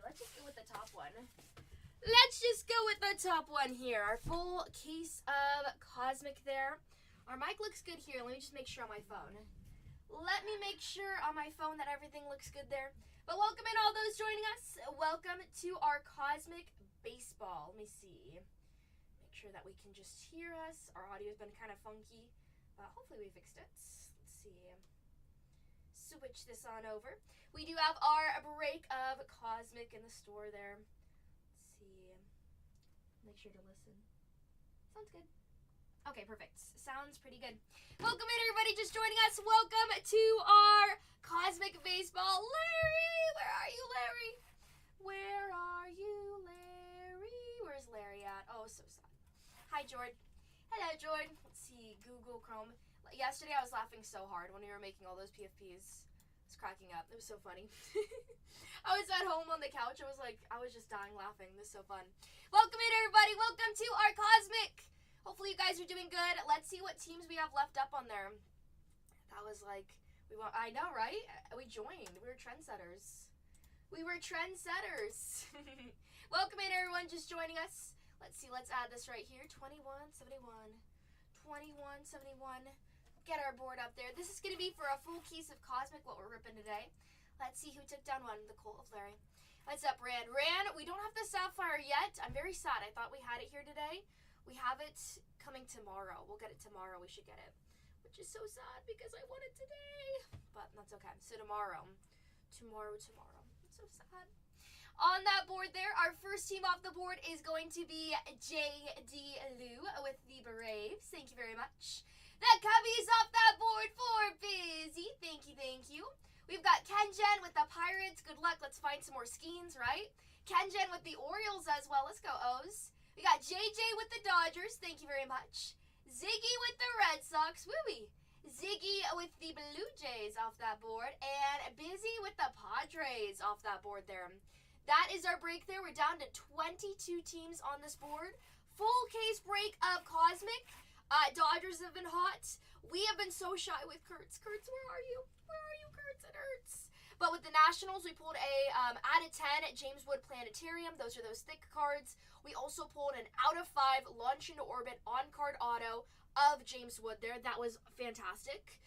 let's just go with the top one. Let's just go with the top one here. Our full case of Cosmic there. Our mic looks good here. Let me just make sure on my phone. Let me make sure on my phone that everything looks good there. But welcome in all those joining us. Welcome to our Cosmic Baseball. Let me see. Make sure that we can just hear us. Our audio's been kind of funky. Hopefully we fixed it. Let's see. Switch this on over. We do have our break of Cosmic in the store there. Let's see. Make sure to listen. Sounds good. Okay, perfect. Sounds pretty good. Welcome in, everybody just joining us. Welcome to our Cosmic Baseball. Larry! Where are you, Larry? Where are you, Larry? Where's Larry at? Oh, so sad. Hi, Jordan. Hello, Jordan. Let's see. Google Chrome. Yesterday, I was laughing so hard when we were making all those PFPs. I was cracking up. It was so funny. I was at home on the couch. I was just dying laughing. This is so fun. Welcome in, everybody. Welcome to our Cosmic. Hopefully you guys are doing good. Let's see what teams we have left up on there. That was I know, right? We joined. We were trendsetters. Welcome in, everyone just joining us. Let's see. Let's add this right here. 2171. 2171. Get our board up there. This is going to be for a full case of Cosmic, what we're ripping today. Let's see who took down one. The Colt of Larry. What's up, Rand? Rand, we don't have the Sapphire yet. I'm very sad. I thought we had it here today. We have it coming tomorrow. We'll get it tomorrow. We should get it. Which is so sad because I want it today. But that's okay. So tomorrow. Tomorrow. It's so sad. On that board there, our first team off the board is going to be J.D. Lou with the Braves. Thank you very much. The Cubbies off that board for Busy. Thank you. We've got Kenjen with the Pirates. Good luck. Let's find some more Skeens, right? Kenjen with the Orioles as well. Let's go, O's. We got JJ with the Dodgers. Thank you very much. Ziggy with the Red Sox. Wooey. Ziggy with the Blue Jays off that board. And Busy with the Padres off that board there. That is our break there. We're down to 22 teams on this board. Full case break of Cosmic. Dodgers have been hot. We have been so shy with Kurtz. Kurtz, where are you? Where are you, Kurtz? It hurts. But with the Nationals, we pulled a out of 10 at James Wood Planetarium. Those are those thick cards. We also pulled an out of 5 launch into orbit on-card auto of James Wood there. That was fantastic.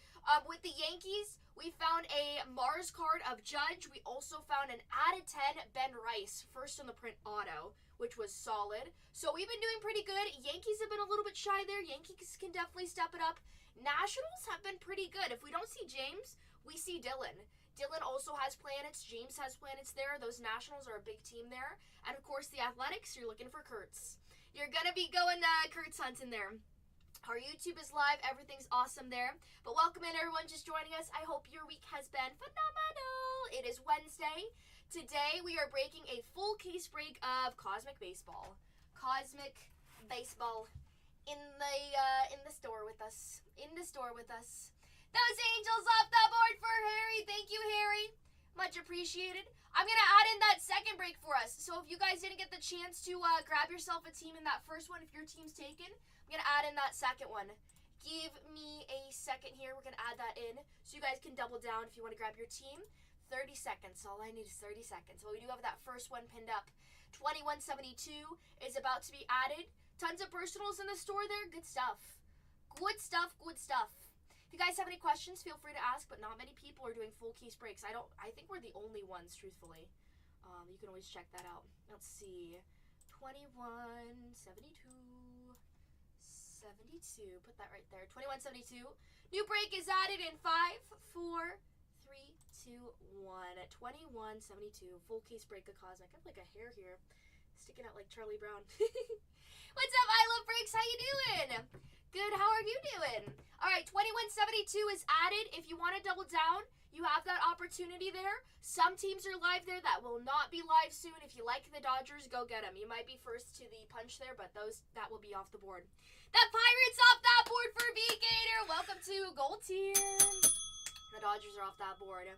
With the Yankees, we found a Mars card of Judge. We also found an out of 10 Ben Rice, first on the print auto, which was solid. So we've been doing pretty good. Yankees have been a little bit shy there. Yankees can definitely step it up. Nationals have been pretty good. If we don't see James, we see Dylan. Dylan also has planets. James has planets there. Those Nationals are a big team there. And, of course, the Athletics, you're looking for Kurtz. You're going to be going Kurtz hunting there. Our YouTube is live. Everything's awesome there. But welcome in, everyone just joining us. I hope your week has been phenomenal. It is Wednesday. Today, we are breaking a full case break of Cosmic Baseball. Cosmic Baseball in the store with us. Those Angels off the board for Harry. Thank you, Harry. Much appreciated. I'm going to add in that second break for us. So if you guys didn't get the chance to grab yourself a team in that first one, if your team's taken, I'm going to add in that second one. Give me a second here. We're going to add that in so you guys can double down if you want to grab your team. 30 seconds. All I need is 30 seconds. Well, we do have that first one pinned up. 2172 is about to be added. Tons of personals in the store there. Good stuff. Good stuff. If you guys have any questions, feel free to ask, but not many people are doing full case breaks. I think we're the only ones, truthfully. You can always check that out. Let's see. 2172. 72. Put that right there. 2172. New break is added in 5, 4, 3, 2, 1. 2172. Full case break of Cosmic. I have like a hair here sticking out like Charlie Brown. What's up, I Love Breaks? How you doing? Good, how are you doing? All right, 2172 is added. If you want to double down, you have that opportunity there. Some teams are live there that will not be live soon. If you like the Dodgers, go get them. You might be first to the punch there, but that will be off the board. That Pirates off that board for V-Gator. Welcome to Gold Tier. The Dodgers are off that board.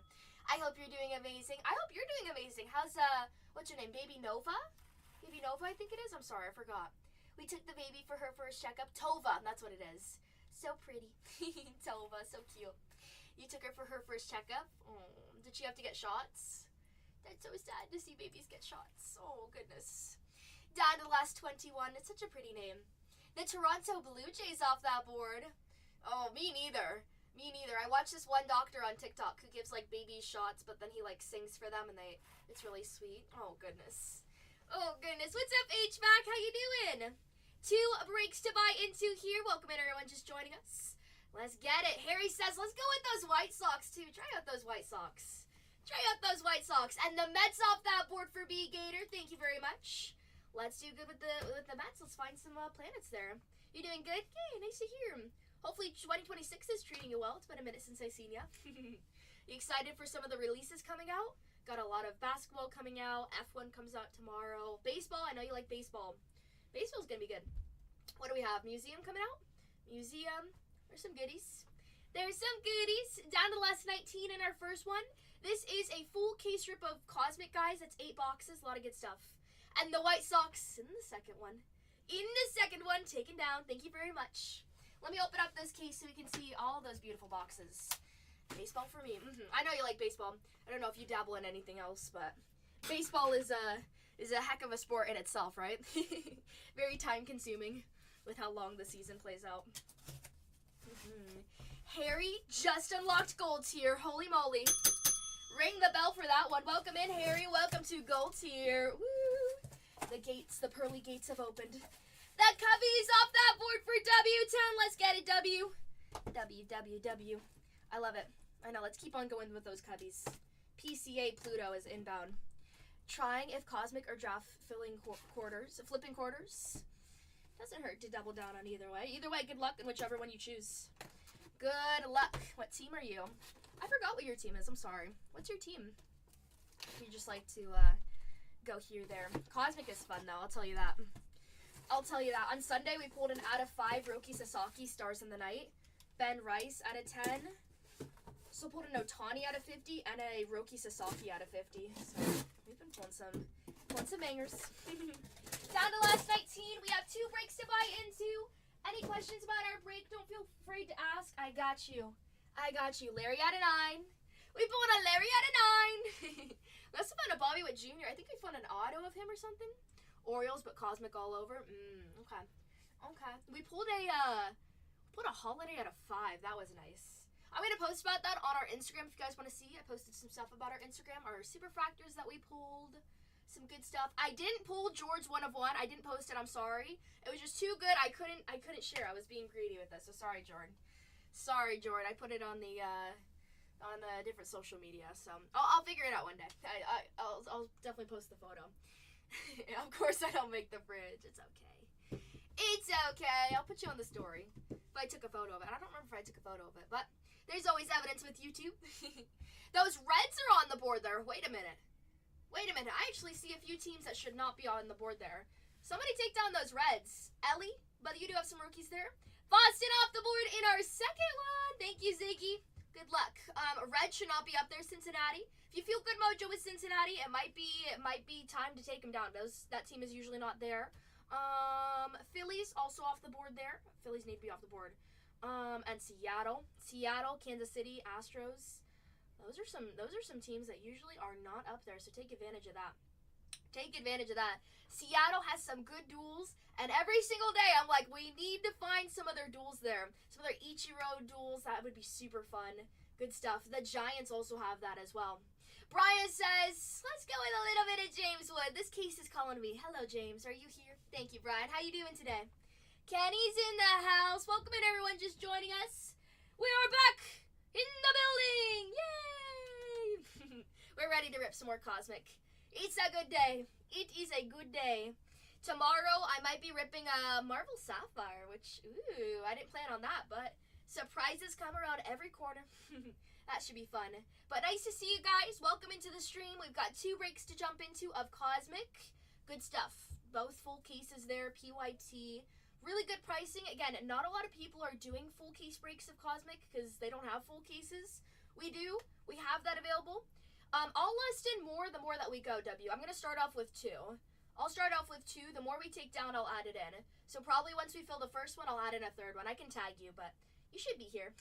I hope you're doing amazing. I hope you're doing amazing. How's, what's your name, Baby Nova? Baby Nova, I think it is. I'm sorry, I forgot. We took the baby for her first checkup. Tova, that's what it is. So pretty. Tova, so cute. You took her for her first checkup. Oh, did she have to get shots? That's so sad to see babies get shots. Oh, goodness. Down to the last 21. It's such a pretty name. The Toronto Blue Jays off that board. Oh, me neither. Me neither. I watched this one doctor on TikTok who gives, like, baby shots, but then he, like, sings for them, and it's really sweet. Oh, goodness. Oh, goodness. What's up, HVAC? How you doing? 2 breaks to buy into here. Welcome in, everyone just joining us. Let's get it. Harry says, let's go with those White Sox, too. Try out those White Sox. Try out those White Sox. And the Mets off that board for B. Gator. Thank you very much. Let's do good with the Mets. Let's find some planets there. You doing good? Yay, nice to hear. Hopefully 2026 is treating you well. It's been a minute since I seen ya. You excited for some of the releases coming out? Got a lot of basketball coming out. F1 comes out tomorrow. Baseball, I know you like baseball. Baseball's gonna be good. What do we have? Museum coming out? Museum. There's some goodies. There's some goodies. Down to the last 19 in our first one. This is a full case rip of Cosmic, guys. That's 8 boxes. A lot of good stuff. And the White Sox in the second one. In the second one, taken down. Thank you very much. Let me open up this case so we can see all those beautiful boxes. Baseball for me. I know you like baseball. I don't know if you dabble in anything else, but baseball is a heck of a sport in itself, right? Very time consuming with how long the season plays out. Harry just unlocked gold tier. Holy moly. Ring the bell for that one. Welcome in, Harry. Welcome to gold tier. Woo! The gates, the pearly gates have opened. The Cubbies off that board for W10. Let's get it, W. W. I love it. I know, let's keep on going with those Cubbies. PCA Pluto is inbound. Trying if Cosmic or draft flipping quarters. Doesn't hurt to double down on either way. Either way, good luck in whichever one you choose. Good luck. What team are you? I forgot what your team is. I'm sorry. What's your team? You just like to go here, there. Cosmic is fun, though. I'll tell you that. On Sunday, we pulled an out of 5 Roki Sasaki Stars in the Night. Ben Rice out of 10. So pulled an Otani out of 50 and a Roki Sasaki out of 50. So we've been pulling some bangers. Down to last 19. We have 2 breaks to buy into. Any questions about our break? Don't feel afraid to ask. I got you. Larry out of 9. We pulled a Larry out of 9. Let's find a Bobby Witt Jr. I think we found an auto of him or something. Orioles, but Cosmic all over. Okay. We pulled a Holiday out of 5. That was nice. I'm going to post about that on our Instagram if you guys want to see. I posted some stuff about our Instagram, our Superfractors that we pulled. Some good stuff. I didn't pull George 1 of 1. I didn't post it. I'm sorry. It was just too good. I couldn't share. I was being greedy with this. So sorry, Jordan. I put it on the different social media. So I'll figure it out one day. I'll definitely post the photo. Of course, I don't make the fridge. It's okay. It's okay. I'll put you on the story if I took a photo of it. I don't remember if I took a photo of it, but there's always evidence with YouTube. Those Reds are on the board there. Wait a minute. I actually see a few teams that should not be on the board there. Somebody take down those Reds. Ellie, but you do have some rookies there. Boston off the board in our second one. Thank you, Ziggy. Good luck. Red should not be up there. Cincinnati. If you feel good mojo with Cincinnati, it might be time to take them down. That team is usually not there. Phillies also off the board there. Phillies need to be off the board. And Seattle, Kansas City, Astros. Those are some teams that usually are not up there, so take advantage of that. Seattle has some good duels, and every single day I'm like, we need to find some of their duels there. Some of their Ichiro duels, that would be super fun. Good stuff. The Giants also have that as well. Brian says, let's go with a little bit of James Wood. This case is calling me. Hello, James. Are you here? Thank you, Brian. How you doing today? Kenny's in the house. Welcome in, everyone just joining us. We are back in the building. Yay! We're ready to rip some more Cosmic. It's a good day. It is a good day. Tomorrow, I might be ripping a Marvel Sapphire, which, ooh, I didn't plan on that, but surprises come around every corner. That should be fun. But nice to see you guys. Welcome into the stream. We've got 2 breaks to jump into of Cosmic. Good stuff. Both full cases there, PYT. Really good pricing. Again, not a lot of people are doing full case breaks of Cosmic because they don't have full cases. We do. We have that available. I'll list in more the more that we go, W. I'm going to start off with 2. I'll start off with 2. The more we take down, I'll add it in. So probably once we fill the first one, I'll add in a third one. I can tag you, but you should be here.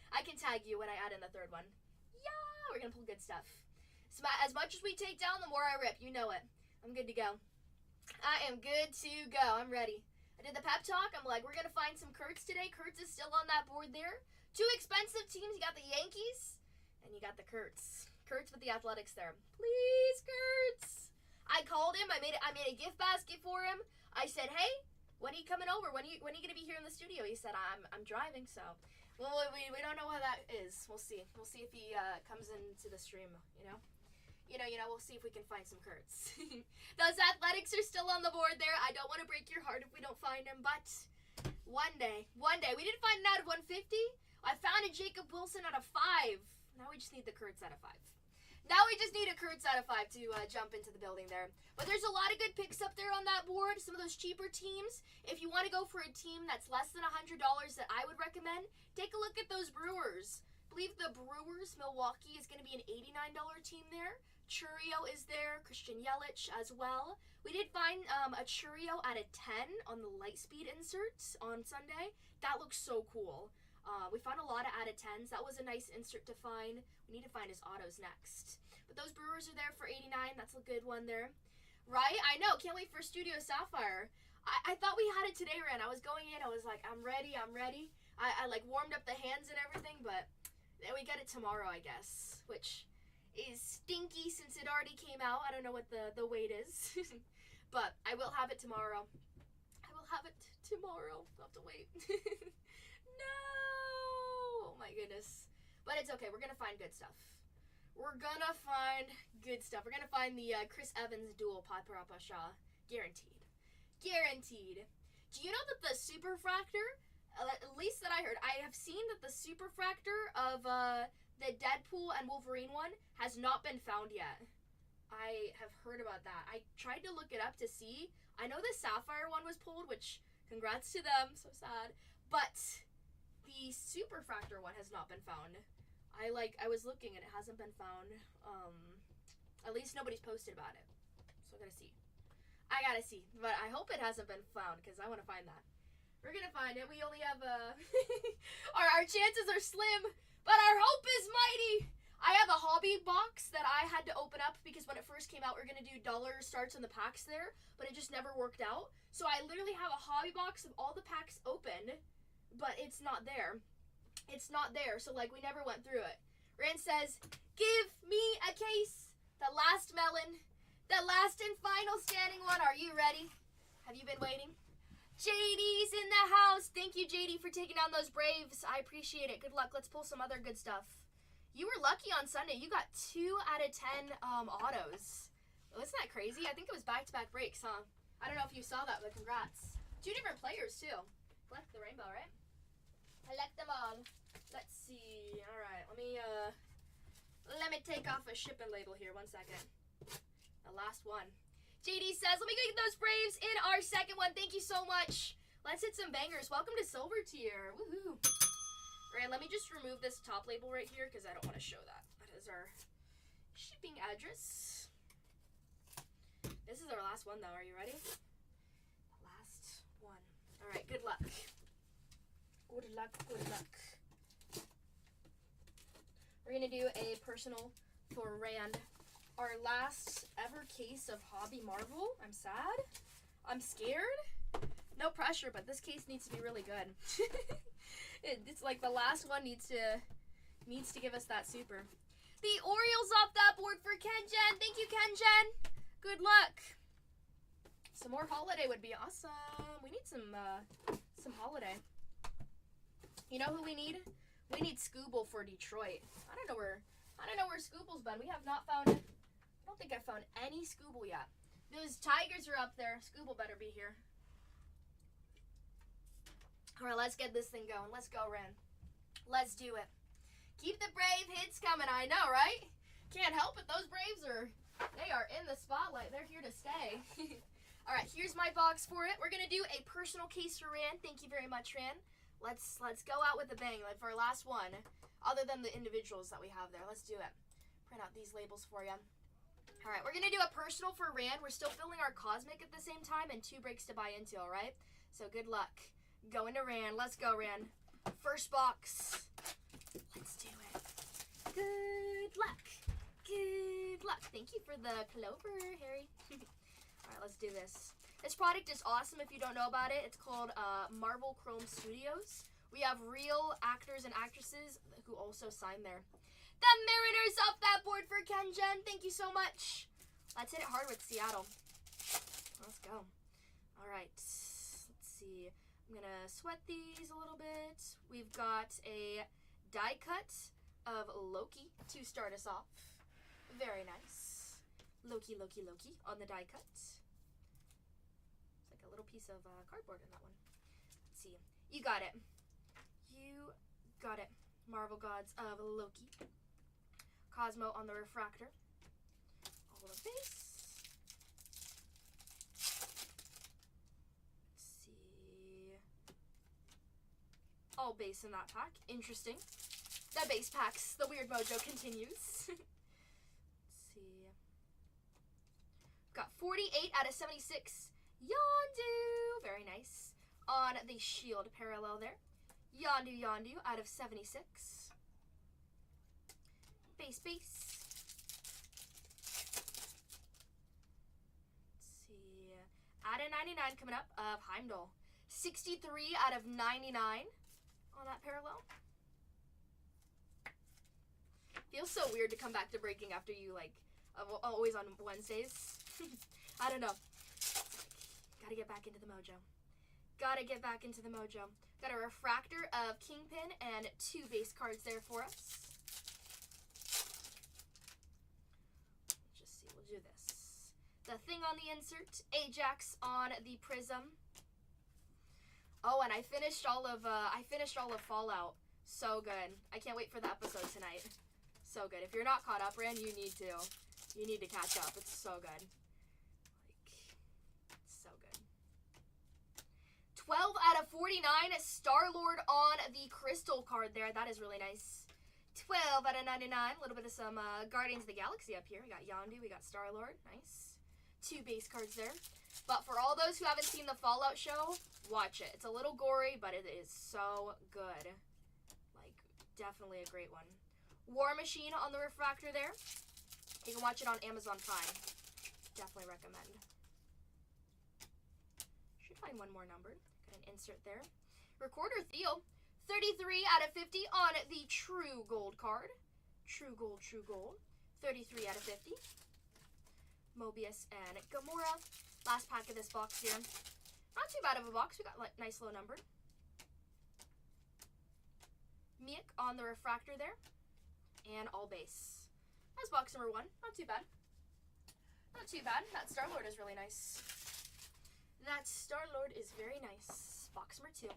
I can tag you when I add in the third one. Yeah, we're going to pull good stuff. As much as we take down, the more I rip. You know it. I'm good to go. I am good to go. I'm ready. I did the pep talk. I'm like, we're going to find some Kurtz today. Kurtz is still on that board there. Two expensive teams. You got the Yankees, and you got the Kurtz. Kurtz with the Athletics there. Please, Kurtz. I called him. I made a gift basket for him. I said, hey, when are you coming over? When are you going to be here in the studio? He said, I'm driving, so. Well, we don't know how that is. We'll see. We'll see if he comes into the stream, you know? We'll see if we can find some Kurtz. Those Athletics are still on the board there. I don't want to break your heart if we don't find him, but one day. We didn't find it out of 150. I found a Jacob Wilson out of 5. Now we just need the Kurtz out of 5. Now we just need a Kurtz out of 5 to jump into the building there. But there's a lot of good picks up there on that board. Some of those cheaper teams. If you want to go for a team that's less than $100 that I would recommend, take a look at those Brewers. I believe the Brewers, Milwaukee, is going to be an $89 team there. Churio is there. Christian Yelich as well. We did find a Churio at a 10 on the Lightspeed inserts on Sunday. That looks so cool. We found a lot of out of 10s. That was a nice insert to find. We need to find his autos next. But those Brewers are there for 89. That's a good one there. Right? I know. Can't wait for Studio Sapphire. I thought we had it today, Ren. I was going in. I was like, I'm ready. I like warmed up the hands and everything, but we get it tomorrow, I guess. Which is stinky since it already came out. I don't know what the wait is. But I will have it tomorrow. I'll have to wait. No! Oh my goodness. But it's okay. We're going to find good stuff. We're going to find the Chris Evans dual Paparapa Shaw. Guaranteed. Do you know that the Superfractor, at least that I heard, I have seen that the Superfractor of the Deadpool and Wolverine one has not been found yet. I have heard about that. I tried to look it up to see. I know the Sapphire one was pulled, which, congrats to them. So sad. But the Superfractor one has not been found. I was looking and it hasn't been found. At least nobody's posted about it. So I gotta see. But I hope it hasn't been found because I want to find that. We're gonna find it. We only have our chances are slim, but our hope is mighty. I have a hobby box that I had to open up because when it first came out, we are gonna do dollar starts on the packs there, but it just never worked out. So I literally have a hobby box of all the packs open. But it's not there. So, we never went through it. Rand says, give me a case. The last melon. The last and final standing one. Are you ready? Have you been waiting? JD's in the house. Thank you, JD, for taking down those Braves. I appreciate it. Good luck. Let's pull some other good stuff. You were lucky on Sunday. You got 2 out of 10 autos. Isn't that crazy? I think it was back-to-back breaks, huh? I don't know if you saw that, but congrats. 2 different players, too. Collect the rainbow, right? Collect them all. Let's see. All right, let me take off a shipping label here. 1 second. The last one. JD says, let me go get those Braves in our second one. Thank you so much. Let's hit some bangers. Welcome to Silver Tier. Woohoo. All right, let me just remove this top label right here because I don't want to show that. That is our shipping address. This is our last one, though. Are you ready? The last one. All right, good luck. Good luck. We're going to do a personal for Rand. Our last ever case of Hobby Marvel. I'm sad. I'm scared. No pressure, but this case needs to be really good. It's like the last one needs to give us that super. The Orioles off that board for Kenjen. Thank you, Kenjen. Good luck. Some more holiday would be awesome. We need some holiday. You know who we need? We need Scooble for Detroit. I don't know where Scooble's been. We have not found. I don't think I found any Scooble yet. Those Tigers are up there. Scooble better be here. All right, let's get this thing going. Let's go, Ren. Let's do it. Keep the Brave hits coming. I know, right? Can't help it. Those Braves they are in the spotlight. They're here to stay. All right, here's my box for it. We're gonna do a personal case for Ran. Thank you very much, Ran. Let's go out with a bang, like for our last one. Other than the individuals that we have there, let's do it. Print out these labels for you. All right, we're gonna do a personal for Ran. We're still filling our cosmic at the same time, and 2 breaks to buy into. All right. So good luck. Going to Ran. Let's go, Ran. First box. Let's do it. Good luck. Good Good luck. Thank you for the clover, Harry. All right, let's do this. This product is awesome if you don't know about it. It's called Marvel Chrome Studios. We have real actors and actresses who also sign there. The Mariners off that board for Kenjen. Thank you so much. Let's hit it hard with Seattle. Let's go. All right. Let's see. I'm going to sweat these a little bit. We've got a die cut of Loki to start us off. Very nice. Loki on the die cut. It's like a little piece of cardboard in that one. Let's see. You got it. You got it. Marvel Gods of Loki. Cosmo on the refractor. All of base. Let's see. All base in that pack. Interesting. The base packs. The weird mojo continues. Let's see. Got 48 out of 76. Yondu. Very nice. On the shield parallel there. Yondu out of 76. Base. Let's see. Out of 99 coming up of Heimdall. 63 out of 99 on that parallel. Feels so weird to come back to breaking after you, like, always on Wednesdays. I don't know. Gotta get back into the mojo. Gotta get back into the mojo. Got a refractor of Kingpin and 2 base cards there for us. Just see, we'll do this. The Thing on the insert, Ajax on the Prism. Oh, and I finished all of Fallout. So good. I can't wait for the episode tonight. So good. If you're not caught up, Ran, you need to. You need to catch up. It's so good. So good. 12 out of 49, Star-Lord on the crystal card there. That is really nice. 12 out of 99. A little bit of some Guardians of the Galaxy up here. We got Yondu. We got Star-Lord. Nice. 2 base cards there. But for all those who haven't seen the Fallout show, watch it. It's a little gory, but it is so good. Like, definitely a great one. War Machine on the refractor there. You can watch it on Amazon Prime. Definitely recommend. Should find one more numbered. Got an insert there. Recorder Theo. 33 out of 50 on the True Gold card. True Gold. 33 out of 50. Mobius and Gamora. Last pack of this box here. Not too bad of a box. We got like nice low numbered. Miek on the refractor there. And all base. That's box number 1. Not too bad. Not too bad. That Star-Lord is really nice. That Star-Lord is very nice. Box number 2.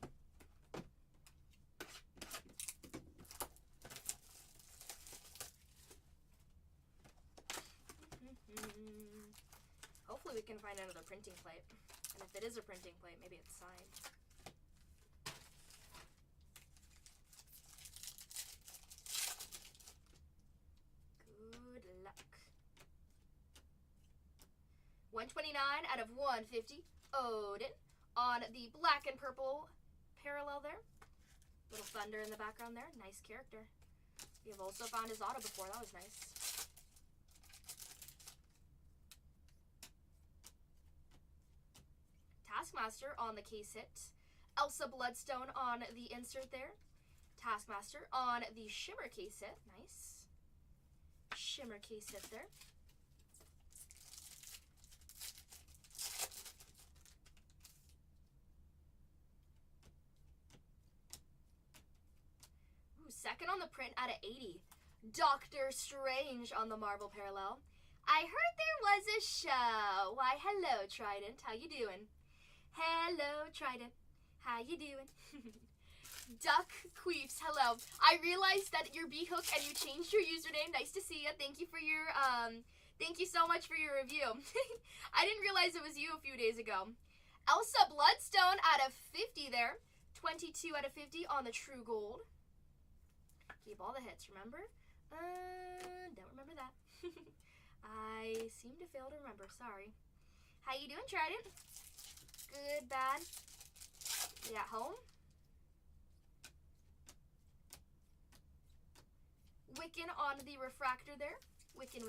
Hopefully we can find another printing plate. And if it is a printing plate, maybe it's signed. Good luck. 129 out of 150. Odin on the black and purple parallel there. Little thunder in the background there. Nice character. We have also found his auto before. That was nice. Taskmaster on the case hit. Elsa Bloodstone on the insert there. Taskmaster on the Shimmer case hit. Nice. Shimmer case hit there. Ooh, second on the print out of 80. Doctor Strange on the Marvel parallel. I heard there was a show. Why, hello, Trident. How you doing? Hello, Trident. How you doing? Duck Queefs, hello. I realized that you're B-Hook and you changed your username. Nice to see you. Thank you for your, thank you so much for your review. I didn't realize it was you a few days ago. Elsa Bloodstone out of 50 there. 22 out of 50 on the True Gold. Keep all the hits, remember? Don't remember that. I seem to fail to remember, sorry. How you doing, Trident? Good, bad. You at home? Wiccan on the refractor there. Wiccan.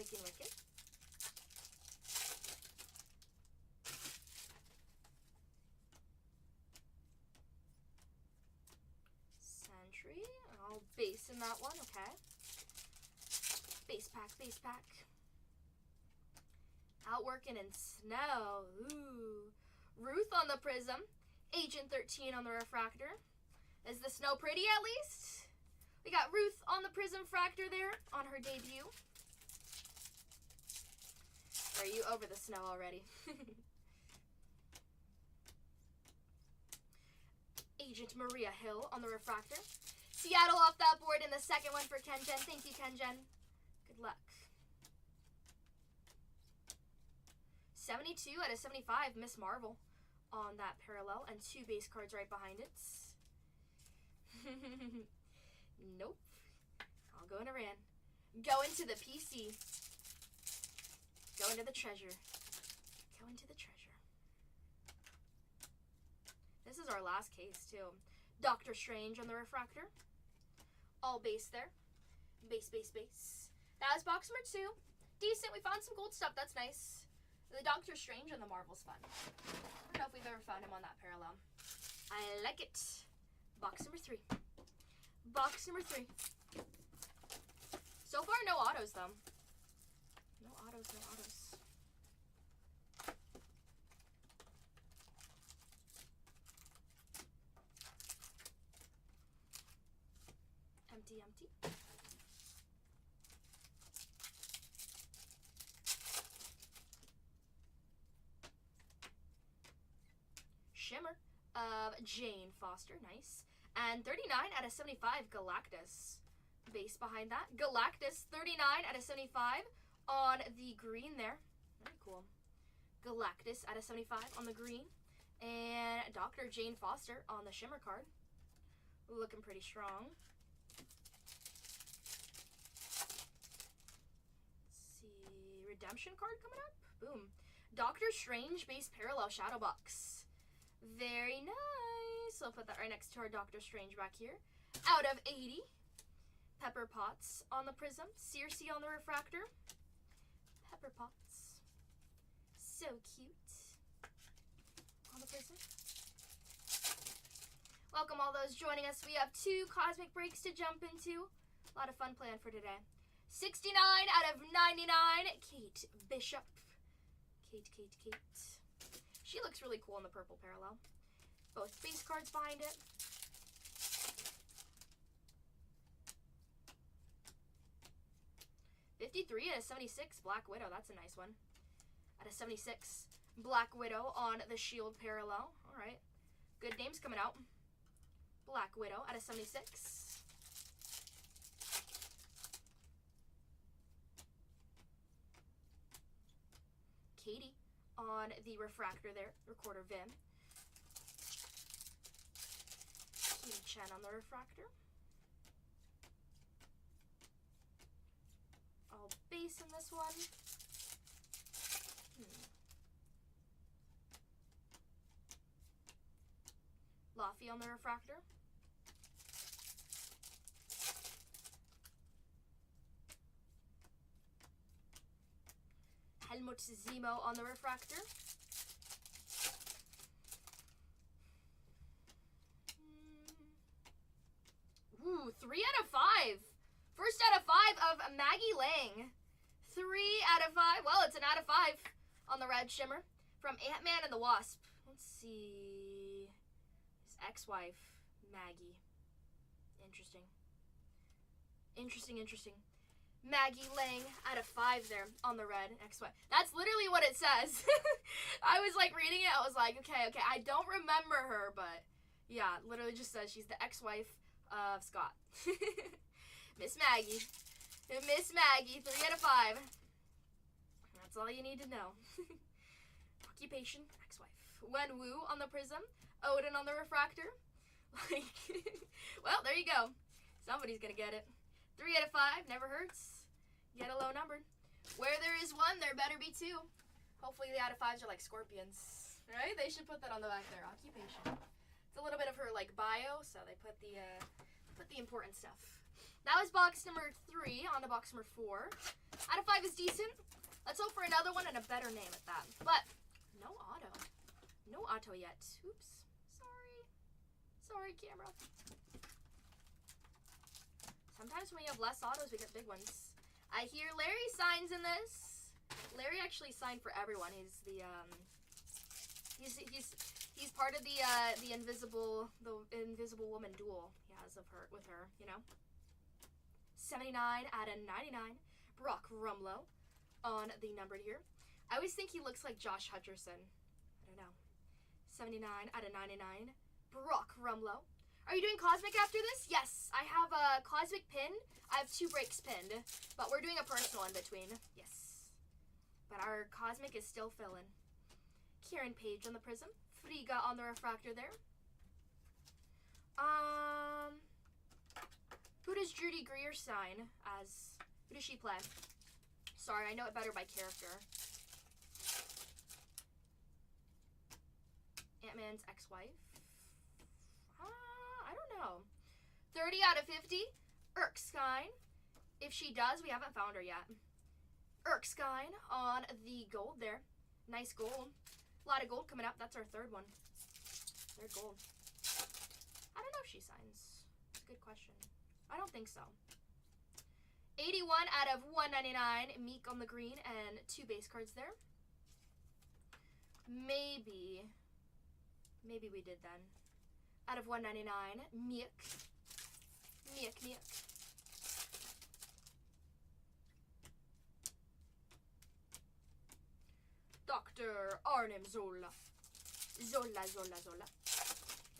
entry. I'll base in that one, okay. Base pack, base pack. Outworking in snow. Ooh. Ruth on the prism. Agent 13 on the refractor. Is the snow pretty at least? We got Ruth on the prism fractor there on her debut. Or are you over the snow already? Agent Maria Hill on the refractor. Seattle off that board in the second one for Kenjen. Thank you, Kenjen. Good luck. 72 out of 75, Miss Marvel on that parallel, and 2 base cards right behind it. Nope. I'll go into Ran. Go into the PC. Go into the treasure. Go into the treasure. This is our last case, too. Doctor Strange on the refractor. All base there. Base, base, base. That was box number 2. Decent. We found some gold stuff. That's nice. The Doctor Strange on the Marvel's fun. I don't know if we've ever found him on that parallel. I like it. Box number 3. Box number 3. So far, no autos, though. No autos, no autos. Empty, empty. Shimmer of Jane Foster, nice. And 39 out of 75, Galactus. Base behind that. Galactus, 39 out of 75 on the green there. Very cool. Galactus out of 75 on the green. And Dr. Jane Foster on the Shimmer card. Looking pretty strong. Let's see. Redemption card coming up. Boom. Doctor Strange base parallel shadow box. Very nice. So I'll put that right next to our Doctor Strange back here. Out of 80. Pepper Potts on the prism. Circe on the refractor. Pepper Potts. So cute. On the prism. Welcome all those joining us. We have 2 cosmic breaks to jump into. A lot of fun planned for today. 69 out of 99. Kate Bishop. Kate. She looks really cool in the purple parallel. Both base cards behind it. $53 out of 76, Black Widow. That's a nice one. Out of 76, Black Widow on the Shield parallel. All right. Good names coming out. Black Widow out of 76. Katie on the refractor there, Recorder Vim. Katie Chen on the refractor. All base in this one. Laffy on the refractor. Helmut Zemo on the refractor. Ooh, 3 out of 5. First out of 5 of Maggie Lang. 3 out of 5. Well, it's an out of 5 on the red shimmer from Ant-Man and the Wasp. Let's see. His ex-wife, Maggie. Interesting. Interesting. Maggie Lang out of 5 there on the red ex-wife. That's literally what it says. I was like reading it. I was like, okay. I don't remember her, but yeah, it literally just says she's the ex-wife of Scott. Miss Maggie. 3 out of 5. That's all you need to know. Occupation, ex-wife. Wen Wu on the prism. Odin on the refractor. Like, well, there you go. Somebody's gonna get it. 3 out of 5, never hurts. Get a low number. Where there is 1, there better be 2. Hopefully the out of 5s are like scorpions, right? They should put that on the back there. Occupation. It's a little bit of her like bio, so they put the important stuff. That was box number 3. On to box number 4. Out of 5 is decent. Let's hope for another one and a better name at that. But no auto. No auto yet. Oops. Sorry, camera. Sometimes when we have less autos, we get big ones. I hear Larry signs in this. Larry actually signed for everyone. He's the he's part of the invisible woman duel he has with her, you know. 79 out of 99. Brock Rumlow on the numbered here. I always think he looks like Josh Hutcherson. I don't know. 79 out of 99. Brock Rumlow. Are you doing Cosmic after this? Yes, I have a Cosmic pin. I have 2 breaks pinned, but we're doing a personal in between. Yes. But our Cosmic is still filling. Kieran Page on the Prism. Friga on the refractor there. Who does Judy Greer sign as? Who does she play? Sorry, I know it better by character. Ant-Man's ex-wife. I don't know. 30 out of 50. Erskine. If she does, we haven't found her yet. Erskine on the gold there. Nice gold. A lot of gold coming up. That's our third one. Third gold. I don't know if she signs. It's a good question. I don't think so. 81 out of 199. Meek on the green and 2 base cards there. Maybe we did then. Out of 199. Meek. Dr. Arnim Zola. Zola.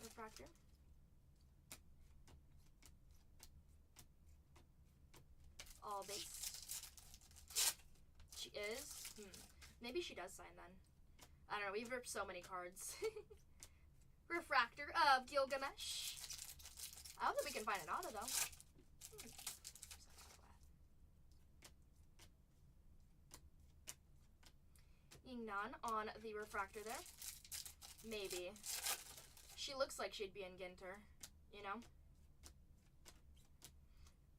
Refractor. All base. She is? Maybe she does sign then. I don't know, we've ripped so many cards. Refractor of Gilgamesh. I don't think we can find an auto though. Yingnan on the refractor there. Maybe. She looks like she'd be in Ginter, you know?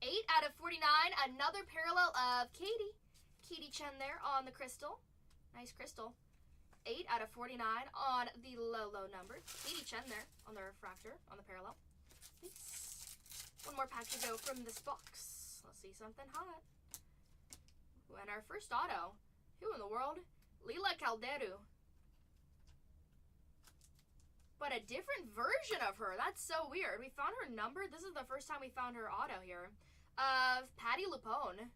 8 out of 49. Another parallel of Katie. Katie Chen there on the crystal. Nice crystal. 8 out of 49 on the low number. Katie Chen there on the refractor, on the parallel. Thanks. One more pack to go from this box. Let's see something hot. Ooh, and our first auto. Who in the world? Lila Calderu. But a different version of her. That's so weird. We found her number. This is the first time we found her auto here. Of Patty Lupone.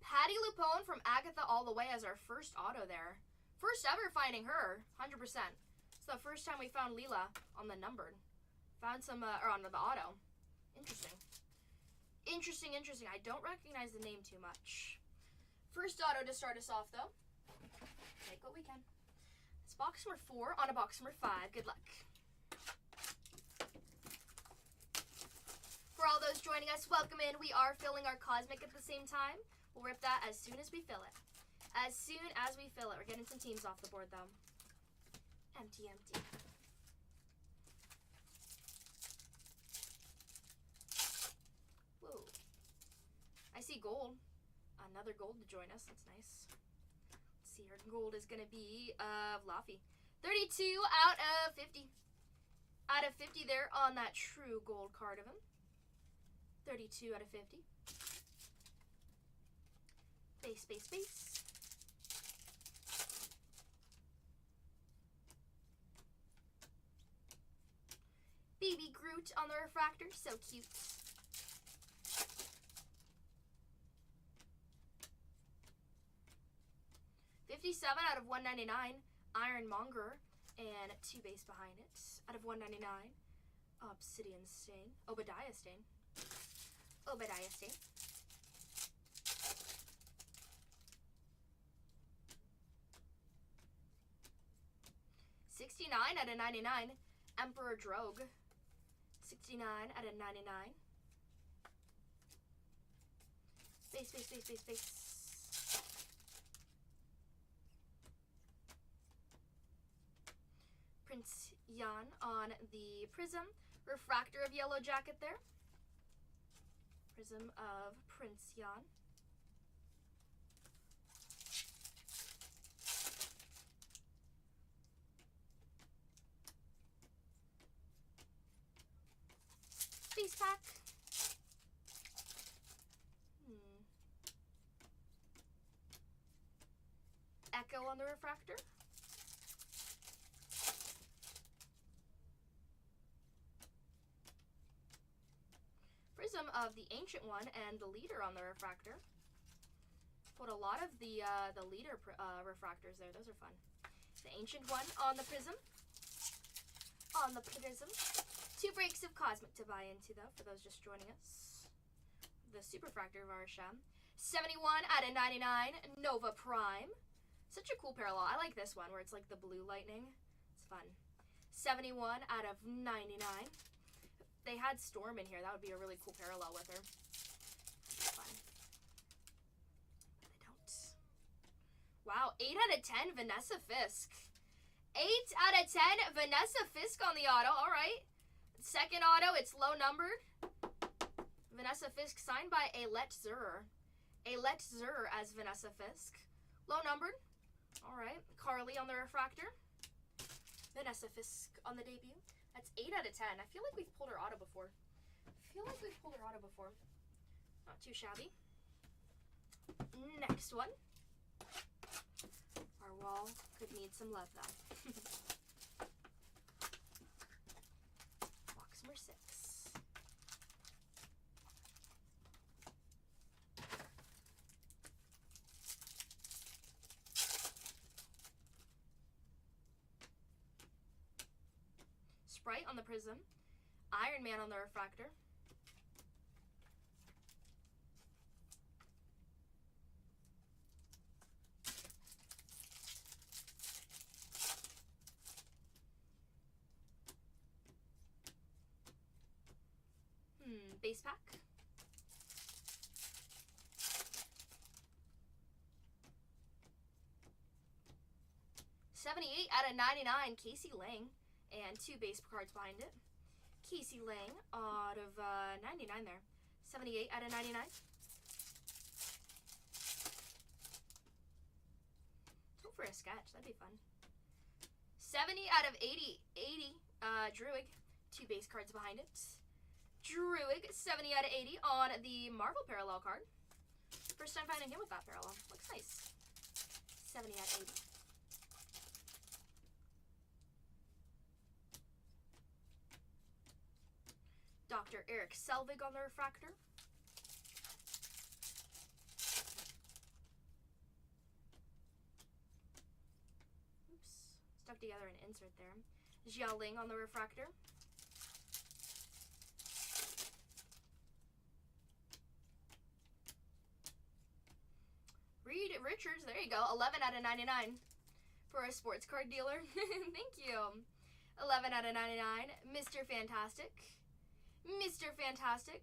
Patty Lupone from Agatha All the Way as our first auto there. First ever finding her. 100%. It's the first time we found Lila on the numbered. Found some, or on the auto. Interesting. Interesting. I don't recognize the name too much. First auto to start us off, though. Take what we can. It's box number 4 on a box number 5. Good luck. For all those joining us, welcome in. We are filling our Cosmic at the same time. We'll rip that as soon as we fill it. As soon as we fill it. We're getting some teams off the board, though. Empty. Whoa. I see gold. Another gold to join us. That's nice. Let's see. Our gold is going to be Laffy. 32 out of 50. Out of 50 there on that true gold card of him. 32 out of 50. Base. Baby Groot on the refractor. So cute. $57 out of 199. Ironmonger. And 2 base behind it. Out of 199. Obsidian Stain. Obadiah Stain. 69 out of 99. Emperor Drogue. 69 out of 99. Base. Prince Yan on the Prism. Refractor of Yellow Jacket there. Prism of Prince Yan. Base pack. on the refractor. Prism of the Ancient One and the Leader on the refractor. Put a lot of the Leader refractors there. Those are fun. The Ancient One on the Prism. On the Prism. 2 breaks of Cosmic to buy into, though, for those just joining us. The Superfractor of Arsham. 71 out of 99, Nova Prime. Such a cool parallel. I like this one, where it's like the blue lightning. It's fun. 71 out of 99. If they had Storm in here, that would be a really cool parallel with her. Fun. But they don't. Wow, 8 out of 10, Vanessa Fisk. 8 out of 10, Vanessa Fisk on the auto. All right. Second auto, it's low numbered. Vanessa Fisk signed by Alet Zur. Alet Zur as Vanessa Fisk. Low numbered. All right. Carly on the refractor. Vanessa Fisk on the debut. That's 8 out of 10. I feel like we've pulled her auto before. Not too shabby. Next one. Our wall could need some love, though. Box number 6. Sprite on the Prism. Iron Man on the refractor. Base pack. $78 out of 99, Casey Lang. And 2 base cards behind it. Casey Lang out of 99 there. 78 out of 99. Hope for a sketch. That'd be fun. 70 out of 80. Druig. 2 base cards behind it. Druig, 70 out of 80 on the Marvel parallel card. First time finding him with that parallel. Looks nice. 70 out of 80. Dr. Eric Selvig on the refractor. Oops. Stuck together an insert there. Xiaoling on the refractor. Reed Richards, there you go. 11 out of 99 for a sports card dealer. Thank you. 11 out of 99. Mr. Fantastic. Mr. Fantastic.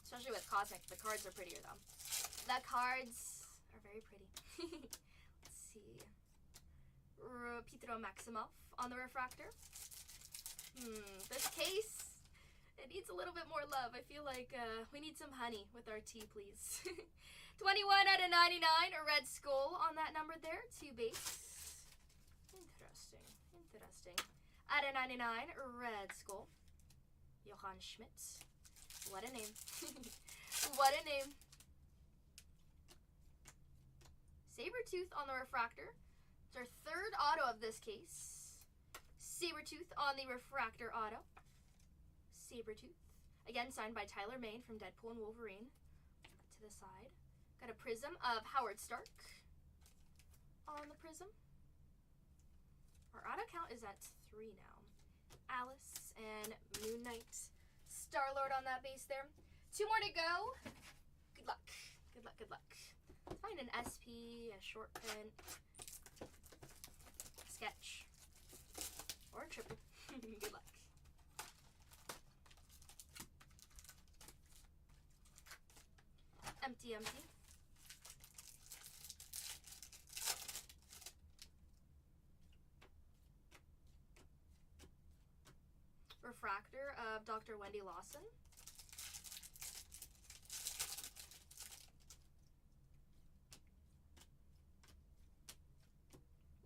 Especially with Cosmic. The cards are prettier, though. The cards are very pretty. Let's see. Pietro Maximoff on the refractor. This case, it needs a little bit more love. I feel like we need some honey with our tea, please. 21 out of 99. A red skull on that number there. 2 base. Interesting. Interesting. Out of 99. A red skull. Johann Schmidt. What a name. What a name. Sabretooth on the refractor. It's our 3rd auto of this case. Sabretooth on the refractor auto. Sabretooth. Again, signed by Tyler Mane from Deadpool and Wolverine. Put that to the side. Got a Prism of Howard Stark on the Prism. Our auto count is at 3 now. Alice and Moon Knight. Star-Lord on that base there. 2 more to go. Good luck. Good luck, good luck. Let's find an SP, a short print, sketch, or a triple. Good luck. Empty, empty. Refractor of Dr. Wendy Lawson.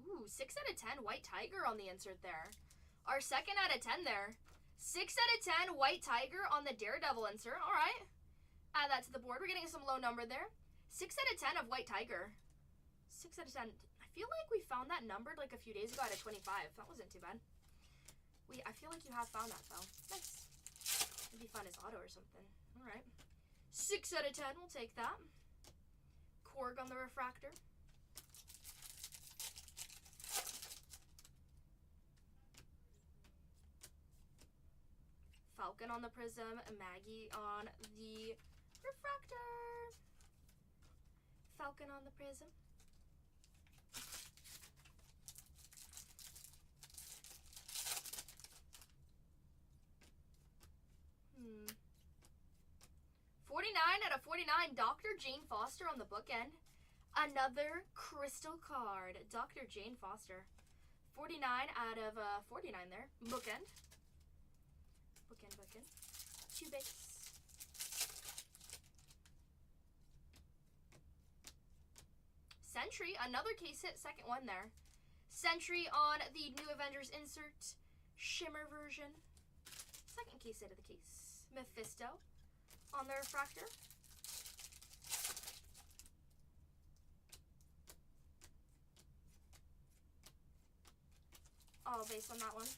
Ooh, 6 out of 10 White Tiger on the insert there. Our 2nd out of 10 there. 6 out of 10 White Tiger on the Daredevil insert. All right. Add that to the board. We're getting some low number there. 6 out of 10 of White Tiger. 6 out of 10. I feel like we found that numbered like a few days ago out of 25. That wasn't too bad. I feel like you have found that though. Nice. Maybe found his auto or something. All right. 6 out of 10. We'll take that. Korg on the refractor. Falcon on the prism. Maggie on the refractor. Falcon on the prism. Hmm. 49 out of 49. Dr. Jane Foster on the bookend. Another crystal card. Dr. Jane Foster. 49 out of 49 there. Bookend. Bookend. 2 base. Sentry, another case hit, second one there. Sentry on the New Avengers insert, Shimmer version. Second case hit of the case. Mephisto on the refractor. All base on that one.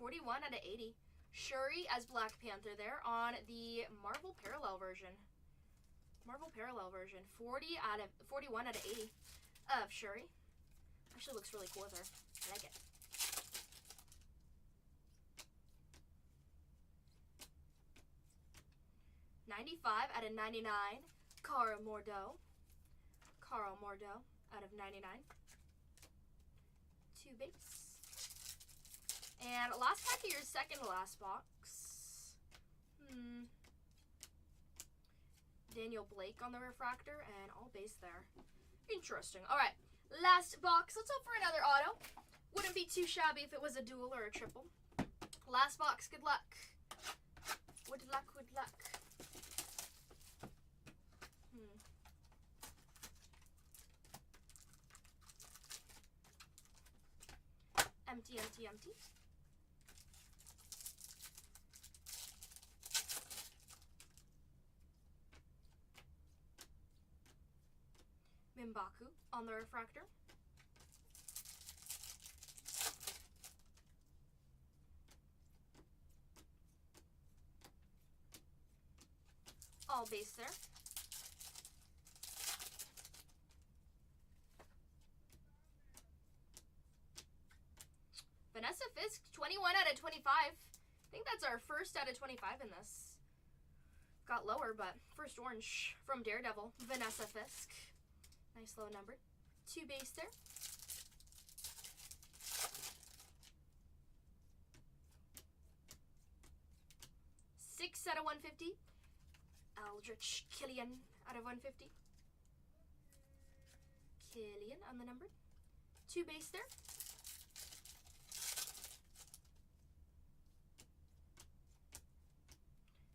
$41 out of 80. Shuri as Black Panther there on the Marvel Parallel version. 41 out of 80 of Shuri. Actually looks really cool with her. I like it. $95 out of 99. Carl Mordeaux out of 99. 2 base. And last pack of your second to last box. Daniel Blake on the refractor and all base there. Interesting. All right, last box. Let's hope for another auto. Wouldn't be too shabby if it was a dual or a triple. Last box. Good luck. Good luck. Good luck. Empty. Mimbaku on the refractor. All base there. Vanessa Fisk, 21 out of 25. I think that's our first out of 25 in this. Got lower, but first orange from Daredevil, Vanessa Fisk. Nice low number. 2 base there. $6 out of 150. Aldrich Killian out of 150. Killian on the number. 2 base there.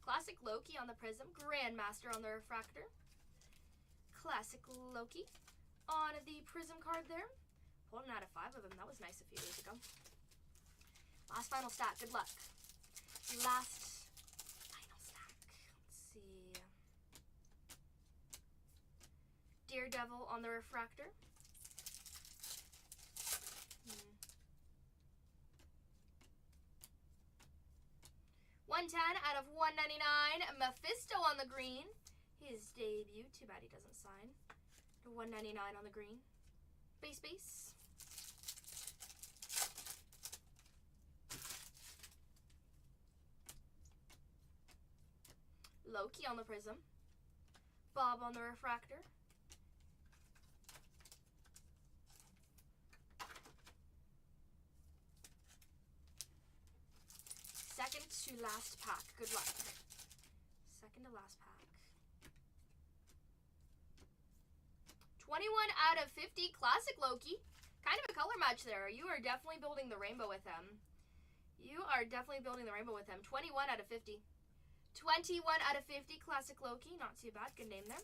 Classic Loki on the prism. Grandmaster on the refractor. Classic Loki on the prism card there. Pulled out of 5 of them. That was nice a few days ago. Last final stack. Good luck. Last final stack. Let's see. Daredevil on the refractor. 110 out of 199. Mephisto on the green. His debut. Too bad he doesn't sign. 199 on the green. Base. Loki on the prism. Bob on the refractor. Second to last pack. Good luck. Second to last pack. 21 out of 50. Classic Loki. Kind of a color match there. You are definitely building the rainbow with him. 21 out of 50. 21 out of 50. Classic Loki. Not too bad. Good name there.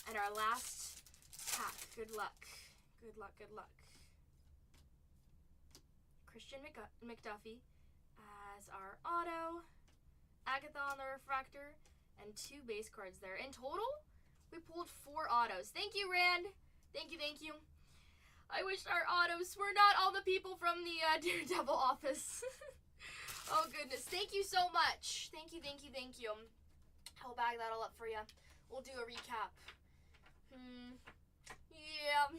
And our last pack. Good luck. Christian McDuffie as our auto. Agatha on the refractor. and 2 base cards there. In total, we pulled 4 autos. Thank you, Rand. Thank you. I wish our autos were not all the people from the Daredevil office. Oh, goodness. Thank you so much. Thank you. I'll bag that all up for you. We'll do a recap. Yeah.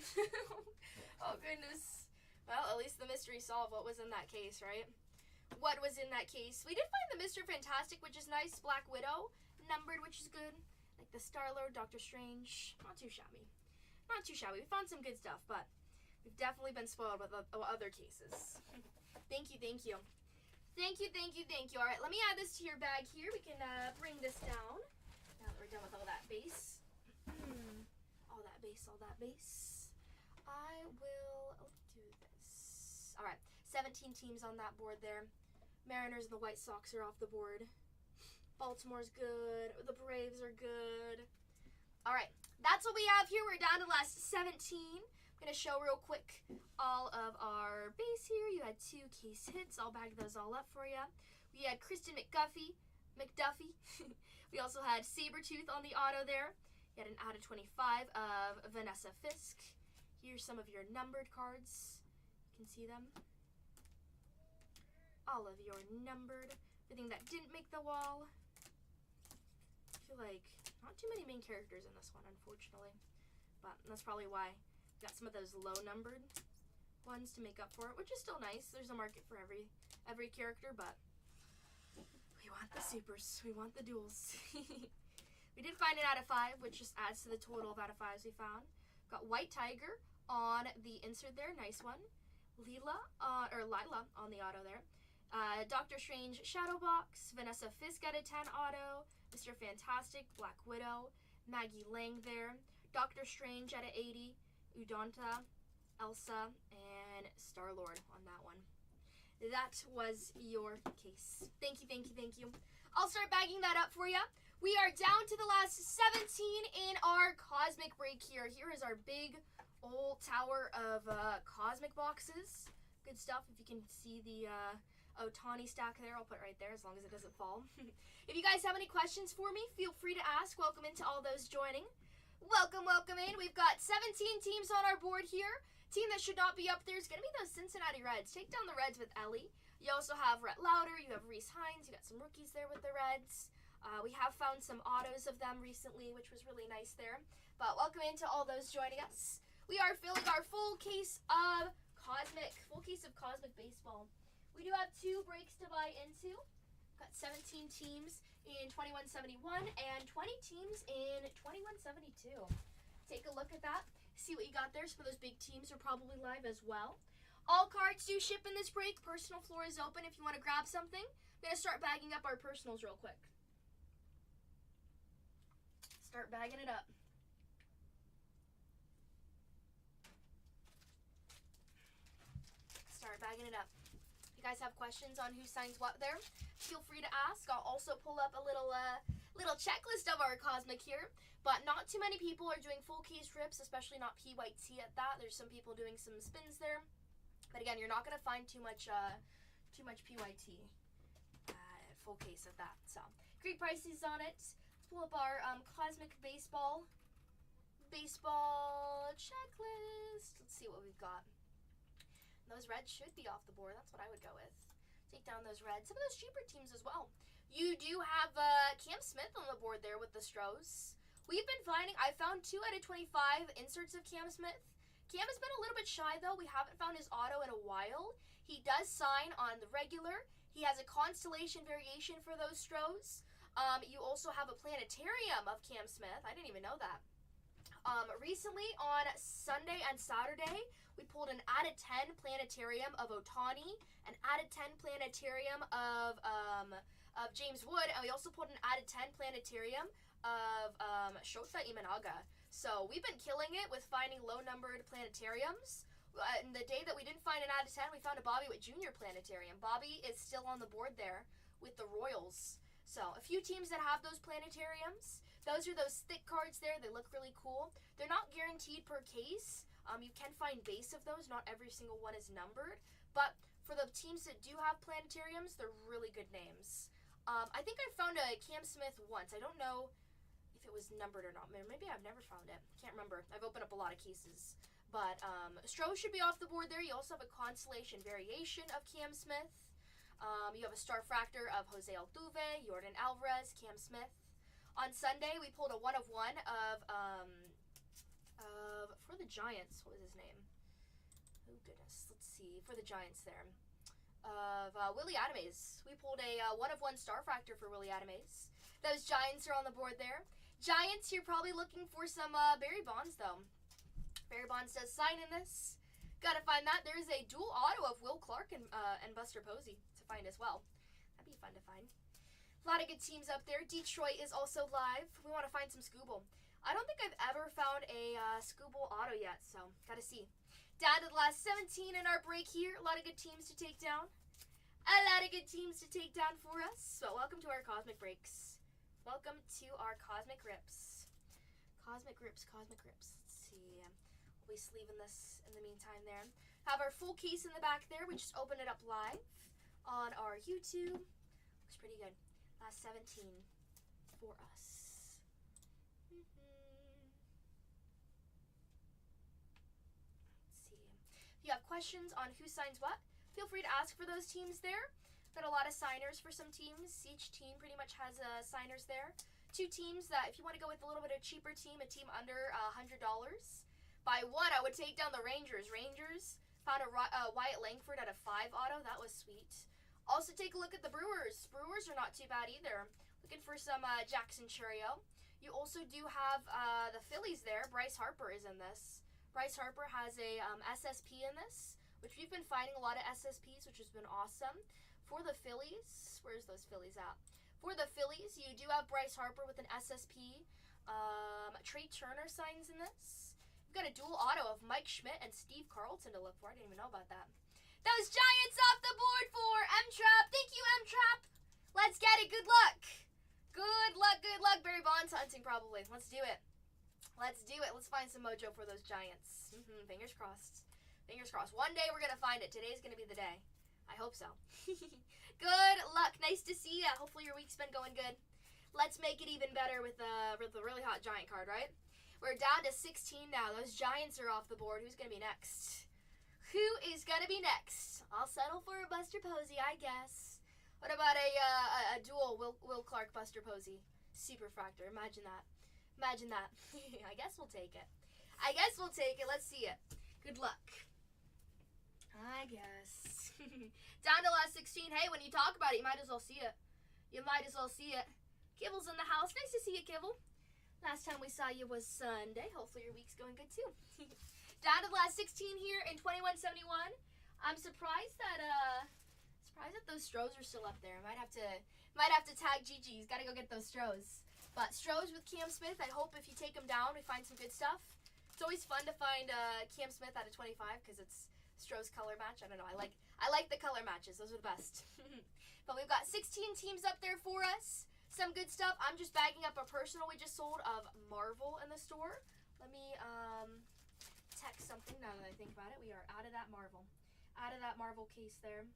Oh, goodness. Well, at least the mystery solved what was in that case, right? What was in that case? We did find the Mr. Fantastic, which is nice. Black Widow, numbered, which is good. Like the Star-Lord, Doctor Strange. Not too shabby. We found some good stuff, but we've definitely been spoiled with other cases. Thank you. All right, let me add this to your bag here. We can bring this down. Now that we're done with all that base. All that base. I will do this. All right, 17 teams on that board there. Mariners and the White Sox are off the board. Baltimore's good. The Braves are good. All right, that's what we have here. We're down to the last 17. I'm going to show real quick all of our base here. You had 2 case hits. I'll bag those all up for you. We had Kristen McDuffie. We also had Sabretooth on the auto there. You had an out of 25 of Vanessa Fisk. Here's some of your numbered cards. You can see them. All of your numbered. Everything that didn't make the wall. I feel like not too many main characters in this one, unfortunately. But that's probably why we got some of those low numbered ones to make up for it, which is still nice. There's a market for every character, but we want the supers. We want the duels. We did find an out of 5, which just adds to the total of out of 5s we found. Got White Tiger on the insert there. Nice one. Lila on the auto there. Doctor Strange Shadow Box. Vanessa Fisk at a 10 auto. Mr. Fantastic, Black Widow. Maggie Lang there. Doctor Strange at a 80. Udonta, Elsa, and Star-Lord on that one. That was your case. Thank you. I'll start bagging that up for you. We are down to the last 17 in our Cosmic break here. Here is our big old tower of Cosmic boxes. Good stuff. If you can see the Otani stack there, I'll put it right there as long as it doesn't fall. If you guys have any questions for me, feel free to ask. Welcome into all those joining. Welcome in. We've got 17 teams on our board here. Team that should not be up there is going to be those Cincinnati Reds. Take down the Reds with Ellie. You also have Rhett Lauder. You have Reese Hines. You got some rookies there with the Reds. We have found some autos of them recently, which was really nice there. But welcome into all those joining us. We are filling our full case of Cosmic baseball. We do have 2 breaks to buy into. Got 17 teams in 2171 and 20 teams in 2172. Take a look at that. See what you got there. Some of those big teams are probably live as well. All cards do ship in this break. Personal floor is open if you want to grab something. I'm going to start bagging up our personals real quick. Start bagging it up. If you guys have questions on who signs what there, feel free to ask. I'll also pull up a little checklist of our Cosmic here, but not too many people are doing full case rips, especially not PYT at that. There's some people doing some spins there, but again, you're not going to find too much PYT full case of that. So great prices on it. Pull up our Cosmic baseball checklist. Let's see what we've got. Those Reds should be off the board. That's what I would go with. Take down those Reds. Some of those cheaper teams as well. You do have Cam Smith on the board there with the Stros. We've been finding, I found 2 out of 25 inserts of Cam Smith. Cam has been a little bit shy though. We haven't found his auto in a while. He does sign on the regular. He has a constellation variation for those Stros. You also have a planetarium of Cam Smith. I didn't even know that. Recently on Sunday and Saturday, we pulled an out of 10 planetarium of Otani, an out of 10 planetarium of James Wood, and we also pulled an out of 10 planetarium of Shota Imanaga. So we've been killing it with finding low-numbered planetariums. And the day that we didn't find an out of 10, we found a Bobby Witt Jr. planetarium. Bobby is still on the board there with the Royals. So a few teams that have those planetariums. Those are those thick cards there. They look really cool. They're not guaranteed per case. You can find base of those. Not every single one is numbered. But for the teams that do have planetariums, they're really good names. I think I found a Cam Smith once. I don't know if it was numbered or not. Maybe I've never found it. Can't remember. I've opened up a lot of cases. But Stroh should be off the board there. You also have a constellation variation of Cam Smith. You have a star fractor of Jose Altuve, Jordan Alvarez, Cam Smith. On Sunday, we pulled a 1 of 1 of for the Giants. What was his name? Oh goodness. Let's see. For the Giants there. Of Willie Adames. We pulled a 1 of 1 star fractor for Willie Adames. Those Giants are on the board there. Giants, you're probably looking for some Barry Bonds though. Barry Bonds does sign in this. Gotta find that. There is a dual auto of Will Clark and Buster Posey to find as well. That'd be fun to find. A lot of good teams up there. Detroit is also live. We want to find some Scooble. I don't think I've ever found a Scooble auto yet, so gotta see. Down to the last 17 in our break here. A lot of good teams to take down. A lot of good teams to take down for us. So welcome to our Cosmic Breaks. Welcome to our Cosmic Rips. Cosmic Rips, Cosmic Rips. Let's see. We'll be sleeving this in the meantime there. Have our full case in the back there. We just opened it up live on our YouTube. Looks pretty good. Last 17 for us. If you have questions on who signs what, feel free to ask for those teams there. Got a lot of signers for some teams. Each team pretty much has signers there. 2 teams that if you want to go with a little bit of cheaper team, a team under $100. By 1, I would take down the Rangers. Rangers found a Wyatt Langford at a 5 auto. That was sweet. Also take a look at the Brewers. Brewers are not too bad either. Looking for some Jackson Churio. You also do have the Phillies there. Bryce Harper is in this. Bryce Harper has a SSP in this, which we've been finding a lot of SSPs, which has been awesome. For the Phillies, where's those Phillies at? For the Phillies, you do have Bryce Harper with an SSP. Trey Turner signs in this. You've got a dual auto of Mike Schmidt and Steve Carlton to look for. I didn't even know about that. Those Giants off the board for M-Trap. Thank you, M-Trap. Let's get it. Good luck. Good luck, good luck. Barry Bonds hunting, probably. Let's do it. Let's do it. Let's find some mojo for those Giants. Fingers crossed. Fingers crossed. One day we're going to find it. Today's going to be the day. I hope so. Good luck. Nice to see ya. Hopefully your week's been going good. Let's make it even better with the really hot Giant card, right? We're down to 16 now. Those Giants are off the board. Who's going to be next? Who is going to be next? I'll settle for a Buster Posey, I guess. What about a dual Will Clark Buster Posey? Super Fractor. Imagine that. Imagine that. I guess we'll take it. I guess we'll take it. Let's see it. Good luck. I guess. Down to last 16. Hey, when you talk about it, you might as well see it. You might as well see it. Kibble's in the house. Nice to see you, Kibble. Last time we saw you was Sunday. Hopefully your week's going good, too. Down to the last 16 here in 2171. I'm surprised that those Strohs are still up there. Might have to tag Gigi. He's got to go get those Strohs. But Strohs with Cam Smith, I hope if you take him down, we find some good stuff. It's always fun to find Cam Smith out of 25 because it's Stroh's color match. I don't know. I like the color matches. Those are the best. But we've got 16 teams up there for us. Some good stuff. I'm just bagging up a personal we just sold of Marvel in the store. Let me text something now that I think about it. We are out of that Marvel. Out of that Marvel case there.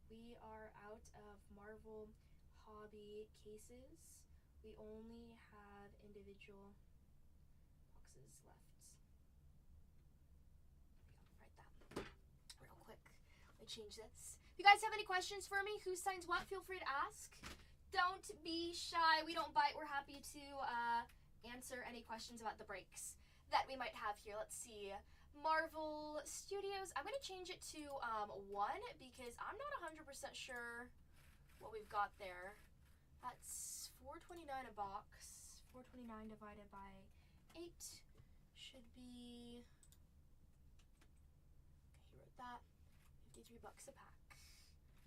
We are out of Marvel hobby cases. We only have individual boxes left. Write that real quick. Let me change this. If you guys have any questions for me, who signs what, feel free to ask. Don't be shy. We don't bite. We're happy to answer any questions about the breaks that we might have here. Let's see. Marvel Studios. I'm going to change it to 1 because I'm not 100% sure what we've got there. That's $4.29 a box. $4.29 divided by 8 should be, okay, he wrote that, $53 a pack.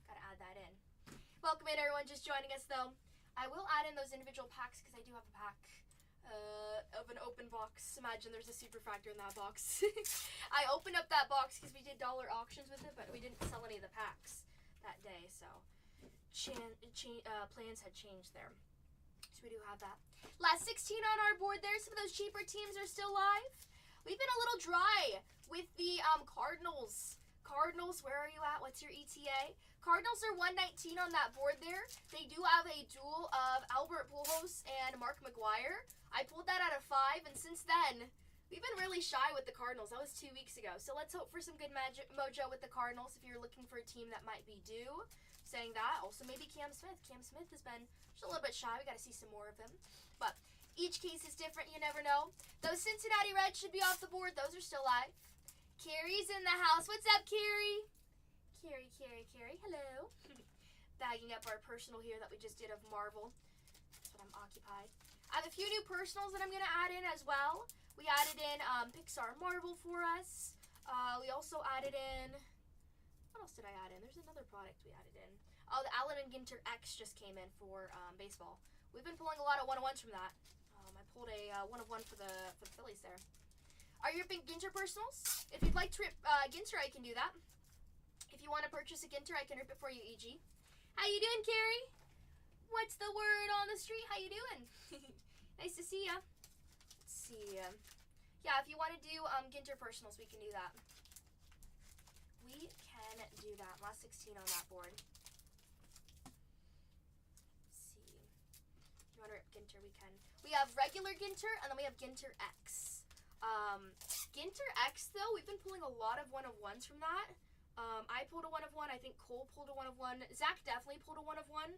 Gotta add that in. Welcome in everyone just joining us though. I will add in those individual packs because I do have a pack of an open box. Imagine there's a super fractor in that box. I opened up that box because we did dollar auctions with it, but we didn't sell any of the packs that day, so plans had changed there. So we do have that. Last 16 on our board there. Some of those cheaper teams are still live. We've been a little dry with the Cardinals Cardinals, where are you at? What's your ETA? Cardinals are 119 on that board there. They do have a duel of Albert Pujols and Mark McGwire. I pulled that out of 5, and since then, we've been really shy with the Cardinals. That was 2 weeks ago. So let's hope for some good mojo with the Cardinals if you're looking for a team that might be due. Saying that, also maybe Cam Smith. Cam Smith has been just a little bit shy. We got to see some more of him. But each case is different. You never know. Those Cincinnati Reds should be off the board. Those are still live. Carrie's in the house. What's up, Carrie? Carrie. Hello. Bagging up our personal here that we just did of Marvel. That's what I'm occupied. I have a few new personals that I'm going to add in as well. We added in Pixar Marvel for us. We also added in... What else did I add in? There's another product we added in. Oh, the Allen and Ginter X just came in for baseball. We've been pulling a lot of 1-on-1s from that. I pulled a 1-of-1 for the Phillies there. Are you big Ginter personals? If you'd like to rip Ginter, I can do that. If you want to purchase a Ginter, I can rip it for you, EG. How you doing, Carrie? What's the word on the street? How you doing? Nice to see ya. Let's see. Yeah, if you want to do Ginter personals, we can do that. We can do that. Last 16 on that board. Let's see. If you want to rip Ginter, we can. We have regular Ginter, and then we have Ginter X. Ginter X, though, we've been pulling a lot of 1-of-1s from that. I pulled a 1-of-1. I think Cole pulled a 1-of-1. Zach definitely pulled a 1-of-1.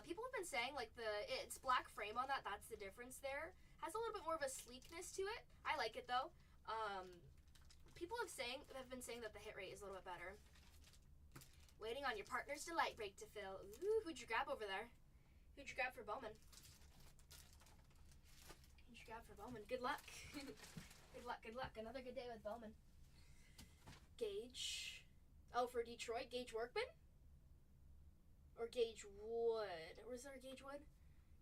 People have been saying, like, it's black frame on that. That's the difference there. Has a little bit more of a sleekness to it. I like it, though. People have been saying that the hit rate is a little bit better. Waiting on your partner's delight break to fill. Ooh, who'd you grab over there? Who'd you grab for Bowman? Who'd you grab for Bowman? Good luck. Good luck. Another good day with Bowman. Gage. Oh, for Detroit, Gage Workman? Or Gage Wood? Was there a Gage Wood?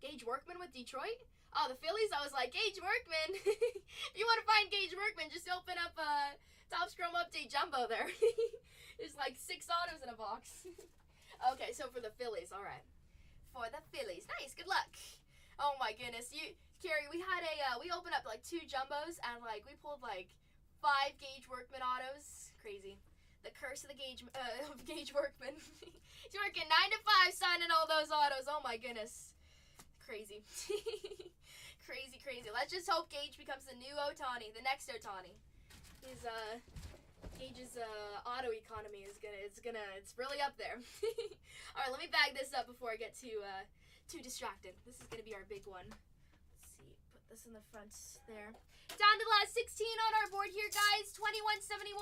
Gage Workman with Detroit? Oh, the Phillies? I was like, Gage Workman. If you want to find Gage Workman, just open up Topps Chrome Update Jumbo there. There's like 6 autos in a box. Okay, so for the Phillies, all right. For the Phillies. Nice, good luck. Oh my goodness. Carrie, we had we opened up like 2 jumbos and like we pulled like 5 Gage Workman autos. Crazy. The curse of the Gage Workman. He's working 9 to 5 signing all those autos. Oh my goodness. Crazy. Crazy. Let's just hope Gage becomes the new Ohtani, the next Ohtani. Gage's auto economy is it's really up there. All right, let me bag this up before I get too distracted. This is gonna be our big one. Let's see, put this in the front there. Down to the last 16 on our board here, guys. 2171.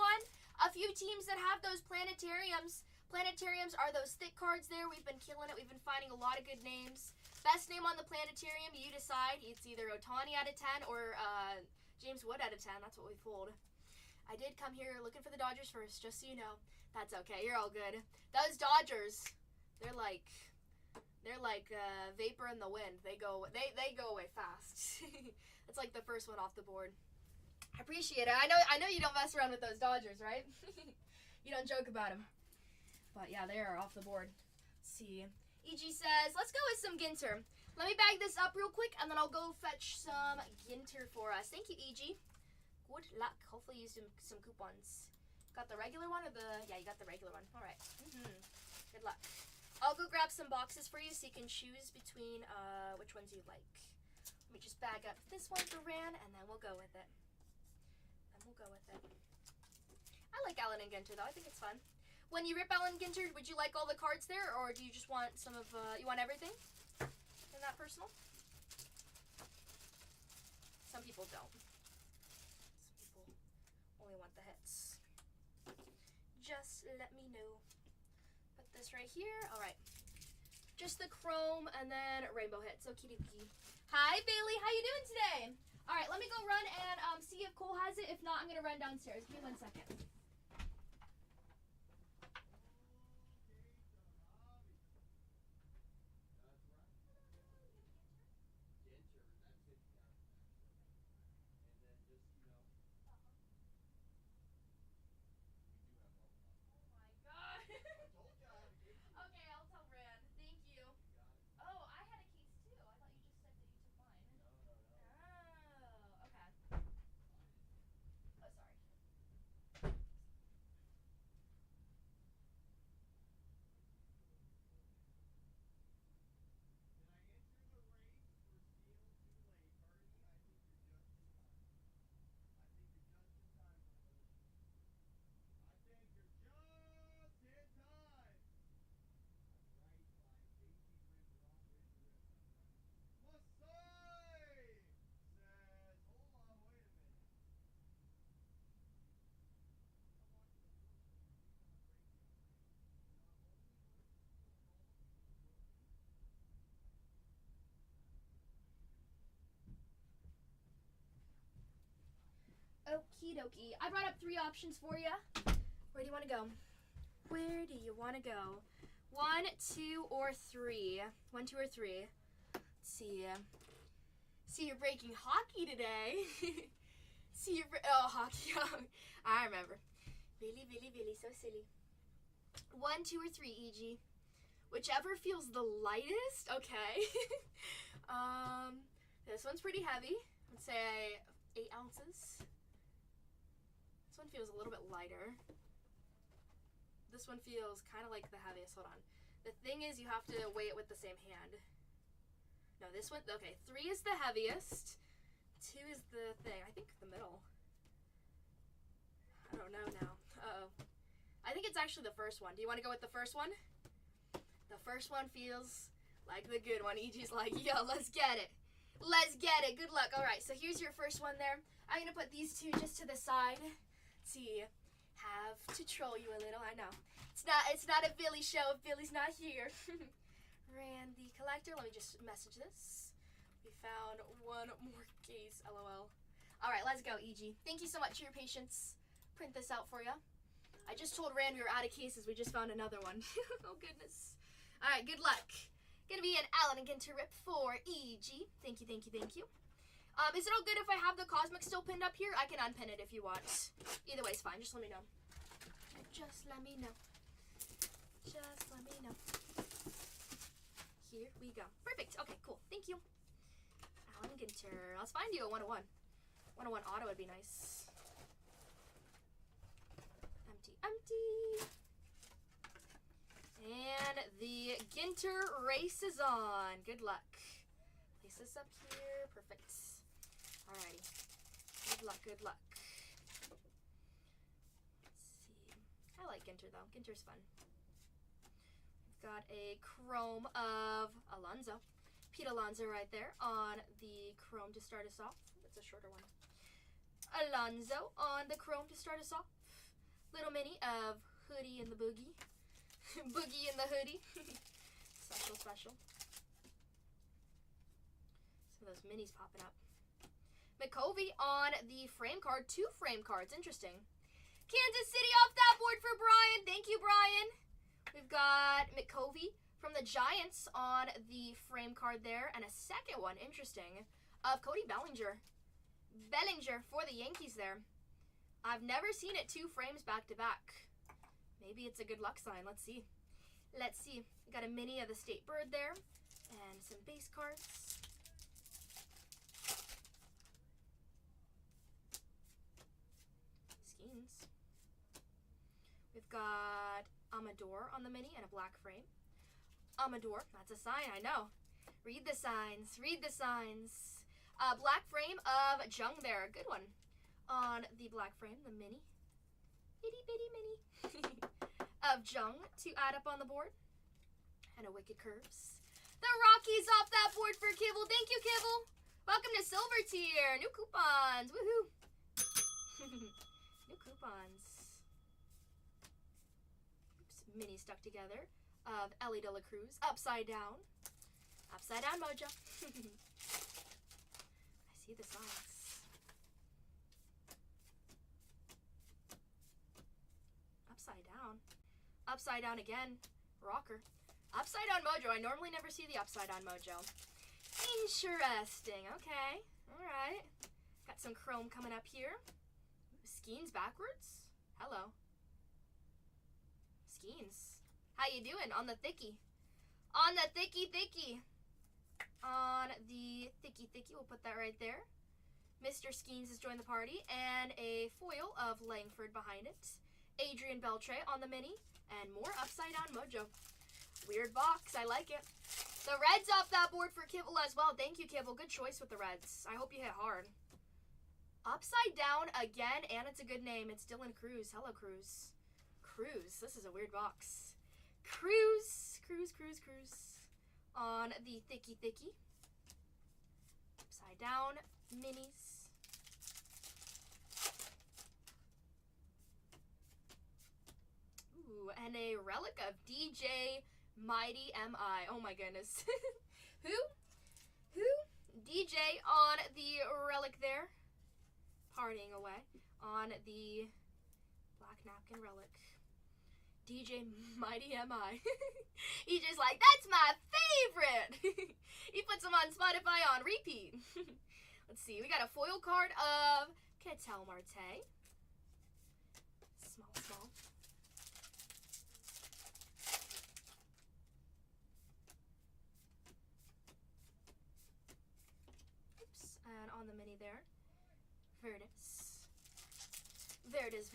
A few teams that have those planetariums. Planetariums are those thick cards there. We've been killing it. We've been finding a lot of good names. Best name on the planetarium, you decide. It's either Ohtani out of 10 or James Wood out of 10. That's what we pulled. I did come here looking for the Dodgers first, just so you know. That's okay. You're all good. Those Dodgers, they're like vapor in the wind. They go away fast. It's like the first one off the board. I appreciate it. I know you don't mess around with those Dodgers, right? You don't joke about them. But yeah, they are off the board. Let's see. EG says, let's go with some Ginter. Let me bag this up real quick, and then I'll go fetch some Ginter for us. Thank you, EG. Good luck. Hopefully you use some coupons. Got the regular one or the... Yeah, you got the regular one. All right. Good luck. I'll go grab some boxes for you so you can choose between which ones you like. Let me just bag up this one for Ran, and then we'll go with it. I like Allen and Ginter, though. I think it's fun. When you rip Allen Ginter, would you like all the cards there, or do you just want some of, you want everything in that personal? Some people don't. Some people only want the hits. Just let me know. Put this right here. All right. Just the chrome and then rainbow hits. Okie dokie. Hi, Bailey. How you doing today? All right, let me go run and see if Cole has it. If not, I'm going to run downstairs. Give me 1 second. dokie. I brought up 3 options for you. Where do you want to go? Where do you want to go? 1, 2, or 3? 1, 2, or 3? Let's see. See, you're breaking hockey today. See, hockey. I remember. Billy, so silly. 1, 2, or 3, EG. Whichever feels the lightest. Okay. This one's pretty heavy. Let's say 8 ounces. This one feels a little bit lighter. This one feels kind of like the heaviest. Hold on. The thing is, you have to weigh it with the same hand. No, this one, okay, 3 is the heaviest. 2 is the thing. I think the middle. I don't know now. Uh-oh. I think it's actually the first one. Do you want to go with the first one? The first one feels like the good one. EG's like, yo, let's get it. Let's get it. Good luck. All right, so here's your first one there. I'm going to put these 2 just to the side. See, have to troll you a little. I know. It's not a Billy show if Billy's not here. Randy Collector. Let me just message this. We found 1 more case. LOL. All right, let's go, EG. Thank you so much for your patience. Print this out for you. I just told Rand we were out of cases. We just found another one. Oh, goodness. All right, good luck. Gonna be an Allen and Ginter rip for EG. Thank you. Is it all good if I have the Cosmic still pinned up here? I can unpin it if you want. Either way is fine. Just let me know. Just let me know. Here we go. Perfect. Okay, cool. Thank you. Allen and Ginter. Let's find you a 101. 101 auto would be nice. Empty. And the Ginter race is on. Good luck. Place this up here. Perfect. Alrighty. Good luck. Let's see. I like Ginter though. Ginter's fun. We've got a chrome of Alonso. Pete Alonso right there on the chrome to start us off. That's a shorter one. Alonso on the chrome to start us off. Little mini of Hoodie and the Boogie. Boogie in the hoodie. Special. Some of those minis popping up. McCovey on the frame card. 2 frame cards. Interesting. Kansas City off that board for Brian. Thank you, Brian. We've got McCovey from the Giants on the frame card there. And a second one, interesting, of Cody Bellinger. Bellinger for the Yankees there. I've never seen it 2 frames back to back. Maybe it's a good luck sign. Let's see. We got a mini of the State Bird there. And some base cards. Skeens. We've got Amador on the mini and a black frame. Amador. That's a sign, I know. Read the signs. Black frame of Jung there. Good one. On the black frame, the mini. Itty bitty mini. Of Jung to add up on the board. And a Wicked Curves. The Rockies off that board for Kibble. Thank you, Kibble. Welcome to Silver Tier. New coupons. Woohoo. New coupons. Oops, mini stuck together. Of Ellie De La Cruz. Upside down. Upside down mojo. I see the signs. Upside down again. Rocker. Upside down mojo. I normally never see the upside down mojo. Interesting. Okay. Alright. Got some chrome coming up here. Skeens backwards. Hello. Skeens. How you doing? On the thicky. On the thicky. On the thicky. We'll put that right there. Mr. Skeens has joined the party. And a foil of Langford behind it. Adrian Beltre on the mini. And more upside down mojo. Weird box. I like it. The Reds off that board for Kibble as well. Thank you, Kibble. Good choice with the Reds. I hope you hit hard. Upside down again. And it's a good name. It's Dylan Cruz. Hello, Cruz. Cruz. This is a weird box. Cruz. On the thicky. Upside down. Minis. And a relic of DJ Mighty M.I. Oh my goodness. Who? DJ on the relic there. partying away on the black napkin relic. DJ Mighty MI. He's just like, that's my favorite. He puts them on Spotify on repeat. Let's see. We got a foil card of Ketel Marte. Small. Oops. And on the mini there, Verdis. Verdis.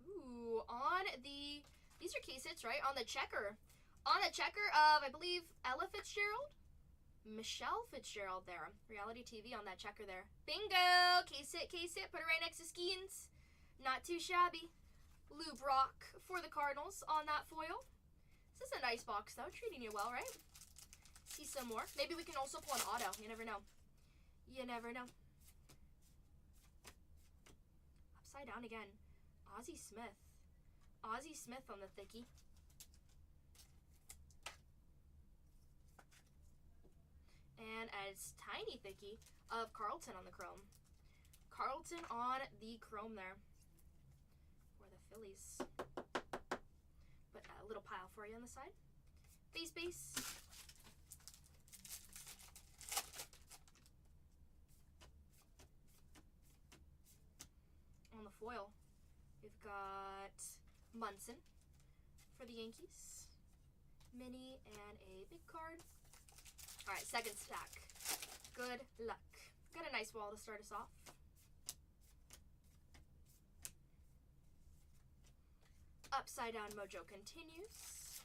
Ooh, on the, these are case hits, right? On the checker of, I believe, Ella Fitzgerald? Michelle Fitzgerald there. Reality TV on that checker there. Bingo! Case hit. Put it right next to Skeens. Not too shabby. Lou Brock for the Cardinals on that foil. This is a nice box, though. Treating you well, right? See some more. Maybe we can also pull an auto. You never know. Upside down again. Ozzie Smith on the thickie. And a tiny thickie of Carlton on the chrome. Carlton on the chrome there for the Phillies. Put a little pile for you on the side. Base. On the foil, we've got Munson for the Yankees. Mini and a big card. All right, second stack. Good luck. Got a nice wall to start us off. Upside down mojo continues.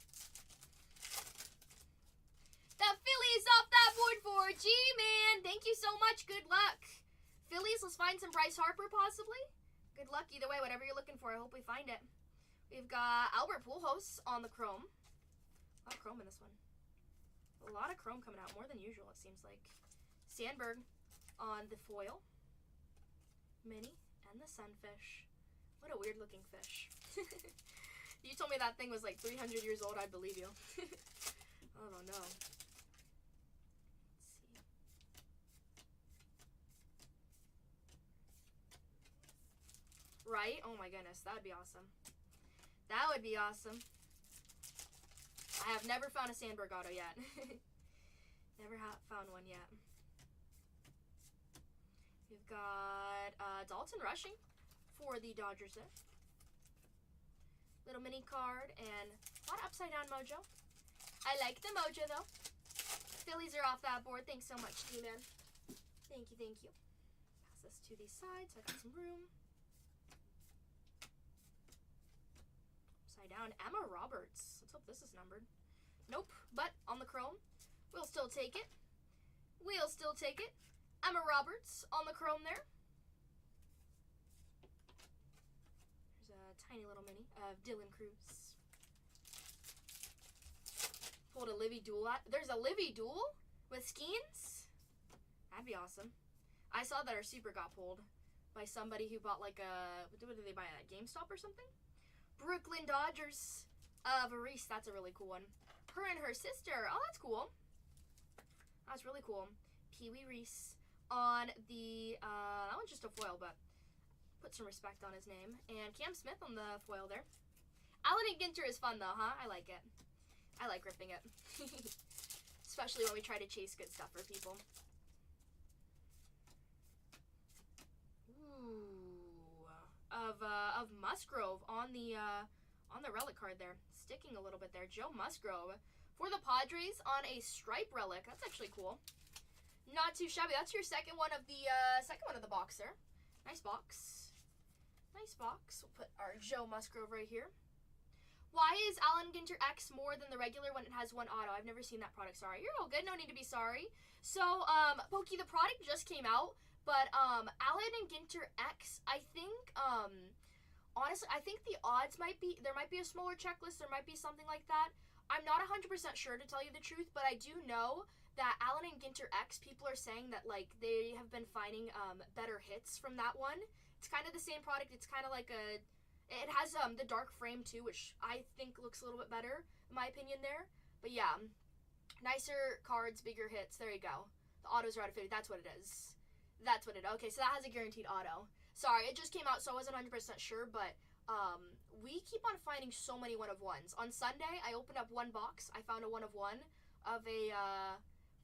The Phillies off that board for G-Man. Thank you so much. Good luck. Phillies, let's find some Bryce Harper possibly. Good luck either way, whatever you're looking for. I hope we find it. We've got Albert Pujols on the chrome. A lot of chrome in this one. A lot of chrome coming out, more than usual, it seems like. Sandberg on the foil. Mini and the sunfish. What a weird looking fish. You told me that thing was like 300 years old, I'd believe you. I don't know. Let's see. Right? Oh my goodness, that would be awesome. That would be awesome. I have never found a Sandberg auto yet. Never found one yet. We've got Dalton Rushing for the Dodgers there. Little mini card and a lot of upside down mojo. I like the mojo though. Phillies are off that board. Thanks so much, T-Man. Thank you. Pass this to the side so I got some room. Upside down, Emma Roberts. Let's hope this is numbered. Nope, but on the chrome, we'll still take it. Emma Roberts on the chrome there. There's a tiny little mini of Dylan Cruz. Pulled a Livy Duel. There's a Livy Duel with Skeens? That'd be awesome. I saw that our super got pulled by somebody who bought like a, what did they buy, at GameStop or something? Brooklyn Dodgers of Reese. That's a really cool one. Her and her sister. Oh, that's cool. That's really cool. Pee Wee Reese on the, that one's just a foil, but put some respect on his name. And Cam Smith on the foil there. Allen and Ginter is fun though, huh? I like it. I like ripping it. Especially when we try to chase good stuff for people. Ooh. Of Musgrove on the relic card there. Sticking a little bit there. Joe Musgrove for the Padres on a stripe relic. That's actually cool. Not too shabby. That's your second one of the box there. Nice box. We'll put our Joe Musgrove right here. Why is Allen Ginter X more than the regular when it has one auto? I've never seen that product. Sorry. You're all good. No need to be sorry. So, Pokey, the product just came out, but Allen and Ginter X, I think, honestly, I think the odds might be, there might be a smaller checklist, there might be something like that. I'm not 100% sure, to tell you the truth, but I do know that Allen and Ginter X, people are saying that, like, they have been finding better hits from that one. It's kind of the same product. It's kind of like a, it has the dark frame too, which I think looks a little bit better, in my opinion there. But yeah, nicer cards, bigger hits. There you go. The autos are out of 50. That's what it is. That's what it is. Okay, so that has a guaranteed auto. Sorry, it just came out, so I wasn't 100% sure, but we keep on finding so many 1-of-1s. On Sunday, I opened up one box. I found a 1-of-1 of a,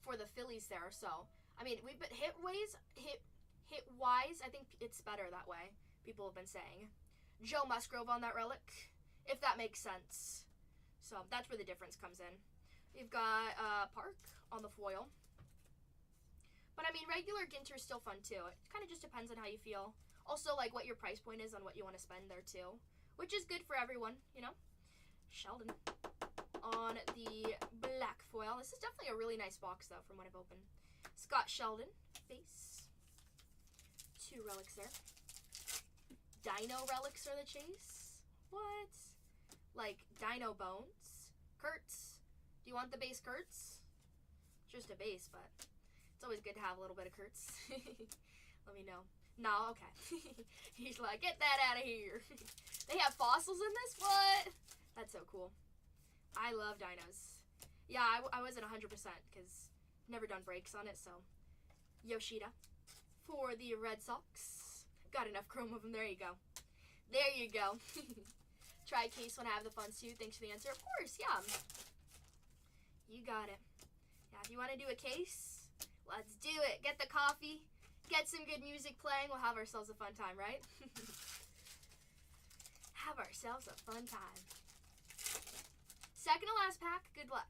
for the Phillies there, so, I mean, we've been hit-wise, I think it's better that way, people have been saying. Joe Musgrove on that relic, if that makes sense. So, that's where the difference comes in. We've got Park on the foil. But, I mean, regular Ginter's still fun, too. It kind of just depends on how you feel. Also, like, what your price point is on what you want to spend there, too. Which is good for everyone, you know? Sheldon on the black foil. This is definitely a really nice box, though, from what I've opened. Scott Sheldon, face. 2 relics there. Dino relics are the chase. What? Like, Dino Bones. Kurtz. Do you want the base Kurtz? Just a base, but it's always good to have a little bit of Kurtz. Let me know. No, okay. He's like, get that out of here. They have fossils in this? What? That's so cool. I love dinos. Yeah, I wasn't 100% because never done breaks on it, so. Yoshida for the Red Sox. Got enough chrome of them. There you go. There you go. Try case when I have the funds too. Thanks for the answer. Of course, yeah. You got it. Yeah, if you want to do a case, let's do it. Get the coffee. Get some good music playing. We'll have ourselves a fun time, right? Have ourselves a fun time. Second to last pack. Good luck.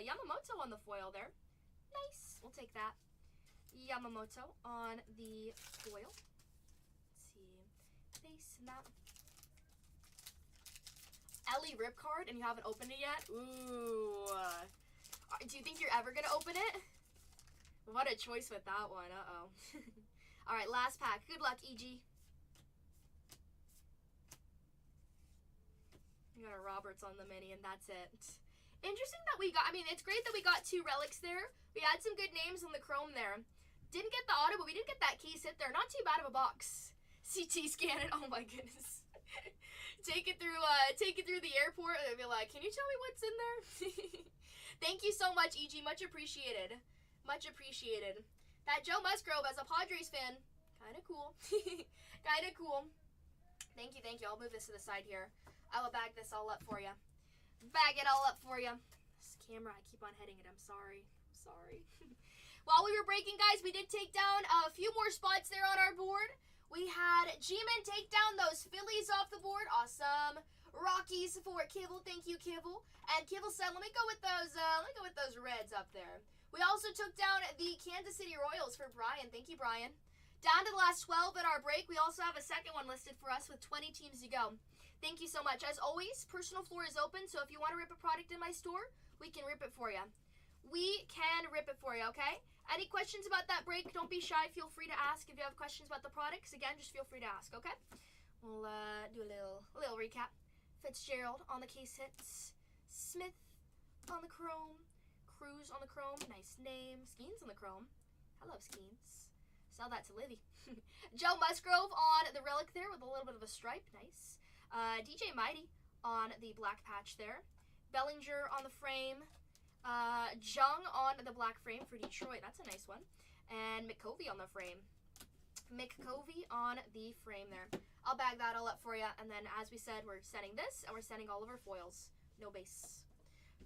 Yamamoto on the foil there. Nice. We'll take that. Yamamoto on the foil. Let's see. Face and that. Ellie rip card and you haven't opened it yet? Ooh. Do you think you're ever going to open it? What a choice with that one. Uh-oh. All right, last pack. Good luck, EG. We got a Roberts on the mini, and that's it. Interesting that we got, I mean, it's great that we got 2 relics there. We had some good names on the chrome there. Didn't get the auto, but we did get that case hit there. Not too bad of a box. CT scan it. Oh, my goodness. Take it through the airport, and they'll be like, can you tell me what's in there? Thank you so much, EG. Much appreciated. Much appreciated. That Joe Musgrove as a Padres fan, kind of cool. Kind of cool. Thank you, thank you. I'll move this to the side here. I will bag this all up for you. Bag it all up for you. This camera, I keep on hitting it. I'm sorry. Sorry. While we were breaking, guys, we did take down a few more spots there on our board. We had G-Man take down those Phillies off the board. Awesome. Rockies for Kibble. Thank you, Kibble. And Kibble said, let me go with those Reds up there. We also took down the Kansas City Royals for Brian. Thank you, Brian. Down to the last 12 in our break. We also have a second one listed for us with 20 teams to go. Thank you so much. As always, personal floor is open, so if you want to rip a product in my store, we can rip it for you. We can rip it for you, okay? Any questions about that break, don't be shy. Feel free to ask. If you have questions about the products, again, just feel free to ask, okay? We'll do a little recap. Fitzgerald on the case hits. Smith on the chrome. Cruz on the chrome. Nice name. Skeens on the chrome. I love Skeens. Sell that to Livy. Joe Musgrove on the relic there with a little bit of a stripe. Nice. DJ Mighty on the black patch there. Bellinger on the frame. Jung on the black frame for Detroit. That's a nice one. And McCovey on the frame. McCovey on the frame there. I'll bag that all up for you. And then, as we said, we're sending this, and we're sending all of our foils. No base.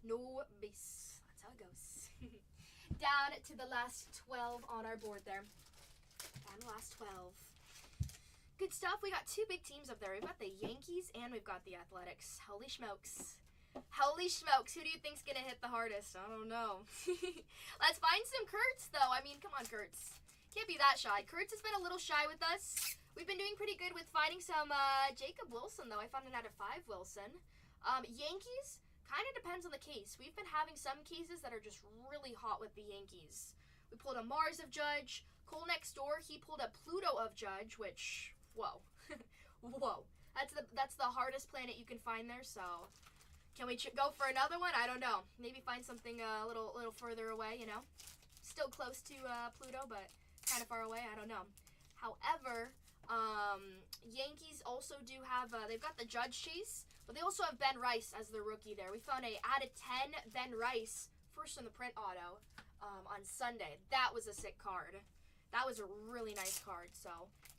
No base. That's how it goes. Down to the last 12 on our board there. Down to the last 12. Good stuff. We got 2 big teams up there. We've got the Yankees, and we've got the Athletics. Holy smokes. Holy smokes. Who do you think's going to hit the hardest? I don't know. Let's find some Kurtz, though. I mean, come on, Kurtz. Can't be that shy. Kurtz has been a little shy with us. We've been doing pretty good with finding some Jacob Wilson, though. I found an out of 5 Wilson. Yankees, kind of depends on the case. We've been having some cases that are just really hot with the Yankees. We pulled a Mars of Judge. Cole next door, he pulled a Pluto of Judge, which, whoa. Whoa. That's the hardest planet you can find there, so can we go for another one? I don't know. Maybe find something a little further away, you know. Still close to Pluto, but kind of far away. I don't know. However, Yankees also do have, they've got the Judge chase But they also have Ben Rice as their rookie there. We found a out of 10 Ben Rice, first in the print auto, on Sunday. That was a sick card. That was a really nice card. So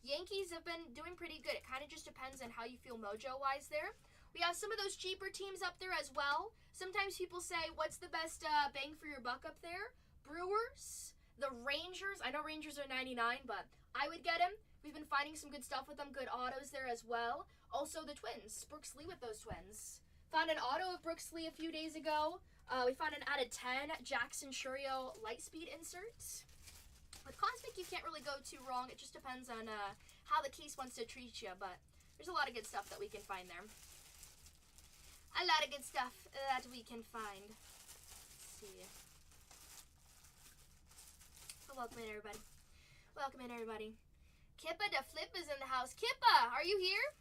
Yankees have been doing pretty good. It kind of just depends on how you feel mojo-wise there. We have some of those cheaper teams up there as well. Sometimes people say, what's the best bang for your buck up there? Brewers, the Rangers. I know Rangers are 99, but I would get them. We've been finding some good stuff with them. Good autos there as well. Also the Twins. Brooks Lee with those Twins. Found an auto of Brooks Lee a few days ago. We found an out of 10 Jackson Churio Lightspeed insert. With Cosmic, you can't really go too wrong. It just depends on how the case wants to treat you, but there's a lot of good stuff that we can find there. A lot of good stuff that we can find. Let's see. So welcome in, everybody. Welcome in, everybody. Kippa the Flip is in the house. Kippa, are you here?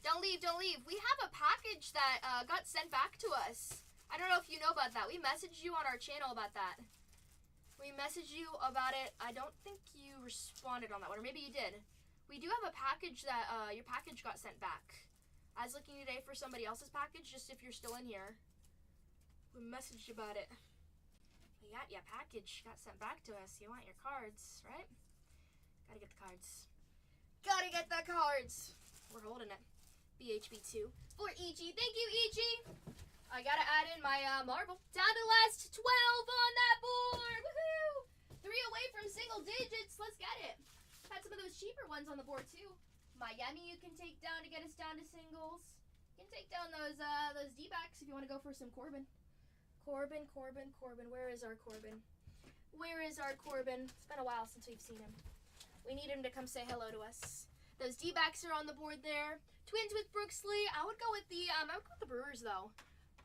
Don't leave, don't leave. We have a package that got sent back to us. I don't know if you know about that. We messaged you on our channel about that. We messaged you about it. I don't think you responded on that one, or maybe you did. We do have a package that, your package got sent back. I was looking today for somebody else's package, just if you're still in here. We messaged you about it. We got your package, got sent back to us. You want your cards, right? Gotta get the cards. Gotta get the cards. We're holding it. BHB2 for EG. Thank you, EG. I gotta add in my marble. Down to the last 12 on that board. Woohoo! 3 away from single digits. Let's get it. Had some of those cheaper ones on the board too. Miami you can take down to get us down to singles. You can take down those D-backs if you want to go for some Corbin. Corbin. Where is our Corbin? Where is our Corbin? It's been a while since we've seen him. We need him to come say hello to us. Those D-backs are on the board there. Twins with Brooks Lee. I would go with the Brewers though.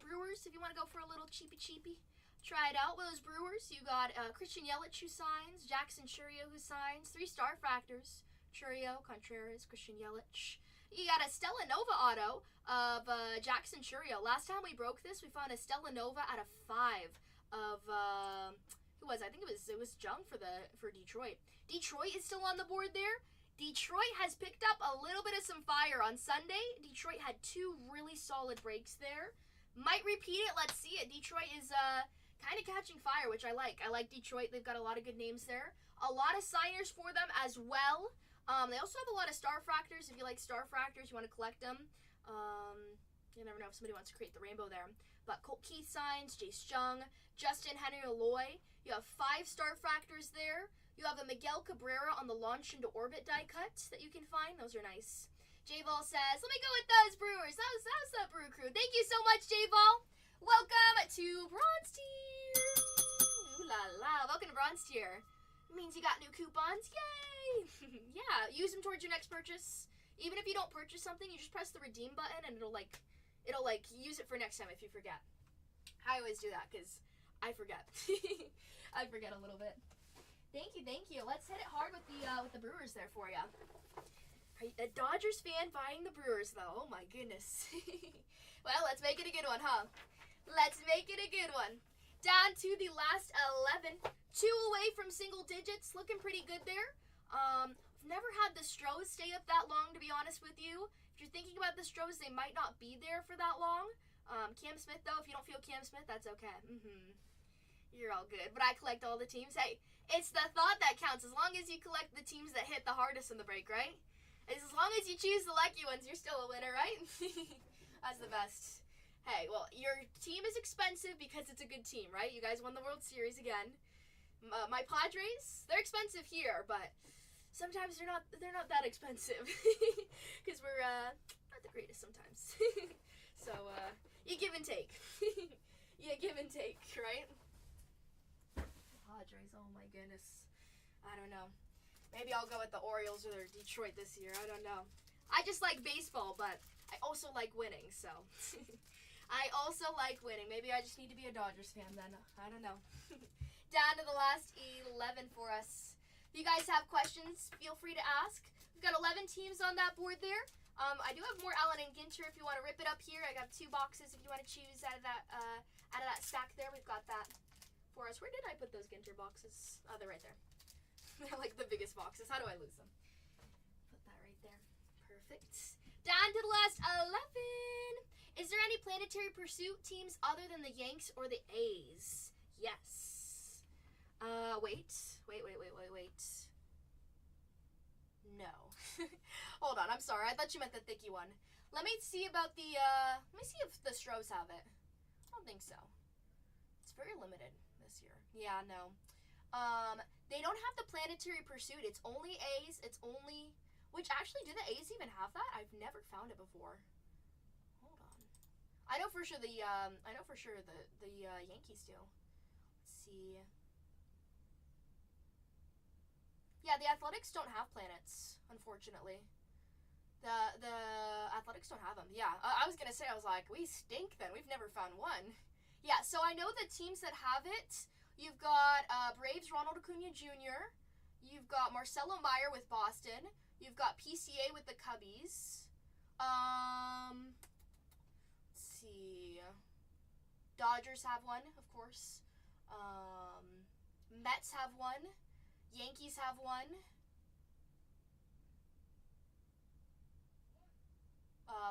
Brewers, if you want to go for a little cheapy. Try it out with those Brewers. You got Christian Yelich who signs, Jackson Churio who signs, 3 Star Factors. Churio, Contreras, Christian Yelich. You got a Stella Nova auto of Jackson Churio. Last time we broke this, we found a Stella Nova out of 5 of who was? I think it was Jung for Detroit. Detroit is still on the board there. Detroit has picked up a little bit of some fire on Sunday. Detroit had 2 really solid breaks there. Might repeat it. Let's see it. Detroit is kind of catching fire, which I like. I like Detroit. They've got a lot of good names there. A lot of signers for them as well. They also have a lot of Star Fractors. If you like Star Fractors, you want to collect them. You never know if somebody wants to create the rainbow there. But Colt Keith signs, Jace Jung, Justin Henry Aloy. You have 5 Star Fractors there. You have a Miguel Cabrera on the Launch into Orbit die cut that you can find. Those are nice. J-Ball says, let me go with those Brewers. How's that Brew Crew? Thank you so much, J-Ball. Welcome to Bronze Tier. Ooh la la. Welcome to Bronze Tier. Means you got new coupons. Yay! Yeah, use them towards your next purchase. Even if you don't purchase something, you just press the redeem button and it'll use it for next time if you forget. I always do that because I forget. I forget a little bit. Thank you. Let's hit it hard with the Brewers there for you. Are you a Dodgers fan buying the Brewers though? Oh my goodness. Well, let's make it a good one, huh? Let's make it a good one. Down to the last 11. 2 away from single digits. Looking pretty good there. Never had the Stros stay up that long, to be honest with you. If you're thinking about the Stros, they might not be there for that long. Cam Smith, though, if you don't feel Cam Smith, that's okay. You're all good. But I collect all the teams. Hey, it's the thought that counts. As long as you collect the teams that hit the hardest in the break, right? As long as you choose the lucky ones, you're still a winner, right? That's the best. Hey, well, your team is expensive because it's a good team, right? You guys won the World Series again. My Padres, they're expensive here, but sometimes they're not that expensive because we're not the greatest sometimes. So you give and take. You give and take, right? Padres, oh my goodness. I don't know. Maybe I'll go with the Orioles or Detroit this year. I don't know. I just like baseball, but I also like winning, so. I also like winning. Maybe I just need to be a Dodgers fan then. I don't know. Down to the last 11 for us. If you guys have questions, feel free to ask. We've got 11 teams on that board there. I do have more Allen and Ginter if you want to rip it up here. I got 2 boxes if you want to choose out of that stack there. We've got that for us. Where did I put those Ginter boxes? Oh, they're right there. They're like the biggest boxes. How do I lose them? Put that right there. Perfect. Down to the last 11. Is there any planetary pursuit teams other than the Yanks or the A's? Yes. Wait. No. Hold on, I'm sorry. I thought you meant the thicky one. Let me see about the, let me see if the Stros have it. I don't think so. It's very limited this year. Yeah, no. They don't have the planetary pursuit. It's only A's. It's only, which actually, do the A's even have that? I've never found it before. Hold on. I know for sure the Yankees do. Let's see. Yeah, the Athletics don't have planets, unfortunately. The Athletics don't have them. Yeah, I was gonna say, I was like, we stink then. We've never found one. Yeah, so I know the teams that have it. You've got Braves Ronald Acuna Jr. You've got Marcelo Meyer with Boston. You've got PCA with the Cubbies. Let's see. Dodgers have one, of course. Mets have one. Yankees have one.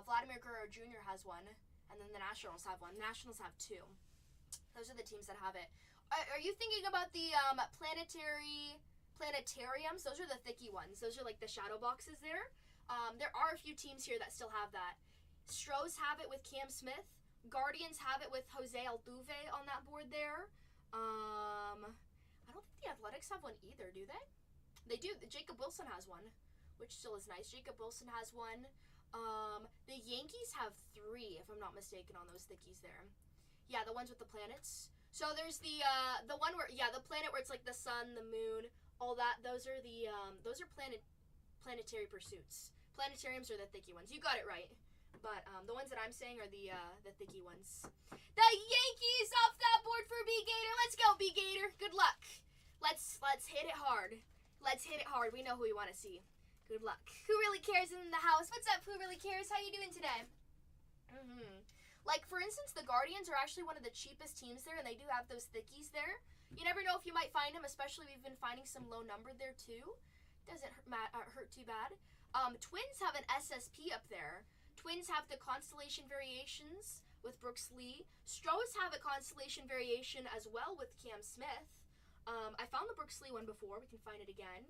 Vladimir Guerrero Jr. has one. And then the Nationals have one. Nationals have two. Those are the teams that have it. Are you thinking about the planetariums? Those are the thicky ones. Those are like the shadow boxes there. There are a few teams here that still have that. Stros have it with Cam Smith. Guardians have it with Jose Altuve on that board there. I don't think the Athletics have one either, do they? They do. Jacob Wilson has one, which still is nice. Jacob Wilson has one. The Yankees have 3, if I'm not mistaken, on those thickies there. Yeah, the ones with the planets. So there's the one where, yeah, the planet where it's like the sun, the moon, all that. Those are planetary pursuits. Planetariums are the thicky ones. You got it right. But the ones that I'm saying are the thicky ones. The Yankees off that board for B Gator. Let's go, B Gator. Good luck. Let's hit it hard. Let's hit it hard. We know who we want to see. Good luck. Who really cares in the house? What's up, Who Really Cares? How you doing today? Like, for instance, the Guardians are actually one of the cheapest teams there, and they do have those thickies there. You never know if you might find them, especially we've been finding some low numbered there, too. Doesn't hurt too bad. Twins have an SSP up there. Twins have the Constellation Variations with Brooks Lee. Stros have a Constellation Variation as well with Cam Smith. I found the Brooks Lee one before. We can find it again.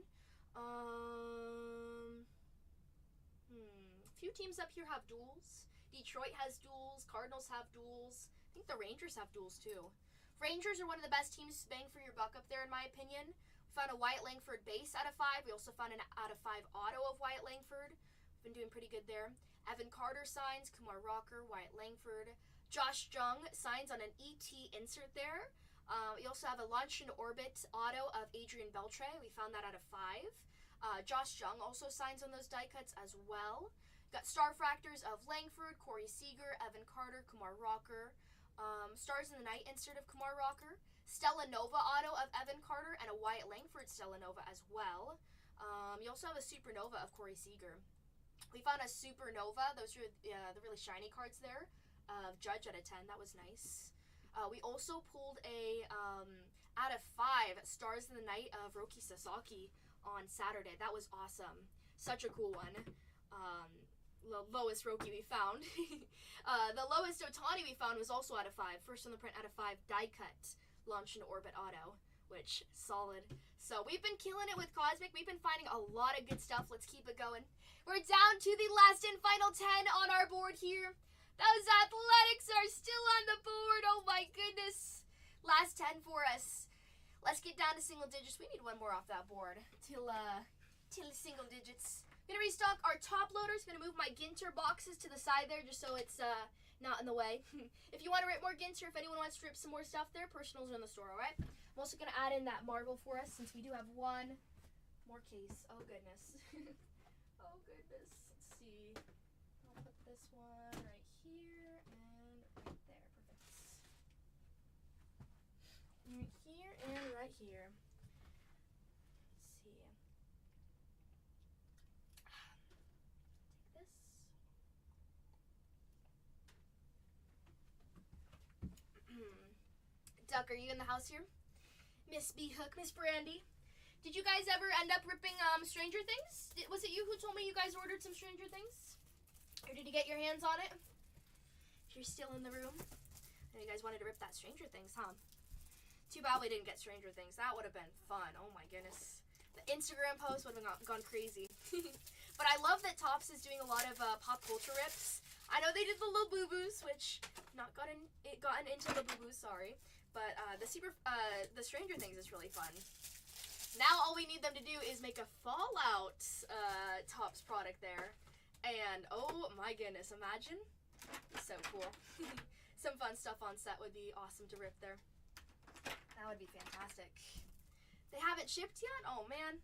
Few teams up here have duels. Detroit has duels. Cardinals have duels. I think the Rangers have duels too. Rangers are one of the best teams bang for your buck up there, in my opinion. We found a Wyatt Langford base out of 5. We also found an out of 5 auto of Wyatt Langford. We've been doing pretty good there. Evan Carter signs. Kumar Rocker, Wyatt Langford. Josh Jung signs on an ET insert there. We also have a Launch into Orbit auto of Adrian Beltre. We found that out of 5. Josh Jung also signs on those die cuts as well. Got Star Fractors of Langford, Corey Seager, Evan Carter, Kumar Rocker. Stars in the Night insert of Kumar Rocker. Stella Nova auto of Evan Carter and a Wyatt Langford Stella Nova as well. You also have a Supernova of Corey Seager. We found a Supernova. Those are the really shiny cards there of Judge out of 10. That was nice. We also pulled a out of 5 Stars in the Night of Roki Sasaki on Saturday. That was awesome. Such a cool one. The lowest Roki we found. The lowest Otani we found was also out of 5. First on the print out of 5 die cut Launch into Orbit auto, which solid. So we've been killing it with Cosmic. We've been finding a lot of good stuff. Let's keep it going. We're down to the last and final 10 on our board here. Those Athletics are still on the board. Oh my goodness. Last 10 for us. Let's get down to single digits. We need one more off that board till single digits. I'm gonna restock our top loaders. I'm gonna move my Ginter boxes to the side there just so it's not in the way. If you want to rip more Ginter, if anyone wants to rip some more stuff there, personals are in the store, alright? I'm also gonna add in that Marvel for us since we do have one more case. Oh goodness. Oh goodness. Let's see. I'll put this one right here and right there. Perfect. Right here and right here. Let's see. Take this. Duck, are you in the house here? Miss B Hook, Miss Brandy. Did you guys ever end up ripping Stranger Things? Was it you who told me you guys ordered some Stranger Things? Or did you get your hands on it? If you're still in the room. I know you guys wanted to rip that Stranger Things, huh? Too bad we didn't get Stranger Things. That would have been fun. Oh my goodness. The Instagram post would have gone crazy. But I love that Topps is doing a lot of pop culture rips. I know they did the little boo-boos, which not gotten into the boo-boos, sorry. But the Stranger Things is really fun. Now all we need them to do is make a Fallout Topps product there. And oh my goodness, imagine. So cool. Some fun stuff on set would be awesome to rip there. That would be fantastic. They haven't shipped yet? Oh man.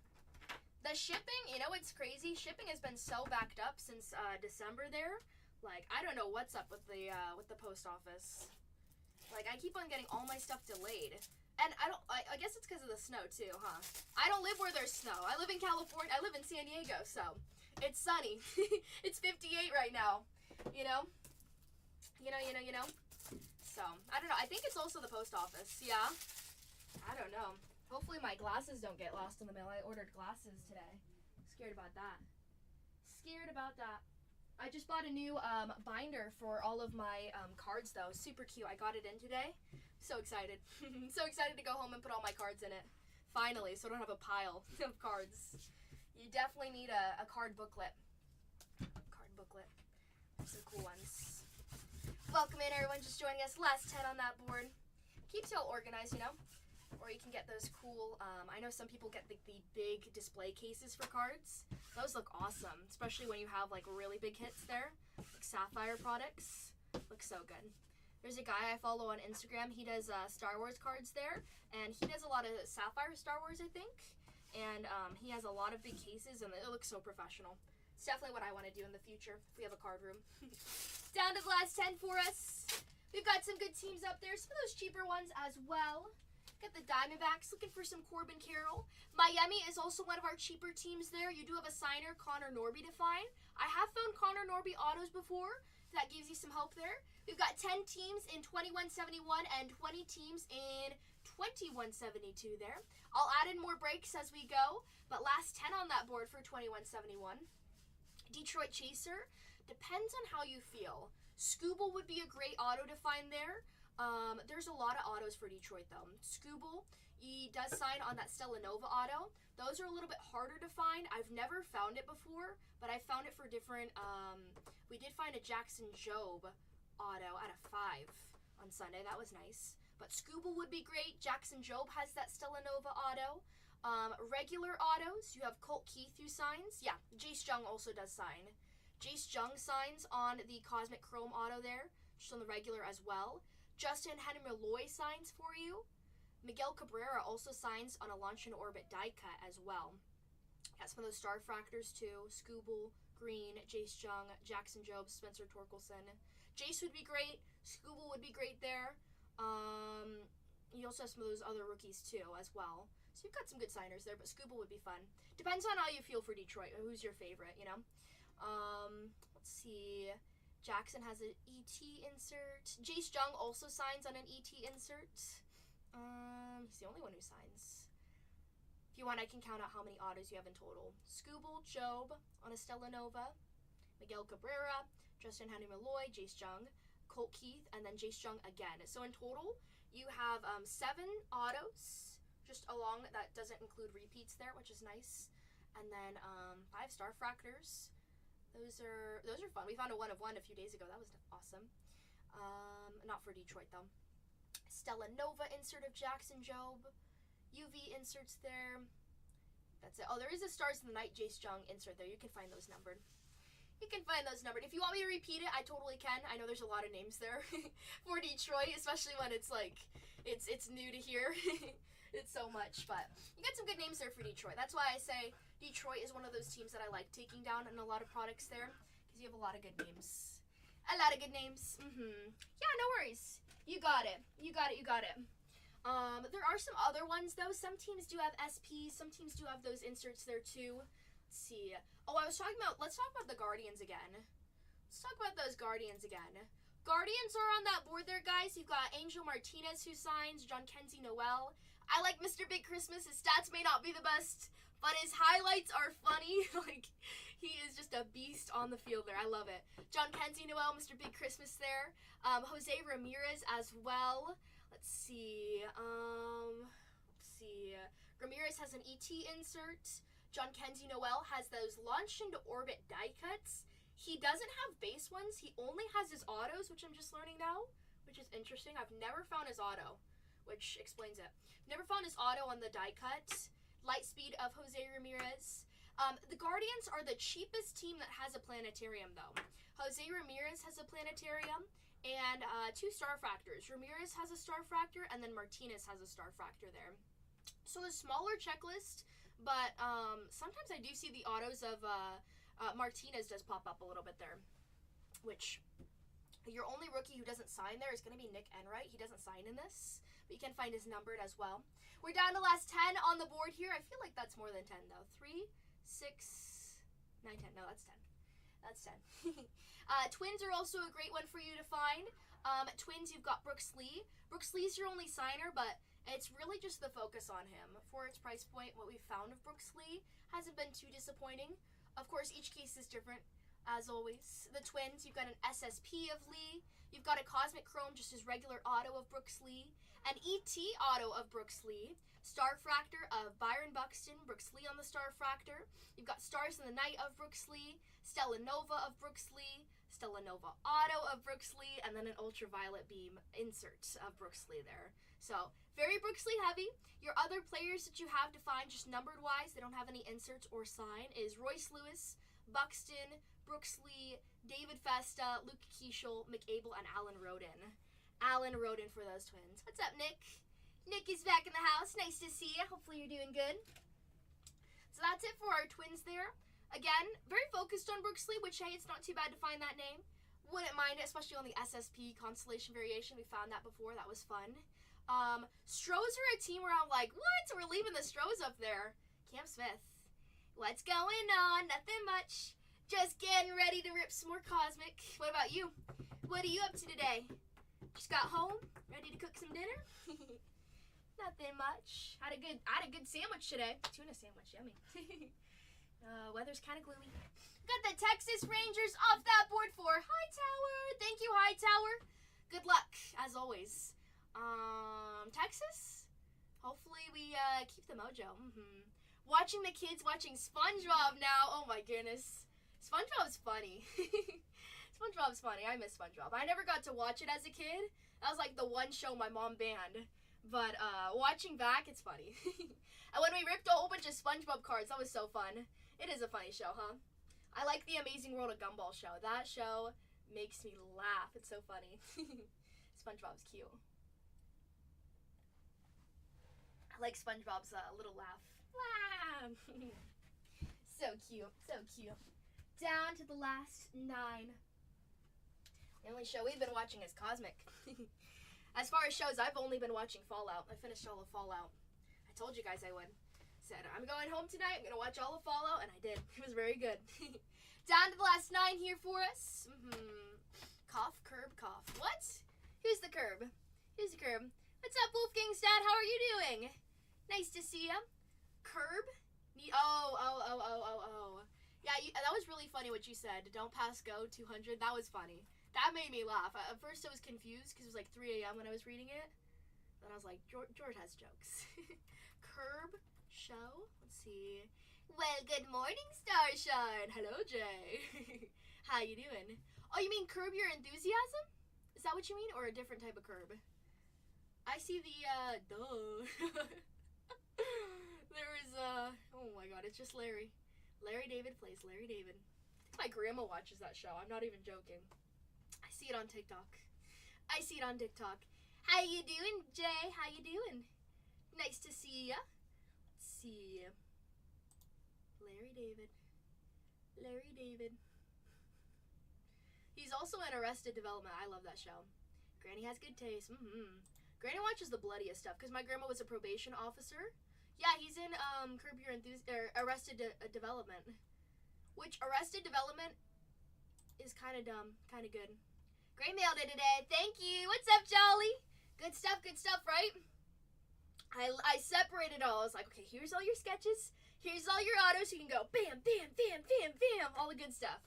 The shipping, you know what's crazy? Shipping has been so backed up since December there. Like, I don't know what's up with the post office. Like, I keep on getting all my stuff delayed. And I guess it's because of the snow too, huh? I don't live where there's snow. I live in California. I live in San Diego, so it's sunny. It's 58 right now, you know? You know. So, I don't know. I think it's also the post office, yeah? I don't know. Hopefully my glasses don't get lost in the mail. I ordered glasses today. Scared about that. I just bought a new binder for all of my cards, though. Super cute. I got it in today. So excited. So excited to go home and put all my cards in it. Finally, so I don't have a pile of cards. You definitely need a card booklet. Some cool ones. Welcome in, everyone just joining us. Last 10 on that board. Keeps you all organized, you know? Or you can get those cool, I know some people get the big display cases for cards. Those look awesome, especially when you have like really big hits there. Like Sapphire products. Look so good. There's a guy I follow on Instagram. He does Star Wars cards there. And he does a lot of Sapphire Star Wars, I think. And he has a lot of big cases and it looks so professional. It's definitely what I want to do in the future if we have a card room. Down to the last 10 for us. We've got some good teams up there. Some of those cheaper ones as well. Got the Diamondbacks looking for some Corbin Carroll. Miami is also one of our cheaper teams there. You do have a signer, Connor Norby, to find. I have found Connor Norby autos before. That gives you some help there. We've got 10 teams in 2171 and 20 teams in 2172 there. I'll add in more breaks as we go, but last 10 on that board for 2171. Detroit Chaser, depends on how you feel. Scooble would be a great auto to find there. There's a lot of autos for Detroit though. Scooble, he does sign on that Stellanova auto. Those are a little bit harder to find. I've never found it before, but I found it for different, we did find a Jackson Job auto out of 5 on Sunday. That was nice. But Scooble would be great. Jackson Job has that Stellanova auto. Regular autos, you have Colt Keith who signs. Yeah, Jace Jung also does sign. Jace Jung signs on the Cosmic Chrome auto there, just on the regular as well. Justin Henry Malloy signs for you. Miguel Cabrera also signs on a Launch and Orbit die cut as well. Got some of those Star Fractors too. Scooble, Green, Jace Jung, Jackson Job, Spencer Torkelson. Jace would be great. Scooble would be great there. You also have some of those other rookies too as well. So you've got some good signers there, but Scooble would be fun. Depends on how you feel for Detroit. Who's your favorite, you know? Let's see. Jackson has an ET insert. Jace Jung also signs on an ET insert. He's the only one who signs. If you want, I can count out how many autos you have in total. Scooble, Job on a Stellanova, Miguel Cabrera, Justin Henry Malloy, Jace Jung, Colt Keith, and then Jace Jung again. So in total, you have 7 autos, just along. That doesn't include repeats there, which is nice. And then 5 Star Fractors. Those are fun. We found a 1 of 1 a few days ago. That was awesome. Not for Detroit though. Stellanova insert of Jackson Job. UV inserts there. That's it. Oh, there is a Stars of the Night Jace Jung insert there. You can find those numbered. If you want me to repeat it, I totally can. I know there's a lot of names there for Detroit, especially when it's like it's new to hear. It's so much, but you got some good names there for Detroit. That's why I say Detroit is one of those teams that I like taking down in a lot of products there, because you have a lot of good names. Yeah, no worries. You got it. There are some other ones though. Some teams do have SPs. Some teams do have those inserts there too. Let's see. Oh, let's talk about the Guardians again. Let's talk about those Guardians again. Guardians are on that board there, guys. You've got Angel Martinez who signs, John Kenzie Noel. I like Mr. Big Christmas. His stats may not be the best, but his highlights are funny. Like, he is just a beast on the field there. I love it. John Kenzie Noel, Mr. Big Christmas there. Jose Ramirez as well. Let's see. Ramirez has an ET insert. John Kenzie Noel has those launched into orbit die cuts. He doesn't have base ones. He only has his autos, which I'm just learning now, which is interesting. I've never found his auto, which explains it. Never found his auto on the die cut. Light speed of Jose Ramirez. The Guardians are the cheapest team that has a planetarium, though. Jose Ramirez has a planetarium and 2 star fractors. Ramirez has a star fractor, and then Martinez has a star fractor there. So a smaller checklist, but sometimes I do see the autos of Martinez does pop up a little bit there, which your only rookie who doesn't sign there is going to be Nick Enright. He doesn't sign in this, but you can find his numbered as well. We're down to last 10 on the board here. I feel like that's more than 10, though. 3, 6, 9, 10. No, that's 10. That's 10. Twins are also a great one for you to find. Twins, you've got Brooks Lee. Brooks Lee's your only signer, but it's really just the focus on him. For its price point, what we've found of Brooks Lee hasn't been too disappointing. Of course, each case is different, as always. The Twins, you've got an SSP of Lee. You've got a Cosmic Chrome, just his regular auto of Brooks Lee. An ET auto of Brooks Lee. Star Fractor of Byron Buxton. Brooks Lee on the Star Fractor. You've got Stars in the Night of Brooks Lee. Stella Nova of Brooks Lee. Stella Nova auto of Brooks Lee. And then an Ultraviolet Beam insert of Brooks Lee there. So, very Brooks Lee heavy. Your other players that you have to find, just numbered wise, they don't have any inserts or sign, is Royce Lewis, Buxton, Brooks Lee, David Festa, Luke Keishel, McAble, and Alan Roden. Alan Roden for those Twins. What's up, Nick? Nick is back in the house. Nice to see you. Hopefully you're doing good. So that's it for our Twins there. Again, very focused on Brooks Lee, which, hey, it's not too bad to find that name. Wouldn't mind it, especially on the SSP Constellation variation. We found that before. That was fun. Stros are a team where I'm like, what? We're leaving the Stros up there. Cam Smith. What's going on? Nothing much. Just getting ready to rip some more Cosmic. What about you? What are you up to today? Just got home? Ready to cook some dinner? Nothing much. I had a good sandwich today. Tuna sandwich, yummy. Weather's kind of gloomy. Got the Texas Rangers off that board for Hightower. Thank you, Hightower. Good luck, as always. Texas? Hopefully we keep the mojo. Watching the kids watching SpongeBob now. Oh my goodness. SpongeBob's funny. SpongeBob's funny. I miss SpongeBob. I never got to watch it as a kid. That was like the one show my mom banned. But watching back, it's funny. And when we ripped a whole bunch of SpongeBob cards, that was so fun. It is a funny show, huh? I like the Amazing World of Gumball show. That show makes me laugh. It's so funny. SpongeBob's cute. I like SpongeBob's little laugh. So cute. So cute. Down to the last 9. The only show we've been watching is Cosmic. As far as shows, I've only been watching Fallout. I finished all of Fallout. I told you guys I would. Said, I'm going home tonight. I'm going to watch all of Fallout, and I did. It was very good. Down to the last 9 here for us. Cough, curb, cough. What? Who's the curb? Who's the curb? What's up, Wolfgang's dad? How are you doing? Nice to see ya. Curb? Oh. Yeah, that was really funny what you said. Don't pass go 200. That was funny. That made me laugh. At first I was confused because it was like 3 a.m. when I was reading it. Then I was like, George has jokes. Curb show. Let's see. Well, good morning, Starshine. Hello, Jay. How you doing? Oh, you mean Curb Your Enthusiasm? Is that what you mean? Or a different type of curb? I see the, duh. There is, oh my god, it's just Larry. Larry David plays Larry David. I think my grandma watches that show. I'm not even joking. I see it on TikTok. How you doing, Jay? How you doing? Nice to see ya. Let's see. Larry David. He's also in Arrested Development. I love that show. Granny has good taste. Granny watches the bloodiest stuff because my grandma was a probation officer. Yeah, he's in Curb Your Arrested Development. Which Arrested Development is kind of dumb, kind of good. Great mail day today. Thank you. What's up, Jolly? Good stuff, right? I separated all. I was like, okay, here's all your sketches. Here's all your autos. You can go bam, bam, bam, bam, bam. All the good stuff.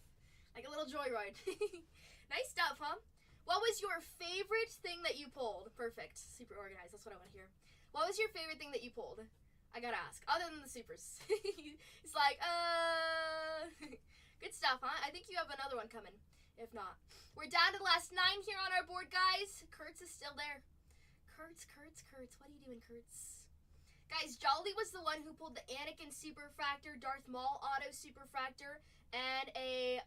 Like a little joyride. Nice stuff, huh? What was your favorite thing that you pulled? Perfect. Super organized. That's what I want to hear. What was your favorite thing that you pulled? I gotta ask. Other than the supers. It's like, good stuff, huh? I think you have another one coming. If not. We're down to the last 9 here on our board, guys. Kurtz is still there. Kurtz. What are you doing, Kurtz? Guys, Jolly was the one who pulled the Anakin Superfractor, Darth Maul Auto Superfractor, and a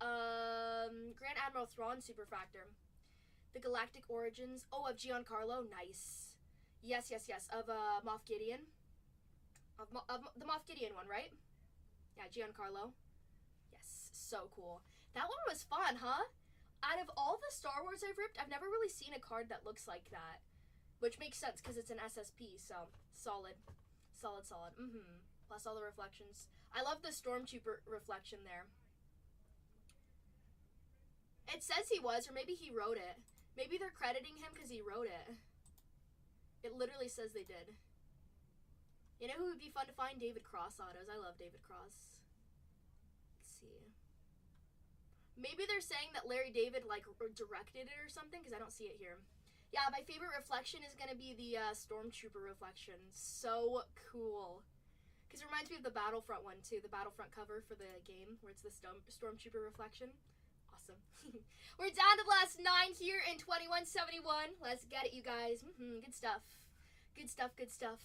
Grand Admiral Thrawn Superfractor. The Galactic Origins. Oh, of Giancarlo. Nice. Yes. Of Moff Gideon. Of the Moff Gideon one, right? Yeah, Giancarlo. Yes, so cool. That one was fun, huh? Out of all the Star Wars I've ripped, I've never really seen a card that looks like that. Which makes sense, because it's an SSP, so solid. Solid. Plus all the reflections. I love the Stormtrooper reflection there. It says he was, or maybe he wrote it. Maybe they're crediting him because he wrote it. It literally says they did. You know who would be fun to find? David Cross autos. I love David Cross. Let's see. Maybe they're saying that Larry David, like, directed it or something, because I don't see it here. Yeah, my favorite reflection is going to be the Stormtrooper reflection. So cool. Because it reminds me of the Battlefront one, too. The Battlefront cover for the game, where it's the Stormtrooper reflection. Awesome. We're down to the last 9 here in 2171. Let's get it, you guys. Good stuff. Good stuff.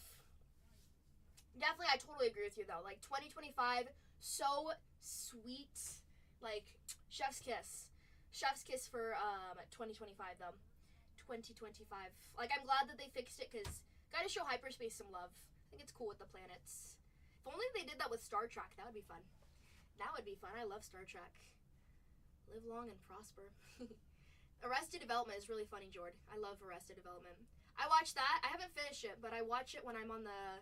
Definitely, I totally agree with you, though. Like, 2025, so sweet. Like, chef's kiss. Chef's kiss for 2025, though. 2025. Like, I'm glad that they fixed it, because gotta show hyperspace some love. I think it's cool with the planets. If only they did that with Star Trek, that would be fun. That would be fun. I love Star Trek. Live long and prosper. Arrested Development is really funny, Jord. I love Arrested Development. I watch that. I haven't finished it, but I watch it when I'm on the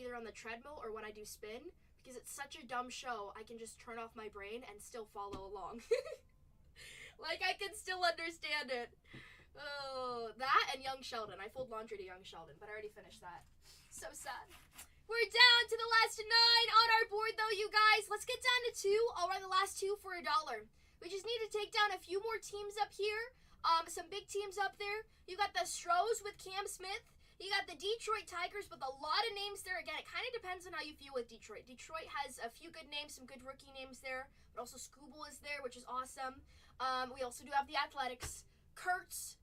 either on the treadmill or when I do spin, because it's such a dumb show. I can just turn off my brain and still follow along. Like, I can still understand it. Oh, that and Young Sheldon. I fold laundry to Young Sheldon, but I already finished that. So sad. We're down to the last 9 on our board, though, you guys. Let's get down to 2. I'll run the last 2 for $1. We just need to take down a few more teams up here. Some big teams up there. You got the Stros with Cam Smith. You got the Detroit Tigers with a lot of names there. Again, it kind of depends on how you feel with Detroit. Detroit has a few good names, some good rookie names there. But also Scooble is there, which is awesome. We also do have the Athletics. Kurtz.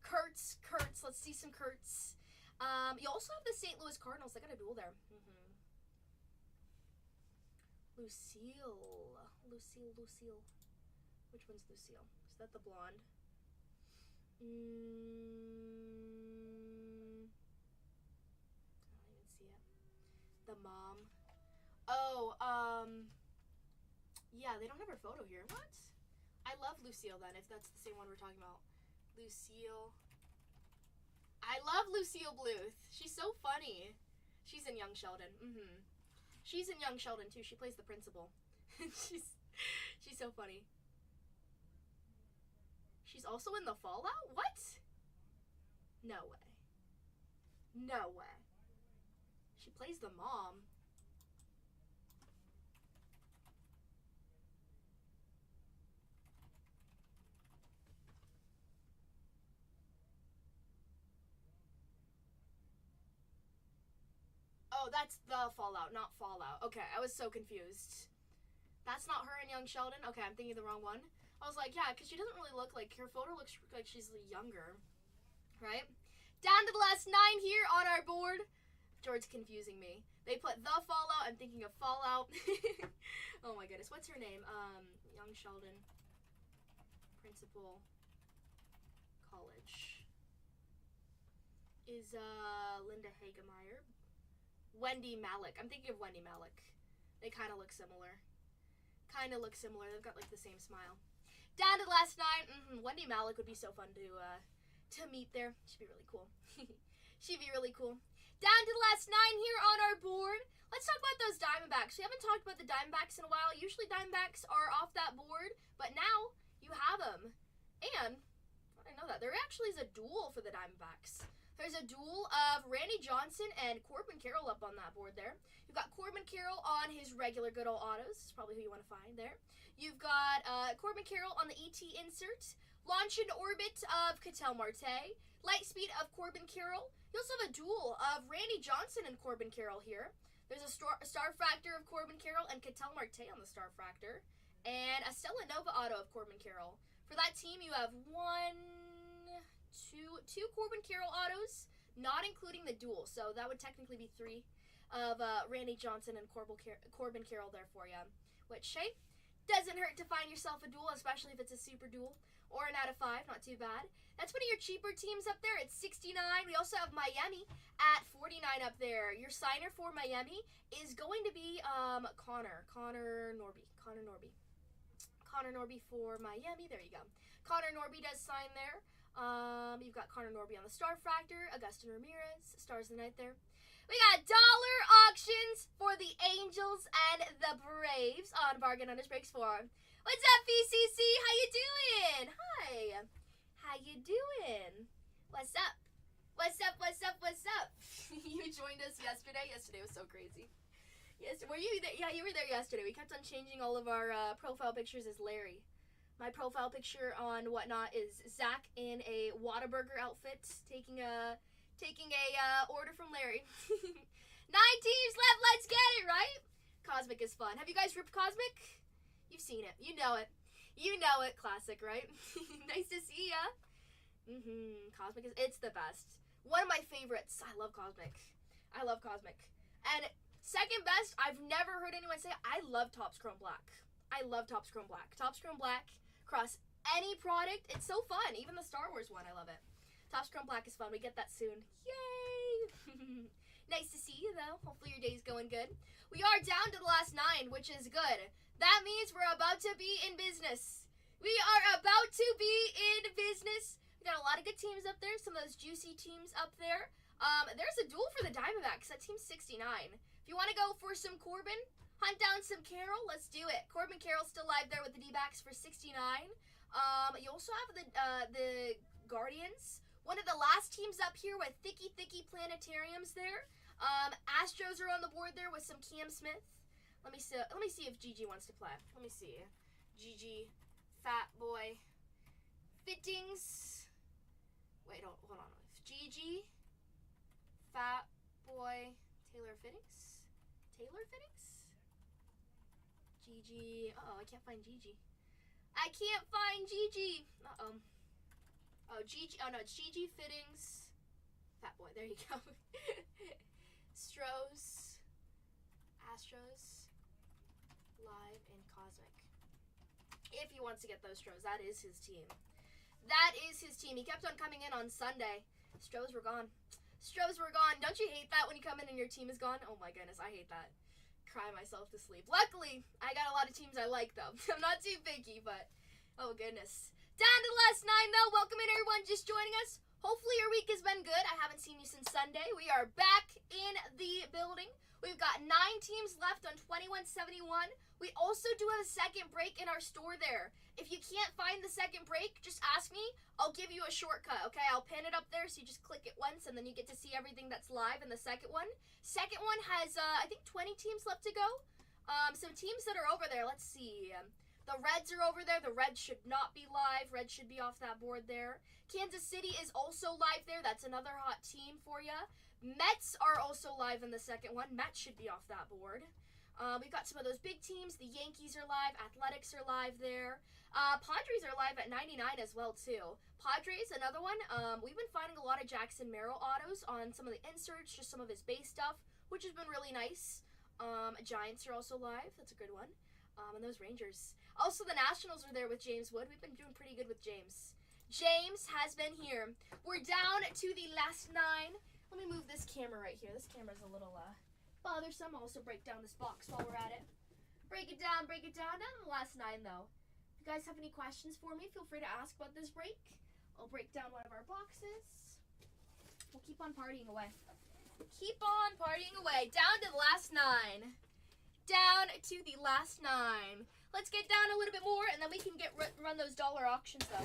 Let's see some Kurtz. You also have the St. Louis Cardinals. They got a duel there. Lucille. Which one's Lucille? Is that the blonde? I don't even see it. The mom. Oh, yeah, they don't have her photo here. What? I love Lucille then, if that's the same one we're talking about. Lucille. I love Lucille Bluth. She's so funny. She's in Young Sheldon. She's in Young Sheldon too. She plays the principal. she's so funny. She's also in the Fallout? What? No way. She plays the mom. Oh, that's the Fallout, not Fallout. Okay, I was so confused. That's not her in Young Sheldon? Okay, I'm thinking the wrong one. I was like, yeah, because she doesn't really look like, her photo looks like she's younger. Right? Down to the last 9 here on our board. George's confusing me. They put the Fallout, I'm thinking of Fallout. Oh my goodness, what's her name? Young Sheldon. Principal. College. Is, Linda Hagemeyer. Wendy Malick. I'm thinking of Wendy Malick. They kind of look similar. They've got, like, the same smile. Down to the last 9. Wendy Malick would be so fun to meet there. She'd be really cool. Down to the last 9 here on our board. Let's talk about those Diamondbacks. We haven't talked about the Diamondbacks in a while. Usually Diamondbacks are off that board, but now you have them. And, I didn't know that. There actually is a duel for the Diamondbacks. There's a duel of Randy Johnson and Corbin Carroll up on that board there. You've got Corbin Carroll on his regular good old autos. It's probably who you want to find there. You've got Corbin Carroll on the ET insert. Launch into orbit of Ketel Marte. Light speed of Corbin Carroll. You also have a duel of Randy Johnson and Corbin Carroll here. There's a star fractor of Corbin Carroll and Ketel Marte on the star fractor. And a Stella Nova auto of Corbin Carroll. For that team, you have two Corbin Carroll autos, not including the duel. So that would technically be 3 of Randy Johnson and Corbin Carroll there for you. Which, hey, doesn't hurt to find yourself a duel, especially if it's a super duel. Or an out of 5, not too bad. That's one of your cheaper teams up there at 69. We also have Miami at 49 up there. Your signer for Miami is going to be Connor Norby for Miami. There you go. Connor Norby does sign there. You've got Connor Norby on the star fractor. Augustin Ramirez, stars of the night there. We got dollar auctions for the Angels and the Braves on Bargain Hunters Breaks 4. What's up, VCC? How you doing? Hi. How you doing? What's up? What's up? What's up? What's up? You joined us yesterday. Yesterday was so crazy. Yes, were you there? Yeah, you were there yesterday. We kept on changing all of our profile pictures as Larry. My profile picture on Whatnot is Zach in a Whataburger outfit, taking a order from Larry. 9 teams left. Let's get it, right? Cosmic is fun. Have you guys ripped Cosmic? You've seen it. You know it. You know it. Classic, right? Nice to see ya. Cosmic it's the best. One of my favorites. I love Cosmic. And second best, I've never heard anyone say, I love Topps Chrome Black. Topps Chrome Black across any product. It's so fun. Even the Star Wars one, I love it. Topps Chrome Black is fun. We get that soon. Yay! Nice to see you, though. Hopefully your day's going good. We are down to the last 9, which is good. That means we're about to be in business. We are about to be in business. We got a lot of good teams up there. Some of those juicy teams up there. There's a duel for the Diamondbacks. That team's 69. If you want to go for some Corbin, hunt down some Carroll, let's do it. Corbin Carroll's still live there with the D-backs for 69. You also have the Guardians. One of the last teams up here with thicky planetariums there. Astros are on the board there with some Cam Smith. Let me see if GG wants to play. Let me see. GG, Fat Boy, Fittings. Wait, hold on. GG, Fat Boy, Taylor Fittings. GG. Oh, I can't find GG. Uh-oh. Oh, GG. Oh, no, it's GG Fittings. Fat Boy. There you go. Astros. Live in Cosmic. If he wants to get those Stros, that is his team. He kept on coming in on Sunday. Stros were gone. Don't you hate that when you come in and your team is gone? Oh my goodness, I hate that. Cry myself to sleep. Luckily, I got a lot of teams I like, though. I'm not too picky, but oh goodness. Down to the last 9, though. Welcome in, everyone just joining us. Hopefully your week has been good. I haven't seen you since Sunday. We are back in the building. We've got 9 teams left on 2171. We also do have a second break in our store there. If you can't find the second break, just ask me. I'll give you a shortcut, okay? I'll pin it up there so you just click it once and then you get to see everything that's live in the second one. Second one has, I think, 20 teams left to go. Some teams that are over there, let's see. The Reds are over there. The Reds should not be live. Reds should be off that board there. Kansas City is also live there. That's another hot team for you. Mets are also live in the second one. Mets should be off that board. We've got some of those big teams. The Yankees are live. Athletics are live there. Padres are live at 99 as well, too. Padres, another one. We've been finding a lot of Jackson Merrill autos on some of the inserts, just some of his base stuff, which has been really nice. Giants are also live. That's a good one. And those Rangers. Also, the Nationals are there with James Wood. We've been doing pretty good with James. James has been here. We're down to the last 9. Let me move this camera right here. This camera's a little bothersome. I'll also break down this box while we're at it. Break it down. Down to the last 9, though. If you guys have any questions for me, feel free to ask about this break. I'll break down one of our boxes. We'll keep on partying away. Down to the last 9. Let's get down a little bit more, and then we can run those dollar auctions, though.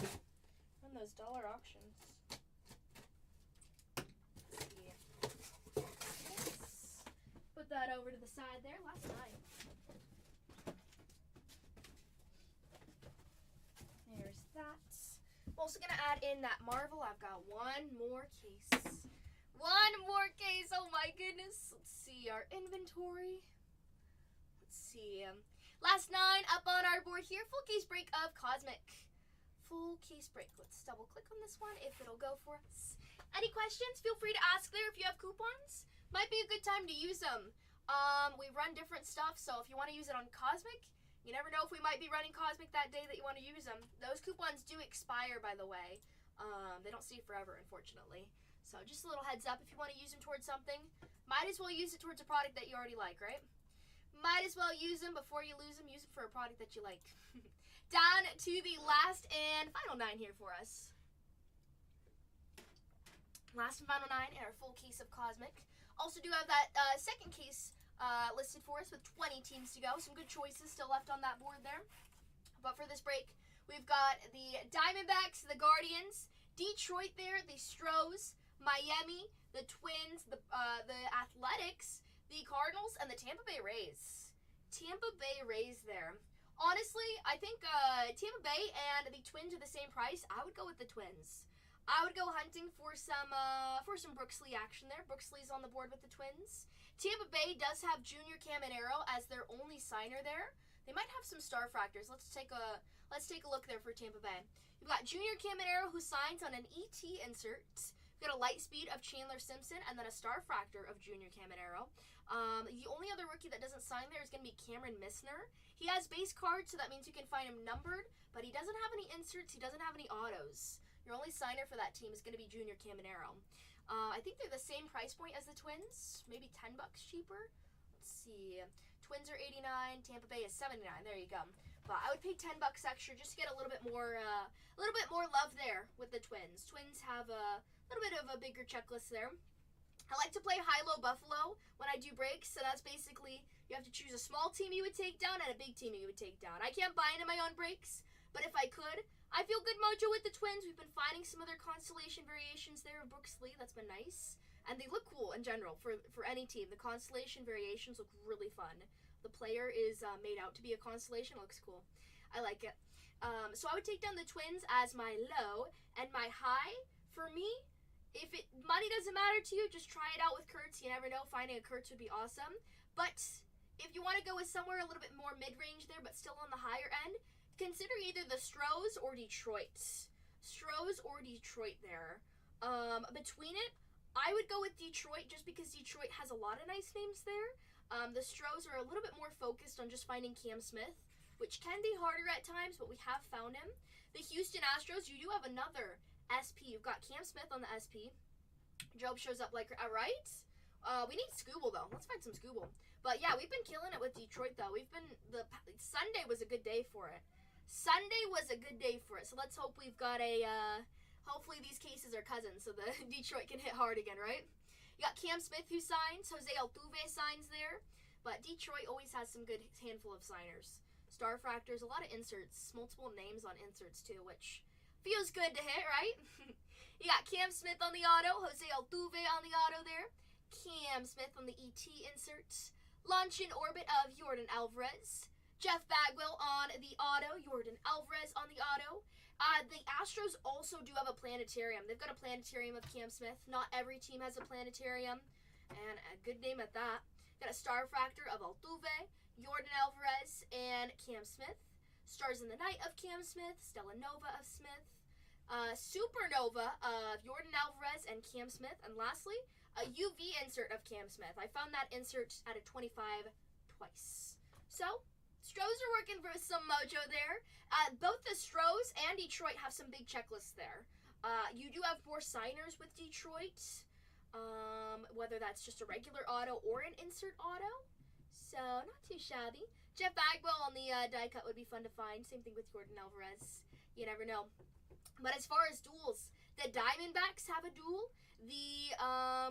over to the side there. Last 9. There's that. I'm also going to add in that Marvel. I've got one more case. One more case. Oh my goodness. Let's see our inventory. Let's see. Last 9 up on our board here. Full case break of Cosmic. Full case break. Let's double click on this one if it'll go for us. Any questions? Feel free to ask there if you have coupons. Might be a good time to use them. We run different stuff, so if you want to use it on Cosmic, you never know if we might be running Cosmic that day that you want to use them. Those coupons do expire, by the way. They don't stay forever, unfortunately. So just a little heads up, if you want to use them towards something, might as well use it towards a product that you already like, right? Might as well use them before you lose them. Use them for a product that you like. Down to the last and final 9 here for us. Last and final 9 in our full case of Cosmic. Also do have that second case listed for us with 20 teams to go. Some good choices still left on that board there. But for this break, we've got the Diamondbacks, the Guardians, Detroit there, the Stros, Miami, the Twins, the Athletics, the Cardinals, and the Tampa Bay Rays. Tampa Bay Rays there. Honestly, I think Tampa Bay and the Twins are the same price. I would go with the Twins. I would go hunting for some Brooksley action there. Brooksley's on the board with the Twins. Tampa Bay does have Junior Caminero as their only signer there. They might have some star fractors. Let's take a look there for Tampa Bay. You've got Junior Caminero who signs on an ET insert. We've got a light speed of Chandler Simpson and then a star fractor of Junior Caminero. The only other rookie that doesn't sign there is going to be Cameron Missner. He has base cards, so that means you can find him numbered, but he doesn't have any inserts. He doesn't have any autos. Your only signer for that team is going to be Junior Caminero. I think they're the same price point as the Twins, maybe $10 cheaper. Let's see. Twins are 89, Tampa Bay is 79. There you go. But I would pay $10 extra just to get a little bit more love there with the Twins. Twins have a little bit of a bigger checklist there. I like to play high-low Buffalo when I do breaks, so that's basically you have to choose a small team you would take down and a big team you would take down. I can't buy into my own breaks, but if I could, I feel good mojo with the Twins. We've been finding some other constellation variations there of Brooksley. That's been nice. And they look cool in general for any team. The constellation variations look really fun. The player is made out to be a constellation. It looks cool. I like it. So I would take down the Twins as my low, and my high, for me, if money doesn't matter to you, just try it out with Kurtz. You never know. Finding a Kurtz would be awesome. But if you want to go with somewhere a little bit more mid-range there, but still on the higher end, consider either the Stros or Detroit. Stros or Detroit there. Between it, I would go with Detroit just because Detroit has a lot of nice names there. The Stros are a little bit more focused on just finding Cam Smith, which can be harder at times, but we have found him. The Houston Astros, you do have another SP. You've got Cam Smith on the SP. Job shows up like, right? We need Scooble, though. Let's find some Scooble. But, yeah, we've been killing it with Detroit, though. Sunday was a good day for it. So let's hope we've got hopefully these cases are cousins so the Detroit can hit hard again, right? You got Cam Smith who signs. Jose Altuve signs there. But Detroit always has some good handful of signers. Star fractors, a lot of inserts. Multiple names on inserts, too, which feels good to hit, right? You got Cam Smith on the auto. Jose Altuve on the auto there. Cam Smith on the ET insert. Launch in orbit of Yordan Alvarez. Jeff Bagwell on the auto. Yordan Alvarez on the auto. The Astros also do have a planetarium. They've got a planetarium of Cam Smith. Not every team has a planetarium. And a good name at that. Got a star fractor of Altuve, Yordan Alvarez, and Cam Smith. Stars in the Night of Cam Smith. Stella Nova of Smith. Supernova of Yordan Alvarez and Cam Smith. And lastly, a UV insert of Cam Smith. I found that insert at a 25 twice. So, Stros are working for some mojo there. Both the Stros and Detroit have some big checklists there. You do have more signers with Detroit, whether that's just a regular auto or an insert auto. So, not too shabby. Jeff Bagwell on the die cut would be fun to find. Same thing with Yordan Alvarez. You never know. But as far as duels, the Diamondbacks have a duel.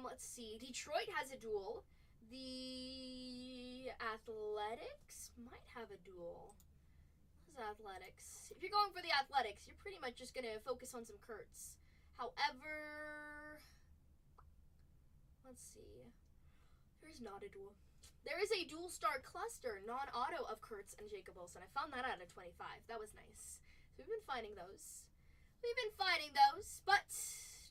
Let's see, Detroit has a duel. The Athletics might have a duel. What's Athletics? If you're going for the Athletics, you're pretty much just going to focus on some Kurtz. However, let's see. There's not a dual. There is a dual star cluster, non-auto of Kurtz and Jacob Wilson. I found that out of 25. That was nice. So we've been finding those. But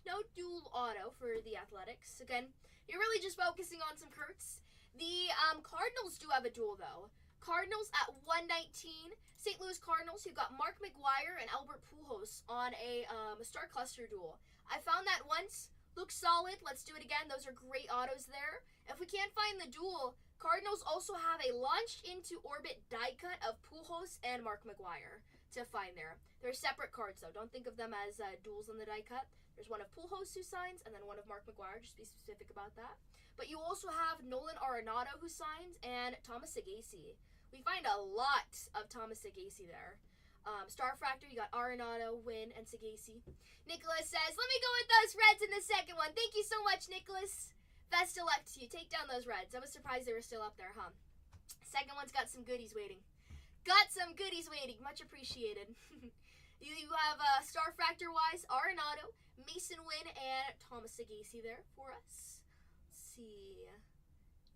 no dual auto for the Athletics. Again, you're really just focusing on some Kurtz. The Cardinals do have a dual, though. Cardinals at 119. St. Louis Cardinals, who got Mark McGwire and Albert Pujols on a star cluster duel. I found that once. Looks solid. Let's do it again. Those are great autos there. If we can't find the duel, Cardinals also have a launched into orbit die cut of Pujols and Mark McGwire to find there. They're separate cards, though. Don't think of them as duels on the die cut. There's one of Pujols who signs, and then one of Mark McGwire. Just be specific about that. But you also have Nolan Arenado who signs, and Thomas Sagasi. We find a lot of Thomas Sagasi there. Star Fractor, you got Arenado, Wynn, and Sagasi. Nicholas says, let me go with those Reds in the second one. Thank you so much, Nicholas. Best of luck to you. Take down those Reds. I was surprised they were still up there, huh? Second one's got some goodies waiting. Much appreciated. You have Star Fractor-wise, Arenado, Mason Wynn, and Thomas Sagasi there for us. Let's see.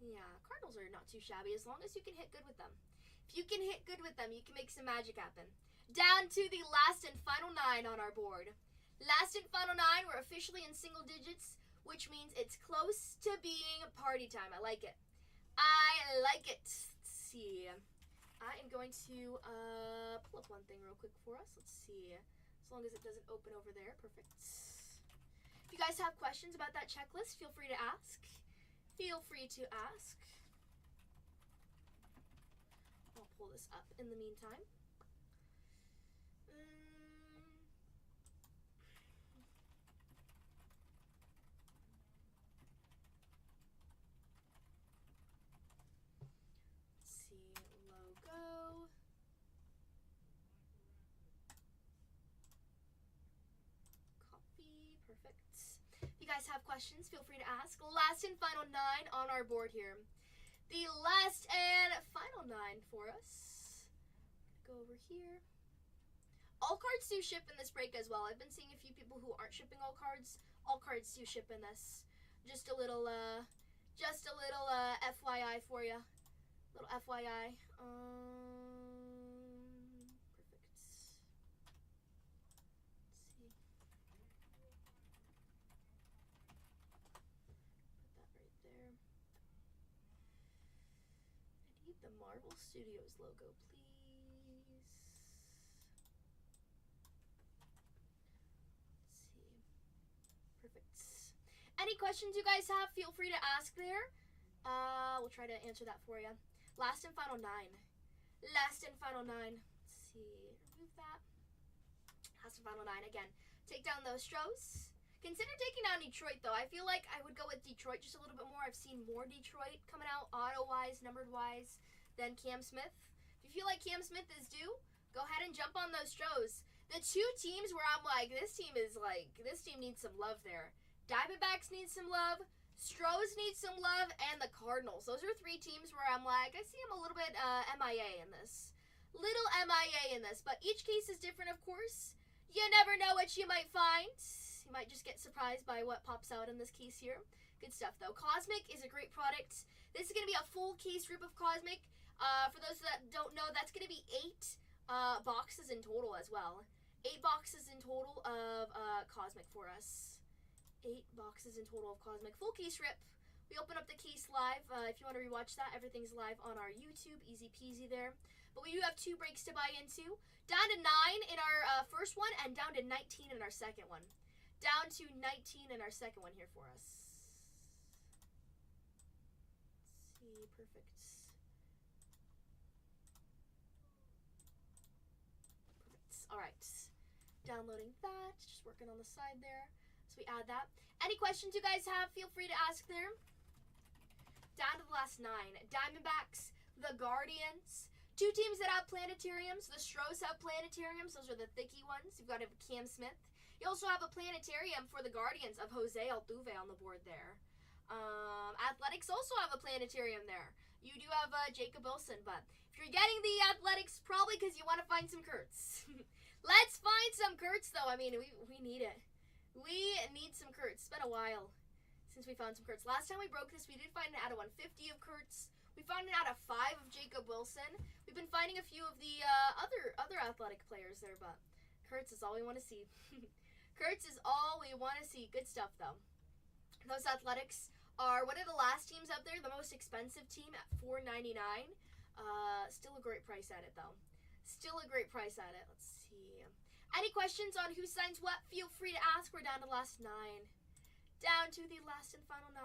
Yeah, Cardinals are not too shabby as long as you can hit good with them. If you can hit good with them, you can make some magic happen. Down to the last and final 9 on our board. Last and final 9, we're officially in single digits, which means it's close to being party time. I like it. Let's see. I am going to pull up one thing real quick for us. Let's see. As long as it doesn't open over there. Perfect. If you guys have questions about that checklist, feel free to ask. I'll pull this up in the meantime. Logo. Copy. Perfect. If you guys have questions, feel free to ask. Last and final 9 on our board here. The last and final 9 for us. Go over here. All cards do ship in this break as well. I've been seeing a few people who aren't shipping all cards. All cards do ship in this. Just a little FYI for you. Little FYI. Perfect. Let's see. Put that right there. I need the Marvel Studios logo, please. Let's see. Perfect. Any questions you guys have, feel free to ask there. We'll try to answer that for you. Last and final 9. Let's see. Remove that. Last and final 9 again. Take down those Stros. Consider taking down Detroit, though. I feel like I would go with Detroit just a little bit more. I've seen more Detroit coming out, auto-wise, numbered-wise, than Cam Smith. If you feel like Cam Smith is due, go ahead and jump on those Stros. The 2 teams where I'm like, this team needs some love there. Diamondbacks need some love. Stros need some love, and the Cardinals. Those are 3 teams where I'm like, I see them a little bit MIA in this. But each case is different, of course. You never know what you might find. You might just get surprised by what pops out in this case here. Good stuff, though. Cosmic is a great product. This is going to be a full case rip of Cosmic. For those that don't know, that's going to be 8 boxes in total as well. 8 boxes in total of Cosmic for us. 8 boxes in total of Cosmic. Full case rip. We open up the case live. If you want to rewatch that, everything's live on our YouTube. Easy peasy there. But we do have 2 breaks to buy into. Down to 9 in our first one, and down to 19 in our second one. Down to 19 in our second one here for us. Let's see. Perfect. Alright. Downloading that. Just working on the side there. We add that. Any questions you guys have, feel free to ask there. Down to the last 9. Diamondbacks, the Guardians. 2 teams that have planetariums. The Stros have planetariums. Those are the thicky ones. You've got a Cam Smith. You also have a planetarium for the Guardians of Jose Altuve on the board there. Athletics also have a planetarium there. You do have Jacob Wilson, but if you're getting the Athletics, probably because you want to find some Kurtz. Let's find some Kurtz, though. I mean, we need it. We need some Kurtz. It's been a while since we found some Kurtz. Last time we broke this, we did find an out of 150 of Kurtz. We found an out of 5 of Jacob Wilson. We've been finding a few of the other athletic players there, but Kurtz is all we want to see. Kurtz is all we want to see. Good stuff, though. Those Athletics are one of the last teams up there, the most expensive team at $4.99. Still a great price at it, though. Still a great price at it. Let's see. Any questions on who signs what? Feel free to ask. We're down to the last 9. Down to the last and final 9.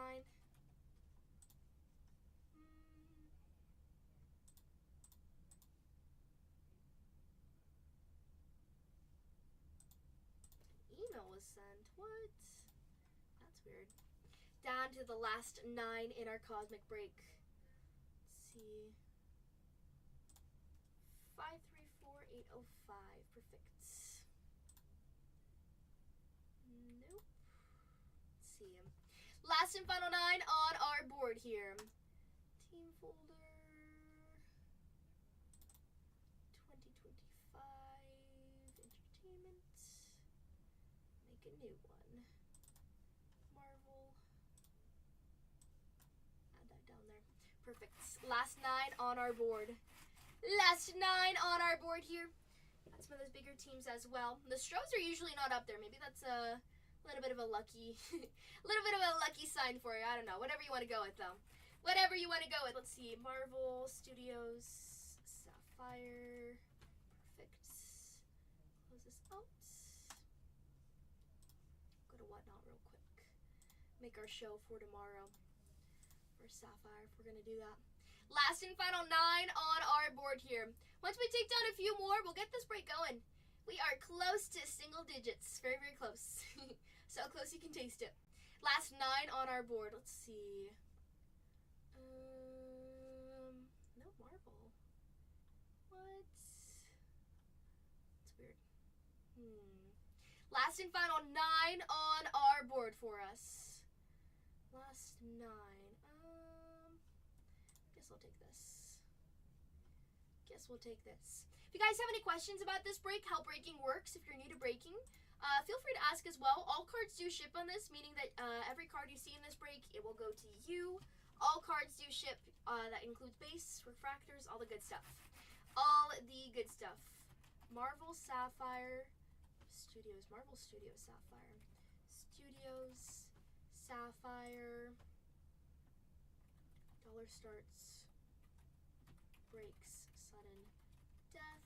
Email was sent. What? That's weird. Down to the last 9 in our Cosmic Break. Let's see. 534805. Perfect. Nope. Let's see. Last and final 9 on our board here. Team folder. 2025 entertainment. Make a new one. Marvel. Add that down there. Perfect. Last 9 on our board. Last 9 on our board here. That's one of those bigger teams as well. The Stros are usually not up there. Maybe that's a little bit of a lucky, sign for you. I don't know. Whatever you want to go with, though. Whatever you want to go with. Let's see. Marvel Studios, Sapphire. Perfect. Close this out. Go to Whatnot real quick. Make our show for tomorrow. For Sapphire, if we're gonna do that. Last and final 9 on our board here. Once we take down a few more, we'll get this break going. We are close to single digits. Very, very close. So close you can taste it. Last 9 on our board. Let's see. No Marvel. What? That's weird. Last and final 9 on our board for us. Last 9. I'll take this. Guess we'll take this. If you guys have any questions about this break, how breaking works, if you're new to breaking, feel free to ask as well. All cards do ship on this, meaning that every card you see in this break, it will go to you. All cards do ship. That includes base, refractors, all the good stuff. All the good stuff. Marvel Sapphire Studios. Marvel Studios Sapphire. Studios Sapphire. Dollar starts. Breaks, sudden death,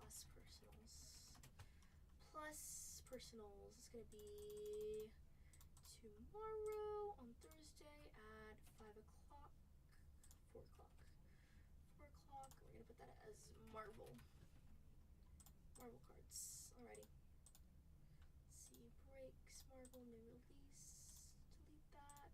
plus personals. Plus personals is going to be tomorrow on Thursday at 5 o'clock, 4 o'clock. 4 o'clock, we're going to put that as Marvel. Marvel cards. Alrighty. Let's see, breaks, Marvel, new release. Delete that.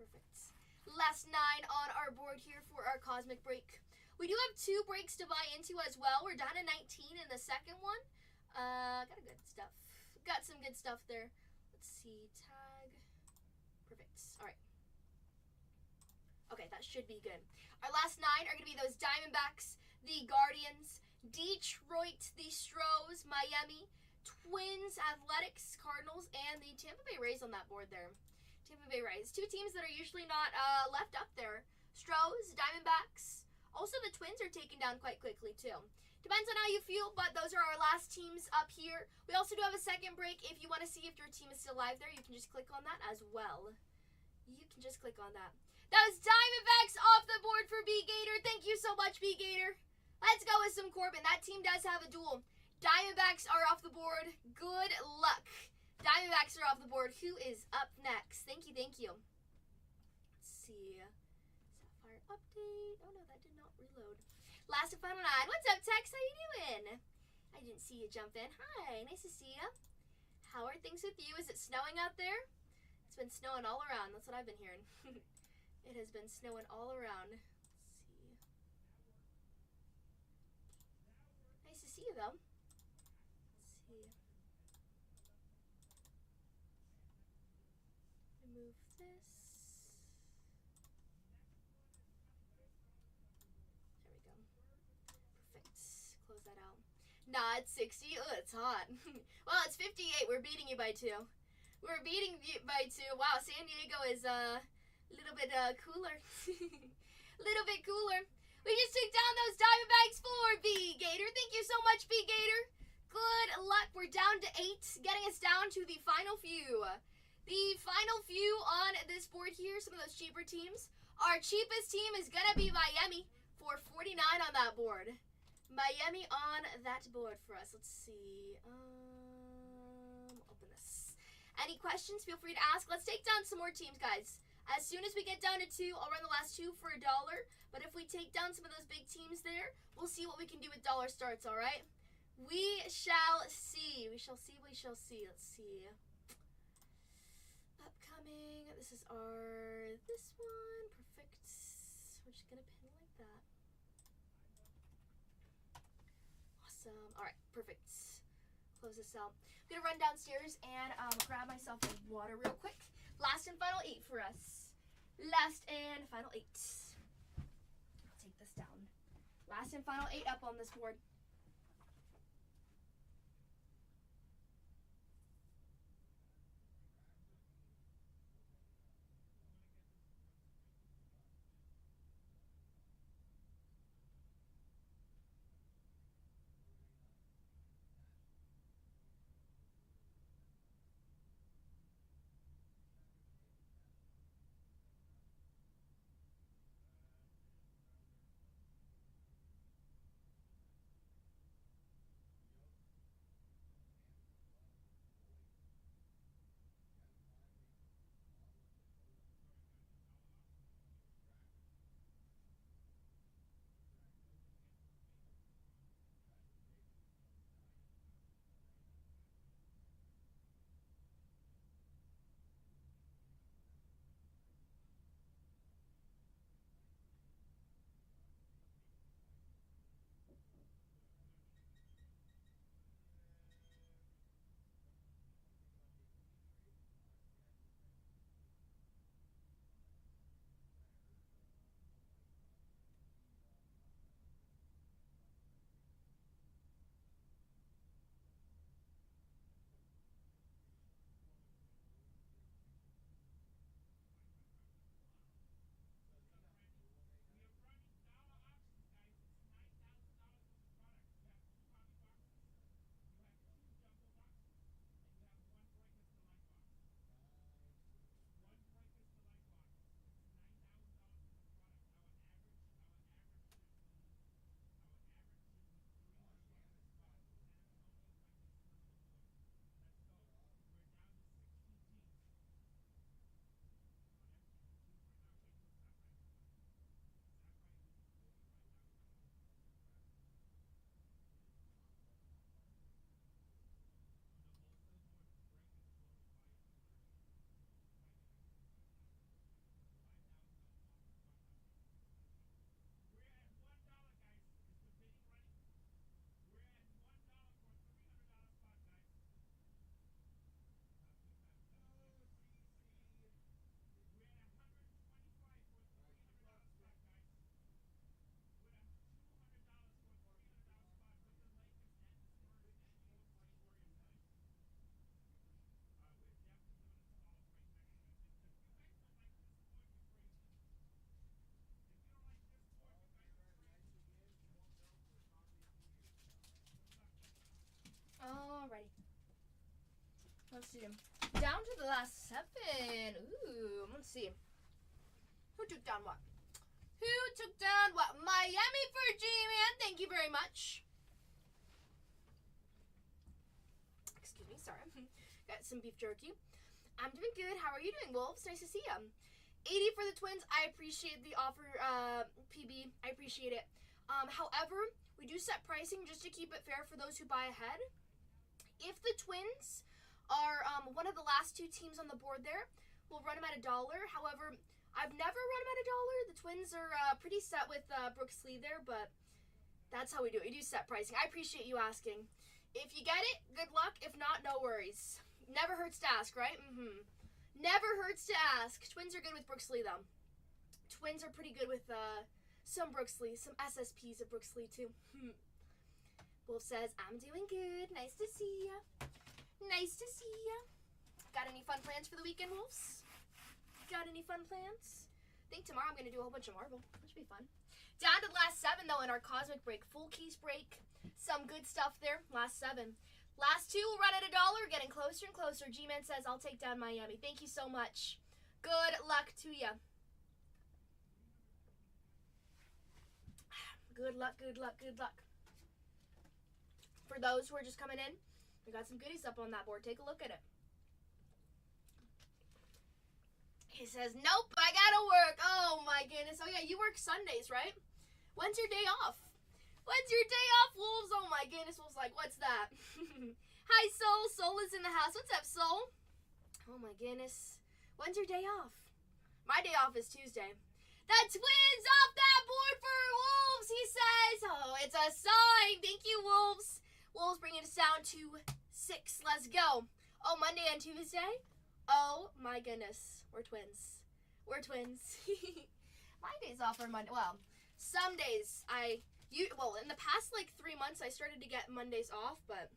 Perfect. Last 9 on our board here for our Cosmic Break. We do have 2 breaks to buy into as well. We're down to 19 in the second one. Got a good stuff. Got some good stuff there. Let's see. Tag. Perfect. Alright. Okay, that should be good. Our last 9 are going to be those Diamondbacks, the Guardians, Detroit, the Stros, Miami, Twins, Athletics, Cardinals, and the Tampa Bay Rays on that board there. Tampa Bay Rays. 2 teams that are usually not left up there. Stros, Diamondbacks. Also, the Twins are taken down quite quickly, too. Depends on how you feel, but those are our last teams up here. We also do have a second break. If you want to see if your team is still live there, you can just click on that as well. You can just click on that. That was Diamondbacks off the board for B-Gator. Thank you so much, B-Gator. Let's go with some Corbin. That team does have a duel. Diamondbacks are off the board. Good luck. Diamondbacks are off the board. Who is up next? Thank you, thank you. Let's see. Sapphire update. Oh no, that did not reload. Last and final 9. What's up, Tex? How you doing? I didn't see you jump in. Hi, nice to see you. How are things with you? Is it snowing out there? It's been snowing all around. That's what I've been hearing. It has been snowing all around. Let's see. Nice to see you, though. Let's see. Remove this. There we go. Nah, it's 60. Oh, it's hot. Well, it's 58. We're beating you by 2. We're beating you by 2. Wow, San Diego is a little bit cooler. Little bit cooler. We just took down those Diamondbacks for B Gator. Thank you so much, B Gator. Good luck. We're down to 8, getting us down to the final few. The final few on this board here, some of those cheaper teams. Our cheapest team is going to be Miami for 49 on that board. Miami on that board for us. Let's see. Open this. Any questions? Feel free to ask. Let's take down some more teams, guys. As soon as we get down to 2, I'll run the last 2 for $1. But if we take down some of those big teams there, we'll see what we can do with dollar starts, all right? We shall see. We shall see. We shall see. Let's see. Upcoming. This is this one. Perfect. We're just going to pin like that. Awesome. All right. Perfect. Close this out. I'm going to run downstairs and grab myself a water real quick. Last and final 8 for us. Last and final 8. I'll take this down. Last and final 8 up on this board. Alrighty. Let's see. Down to the last 7. Ooh, let's see. Who took down what? Who took down what? Miami for G-Man. Thank you very much. Excuse me, sorry. Got some beef jerky. I'm doing good. How are you doing, Wolves? Nice to see you. 80 for the Twins. I appreciate the offer, PB. I appreciate it. However, we do set pricing just to keep it fair for those who buy ahead. If the Twins are one of the last 2 teams on the board there, we'll run them at $1. However, I've never run them at $1. The Twins are pretty set with Brooks Lee there, but that's how we do it. We do set pricing. I appreciate you asking. If you get it, good luck. If not, no worries. Never hurts to ask, right? Never hurts to ask. Twins are good with Brooks Lee, though. Twins are pretty good with some Brooks Lee, some SSPs of Brooks Lee, too. Wolf says, I'm doing good. Nice to see ya. Nice to see ya. Got any fun plans for the weekend, Wolves? Got any fun plans? I think tomorrow I'm going to do a whole bunch of Marvel. That should be fun. Down to the last 7, though, in our Cosmic break. Full keys break. Some good stuff there. Last 7. Last 2 will run at $1. Getting closer and closer. G-Man says, I'll take down Miami. Thank you so much. Good luck to ya. Good luck, good luck, good luck. For those who are just coming in, we got some goodies up on that board. Take a look at it. He says, nope, I gotta work. Oh my goodness. Oh yeah, you work Sundays, right? When's your day off? When's your day off, Wolves? Oh my goodness. Wolves like, what's that? Hi, Soul. Soul is in the house. What's up, Soul? Oh my goodness. When's your day off? My day off is Tuesday. The Twins off that board for Wolves, he says. Oh, it's a sign. Thank you, Wolves. Wolves bringing us down to 6. Let's go. Oh, Monday and Tuesday? Oh my goodness. We're twins. We're twins. My days off are Monday. Well, some days in the past like 3 months I started to get Mondays off, but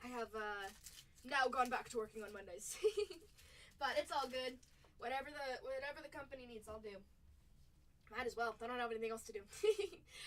I have now gone back to working on Mondays. But it's all good. Whatever the company needs, I'll do. Might as well. I don't have anything else to do.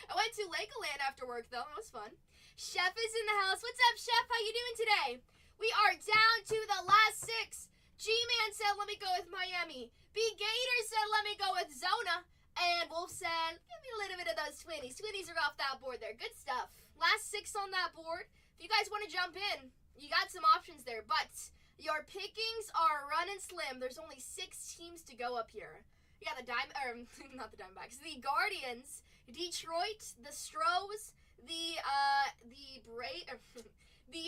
I went to Legoland after work, though. That was fun. Chef is in the house. What's up, Chef? How you doing today? We are down to the last 6. G-Man said, let me go with Miami. B-Gator said, let me go with Zona. And Wolf said, give me a little bit of those Twinnies. Twinnies are off that board there. Good stuff. Last 6 on that board. If you guys want to jump in, you got some options there. But your pickings are running slim. There's only 6 teams to go up here. You got the not the Diamondbacks, the Guardians, Detroit, the Stros, the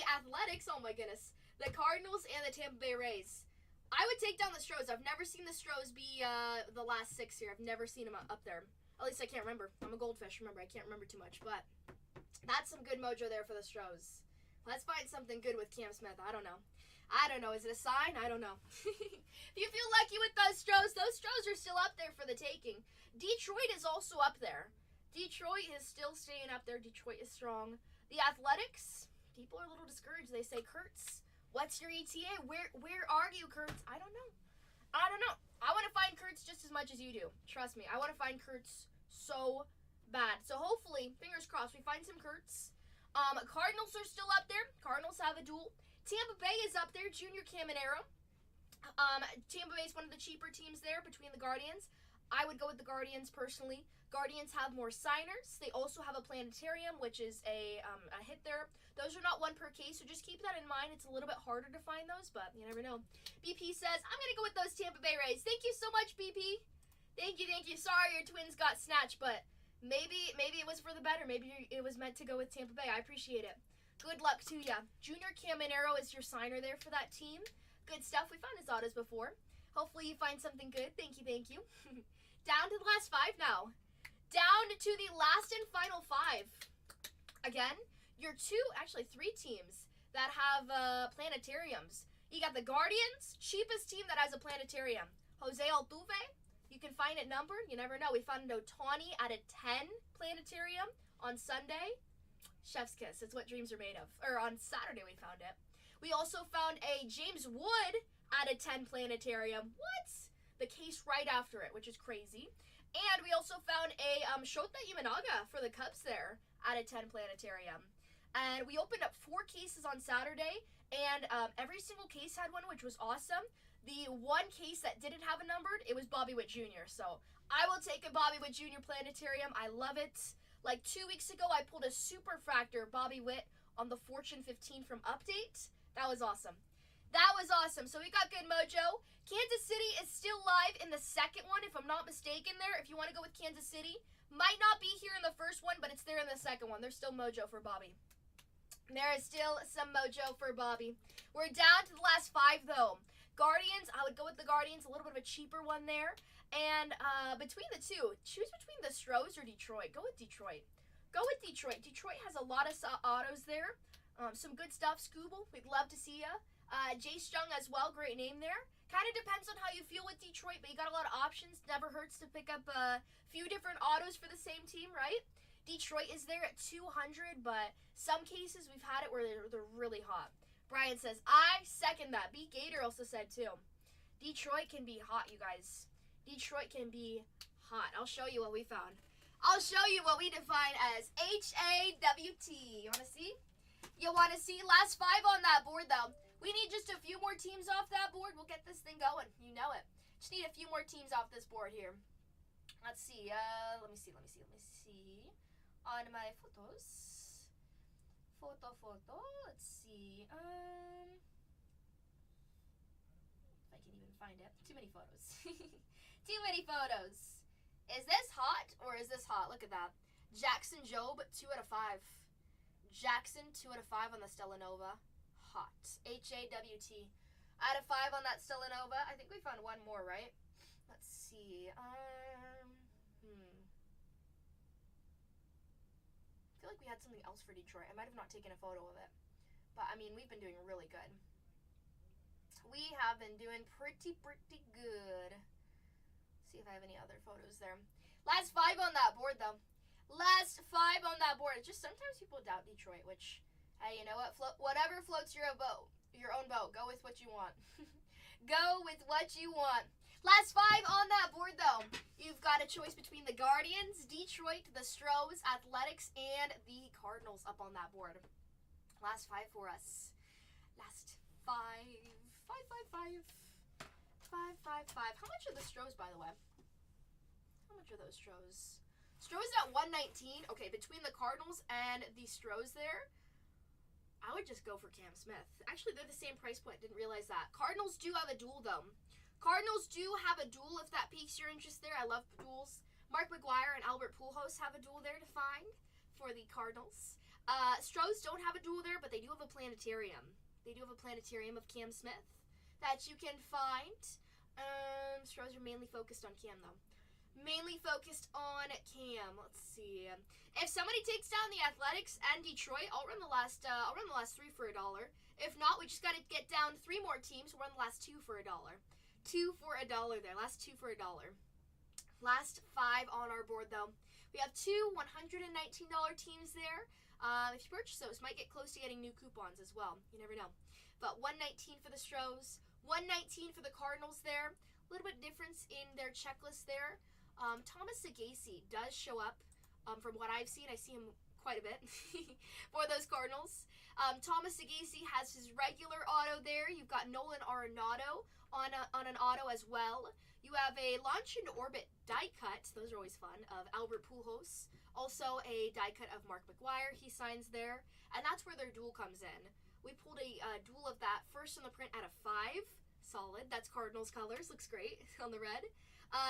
Athletics, oh my goodness, the Cardinals, and the Tampa Bay Rays. I would take down the Stros. I've never seen the Stros be the last 6 here. I've never seen them up there. At least I can't remember. I'm a goldfish, remember. I can't remember too much, but that's some good mojo there for the Stros. Let's find something good with Cam Smith. I don't know. Is it a sign? I don't know. If you feel lucky with those Stros are still up there for the taking. Detroit is also up there. Detroit is still staying up there. Detroit is strong. The Athletics, people are a little discouraged. They say, Kurtz, what's your ETA? Where are you, Kurtz? I don't know. I want to find Kurtz just as much as you do. Trust me. I want to find Kurtz so bad. So hopefully, fingers crossed, we find some Kurtz. Cardinals are still up there. Cardinals have a duel. Tampa Bay is up there, Junior Caminero. Tampa Bay is one of the cheaper teams there between the Guardians. I would go with the Guardians personally. Guardians have more signers. They also have a planetarium, which is a hit there. Those are not 1 per case, so just keep that in mind. It's a little bit harder to find those, but you never know. BP says, I'm going to go with those Tampa Bay Rays. Thank you so much, BP. Thank you. Sorry your Twins got snatched, but maybe it was for the better. Maybe it was meant to go with Tampa Bay. I appreciate it. Good luck to ya. Junior Caminero is your signer there for that team. Good stuff. We found his autos before. Hopefully you find something good. Thank you. Down to the last 5 now. Down to the last and final 5. Again, your 3 teams that have planetariums. You got the Guardians, cheapest team that has a planetarium. Jose Altuve, you can find it numbered. You never know. We found an Ohtani at a 10 planetarium on Sunday. Chef's kiss. It's what dreams are made of. Or on Saturday we found it. We also found a James Wood at a 10 planetarium. What? The case right after it, which is crazy. And we also found a Shota Imanaga for the Cubs there at a 10 planetarium. And we opened up 4 cases on Saturday, and every single case had one, which was awesome. The 1 case that didn't have a numbered, it was Bobby Witt Jr. So I will take a Bobby Witt Jr. planetarium. I love it. Like 2 weeks ago, I pulled a Superfractor Bobby Witt on the Fortune 15 from Update. That was awesome. So we got good mojo. Kansas City is still live in the second one, if I'm not mistaken there. If you want to go with Kansas City. Might not be here in the first one, but it's there in the second one. There's still mojo for Bobby. There is still some mojo for Bobby. We're down to the last 5, though. Guardians, I would go with the Guardians. A little bit of a cheaper one there. And between the 2, choose between the Stros or Detroit. Go with Detroit. Detroit has a lot of autos there. Some good stuff. Scooble, we'd love to see ya. Jace Jung as well. Great name there. Kind of depends on how you feel with Detroit, but you got a lot of options. Never hurts to pick up a few different autos for the same team, right? Detroit is there at 200, but some cases we've had it where they're really hot. Brian says, I second that. B. Gator also said too. Detroit can be hot, you guys. Detroit can be hot. I'll show you what we found. I'll show you what we define as HAWT. You want to see? You want to see? Last 5 on that board, though. We need just a few more teams off that board. We'll get this thing going. You know it. Just need a few more teams off this board here. Let's see. Let me see. On my photos. Photo. Let's see. If I can even find it. Too many photos. Too many photos. Is this hot or is this hot? Look at that. Jackson Job, 2 out of 5. Jackson, 2 out of 5 on the Stellanova. Hot. HAWT. Out of 5 on that Stellanova. I think we found one more, right? Let's see. I feel like we had something else for Detroit. I might have not taken a photo of it. But, I mean, we've been doing really good. We have been doing pretty good. See if I have any other photos there. Last 5 on that board, though. Last 5 on that board. It's just sometimes people doubt Detroit, which, hey, you know what? Whatever floats your boat. Your own boat. Go with what you want. Go with what you want. Last 5 on that board, though. You've got a choice between the Guardians, Detroit, the Stros, Athletics, and the Cardinals up on that board. Last 5 for us. Last 5. 5. How much are the Stros, by the way? How much are those Stros? Stros at 119. Okay, between the Cardinals and the Stros there, I would just go for Cam Smith. Actually, they're the same price point. Didn't realize that. Cardinals do have a duel, though. Cardinals do have a duel if that piques your interest there. I love duels. Mark McGuire and Albert Pujols have a duel there to find for the Cardinals. Stros don't have a duel there, but they do have a planetarium. They do have a planetarium of Cam Smith that you can find. Stros are mainly focused on Cam, though. Mainly focused on Cam. Let's see. If somebody takes down the Athletics and Detroit, I'll run the last 3 for $1. If not, we just got to get down 3 more teams. We'll run the last 2 for $1. 2 for $1 there. Last 2 for $1. Last 5 on our board, though. We have 2 $119 teams there. If you purchase those, might get close to getting new coupons as well. You never know. But $119 for the Stros. $119 for the Cardinals there. A little bit difference in their checklist there. Thomas Sagasi does show up. From what I've seen, I see him quite a bit for those Cardinals. Thomas Sagasi has his regular auto there. You've got Nolan Arenado on an auto as well. You have a Launch into Orbit die cut. Those are always fun. Of Albert Pujols. Also a die cut of Mark McGuire. He signs there. And that's where their duel comes in. We pulled a duel of that. First on the print out of 5. Solid. That's Cardinals colors. Looks great on the red.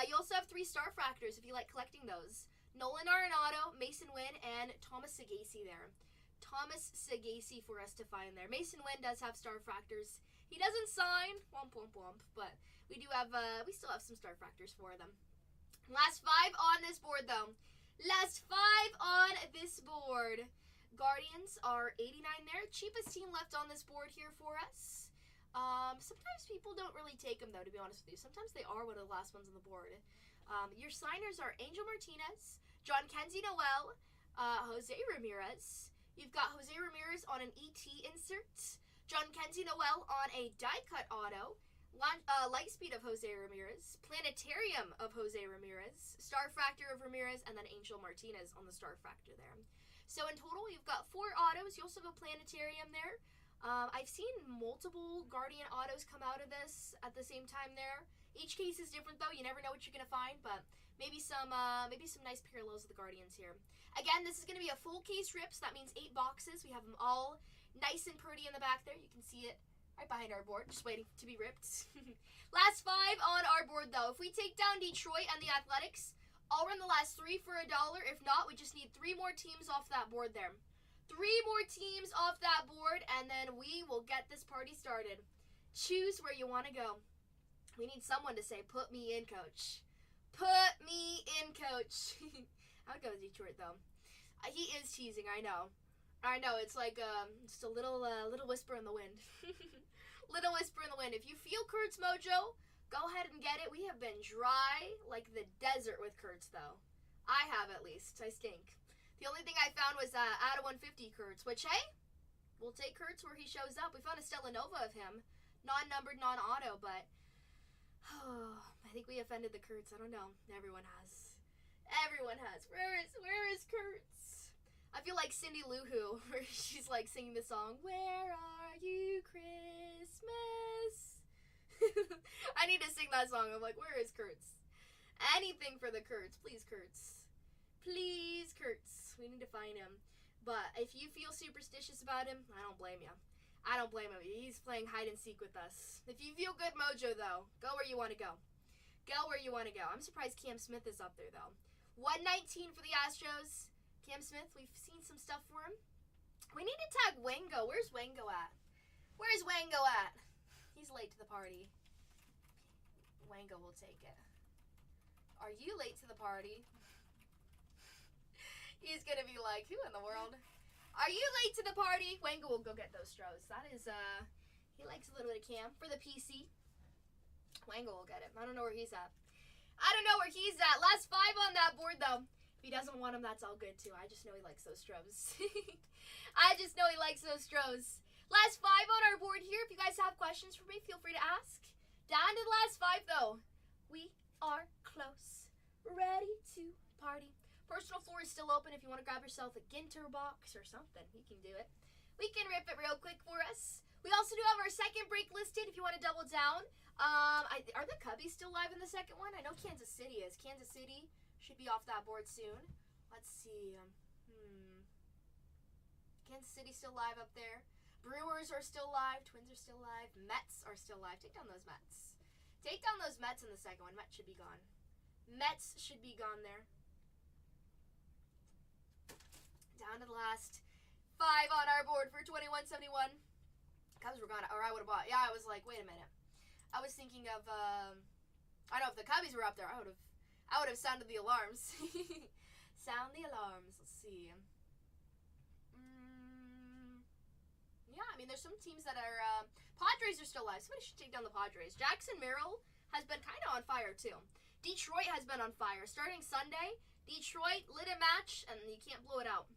You also have 3 Starfractors if you like collecting those. Nolan Arenado, Mason Wynn, and Thomas Sagasi there. Thomas Sagasi for us to find there. Mason Wynn does have Starfractors. He doesn't sign, womp, but we do have, we still have some Starfractors for them. Last 5 on this board, though. Last 5 on this board. Guardians are 89 there. Cheapest team left on this board here for us. Sometimes people don't really take them, though, to be honest with you. Sometimes they are one of the last ones on the board. Your signers are Angel Martinez, John Kenzie Noel, Jose Ramirez. You've got Jose Ramirez on an ET insert, John Kenzie Noel on a die-cut auto, Lightspeed of Jose Ramirez, Planetarium of Jose Ramirez, Starfractor of Ramirez, and then Angel Martinez on the Starfractor there. So in total, you've got 4 autos. You also have a Planetarium there. I've seen multiple Guardian autos come out of this at the same time there. Each case is different, though. You never know what you're going to find, but maybe some nice parallels of the Guardians here. Again, this is going to be a full case rip, so that means 8 boxes. We have them all nice and pretty in the back there. You can see it right behind our board, just waiting to be ripped. Last 5 on our board, though. If we take down Detroit and the Athletics, I'll run the last 3 for $1. If not, we just need 3 more teams off that board there. 3 more teams off that board, and then we will get this party started. Choose where you want to go. We need someone to say, put me in, coach. Put me in, coach. I would go with Detroit, though. He is teasing, I know. I know, it's like just a little whisper in the wind. Little whisper in the wind. If you feel Kurt's mojo, go ahead and get it. We have been dry like the desert with Kurt's, though. I have, at least. I stink. The only thing I found was out of 150 Kurtz, which, hey, we'll take Kurtz where he shows up. We found a Stella Nova of him. Non-numbered, non-auto, but I think we offended the Kurtz. I don't know. Everyone has. Everyone has. Where is Kurtz? I feel like Cindy Lou Who, where she's like singing the song, "Where are you, Christmas?" I need to sing that song. I'm like, where is Kurtz? Anything for the Kurtz. Please, Kurtz. Please, Kurtz. We need to find him. But if you feel superstitious about him, I don't blame you. I don't blame him. He's playing hide and seek with us. If you feel good mojo, though, go where you want to go. Go where you want to go. I'm surprised Cam Smith is up there, though. 119 for the Astros. Cam Smith, we've seen some stuff for him. We need to tag Wango. Where's Wango at? Where's Wango at? He's late to the party. Wango will take it. Are you late to the party? He's going to be like, who in the world? Are you late to the party? Wango will go get those Stros. That is, he likes a little bit of Cam. For the PC, Wango will get it. I don't know where he's at. I don't know where he's at. Last 5 on that board, though. If he doesn't want him, that's all good, too. I just know he likes those Stros. I just know he likes those Stros. Last 5 on our board here. If you guys have questions for me, feel free to ask. Down to the last 5, though. We are close. Ready to party. Personal floor is still open. If you want to grab yourself a Ginter box or something, you can do it. We can rip it real quick for us. We also do have our second break listed if you want to double down. Are the Cubbies still live in the second one? I know Kansas City is. Kansas City should be off that board soon. Let's see. Kansas City still live up there. Brewers are still live. Twins are still live. Mets are still live. Take down those Mets. Take down those Mets in the second one. Mets should be gone. Mets should be gone there. Down to the last 5 on our board for 2171. Cubs were gone, or I would have bought. Yeah, I was like, wait a minute. I was thinking of, I don't know if the Cubbies were up there. I would have sounded the alarms. Sound the alarms. Let's see. Yeah, I mean, there's some teams that are, Padres are still alive. Somebody should take down the Padres. Jackson Merrill has been kind of on fire, too. Detroit has been on fire. Starting Sunday, Detroit lit a match, and you can't blow it out.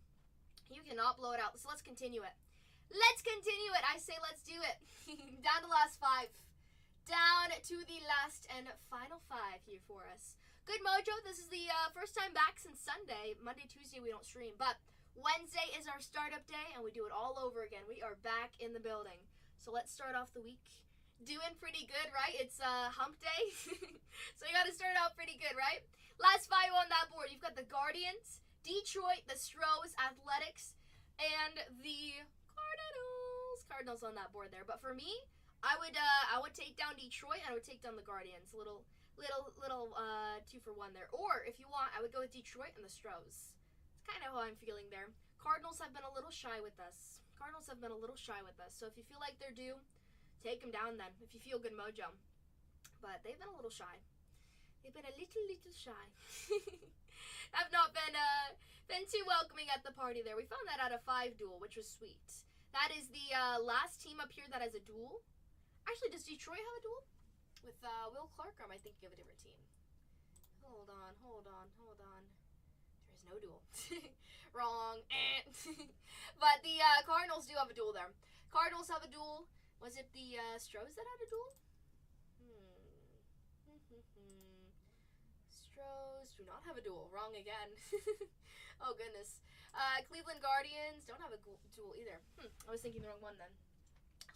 You cannot blow it out. So let's continue it. Let's continue it. I say let's do it. Down to the last 5. Down to the last and final 5 here for us. Good mojo. This is the first time back since Sunday. Monday, Tuesday, we don't stream. But Wednesday is our startup day, and we do it all over again. We are back in the building. So let's start off the week doing pretty good, right? It's hump day. So you got to start out pretty good, right? Last 5 on that board. You've got the Guardians, Detroit, the Stros, Athletics, and the Cardinals on that board there. But for me, I would take down Detroit and I would take down the Guardians. Little 2-for-1 there. Or if you want, I would go with Detroit and the Stros. It's kind of how I'm feeling there. Cardinals have been a little shy with us. So if you feel like they're due, take them down then. If you feel good mojo. But they've been a little shy. They've been a little shy. I've not been too welcoming at the party there. We found that out of 5 duel, which was sweet. That is the last team up here that has a duel. Actually, does Detroit have a duel? With Will Clark, or am I thinking of a different team? Hold on. There's no duel. Wrong. But the Cardinals do have a duel there. Cardinals have a duel. Was it the Stros that had a duel? Stros do not have a duel. Wrong again. Oh, goodness. Cleveland Guardians don't have a duel either. I was thinking the wrong one then.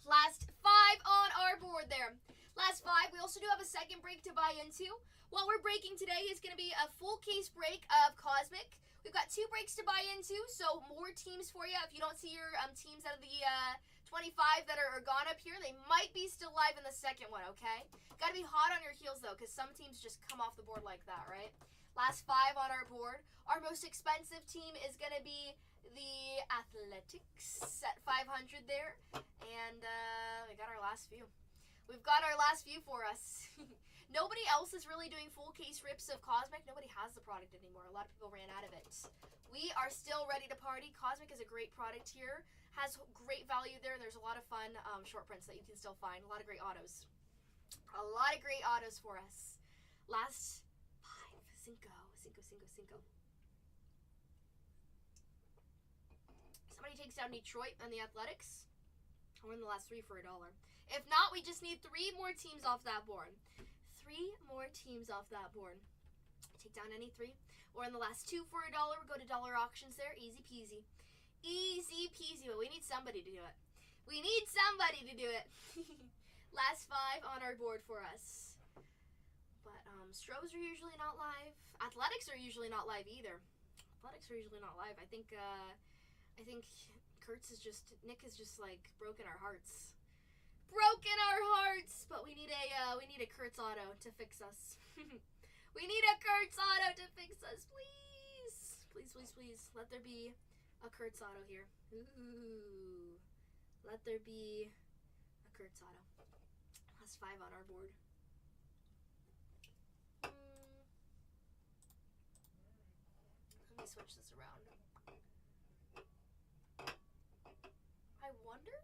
Last 5 on our board there. Last 5. We also do have a second break to buy into. What we're breaking today is going to be a full case break of Cosmic. We've got 2 breaks to buy into, so more teams for you. If you don't see your teams out of the 25 that are gone up here, they might be still live in the second one, okay? Got to be hot on your heels, though, because some teams just come off the board like that, right? Last 5 on our board. Our most expensive team is going to be the Athletics at 500 there. And we got our last few. We've got our last few for us. Nobody else is really doing full case rips of Cosmic. Nobody has the product anymore. A lot of people ran out of it. We are still ready to party. Cosmic is a great product here. Has great value there. There's a lot of fun short prints that you can still find. A lot of great autos. A lot of great autos for us. Last 5. Cinco. Somebody takes down Detroit and the Athletics. We're in the last 3 for $1. If not, we just need 3 more teams off that board. 3 more teams off that board. Take down any 3. We're in the last 2 for $1. We go to dollar auctions there. Easy peasy. Easy peasy. But we need somebody to do it. We need somebody to do it. Last 5 on our board for us. But Stros are usually not live. Athletics are usually not live either. Athletics are usually not live. I think Nick has just like broken our hearts. Broken our hearts! But we need a Kurtz auto to fix us. We need a Kurtz auto to fix us, please. Please, please, please. Let there be a Kurtz auto here. Ooh. Let there be a Kurtz auto. Last 5 on our board. Let me switch this around. I wonder?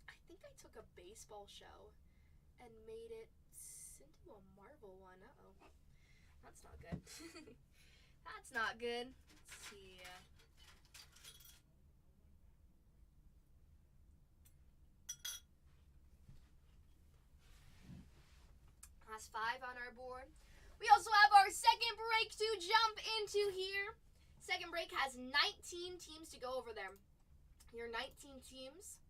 I think I took a baseball show and made it into a Marvel one. Uh-oh. That's not good. That's not good. Let's see. Last 5 on our board. We also have our second break to jump into here. Second break has 19 teams to go over there. Your 19 teams.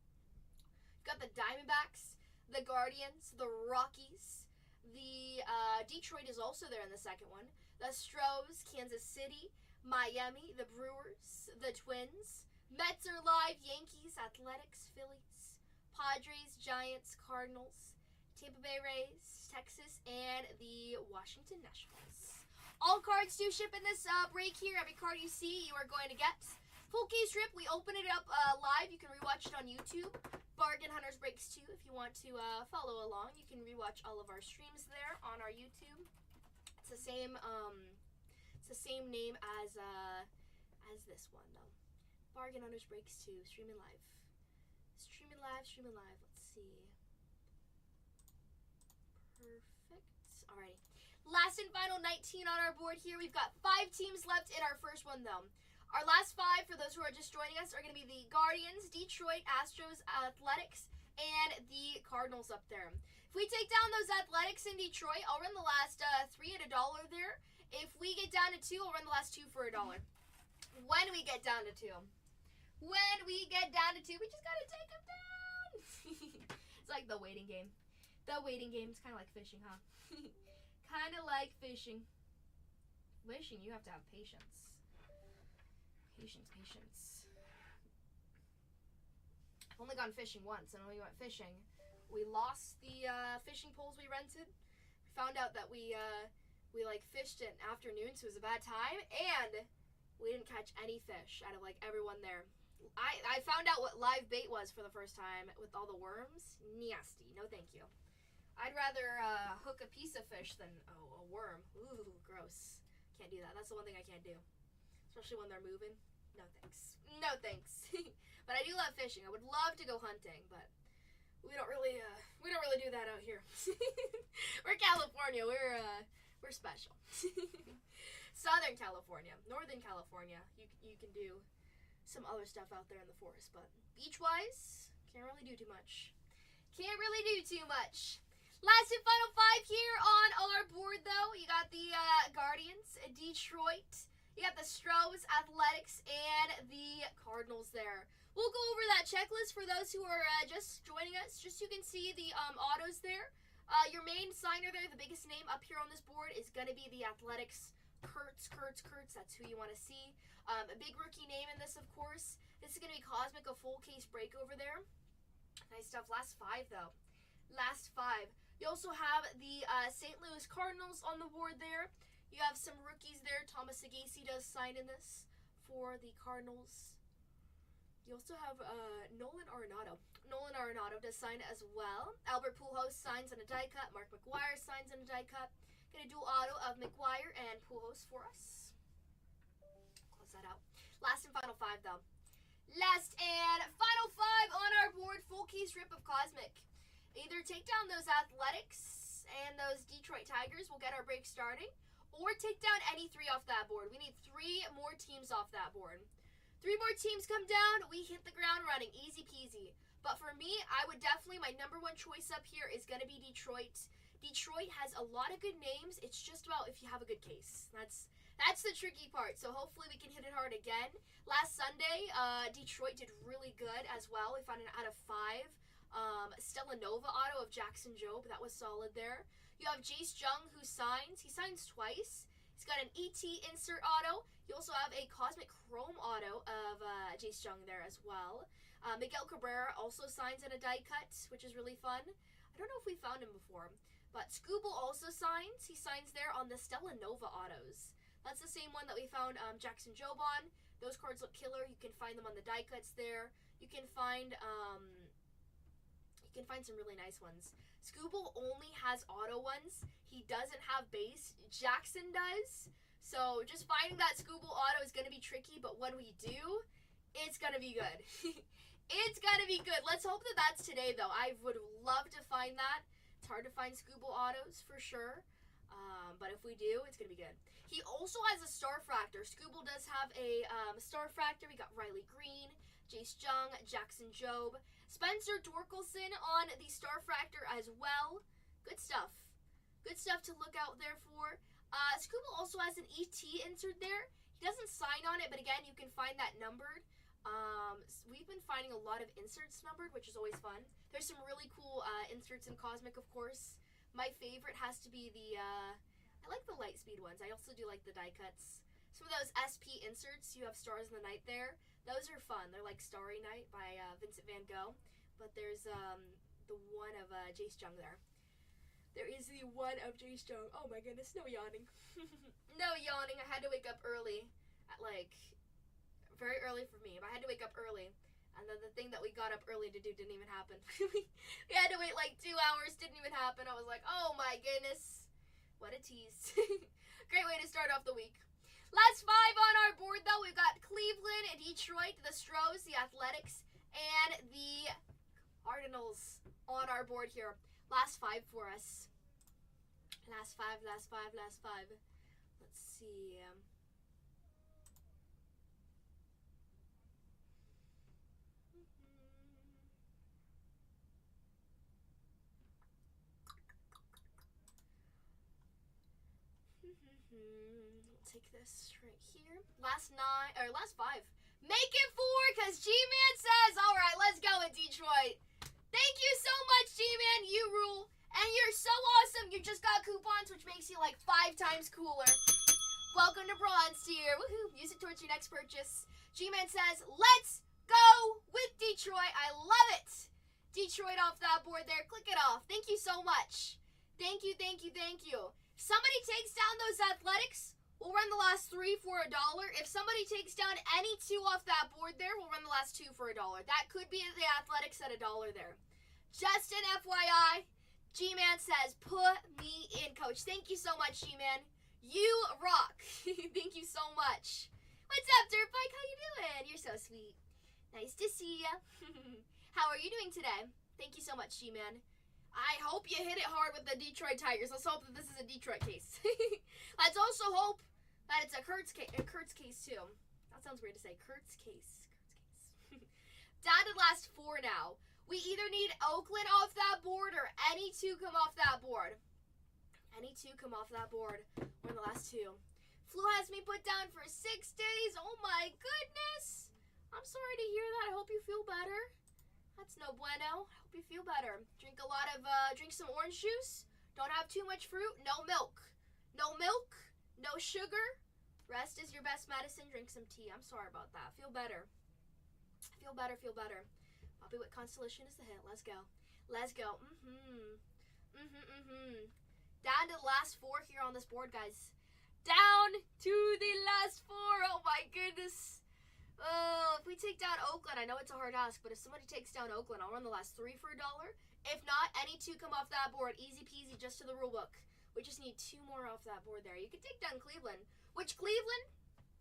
You've got the Diamondbacks, the Guardians, the Rockies, the Detroit is also there in the second one. The Stros, Kansas City, Miami, the Brewers, the Twins, Mets are live, Yankees, Athletics, Phillies, Padres, Giants, Cardinals, Tampa Bay Rays, Texas, and the Washington Nationals. All cards do ship in this break here. Every card you see, you are going to get. Full case rip, we open it up live. You can rewatch it on YouTube. Bargain Hunters Breaks 2 if you want to follow along. You can rewatch all of our streams there on our YouTube. It's the same name as this one though. Bargain Hunters Breaks 2, streaming live. Streaming live. Let's see. Perfect. Alrighty. Last and final 19 on our board here. We've got 5 teams left in our first one though. Our last 5, for those who are just joining us, are going to be the Guardians, Detroit, Astros, Athletics, and the Cardinals up there. If we take down those Athletics in Detroit, I'll run the last 3 at $1 there. If we get down to 2, I'll run the last 2 for $1. When we get down to 2. We just got to take them down. It's like the waiting game. The waiting game is kind of like fishing, huh? Kind of like fishing. Fishing, you have to have patience. Patience. I've only gone fishing once, and when we went fishing, we lost the fishing poles we rented. We found out that we like fished in afternoon, so it was a bad time, and we didn't catch any fish out of like everyone there. I found out what live bait was for the first time with all the worms. Nasty. No, thank you. I'd rather hook a piece of fish than a worm. Ooh, gross. Can't do that. That's the one thing I can't do. Especially when they're moving. No thanks. No thanks. But I do love fishing. I would love to go hunting, but we don't really do that out here. We're California. We're special. Southern California, Northern California. You can do some other stuff out there in the forest, but beach-wise, can't really do too much. Last and final 5 here on our board, though. You got the Guardians, Detroit. You got the Stros, Athletics, and the Cardinals there. We'll go over that checklist for those who are just joining us, just so you can see the autos there. Your main signer there, the biggest name up here on this board, is going to be the Athletics. Kurtz. That's who you want to see. A big rookie name in this, of course. This is going to be Cosmic, a full case break over there. Nice stuff. Last 5, though. Last 5. You also have the St. Louis Cardinals on the board there. You have some rookies there. Thomas Sagasi does sign in this for the Cardinals. You also have Nolan Arenado. Nolan Arenado does sign as well. Albert Pujols signs in a die cut. Mark McGwire signs in a die cut. Get a dual auto of McGwire and Pujols for us. Close that out. Last and final 5, though. Last and final 5 on our board. Full case rip of Cosmic. Either take down those Athletics and those Detroit Tigers. We'll get our break starting. Or take down any 3 off that board. We need 3 more teams off that board. 3 more teams come down, we hit the ground running. Easy peasy. But for me, I would definitely, my number one choice up here is going to be Detroit. Detroit has a lot of good names. It's just about if you have a good case. That's the tricky part. So hopefully we can hit it hard again. Last Sunday, Detroit did really good as well. We found an out of 5. Stella Nova auto of Jackson Jobe. That was solid there. You have Jace Jung who signs. He signs twice. He's got an ET insert auto. You also have a Cosmic Chrome auto of Jace Jung there as well. Miguel Cabrera also signs in a die cut, which is really fun. I don't know if we found him before. But Scooble also signs. He signs there on the Stella Nova autos. That's the same one that we found Jackson Jobe on. Those cards look killer. You can find them on the die cuts there. You can find some really nice ones. Scooble only has auto ones. He doesn't have base. Jackson does. So just finding that Scooble auto is going to be tricky, but when we do, it's going to be good. It's going to be good. Let's hope that that's today, though. I would love to find that. It's hard to find Scooble autos for sure. But if we do, it's going to be good. He also has a Starfractor. Scooble does have a Starfractor. We got Riley Green, Jace Jung, Jackson Jobe, Spencer Torkelson on the Starfractor as well. Good stuff. Good stuff to look out there for. Scooble also has an ET insert there. He doesn't sign on it, but again, you can find that numbered. We've been finding a lot of inserts numbered, which is always fun. There's some really cool inserts in Cosmic, of course. My favorite has to be the, I like the Lightspeed ones. I also do like the die cuts. Some of those SP inserts, you have Stars in the Night there. Those are fun. They're like Starry Night by Vincent Van Gogh. But there's the one of Jace Jung there. There is the one of Jace Jung. Oh my goodness, no yawning. No yawning. I had to wake up early at like, very early for me. But I had to wake up early. And then the thing that we got up early to do didn't even happen. We had to wait like 2 hours. Didn't even happen. I was like, oh my goodness. What a tease. Great way to start off the week. Last 5 on our board, though. We've got Cleveland, Detroit, the Stros, the Athletics, and the Cardinals on our board here. Last 5 for us. Last 5, last 5, last 5. Let's see. Take this right here. Last 5. Make it 4, because G-Man says, all right, let's go with Detroit. Thank you so much, G-Man. You rule. And you're so awesome. You just got coupons, which makes you like 5 times cooler. Welcome to Bronze Tier. Woohoo. Use it towards your next purchase. G-Man says, let's go with Detroit. I love it. Detroit off that board there. Click it off. Thank you so much. Thank you, thank you, thank you. If somebody takes down those Athletics, we'll run the last 3 for $1. If somebody takes down any 2 off that board there, we'll run the last 2 for $1. That could be the Athletics at $1 there. Just an FYI, G-Man says, put me in, Coach. Thank you so much, G-Man. You rock. Thank you so much. What's up, Dirtbike? How you doing? You're so sweet. Nice to see ya. How are you doing today? Thank you so much, G-Man. I hope you hit it hard with the Detroit Tigers. Let's hope that this is a Detroit case. Let's also hope that it's a Kurtz case too. That sounds weird to say. Kurtz case. Down to the last 4 now. We either need Oakland off that board or any 2 come off that board. Any 2 come off that board. We're in the last 2. Flu has me put down for 6 days. Oh my goodness. I'm sorry to hear that. I hope you feel better. That's no bueno. I hope you feel better. Drink a lot of, drink some orange juice. Don't have too much fruit. No milk. No milk. No sugar. Rest is your best medicine. Drink some tea. I'm sorry about that. Feel better. Feel better, feel better. Poppy Wick Constellation is the hit. Let's go. Let's go. Down to the last 4 here on this board, guys. Down to the last 4. Oh my goodness. Oh, if we take down Oakland, I know it's a hard ask, but if somebody takes down Oakland, I'll run the last 3 for $1. If not, any 2 come off that board. Easy peasy, just to the rule book. We just need 2 more off that board there. You can take down Cleveland, which Cleveland,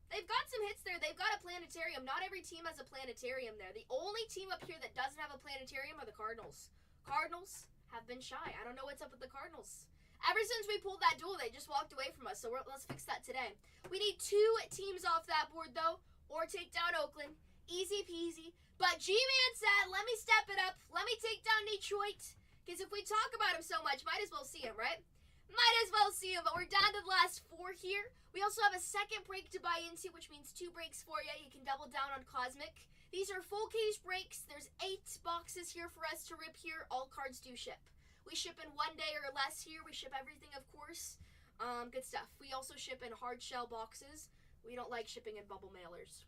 they've got some hits there. They've got a planetarium. Not every team has a planetarium there. The only team up here that doesn't have a planetarium are the Cardinals. Cardinals have been shy. I don't know what's up with the Cardinals. Ever since we pulled that duel, they just walked away from us. So let's fix that today. We need 2 teams off that board, though. or take down Oakland. Easy peasy. But G-Man said, let me step it up. Let me take down Detroit. Because if we talk about him so much, might as well see him, right? Might as well see him. But we're down to the last 4 here. We also have a second break to buy into, which means 2 breaks for you. You can double down on Cosmic. These are full case breaks. There's 8 boxes here for us to rip here. All cards do ship. We ship in 1 day or less here. We ship everything, of course. Good stuff. We also ship in hard shell boxes. We don't like shipping in bubble mailers.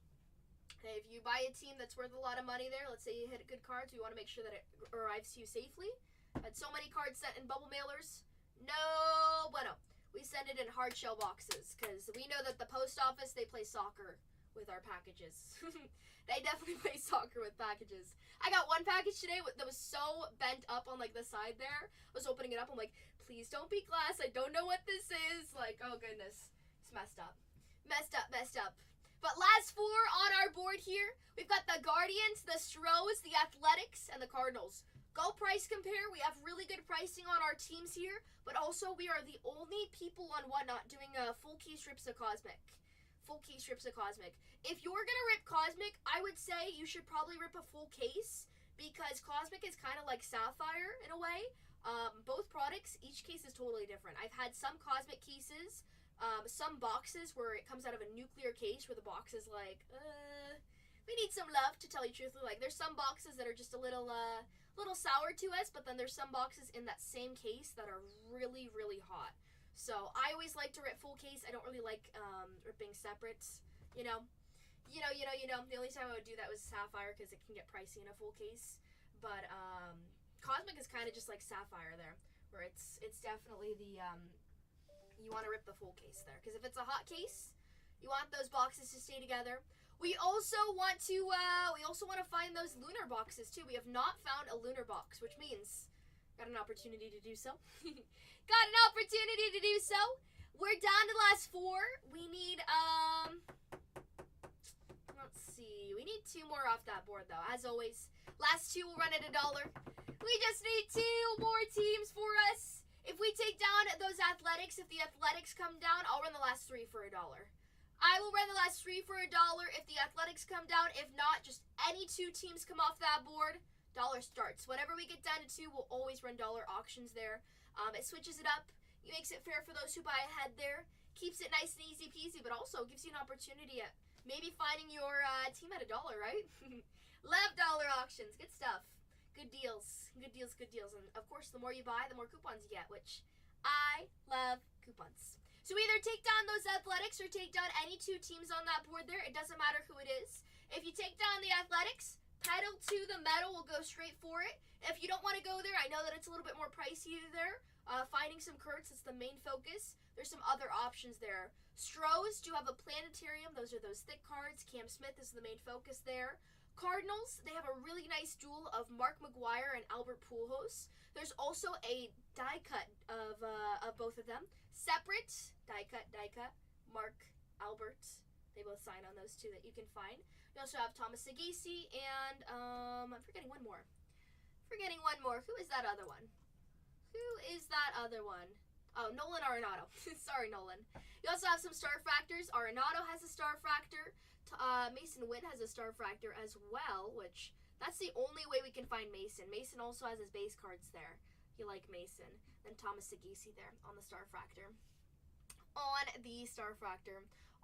Okay, if you buy a team that's worth a lot of money there, let's say you hit good cards, we want to make sure that it arrives to you safely. Had so many cards sent in bubble mailers. No bueno. We send it in hard shell boxes because we know that the post office, they play soccer with our packages. They definitely play soccer with packages. I got one package today that was so bent up on like the side there. I was opening it up. I'm like, please don't be glass. I don't know what this is. Like, oh goodness. It's messed up. Messed up, messed up. But last 4 on our board here. We've got the Guardians, the Stros, the Athletics, and the Cardinals. Go price compare. We have really good pricing on our teams here. But also we are the only people on Whatnot doing a full case rips of Cosmic. Full case rips of Cosmic. If you're going to rip Cosmic, I would say you should probably rip a full case. Because Cosmic is kind of like Sapphire in a way. Both products, each case is totally different. I've had some Cosmic cases. Some boxes where it comes out of a nuclear case where the box is like, we need some love, to tell you truthfully. Like, there's some boxes that are just a little sour to us, but then there's some boxes in that same case that are really, really hot. So I always like to rip full case. I don't really like ripping separate, you know. The only time I would do that was Sapphire because it can get pricey in a full case. But Cosmic is kind of just like Sapphire there, where it's definitely the you want to rip the full case there, because if it's a hot case, you want those boxes to stay together. We also want to find those lunar boxes too. We have not found a lunar box, which means got an opportunity to do so. Got an opportunity to do so. We're down to the last 4. We need let's see. We need 2 more off that board though. As always, last 2 will run at $1. We just need 2 more teams for us. If we take down those Athletics, if the Athletics come down, I'll run the last 3 for $1. I will run the last 3 for $1 if the Athletics come down. If not, just any 2 teams come off that board, $1 starts. Whenever we get down to 2, we'll always run dollar auctions there. It switches it up. It makes it fair for those who buy ahead there. Keeps it nice and easy peasy, but also gives you an opportunity at maybe finding your team at $1, right? Love dollar auctions. Good stuff. Good deals. Good deals, good deals. And of course, the more you buy, the more coupons you get, which I love coupons. So either take down those Athletics or take down any 2 teams on that board there. It doesn't matter who it is. If you take down the Athletics, pedal to the metal, will go straight for it. If you don't want to go there, I know that it's a little bit more pricey there. Finding some Kurtz is the main focus. There's some other options there. Stros do have a Planetarium. Those are those thick cards. Cam Smith is the main focus there. Cardinals, they have a really nice duel of Mark McGuire and Albert Pujols. There's also a die cut of both of them. Separate, die cut, Mark, Albert. They both sign on those 2 that you can find. We also have Thomas Sagasi and, I'm forgetting one more. Who is that other one? Oh, Nolan Arenado. Sorry, Nolan. You also have some Star Fractors. Arenado has a Star Fractor. Mason Witt has a Star Fractor as well, which that's the only way we can find Mason. Mason also has his base cards there. If you like Mason. Then Thomas Sagasi there on the Star Fractor.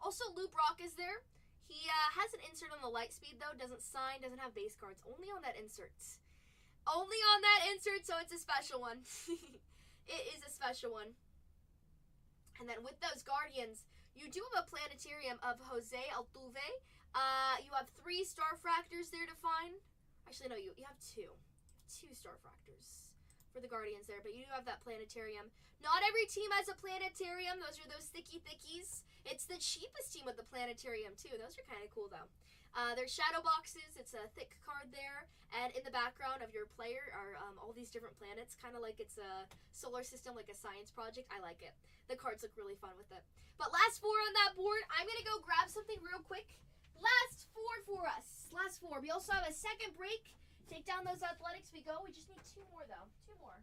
Also, Lou Brock is there. He has an insert on the light speed though. Doesn't sign, doesn't have base cards. Only on that insert. So it's a special one. It is a special one. And then with those Guardians, you do have a Planetarium of Jose Altuve. You have 3 Star Fractors there to find. Actually, no, you have 2. 2 Star Fractors for the Guardians there, but you do have that Planetarium. Not every team has a Planetarium. Those are those thicky thickies. It's the cheapest team with the Planetarium, too. Those are kind of cool, though. There's shadow boxes. It's a thick card there. And in the background of your player are all these different planets, kind of like it's a solar system, like a science project. I like it. The cards look really fun with it. But last 4 on that board. I'm going to go grab something real quick. Last 4 for us. Last 4. We also have a second break. Take down those Athletics. We go. We just need 2 more, though. 2 more.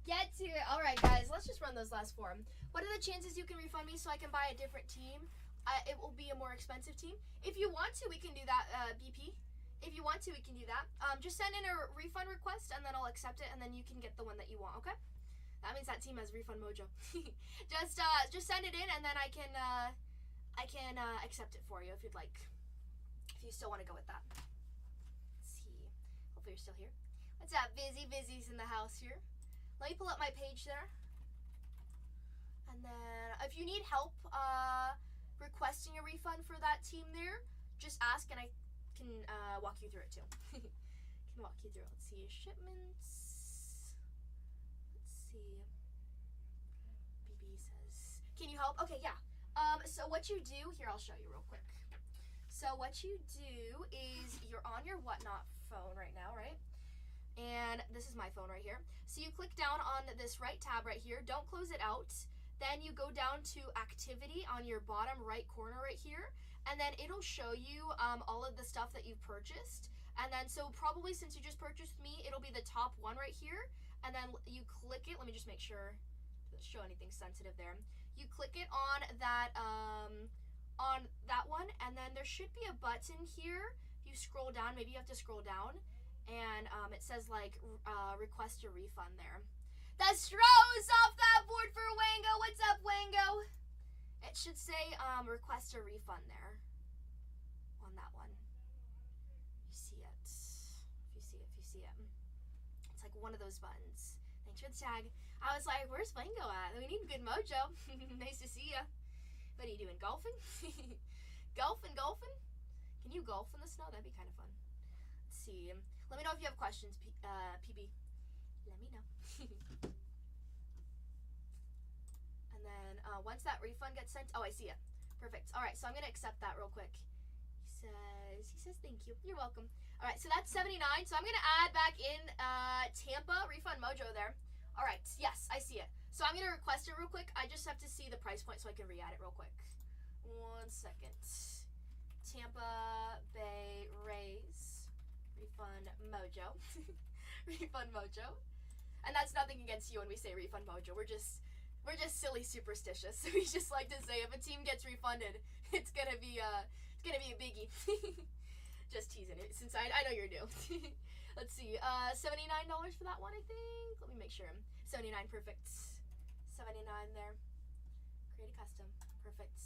Get to it. All right, guys, let's just run those last 4. What are the chances you can refund me so I can buy a different team? It will be a more expensive team. If you want to, we can do that, BP. If you want to, we can do that. Just send in a refund request, and then I'll accept it, and then you can get the one that you want, okay? That means that team has refund mojo. just send it in, and then I can accept it for you if you'd like. If you still want to go with that. Let's see. Hopefully you're still here. What's up, Busy? Busy's in the house here. Let me pull up my page there. And then if you need help requesting a refund for that team there, just ask and I can walk you through it too. Can walk you through it. Let's see. Shipments. Let's see. BB says, can you help? Okay, yeah. So what you do, here I'll show you real quick. So what you do is you're on your Whatnot phone right now, right? And this is my phone right here. So you click down on this right tab right here. Don't close it out. Then you go down to activity on your bottom right corner right here. And then it'll show you all of the stuff that you've purchased. And then so probably since you just purchased me, it'll be the top one right here. And then you click it. Let me just make sure it doesn't show anything sensitive there. You click it on that one. And then there should be a button here. If you scroll down, maybe you have to scroll down. And it says like request a refund there. The Stroh's off that board for Wango. What's up, Wango? It should say request a refund there on that one. You see it. If you see it. It's like one of those buttons. Thanks for the tag. I was like, where's Wango at? We need good mojo. Nice to see ya. What are you doing? Golfing? Golfing? Can you golf in the snow? That'd be kind of fun. Let's see. Let me know if you have questions, PB. Let me know. And then once that refund gets sent, oh, I see it. Perfect. All right, so I'm gonna accept that real quick. He says thank you. You're welcome. All right, so that's 79. So I'm gonna add back in Tampa refund mojo there. All right, yes, I see it. So I'm gonna request it real quick. I just have to see the price point so I can re-add it real quick. 1 second. Tampa Bay Rays. Refund mojo. Refund mojo. And that's nothing against you when we say refund mojo. We're just silly superstitious. We just like to say if a team gets refunded, it's gonna be a biggie. Just teasing it since I know you're new. Let's see. $79 for that one, I think. Let me make sure. 79, perfect. 79 there. Create a custom. Perfect.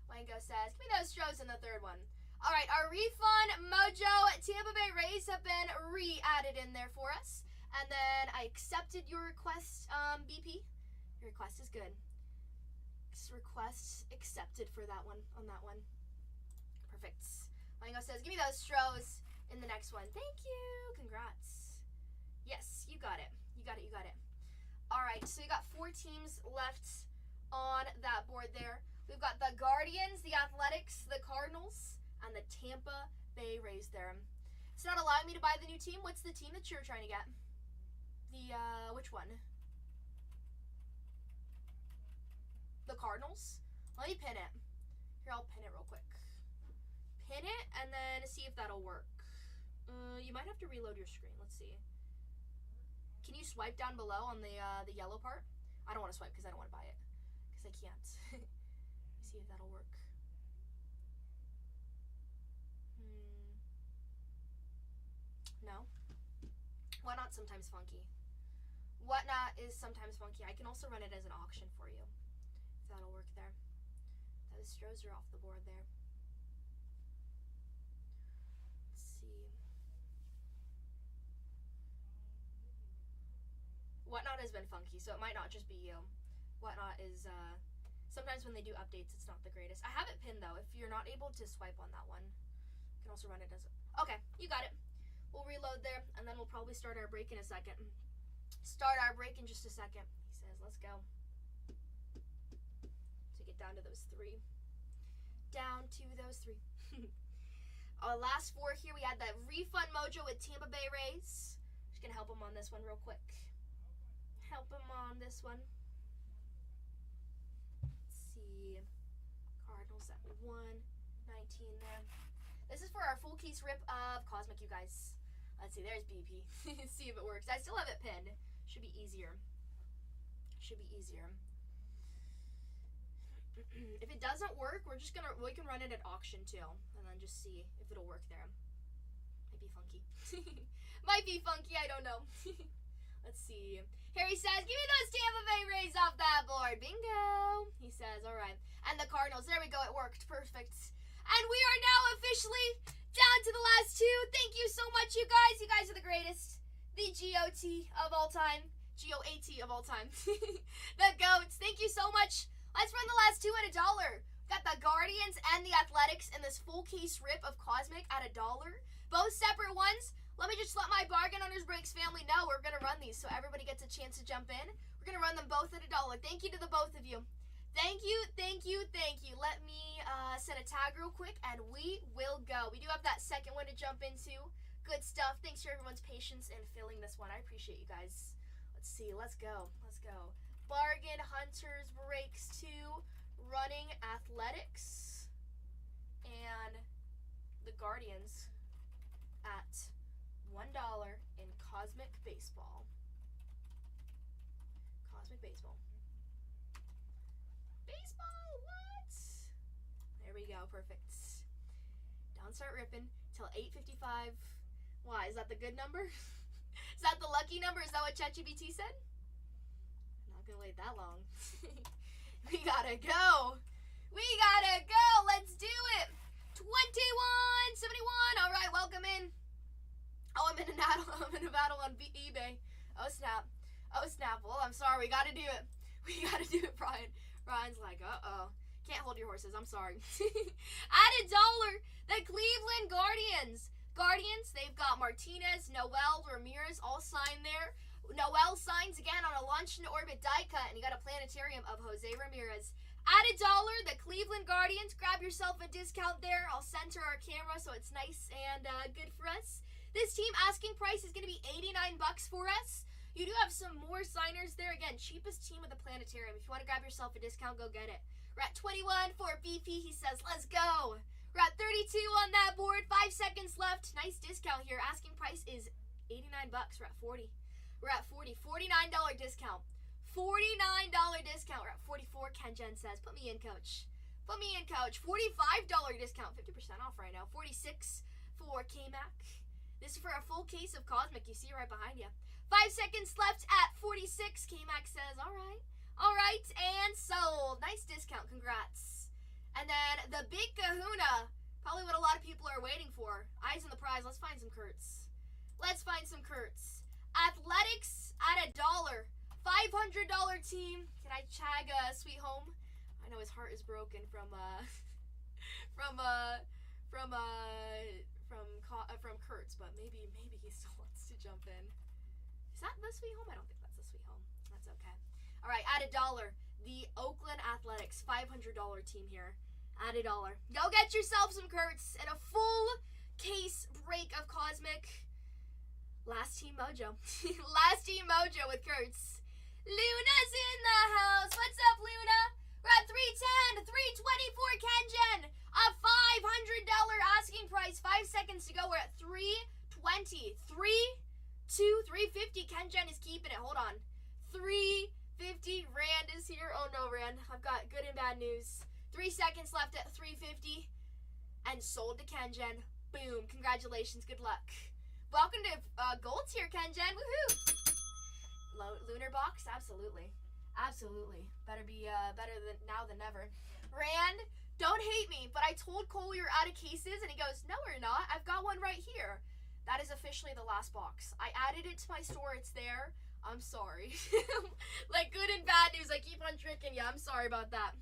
Wango says, give me those Strohs in the third one. All right, our refund mojo Tampa Bay Rays have been re-added in there for us. And then I accepted your request, BP. Your request is good. Request accepted for that one, on that one. Perfect. Wango says, give me those Strohs in the next one. Thank you. Congrats. Yes, you got it. You got it. All right, so you got 4 teams left on that board there. We've got the Guardians, the Athletics, the Cardinals, and the Tampa Bay Rays there. It's not allowing me to buy the new team. What's the team that you're trying to get? The, which one? The Cardinals? Let me pin it. Here, I'll pin it real quick. Pin it, and then see if that'll work. You might have to reload your screen. Let's see. Can you swipe down below on the yellow part? I don't want to swipe because I don't want to buy it. Because I can't. Let me see if that'll work. No. Whatnot sometimes funky. Whatnot is sometimes funky. I can also run it as an auction for you. If that'll work there. Those Strohs are off the board there. Let's see. Whatnot has been funky, so it might not just be you. Whatnot is, sometimes when they do updates, it's not the greatest. I have it pinned, though, if you're not able to swipe on that one. You can also run it as a... Okay, you got it. We'll reload there, and then we'll probably start our break in a second. Start our break in just a second. He says, let's go. So get down to those 3. Down to those 3. Our last 4 here, we had that refund mojo with Tampa Bay Rays. Just gonna help him on this one real quick. Help him on this one. Let's see. Cardinals at 119 there. This is for our full case rip of Cosmic, you guys. Let's see, there's BP. See if it works. I still have it pinned. Should be easier. Should be easier. If it doesn't work, we can run it at auction too, and then just see if it'll work there. Might be funky. Might be funky, I don't know. Let's see. Harry says, give me those Tampa Bay Rays off that board. Bingo. He says, all right. And the Cardinals. There we go. It worked. Perfect. And we are now officially down to the last two. Thank you so much, you guys. You guys are the greatest. The GOT of all time. GOAT of all time. The GOATs. Thank you so much. Let's run the last two at $1. Got the Guardians and the Athletics in this full case rip of Cosmic at $1. Both separate ones. Let me just let my Bargain Hunters Breaks family know we're going to run these so everybody gets a chance to jump in. We're going to run them both at $1. Thank you to the both of you. Thank you, thank you, thank you. Let me set a tag real quick and we will go. We do have that second one to jump into. Good stuff. Thanks for everyone's patience in filling this one. I appreciate you guys. Let's see. Let's go. Let's go. Bargain Hunters Breaks 2, running Athletics and the Guardians at $1 in Cosmic Baseball. Cosmic Baseball. Baseball, what? There we go, perfect. Don't start ripping till 8:55. Why, is that the good number? Is that the lucky number? Is that what ChatGPT said? I'm not gonna wait that long. We gotta go. We gotta go. Let's do it. 2171. All right, welcome in. Oh, I'm in a battle on eBay. Oh, snap. Oh, snap. Well, I'm sorry. We got to do it. We got to do it, Brian. Brian's like, uh-oh. Can't hold your horses. I'm sorry. At $1, the Cleveland Guardians. Guardians, they've got Martinez, Noel, Ramirez all signed there. Noel signs again on a Launch into Orbit die cut, and you got a planetarium of Jose Ramirez. At $1, the Cleveland Guardians. Grab yourself a discount there. I'll center our camera so it's nice and good for us. This team asking price is going to be $89 for us. You do have some more signers there. Again, cheapest team with the planetarium. If you want to grab yourself a discount, go get it. We're at 21 for BP. He says, let's go. We're at 32 on that board. 5 seconds left. Nice discount here. Asking price is $89. We're at 40. We're at 40. $49 discount. $49 discount. We're at 44. Kenjen says, put me in, coach. Put me in, coach. $45 discount. 50% off right now. 46 for K-Mac. This is for a full case of Cosmic. You see it right behind you. 5 seconds left at 46. K-Mac says, all right, and sold. Nice discount. Congrats. And then the big kahuna, probably what a lot of people are waiting for. Eyes on the prize. Let's find some Kurtz. Let's find some Kurtz. Athletics at $1. $500 team. Can I tag Sweet Home? I know his heart is broken from Kurtz, but maybe he still wants to jump in. Is that the Sweet Home? I don't think that's the Sweet Home. That's okay. All right, at $1, the Oakland Athletics $500 team here. At $1, go get yourself some Kurtz and a full case break of Cosmic. Last team mojo. Last team mojo with Kurtz. Luna's in the house. What's up, Luna? We're at 310, 324 Kenjen. A $500 asking price. 5 seconds to go. We're at 320. 350. Kenjen is keeping it. Hold on. 350. Rand is here. Oh no, Rand. I've got good and bad news. 3 seconds left at 350. And sold to Kenjen. Boom. Congratulations. Good luck. Welcome to Gold Tier, Kenjen. Woohoo! Lunar box? Absolutely. Absolutely. Better be better than now than never. Rand, don't hate me, but I told Cole we were out of cases, and he goes, no, we're not. I've got one right here. That is officially the last box. I added it to my store. It's there. I'm sorry. Like, good and bad news. I keep on tricking you. I'm sorry about that.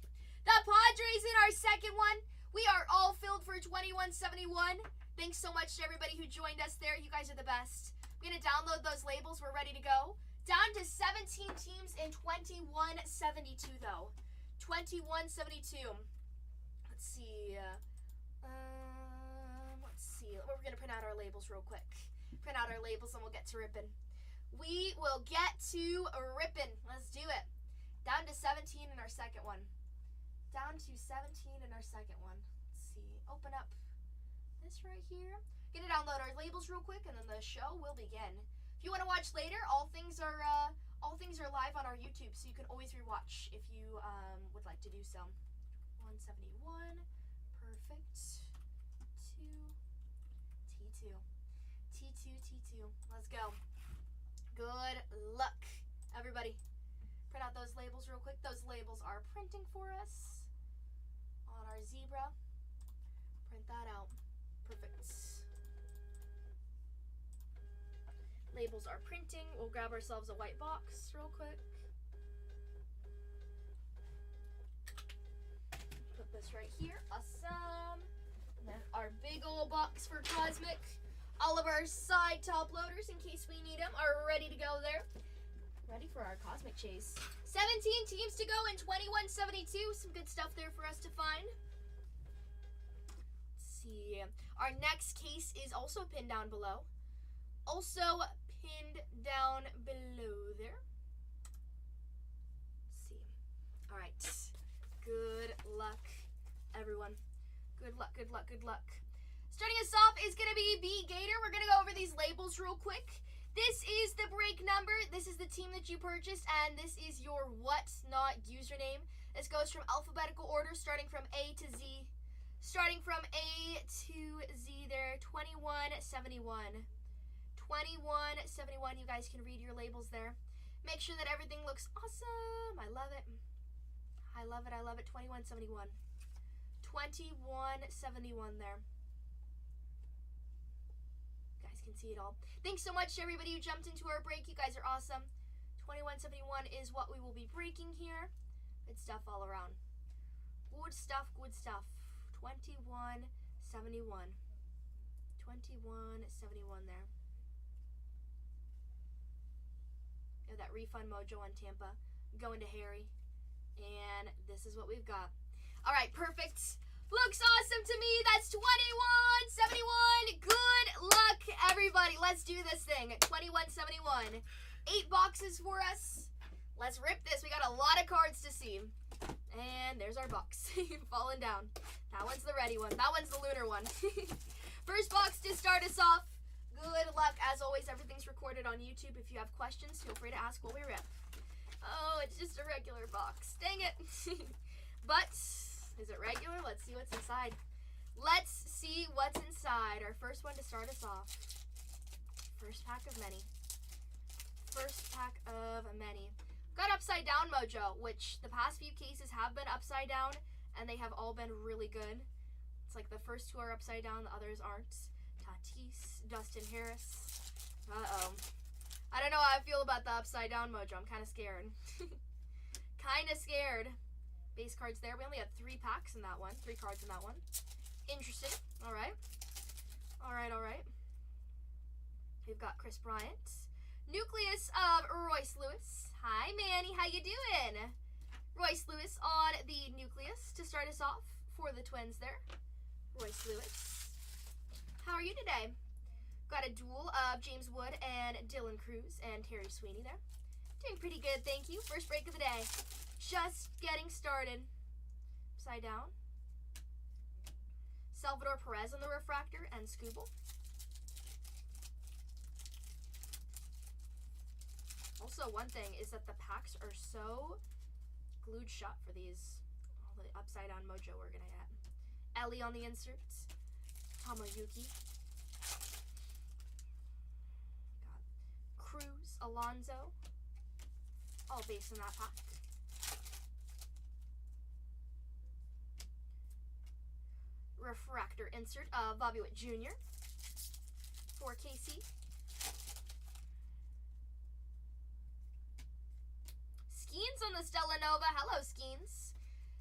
The Padres in our second one. We are all filled for 2171. Thanks so much to everybody who joined us there. You guys are the best. I'm going to download those labels. We're ready to go. Down to 17 teams in 2172, though. 2172. Let's see. We're going to print out our labels real quick. Print out our labels and we'll get to ripping. We will get to ripping. Let's do it. Down to 17 in our second one. Down to 17 in our second one. Let's see. Open up this right here. Gonna download our labels real quick and then the show will begin. If you want to watch later, all things are All things are live on our YouTube, so you can always rewatch if you would like to do so. 171. Perfect. 2. T2. T2, T2. Let's go. Good luck, everybody. Print out those labels real quick. Those labels are printing for us on our zebra. Print that out. Perfect. Labels are printing. We'll grab ourselves a white box real quick. Put this right here. Awesome. And then our big old box for Cosmic. All of our side top loaders, in case we need them, are ready to go there. Ready for our Cosmic chase. 17 teams to go in 2172. Some good stuff there for us to find. Let's see. Our next case is also pinned down below. Also pinned down below there. Let's see. All right. Good luck, everyone. Good luck, good luck, good luck. Starting us off is going to be B Gator. We're going to go over these labels real quick. This is the break number. This is the team that you purchased, and this is your what's not username. This goes from alphabetical order, starting from A to Z. Starting from A to Z there, 2171. 2171, you guys can read your labels there. Make sure that everything looks awesome. I love it. I love it, I love it. 2171. 2171 there. You guys can see it all. Thanks so much to everybody who jumped into our break. You guys are awesome. 2171 is what we will be breaking here. Good stuff all around. Good stuff, good stuff. 2171. 2171 there. We have that refund mojo on Tampa. Going to Harry. And this is what we've got. All right, perfect. Looks awesome to me. That's 2171. Good luck, everybody. Let's do this thing. 2171. 8 boxes for us. Let's rip this. We got a lot of cards to see. And there's our box. Falling down. That one's the ready one. That one's the lunar one. First box to start us off. Good luck. As always, everything's recorded on YouTube. If you have questions, feel free to ask while we rip. Oh, it's just a regular box. Dang it. But, is it regular? Let's see what's inside. Let's see what's inside. Our first one to start us off. First pack of many. First pack of many. Got Upside Down Mojo, which the past few cases have been upside down, and they have all been really good. It's like the first 2 are upside down, the others aren't. Tatis, Dustin Harris. Uh-oh. I don't know how I feel about the Upside Down Mojo. I'm kind of scared. Kind of scared. Base cards there. We only had 3 packs in that one. 3 cards in that one. Interesting. All right. All right, all right. We've got Chris Bryant. Nucleus of Royce Lewis. Hi, Manny. How you doing? Royce Lewis on the Nucleus to start us off for the Twins there. Royce Lewis. How are you today? Got a duel of James Wood and Dylan Cruz and Terry Sweeney there. Doing pretty good, thank you. First break of the day. Just getting started. Upside down. Salvador Perez on the refractor and Scooble. Also, one thing is that the packs are so glued shut for these. All the upside down mojo we're gonna get. Ellie on the inserts. Tamayuki. Got Cruz, Alonzo. All based in that pack. Refractor insert of Bobby Witt Jr. for KC. Skeens on the Stella Nova. Hello, Skeens.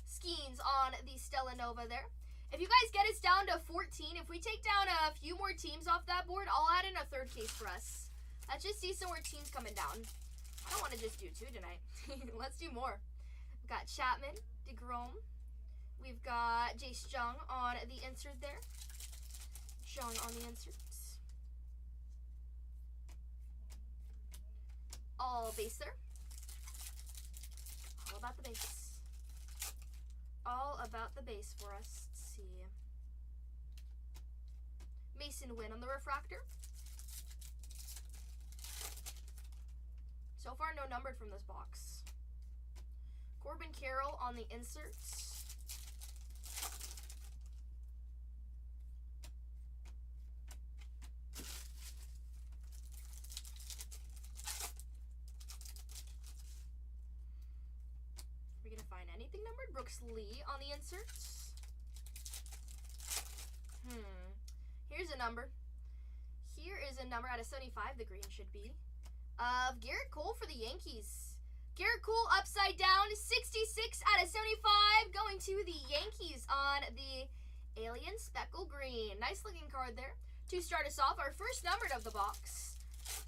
Skeens on the Stella Nova there. If you guys get us down to 14, if we take down a few more teams off that board, I'll add in a 3rd case for us. Let's just see some more teams coming down. I don't want to just do 2 tonight. Let's do more. We've got Chapman, DeGrom. We've got Jace Jung on the insert there. Jung on the inserts. All base there. All about the base. All about the base for us. Let's see. Mason Wynn on the refractor. So far, no numbered from this box. Corbin Carroll on the inserts. Are we going to find anything numbered? Brooks Lee on the inserts. Here's a number. Here is a number out of 75, the green should be, of Garrett Cole for the Yankees. Garrett Cole upside down, 66 out of 75, going to the Yankees on the Alien Speckle Green. Nice looking card there. To start us off, our first numbered of the box.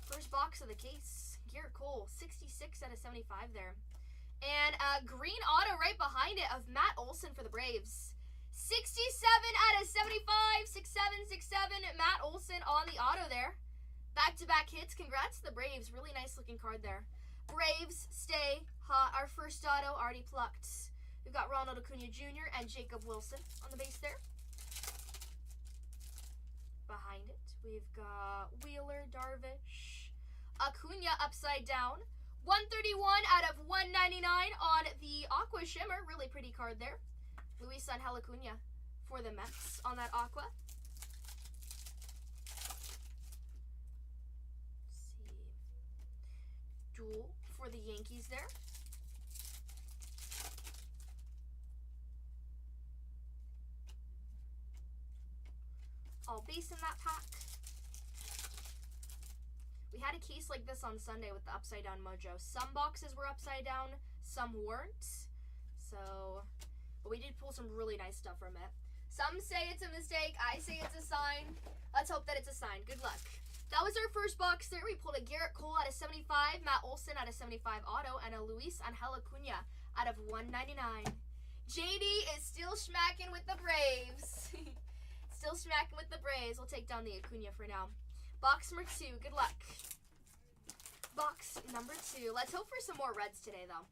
First box of the case. Garrett Cole, 66 out of 75 there. And a green auto right behind it of Matt Olson for the Braves. 67 out of 75, 67, 67, Matt Olson on the auto there. Back-to-back hits. Congrats to the Braves. Really nice looking card there. Braves stay hot. Our first auto already plucked. We've got Ronald Acuna Jr. and Jacob Wilson on the base there. Behind it, we've got Wheeler, Darvish, Acuna upside down. 131 out of 199 on the Aqua Shimmer. Really pretty card there. Luis Angel Acuna for the Mets on that Aqua. Let's see. Duel for the Yankees there. All base in that pack. We had a case like this on Sunday with the upside down mojo. Some boxes were upside down, some weren't. So, but we did pull some really nice stuff from it. Some say it's a mistake. I say it's a sign. Let's hope that it's a sign. Good luck. That was our first box there. We pulled a Garrett Cole out of 75, Matt Olson out of 75 auto, and a Luis Angel Acuna out of 199. JD is still smacking with the Braves. Still smacking with the Braves. We'll take down the Acuna for now. Box number 2. Good luck. Box number 2. Let's hope for some more reds today, though.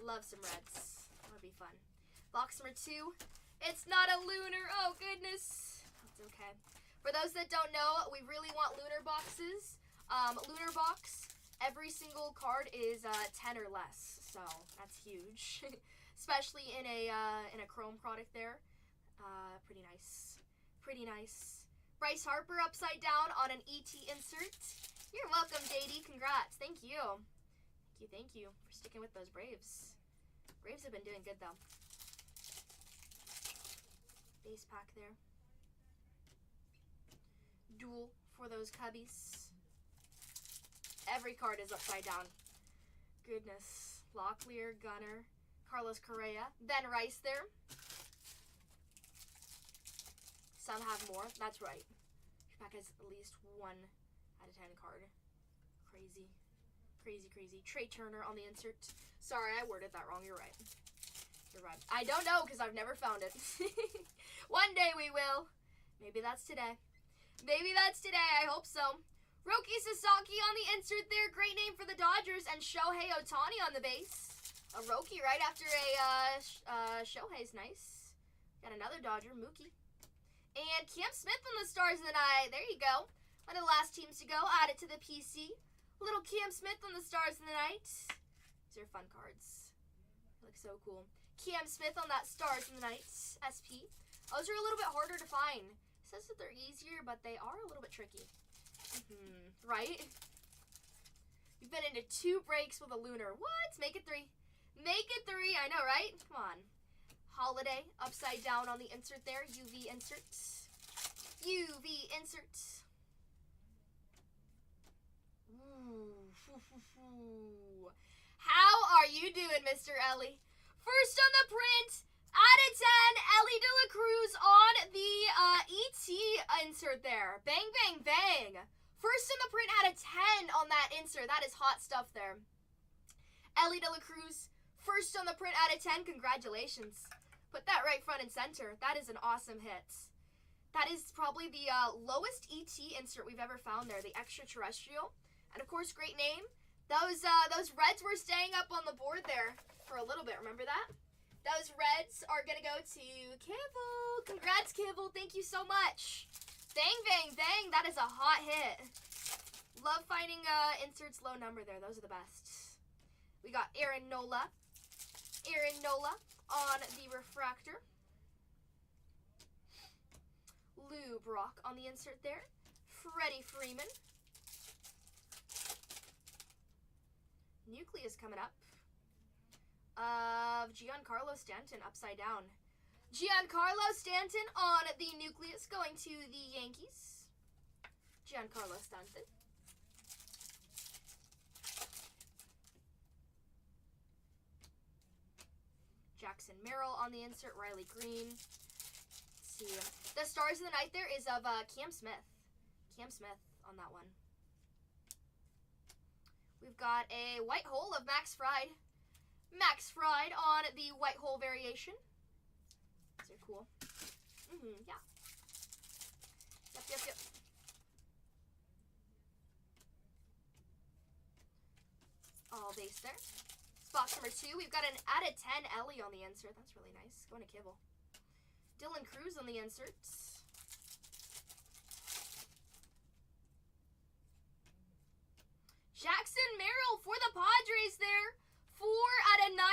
Love some reds. That would be fun. Box number 2. It's not a lunar. Oh, goodness. It's okay. For those that don't know, we really want lunar boxes. Lunar box, every single card is 10 or less. So that's huge. Especially in a chrome product there. Pretty nice. Pretty nice. Bryce Harper upside down on an ET insert. You're welcome, JD. Congrats. Thank you. Thank you for sticking with those Braves. Braves have been doing good, though. Base pack there. Duel for those Cubbies. Every card is upside down. Goodness. Locklear, Gunner, Carlos Correa, Ben Rice there. Some have more. That's right. Each pack has at least 1 out of 10 card. Crazy. Crazy, crazy. Trey Turner on the insert. Sorry, I worded that wrong. You're right. You're right. I don't know because I've never found it. One day we will. Maybe that's today. Maybe that's today. I hope so. Roki Sasaki on the insert there. Great name for the Dodgers. And Shohei Ohtani on the base. A Roki right after a Shohei's nice. Got another Dodger, Mookie. And Cam Smith on the Stars of the Night. There you go. One of the last teams to go. Add it to the PC. Little Cam Smith on the Stars of the Night. These are fun cards. They look so cool. Cam Smith on that Stars of the Night SP. Those are a little bit harder to find. It says that they're easier, but they are a little bit tricky. Right? You've been into 2 breaks with a lunar. What? Make it 3. Make it 3. I know, right? Come on. Holiday upside down on the insert there. UV inserts. UV inserts. Ooh. How are you doing, Mr. Ellie? First on the print, out of 10, Ellie De La Cruz on the ET insert there. Bang, bang, bang. First on the print out of 10 on that insert. That is hot stuff there. Ellie De La Cruz, first on the print out of 10. Congratulations. Put that right front and center. That is an awesome hit. That is probably the lowest ET insert we've ever found there, the extraterrestrial. And of course, great name. Those reds were staying up on the board there for a little bit. Remember that? Those reds are going to go to Kibble. Congrats, Kibble. Thank you so much. Bang, bang, bang. That is a hot hit. Love finding inserts low number there. Those are the best. We got Aaron Nola. Aaron Nola on the refractor. Lou Brock on the insert there. Freddie Freeman. Nucleus coming up. Of Giancarlo Stanton upside down. Giancarlo Stanton on the Nucleus going to the Yankees. Giancarlo Stanton. Jackson Merrill on the insert. Riley Green. Let's see. The Stars of the Night there is of Cam Smith. Cam Smith on that one. We've got a white hole of Max Fried. Max Fried on the white hole variation. These are cool. Yeah. Yep. All base there. Box number 2, we've got an out of 10 Ellie on the insert. That's really nice. Going to Kibble. Dylan Cruz on the inserts. Jackson Merrill for the Padres there. 4 out of 99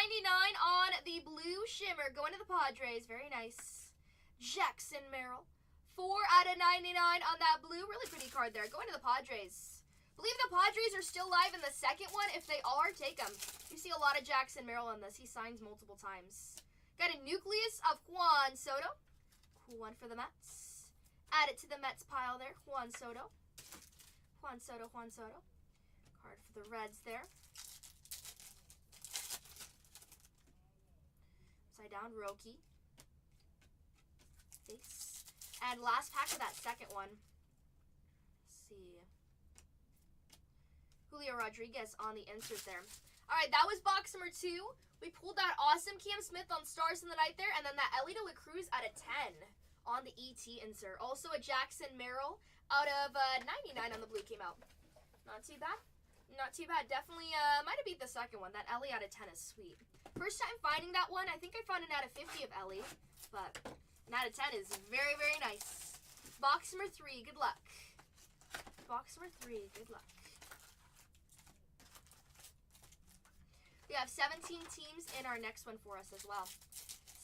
on the blue shimmer. Going to the Padres. Very nice. Jackson Merrill. 4 out of 99 on that blue. Really pretty card there. Going to the Padres. Believe the Padres are still live in the second one. If they are, take them. You see a lot of Jackson Merrill on this. He signs multiple times. Got a Nucleus of Juan Soto. Cool one for the Mets. Add it to the Mets pile there. Juan Soto. Juan Soto. Card for the Reds there. Upside down, Roki. Face. And last pack of that second one. Let's see. Julio Rodriguez on the insert there. All right, that was box number 2. We pulled that awesome Cam Smith on Stars in the Night there, and then that Ellie De La Cruz out of 10 on the ET insert. Also a Jackson Merrill out of 99 on the blue came out. Not too bad. Not too bad. Definitely might have beat the second one. That Ellie out of 10 is sweet. First time finding that one. I think I found an out of 50 of Ellie, but an out of 10 is very, very nice. Box number 3. Good luck. Box number 3. Good luck. We have 17 teams in our next one for us as well.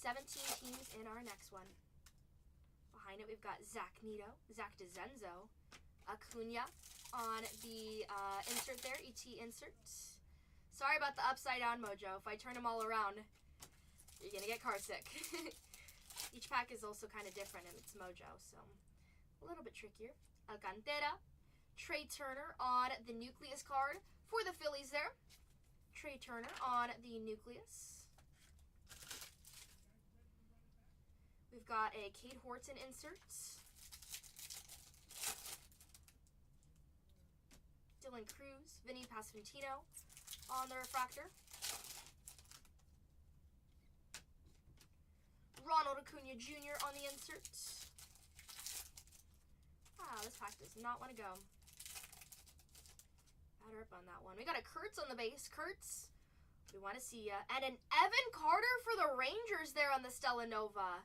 17 teams in our next one. Behind it, we've got Zach Nito, Zach DeZenzo, Acuna on the insert there, ET insert. Sorry about the upside down mojo. If I turn them all around, you're going to get car sick. Each pack is also kind of different in its mojo, so a little bit trickier. Alcantara, Trey Turner on the Nucleus card for the Phillies there. Trey Turner on the Nucleus. We've got a Cade Horton insert. Dylan Cruz, Vinny Pasquantino on the refractor. Ronald Acuna Jr. on the insert. Wow, this pack does not want to go. Batter up on that one. We got a Kurtz on the base. Kurtz, we want to see ya. And an Evan Carter for the Rangers there on the Stella Nova.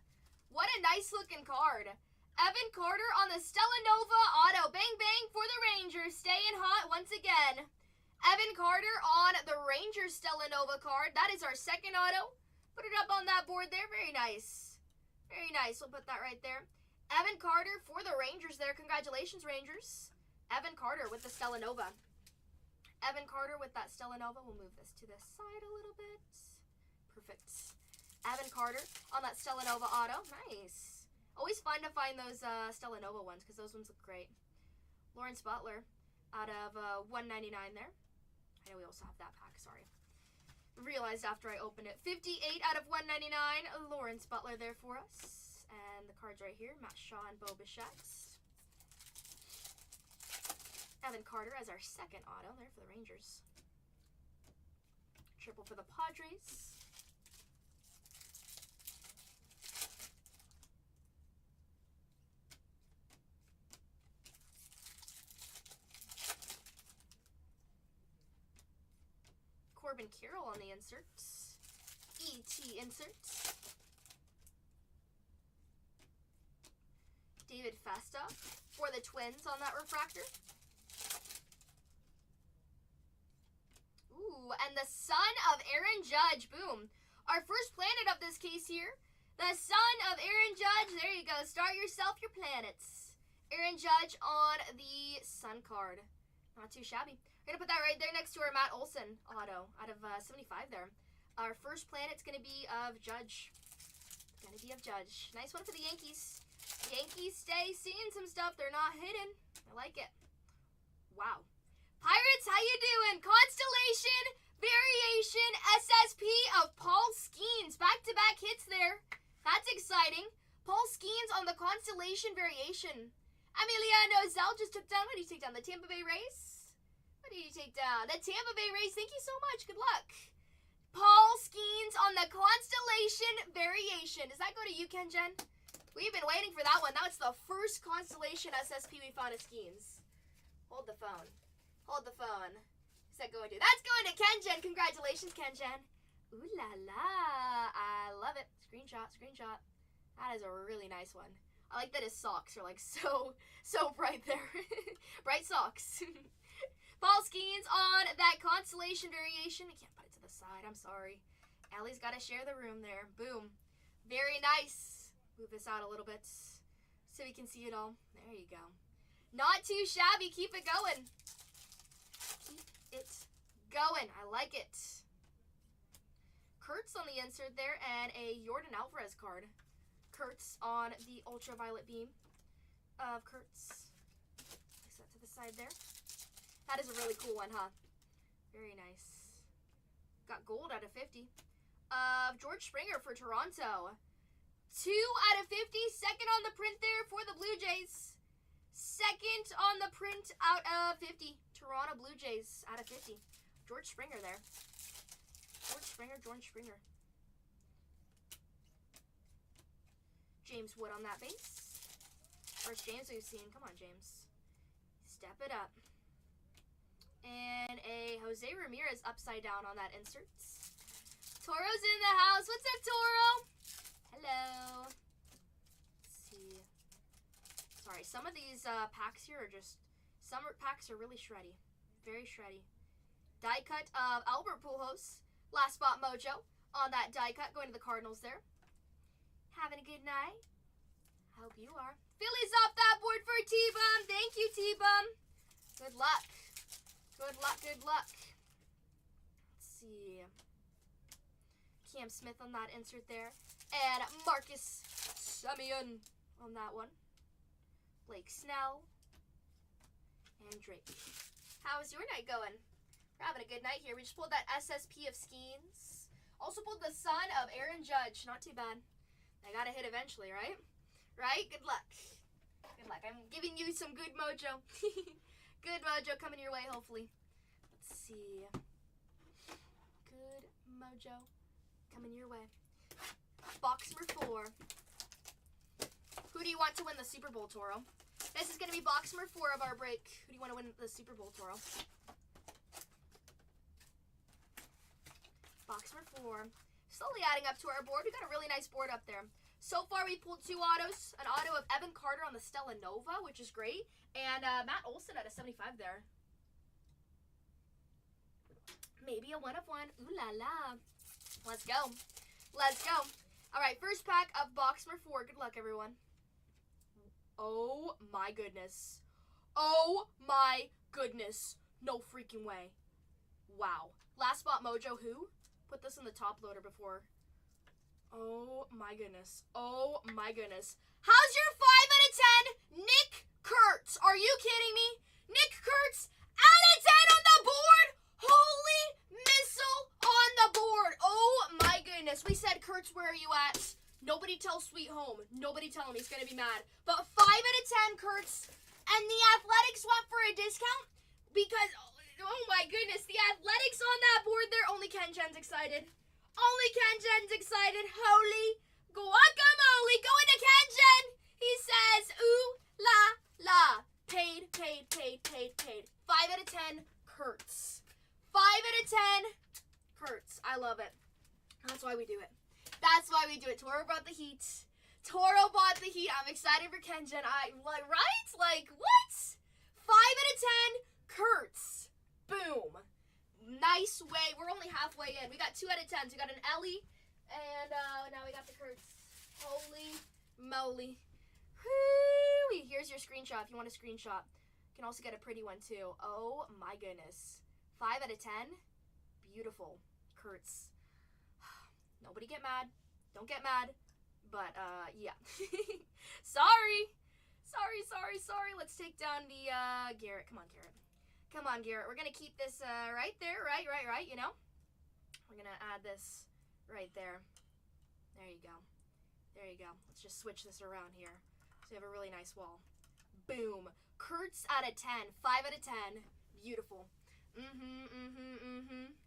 What a nice looking card. Evan Carter on the Stella Nova auto. Bang, bang for the Rangers. Staying hot once again. Evan Carter on the Rangers Stella Nova card. That is our second auto. Put it up on that board there. Very nice. Very nice. We'll put that right there. Evan Carter for the Rangers there. Congratulations, Rangers. Evan Carter with the Stella Nova. Evan Carter with that Stella Nova. We'll move this to the side a little bit. Perfect. Evan Carter on that Stella Nova auto. Nice. Always fun to find those Stella Nova ones because those ones look great. Lawrence Butler out of 199 there. I know we also have that pack. Sorry. Realized after I opened it. 58 out of 199. Lawrence Butler there for us. And the cards right here. Matt Shaw and Bo Bichette. Evan Carter as our second auto there for the Rangers. Triple for the Padres. Corbin Carroll on the inserts. ET inserts. David Festa for the Twins on that refractor. Ooh, Ooh, and the Sun of Aaron Judge. Boom. Our first planet of this case here. The Sun of Aaron Judge. There you go. Start yourself your planets. Aaron Judge on the Sun card. Not too shabby. We're going to put that right there next to our Matt Olson auto out of 75 there. Our first planet's going to be of Judge. Going to be of Judge. Nice one for the Yankees. Yankees stay seeing some stuff. They're not hidden. I like it. Wow. Pirates, how you doing? Constellation Variation SSP of Paul Skeens. Back-to-back hits there. That's exciting. Paul Skeens on the Constellation Variation. Emiliano Zell just took down. What did he take down? The Tampa Bay Rays? What did he take down? The Tampa Bay Rays. Thank you so much. Good luck. Paul Skeens on the Constellation Variation. Does that go to you, Kenjen? We've been waiting for that one. That was the first Constellation SSP we found of Skeens. Hold the phone. Hold the phone. Who's that going to? That's going to Kenjen. Congratulations, Kenjen. Ooh la la. I love it. Screenshot, screenshot. That is a really nice one. I like that his socks are like so bright there. Bright socks. Paul Skeens on that Constellation Variation. I can't put it to the side. I'm sorry. Allie's got to share the room there. Boom. Very nice. Move this out a little bit so we can see it all. There you go. Not too shabby. Keep it going. Keep it going. I like it. Kurtz on the insert there and a Yordan Alvarez card. Kurtz on the ultraviolet beam of Kurtz. Place that to the side there. That is a really cool one, huh? Very nice. Got gold out of 50. Of George Springer for Toronto. 2 out of 50. Second on the print there for the Blue Jays. Second on the print out of 50. Toronto Blue Jays out of 50. George Springer there. George Springer, George Springer. James Wood on that base. First James we've seen. Come on, James. Step it up. And a Jose Ramirez upside down on that insert. Toro's in the house. What's up, Toro? Hello. Let's see. Sorry, some of these packs here are just... Some packs are really shreddy. Very shreddy. Die cut of Albert Pujols. Last spot mojo on that die cut. Going to the Cardinals there. Having a good night? Hope you are. Phillies off that board for T-Bum. Thank you, T-Bum. Good luck. Good luck, good luck. Let's see. Cam Smith on that insert there. And Marcus Semien on that one. Blake Snell. And Drake. How's your night going? We're having a good night here. We just pulled that SSP of Skeens. Also pulled the Sun of Aaron Judge. Not too bad. I gotta hit eventually, right? Right? Good luck. Good luck. I'm giving you some good mojo. Good mojo coming your way, hopefully. Let's see. Good mojo coming your way. Box number 4. Who do you want to win the Super Bowl, Toro? This is going to be box number 4 of our break. Who do you want to win the Super Bowl, Toro? Box number 4. Slowly adding up to our board. We got a really nice board up there. So far, we pulled 2 autos. An auto of Evan Carter on the Stella Nova, which is great. And Matt Olson at a 75 there. Maybe a 1 of 1. Ooh la la. Let's go. Let's go. All right, first pack of box number 4. Good luck, everyone. Oh, my goodness. Oh, my goodness. No freaking way. Wow. Last spot mojo, who? Put this in the top loader before. Oh my goodness. Oh my goodness. How's your 5 out of 10? Nick Kurtz. Are you kidding me? Nick Kurtz out of 10 on the board. Holy missile on the board. Oh my goodness. We said, Kurtz, where are you at? Nobody tell Sweet Home. Nobody tell him. He's going to be mad. But 5 out of 10, Kurtz. And the Athletics went for a discount because... Oh my goodness, the Athletics on that board there. Only Kenjen's excited. Only Kenjen's excited. Holy guacamole. Going to Kenjen. He says, ooh, la, la. Paid, paid, paid, paid, paid. 5 out of 10, Kurtz. 5 out of 10, Kurtz. I love it. That's why we do it. That's why we do it. Toro brought the heat. Toro bought the heat. I'm excited for Kenjen. Right? Like, what? 5 out of 10, Kurtz. Boom. nice way. We're only halfway in. We got 2 out of 10s. We got an Ellie, and now we got the Kurtz. Holy moly. Whee! Here's your screenshot if you want a screenshot. You can also get a pretty one too. Oh my goodness. 5 out of 10. Beautiful. Kurtz. Nobody get mad. Don't get mad. But, yeah. Sorry. Sorry. Let's take down the, Garrett. Come on, Garrett. Come on, Garrett. We're gonna keep this, right there. Right, you know? We're gonna add this right there. There you go. There you go. Let's just switch this around here. So we have a really nice wall. Boom. Kurtz out of 10. 5 out of 10. Beautiful.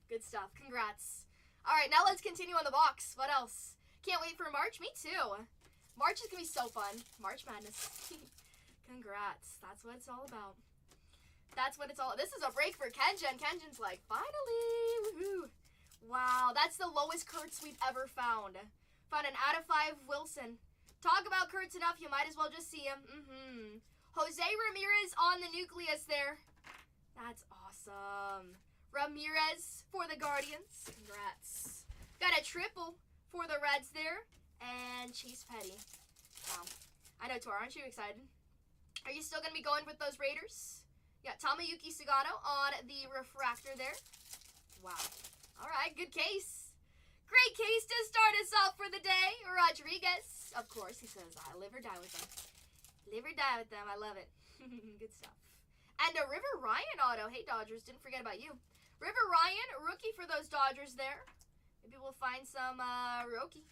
Good stuff. Congrats. All right, now let's continue on the box. What else? Can't wait for March. Me too. March is going to be so fun. March Madness. Congrats. That's what it's all about. That's what it's all. This is a break for Kenjin. Kenjin's like, finally. Woohoo. Wow, that's the lowest Kurtz we've ever found. Found an out of 5 Wilson. Talk about Kurtz enough, you might as well just see him. Jose Ramirez on the nucleus there. That's awesome. Ramirez for the Guardians. Congrats. Got a triple for the Reds there. And Chase Petty. Wow. I know, Tor, aren't you excited? Are you still going to be going with those Raiders? You got Tamayuki Sagano on the refractor there. Wow. All right, good case. Great case to start us off for the day. Rodriguez. Of course, he says, I live or die with them. Live or die with them. I love it. Good stuff. And a River Ryan auto. Hey, Dodgers, didn't forget about you. River Ryan, rookie for those Dodgers there. Maybe we'll find some rookie.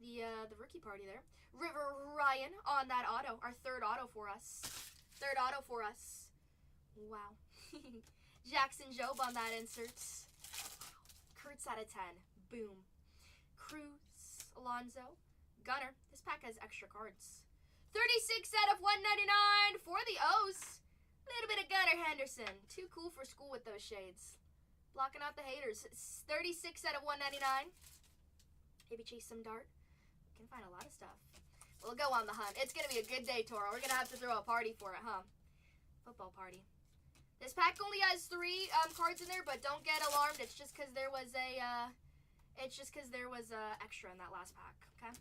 The rookie party there. River Ryan on that auto. Our third auto for us. Wow. Jackson Jobe on that insert. Kurtz out of 10. Boom. Cruz, Alonso, Gunner. This pack has extra cards. 36 out of 199 for the O's. A little bit of Gunner Henderson. Too cool for school with those shades. Blocking out the haters. 36 out of 199. Maybe chase some dart. We can find a lot of stuff. We'll go on the hunt. It's going to be a good day, Toro. We're going to have to throw a party for it, huh? Football party. This pack only has 3 cards in there, but don't get alarmed. It's just because there was a, extra in that last pack, okay?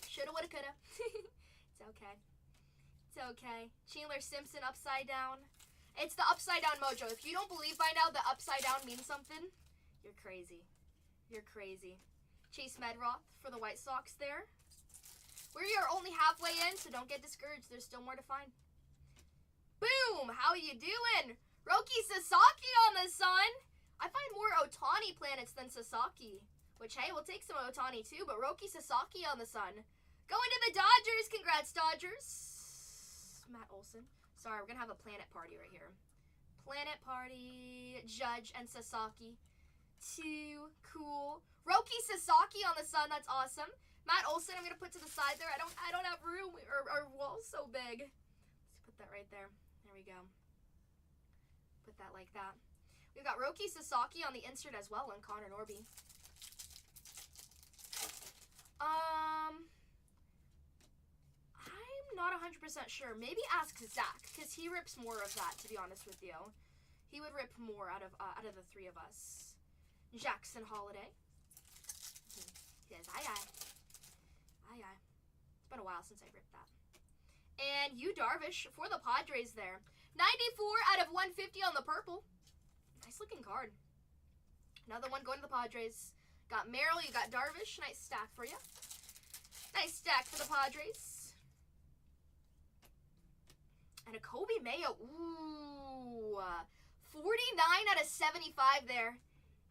Shoulda, woulda, coulda. It's okay. It's okay. Chandler Simpson upside down. It's the upside down mojo. If you don't believe by now that upside down means something, you're crazy. You're crazy. Chase Medroth for the White Sox there. We are only halfway in, so don't get discouraged. There's still more to find. Boom! How you doing? Roki Sasaki on the sun. I find more Otani planets than Sasaki. Which, hey, we'll take some Otani too, but Roki Sasaki on the sun. Going to the Dodgers. Congrats, Dodgers. Matt Olson. Sorry, we're going to have a planet party right here. Planet party. Judge and Sasaki. Too cool. Roki Sasaki on the sun. That's awesome. Matt Olson, I'm going to put to the side there. I don't have room. Our wall's so big. Let's put that right there. There we go. Put that like that. We've got Roki Sasaki on the insert as well, and Connor Norby. I'm not 100% sure. Maybe ask Zach, because he rips more of that, to be honest with you. He would rip more out of the 3 of us. Jackson Holiday. He says, aye, aye. Aye, aye. It's been a while since I ripped that. And Yu Darvish for the Padres there. 94 out of 150 on the purple. Nice looking card. Another one going to the Padres. Got Merrill, you got Darvish. Nice stack for you. Nice stack for the Padres. And a Kobe Mayo. Ooh. 49 out of 75 there.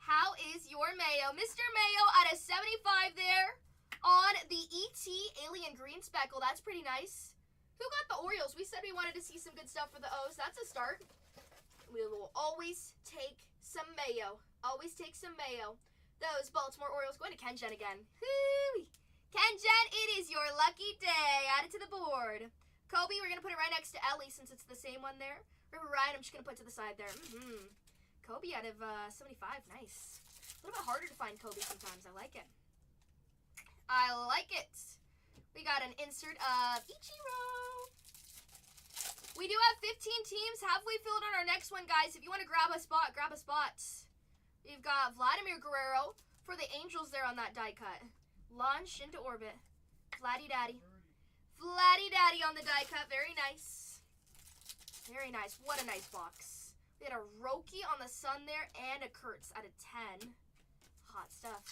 How is your Mayo? Mr. Mayo out of 75 there on the ET Alien Green Speckle. That's pretty nice. Who got the Orioles? We said we wanted to see some good stuff for the O's. That's a start. We will always take some Mayo. Always take some Mayo. Those Baltimore Orioles going to Kenjen again. Hoo-wee. Kenjen, it is your lucky day. Add it to the board. Kobe, we're going to put it right next to Ellie since it's the same one there. River Ryan, I'm just going to put to the side there. Kobe out of 75. Nice. A little bit harder to find Kobe sometimes. I like it. I like it. We got an insert of Ichiro. We do have 15 teams halfway filled on our next one, guys. If you want to grab a spot, grab a spot. We've got Vladimir Guerrero for the Angels there on that die cut. Launch into orbit. Vladdy Daddy. Vladdy Daddy on the die cut. Very nice. Very nice. What a nice box. We had a Roki on the sun there and a Kurtz out of 10. Hot stuff.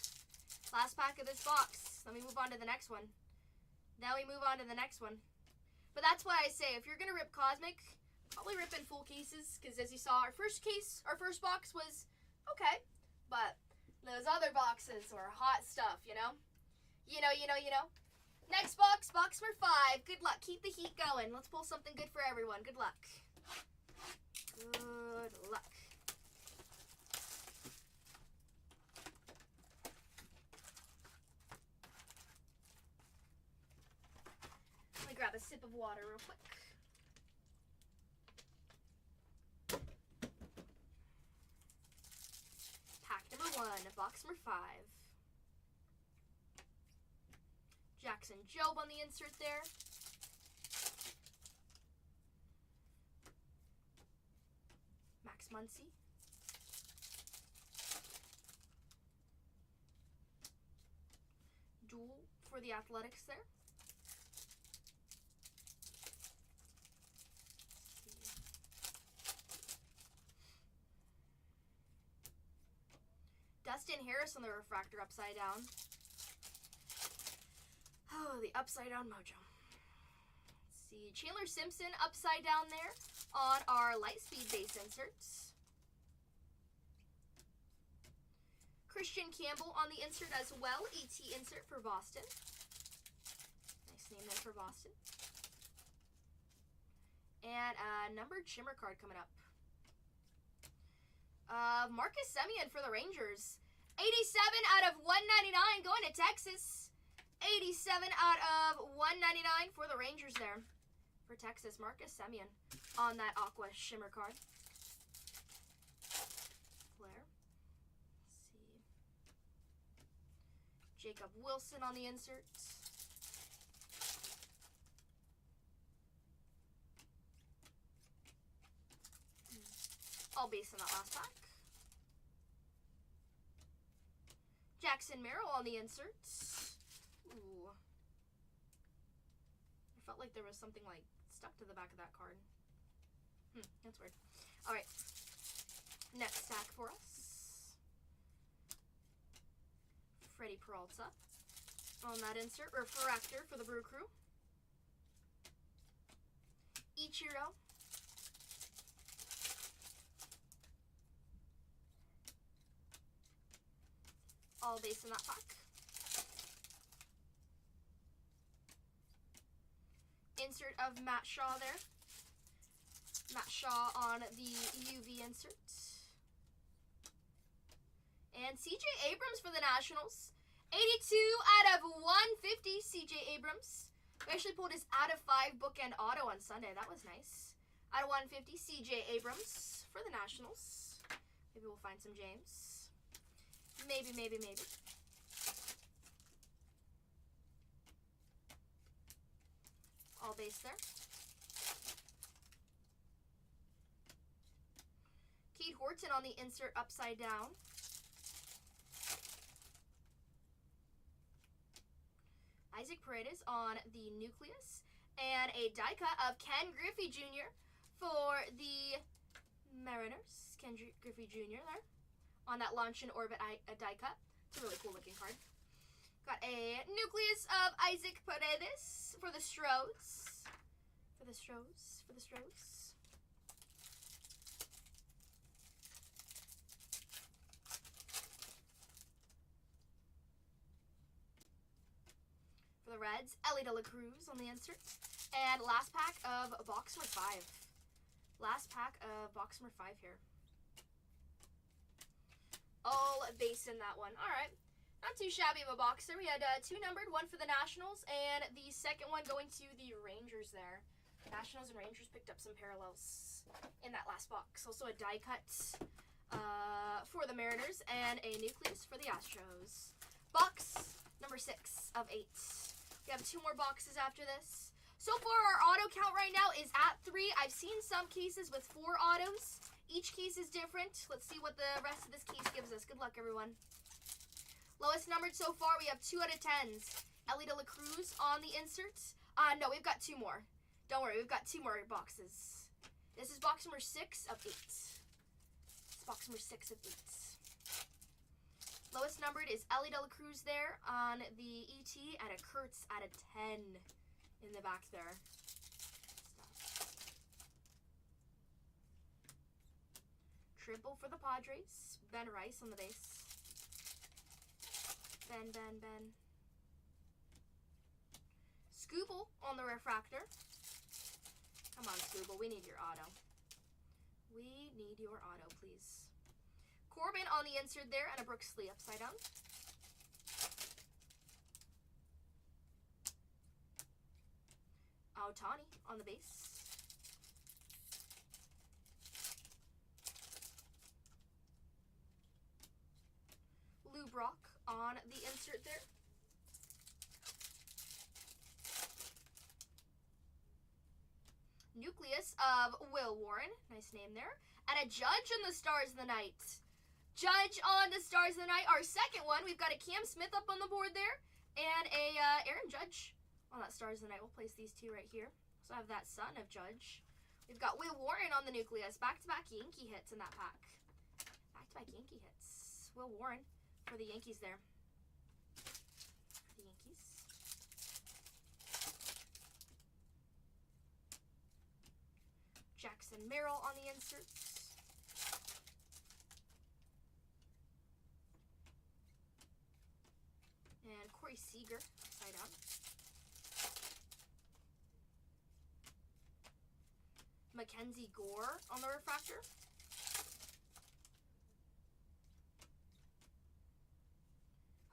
Last pack of this box. Let me move on to the next one. Now we move on to the next one. But that's why I say, if you're going to rip Cosmic, probably rip in full cases. Because as you saw, our first box was okay. But those other boxes were hot stuff, you know? You know. Next box, box number 5. Good luck. Keep the heat going. Let's pull something good for everyone. Good luck. Good luck. Let me grab a sip of water real quick. Pack number 1, box number 5. Jackson Job on the insert there. Max Muncy. Duel for the Athletics there. Dustin Harris on the refractor upside down. Oh, the upside down mojo. Let's see. Chandler Simpson upside down there on our Lightspeed base inserts. Christian Campbell on the insert as well. AT insert for Boston. Nice name there for Boston. And a numbered shimmer card coming up. Marcus Semien for the Rangers. 87 out of 199 going to Texas. 87 out of 199 for the Rangers there. For Texas, Marcus Semien on that Aqua Shimmer card. Flair. Let's see. Jacob Wilson on the insert. All based on that last pack. Jackson Merrill on the inserts. Ooh. I felt like there was something like stuck to the back of that card. That's weird. Alright. Next stack for us. Freddie Peralta on that insert. Refractor for the Brew Crew. Ichiro. All based on that pack. Insert of Matt Shaw there. Matt Shaw on the UV insert. And CJ Abrams for the Nationals. 82 out of 150, CJ Abrams. We actually pulled his out of 5 bookend auto on Sunday. That was nice. Out of 150, CJ Abrams for the Nationals. Maybe we'll find some James. Maybe. All base there. Kate Horton on the insert upside down. Isaac Paredes on the nucleus. And a die cut of Ken Griffey Jr. for the Mariners. Ken Griffey Jr. there. On that launch and orbit die cut. It's a really cool looking card. Got a nucleus of Isaac Paredes for the Stros. For the Stros. For the Reds, Ellie De La Cruz on the insert. And last pack of box number 5. Last pack of box number 5 here. All base in that one. All right. Not too shabby of a box there. We had 2 numbered, 1 for the Nationals, and the second one going to the Rangers there. Nationals and Rangers picked up some parallels in that last box. Also a die cut for the Mariners and a nucleus for the Astros. Box number 6 of 8. We have 2 more boxes after this. So far, our auto count right now is at 3. I've seen some cases with 4 autos. Each case is different. Let's see what the rest of this case gives us. Good luck, everyone. Lowest numbered so far, we have 2 out of 10s. Ellie De La Cruz on the inserts. No, we've got 2 more. Don't worry, we've got 2 more boxes. This is box number 6 of 8. It's box number 6 of 8. Lowest numbered is Ellie De La Cruz there on the ET, and a Kurtz at a 10 in the back there. Triple for the Padres. Ben Rice on the base. Ben. Scooble on the refractor. Come on, Scooble. We need your auto. We need your auto, please. Corbin on the insert there, and a Brooks Lee upside down. Ohtani on the base. Lou Brock on the insert there. Nucleus of Will Warren. Nice name there. And a Judge on the Stars of the Night. Judge on the Stars of the Night. Our second one. We've got a Cam Smith up on the board there. And a Aaron Judge on that Stars of the Night. We'll place these 2 right here. So I have that son of Judge. We've got Will Warren on the Nucleus. Back-to-back Yankee hits in that pack. Back-to-back Yankee hits. Will Warren for the Yankees there. For the Yankees. Jackson Merrill on the inserts. And Corey Seager upside down. Mackenzie Gore on the refractor.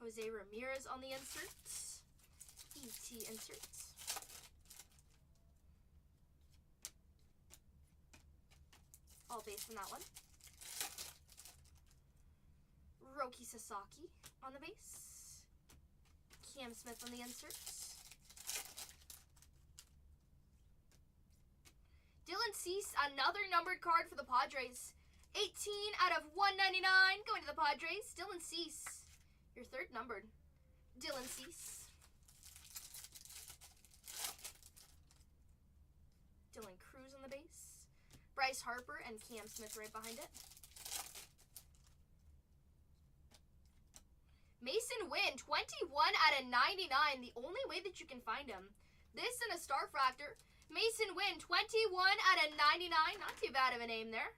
Jose Ramirez on the inserts. ET inserts. All base on that one. Roki Sasaki on the base. Cam Smith on the inserts. Dylan Cease, another numbered card for the Padres. 18 out of 199 going to the Padres. Dylan Cease, your 3rd numbered. Dylan Cease. Dylan Cruz on the base. Bryce Harper and Cam Smith right behind it. Mason Wynn, 21 out of 99. The only way that you can find him. This and a Starfractor. Mason Wynn, 21 out of 99. Not too bad of a name there.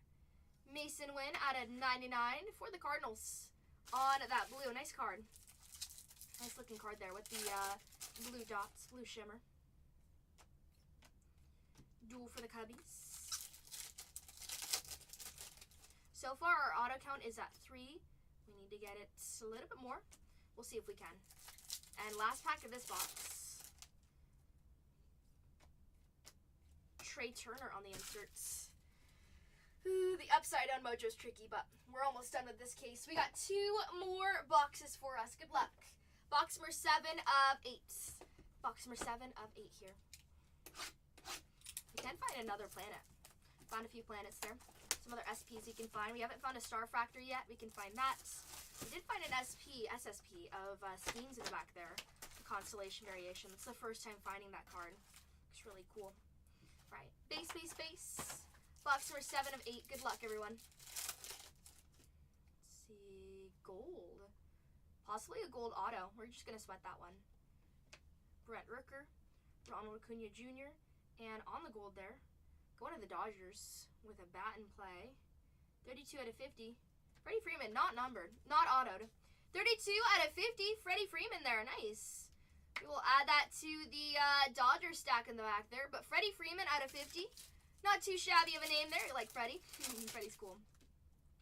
Mason Wynn out of 99 for the Cardinals. On that blue. Nice card. Nice looking card there with the blue dots, blue shimmer. Duel for the Cubbies. So far, our auto count is at 3. We need to get it a little bit more. We'll see if we can. And last pack of this box. Trey Turner on the inserts. Ooh, the upside down mojo is tricky, but we're almost done with this case. We got 2 more boxes for us. Good luck. Box number 7 of 8. Box number 7 of 8 here. We can find another planet. Found a few planets there. Some other SPs you can find. We haven't found a Starfractor yet. We can find that. We did find an SSP of Skeens in the back there. The Constellation Variation. It's the first time finding that card. Looks really cool. Right. Base. Box number 7 of 8. Good luck, everyone. Let's see. Gold. Possibly a gold auto. We're just going to sweat that one. Brent Rooker. Ronald Acuna Jr. And on the gold there, going to the Dodgers with a bat in play. 32 out of 50. Freddie Freeman, not numbered, not autoed. 32 out of 50, Freddie Freeman there, nice. We will add that to the Dodger stack in the back there. But Freddie Freeman out of 50. Not too shabby of a name there. You like Freddie? Freddie's cool.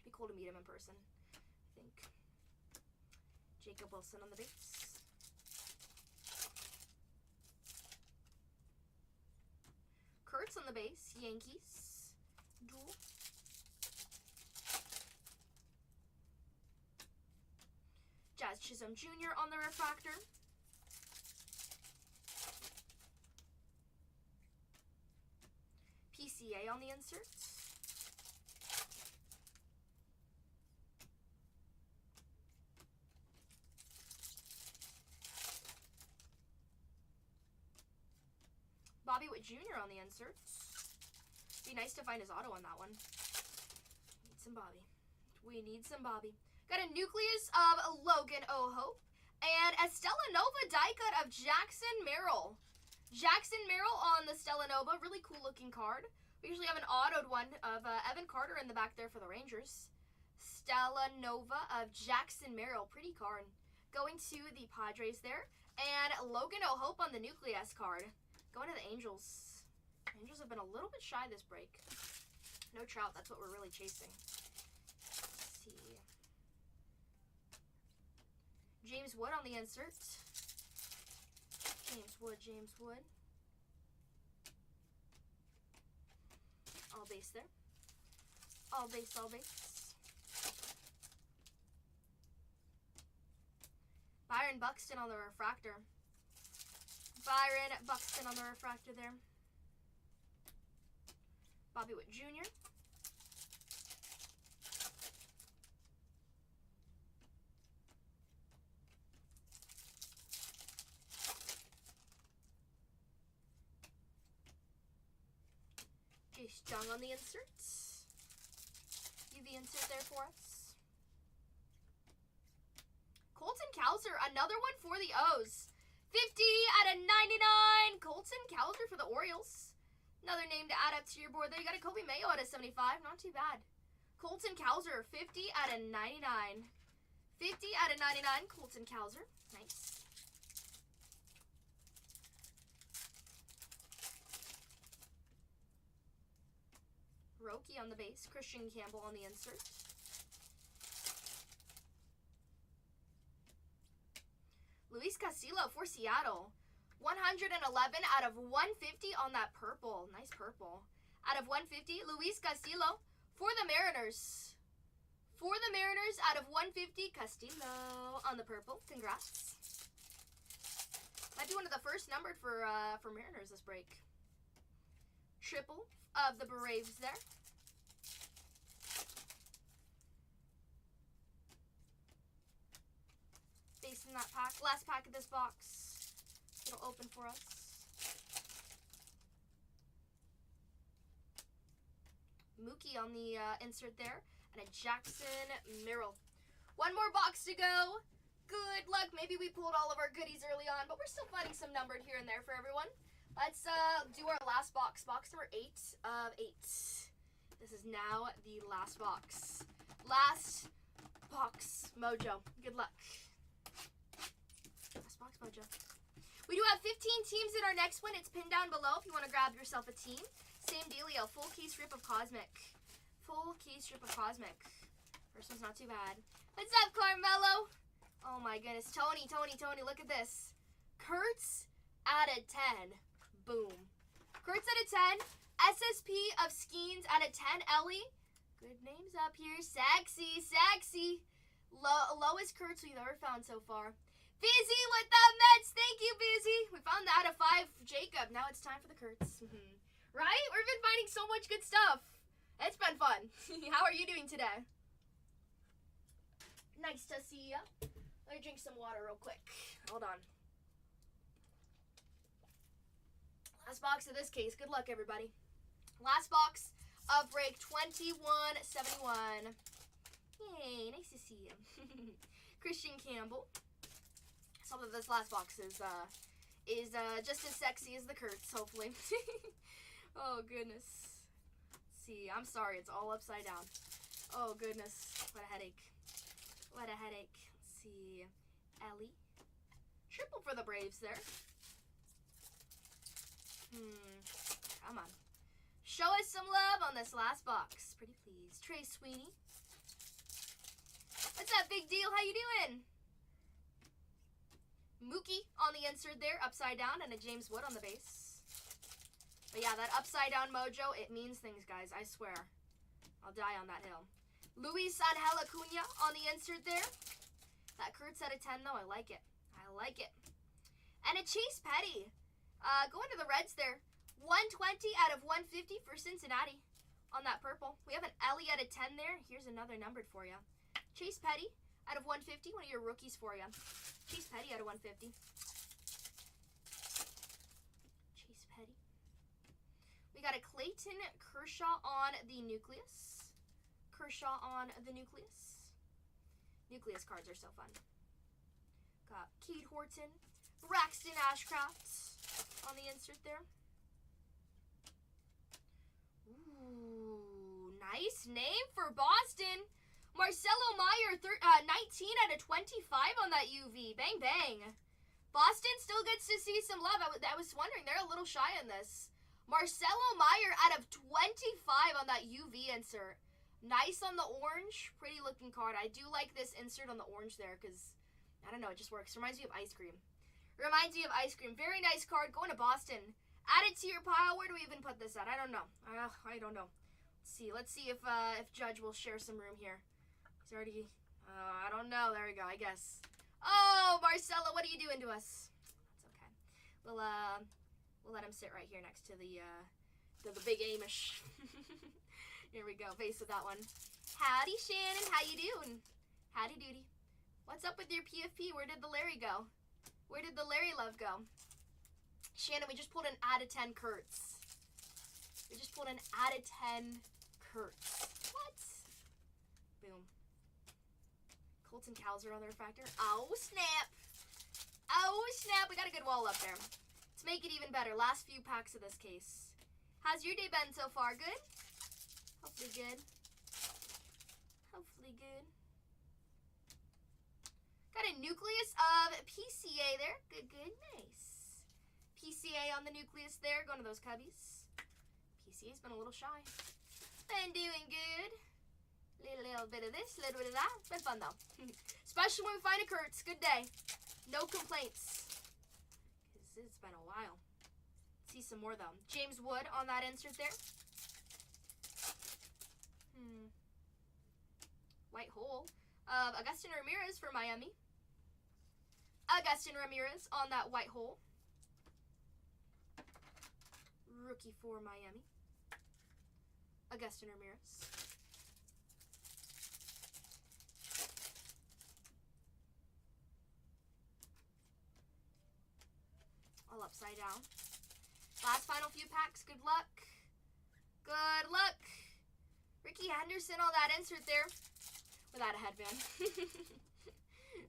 Be cool to meet him in person, I think. Jacob Wilson on the base. Kurtz on the base, Yankees. Duel. Jazz Chisholm Jr. on the refractor. CA on the insert. Bobby Witt Jr. on the insert. Be nice to find his auto on that one. Need some Bobby. We need some Bobby. Got a nucleus of Logan O'Hope. And a Stella Nova die cut of Jackson Merrill. Jackson Merrill on the Stella Nova. Really cool looking card. We usually have an autoed one of Evan Carter in the back there for the Rangers. Stella Nova of Jackson Merrill. Pretty card. Going to the Padres there. And Logan O'Hope on the nucleus card. Going to the Angels. Angels have been a little bit shy this break. No Trout. That's what we're really chasing. Let's see. James Wood on the insert. James Wood. All base there. All base. Byron Buxton on the refractor. Byron Buxton on the refractor there. Bobby Witt Jr. Jace Jung on the insert. UV insert there for us. Colton Cowser, another one for the O's. 50 out of 99. Colton Cowser for the Orioles. Another name to add up to your board there. You got a Kobe Mayo out of 75. Not too bad. Colton Cowser, 50 out of 99. 50 out of 99, Colton Cowser. Nice. Roki on the base. Christian Campbell on the insert. Luis Castillo for Seattle. 111 out of 150 on that purple. Nice purple. Out of 150, Luis Castillo for the Mariners. For the Mariners, out of 150, Castillo on the purple. Congrats. Might be one of the first numbered for Mariners this break. Triple of the Braves there. Base in that pack. Last pack of this box. It'll open for us. Mookie on the insert there. And a Jackson Merrill. One more box to go. Good luck. Maybe we pulled all of our goodies early on, but we're still finding some numbered here and there for everyone. Let's do our last box. Box number 8 of 8. This is now the last box. Last box mojo. Good luck. Last box mojo. We do have 15 teams in our next one. It's pinned down below if you want to grab yourself a team. Same dealio. Full key strip of Cosmic. Full key strip of Cosmic. First one's not too bad. What's up, Carmelo? Oh my goodness. Tony, look at this. Kurtz out of 10. Boom. Kurtz out of 10. SSP of Skeens out of 10. Ellie. Good names up here. Sexy. Lowest Kurtz we've ever found so far. Busy with the Mets. Thank you, Busy. We found that out of 5. Jacob. Now it's time for the Kurtz. Right? We've been finding so much good stuff. It's been fun. How are you doing today? Nice to see ya. Let me drink some water real quick. Hold on. Last box of this case. Good luck, everybody. Last box of break 2171. Yay, nice to see you. Christian Campbell. Some of this last box is just as sexy as the Kurtz, hopefully. Oh, goodness. See, I'm sorry, it's all upside down. Oh goodness, what a headache. What a headache. Let's see, Ellie. Triple for the Braves there. Come on. Show us some love on this last box. Pretty please. Trey Sweeney. What's up, big deal? How you doing? Mookie on the insert there, upside down, and a James Wood on the base. But yeah, that upside down mojo, it means things, guys. I swear. I'll die on that hill. Luis Angel Acuna on the insert there. That Kurtz out of 10, though. I like it. I like it. And a Chase Petty. Going to the Reds there. 120 out of 150 for Cincinnati on that purple. We have an Ellie out of 10 there. Here's another numbered for you. Chase Petty out of 150. One of your rookies for you. Chase Petty out of 150. Chase Petty. We got a Clayton Kershaw on the nucleus. Kershaw on the nucleus. Nucleus cards are so fun. Got Cade Horton. Braxton Ashcraft on the insert there. Ooh, nice name for Boston. Marcelo Meyer, 19 out of 25 on that UV. Bang, bang. Boston still gets to see some love. I was wondering, they're a little shy on this. Marcelo Meyer out of 25 on that UV insert. Nice on the orange. Pretty looking card. I do like this insert on the orange there because, I don't know, it just works. Reminds me of ice cream. Reminds me of ice cream. Very nice card. Going to Boston. Add it to your pile. Where do we even put this at? I don't know. I don't know. Let's see if Judge will share some room here. He's already. I don't know. There we go. I guess. Oh, Marcelo, what are you doing to us? That's okay. We'll let him sit right here next to the big Amish. Here we go. Face with that one. Howdy, Shannon. How you doing? Howdy doody. What's up with your PFP? Where did the Larry go? Where did the Larry love go? Shannon, we just pulled an out of 10 Kurtz. We just pulled an out of 10 Kurtz. What? Boom. Colton Cowser on the refractor. Oh, snap. Oh, snap. We got a good wall up there. Let's make it even better. Last few packs of this case. How's your day been so far? Good? Hopefully good. Hopefully good. Got a nucleus of PCA there. Good, good, nice. PCA on the nucleus there. Going to those Cubbies. PCA's been a little shy. Been doing good. Little bit of this, little bit of that. It's been fun though. Especially when we find a Kurtz. Good day. No complaints. Because it's been a while. See some more though. James Wood on that insert there. White hole of Agustin Ramirez for Miami. Agustin Ramirez on that white hole. Rookie for Miami. Agustin Ramirez. All upside down. Last final few packs. Good luck. Good luck. Ricky Henderson on that insert there. Without a headband.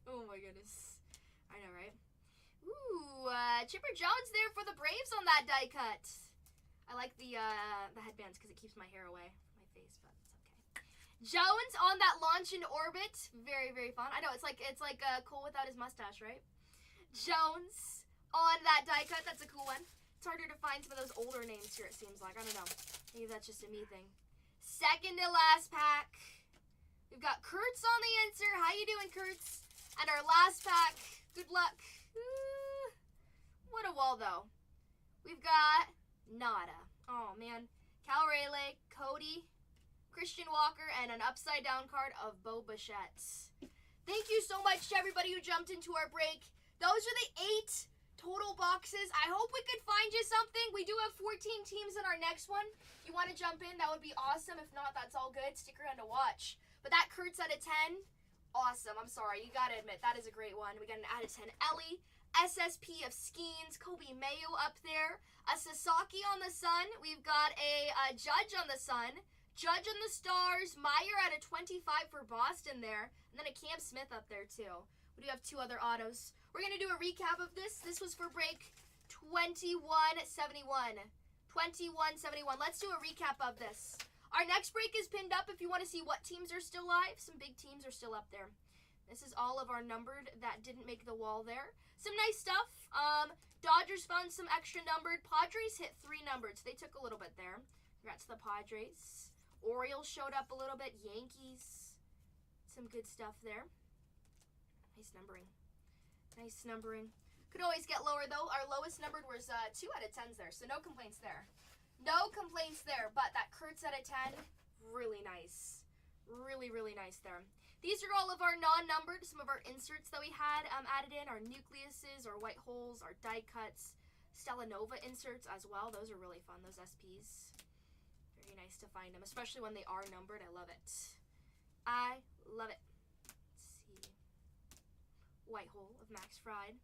Oh my goodness. I know, right? Ooh, Chipper Jones there for the Braves on that die cut. I like the headbands because it keeps my hair away from my face, but it's okay. Jones on that launch in orbit. Very, very fun. I know, it's like Cole without his mustache, right? Jones on that die cut. That's a cool one. It's harder to find some of those older names here, it seems like. I don't know. Maybe that's just a me thing. Second to last pack. We've got Kurtz on the insert. How you doing, Kurtz? And our last pack. Good luck. Ooh, what a wall, though. We've got nada. Oh, man. Cal Raleigh, Cody, Christian Walker, and an upside-down card of Bo Bichette. Thank you so much to everybody who jumped into our break. Those are the 8 total boxes. I hope we could find you something. We do have 14 teams in our next one. If you want to jump in, that would be awesome. If not, that's all good. Stick around to watch. But that Kurtz out of 10, awesome. I'm sorry. You got to admit, that is a great one. We got an out of 10 Ellie, SSP of Skeens, Kobe Mayo up there, a Sasaki on the Sun. We've got a Judge on the Sun, Judge on the Stars, Meyer out of 25 for Boston there, and then a Cam Smith up there too. We do have 2 other autos. We're going to do a recap of this. This was for break 2171. 2171. Let's do a recap of this. Our next break is pinned up if you want to see what teams are still live. Some big teams are still up there. This is all of our numbered that didn't make the wall there. Some nice stuff. Dodgers found some extra numbered. Padres hit 3 numbered, so they took a little bit there. Congrats to the Padres. Orioles showed up a little bit. Yankees. Some good stuff there. Nice numbering. Nice numbering. Could always get lower, though. Our lowest numbered was 2 out of 10s there, so no complaints there. No complaints there, but that Kurtz out of 10, really nice. Really, really nice there. These are all of our non-numbered, some of our inserts that we had added in, our nucleuses, our white holes, our die cuts, Stella Nova inserts as well. Those are really fun, those SPs. Very nice to find them, especially when they are numbered. I love it. I love it. Let's see. White Hole of Max Fried.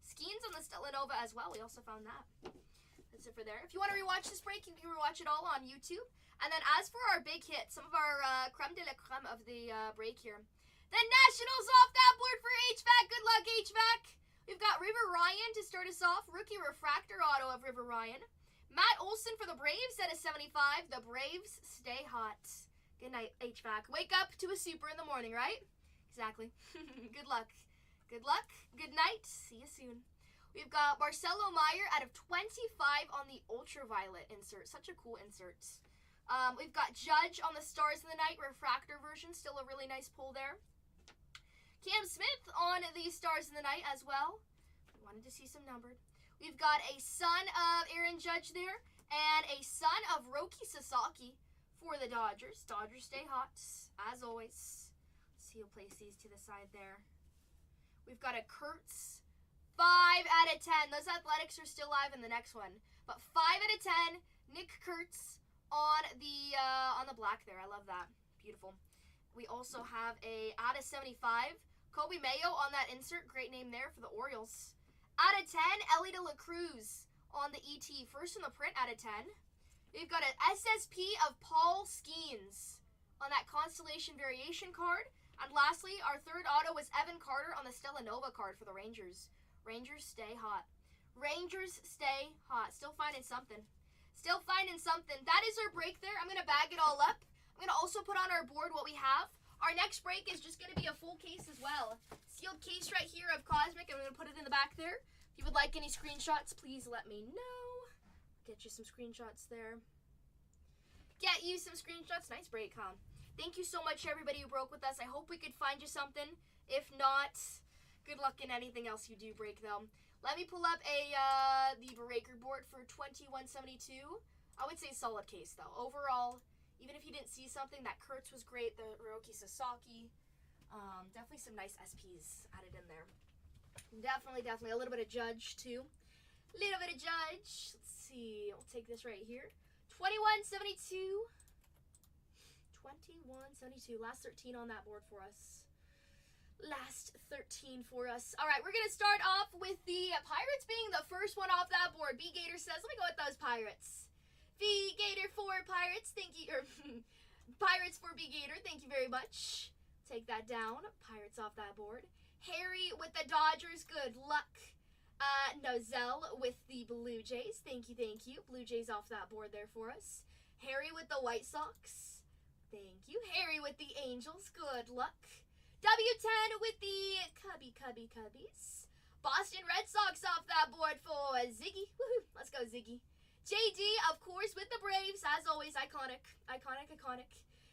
Skeins on the Stella Nova as well. We also found that. That's it for there. If you want to rewatch this break, you can rewatch it all on YouTube. And then as for our big hit, some of our creme de la creme of the break here. The Nationals off that board for HVAC. Good luck, HVAC. We've got River Ryan to start us off. Rookie refractor auto of River Ryan. Matt Olson for the Braves at a 75. The Braves stay hot. Good night, HVAC. Wake up to a super in the morning, right? Exactly. Good luck. Good luck. Good night. See you soon. We've got Marcelo Meyer out of 25 on the ultraviolet insert. Such a cool insert. We've got Judge on the Stars of the Night refractor version. Still a really nice pull there. Cam Smith on the Stars of the Night as well. Wanted to see some numbered. We've got a son of Aaron Judge there and a son of Roki Sasaki for the Dodgers. Dodgers stay hot, as always. Let's see who'll place these to the side there. We've got a Kurtz, 5 out of 10. Those Athletics are still live in the next one. But 5 out of 10, Nick Kurtz on the black there. I love that. Beautiful. We also have a out of 75, Kobe Mayo on that insert. Great name there for the Orioles. Out of 10, Ellie De La Cruz on the ET. First in the print out of 10. We've got an SSP of Paul Skeens on that Constellation Variation card. And lastly, our third auto was Evan Carter on the Stella Nova card for the Rangers. Rangers stay hot. Rangers stay hot. Still finding something. Still finding something. That is our break there. I'm going to bag it all up. I'm going to also put on our board what we have. Our next break is just going to be a full case as well. Sealed case right here of Cosmic. I'm going to put it in the back there. If you would like any screenshots, please let me know. Get you some screenshots there. Get you some screenshots. Nice break, huh? Thank you so much, everybody who broke with us. I hope we could find you something. If not, good luck in anything else you do break, though. Let me pull up the breaker board for 2172. I would say solid case, though. Overall, even if you didn't see something, that Kurtz was great. The Hiroki Sasaki. Definitely some nice SPs added in there. Definitely. A little bit of Judge, too. Little bit of Judge. Let's see. We'll take this right here. 2172. 2172. Last 13 on that board for us. Last 13 for us. All right, we're going to start off with the Pirates being the first one off that board. B Gator says, let me go with those Pirates. B Gator for Pirates. Thank you. Pirates for B Gator. Thank you very much. Take that down. Pirates off that board. Harry with the Dodgers. Good luck. Nozell with the Blue Jays. Thank you. Blue Jays off that board there for us. Harry with the White Sox. Thank you. Harry with the Angels. Good luck. W10 with the Cubbies. Boston Red Sox off that board for Ziggy. Woohoo. Let's go, Ziggy. JD, of course, with the Braves. As always, iconic.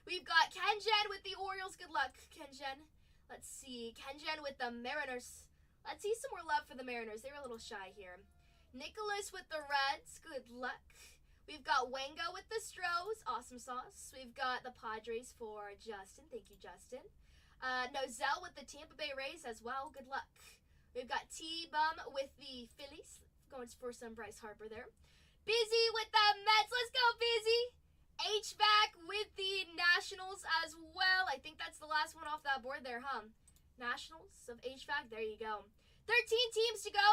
We've got Kenjen with the Orioles. Good luck, Kenjen. Let's see. Kenjen with the Mariners. Let's see some more love for the Mariners. They were a little shy here. Nicholas with the Reds. Good luck. We've got Wenga with the Stros. Awesome sauce. We've got the Padres for Justin. Thank you, Justin. Nozell with the Tampa Bay Rays as well. Good luck. We've got T-Bum with the Phillies. Going for some Bryce Harper there. Busy with the Mets. Let's go, Busy. HVAC with the Nationals as well. I think that's the last one off that board there, huh? Nationals of HVAC. There you go. 13 teams to go.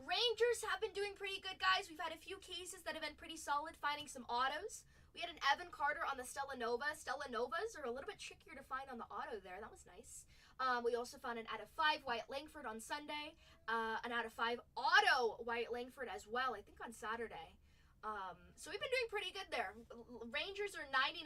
Rangers have been doing pretty good, guys. We've had a few cases that have been pretty solid, finding some autos. We had an Evan Carter on the Stella Nova. Stella Novas are a little bit trickier to find on the auto there. That was nice. We also found an out of 5 Wyatt Langford on Sunday. An out of 5 auto Wyatt Langford as well, I think on Saturday. So we've been doing pretty good there. Rangers are 99.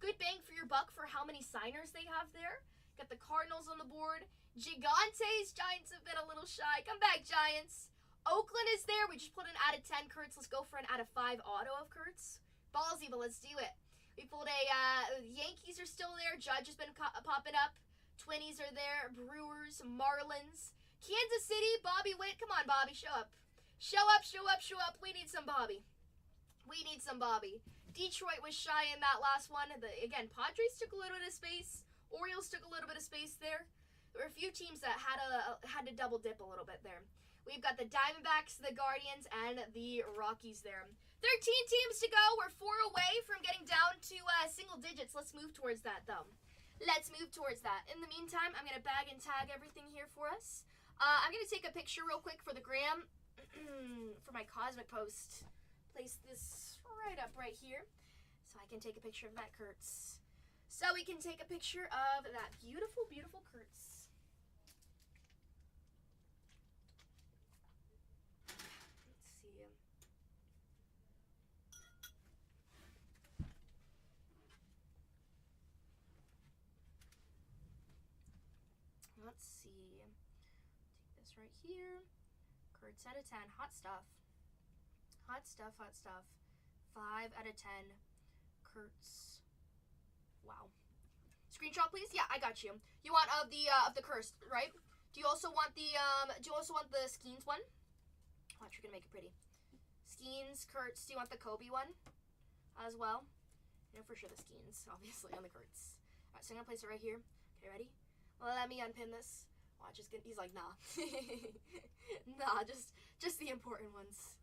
Good bang for your buck for how many signers they have there. Got the Cardinals on the board. Gigantes. Giants have been a little shy. Come back, Giants. Oakland is there. We just put an out of 10 Kurtz. Let's go for an out of 5 auto of Kurtz. Ballsy, but let's do it. We pulled a Yankees are still there. Judge has been popping up. Twinnies are there. Brewers, Marlins, Kansas City, Bobby Witt. Come on, Bobby, show up. Show up. We need some Bobby. Detroit was shy in that last one. Again, Padres took a little bit of space. Orioles took a little bit of space there. There were a few teams that had to double dip a little bit there. We've got the Diamondbacks, the Guardians, and the Rockies there. 13 teams to go. We're 4 away from getting down to single digits. Let's move towards that, though. Let's move towards that. In the meantime, I'm going to bag and tag everything here for us. I'm going to take a picture real quick for the gram for my Cosmic post. Place this right up right here so I can take a picture of that Kurtz. So we can take a picture of that beautiful, beautiful Kurtz. Let's see. Take this right here. Kurtz out of 10. Hot stuff. Hot stuff, hot stuff. 5 out of 10. Kurtz. Wow. Screenshot, please. Yeah, I got you. You want of the cursed, right? Do you also want the Skeens one? Watch, you're gonna make it pretty. Skeens, Kurtz. Do you want the Kobe one as well? You know for sure the Skeens, obviously, on the Kurtz. Alright, so I'm gonna place it right here. Okay, ready? Well, let me unpin this. Watch, he's like, nah. Nah, just the important ones.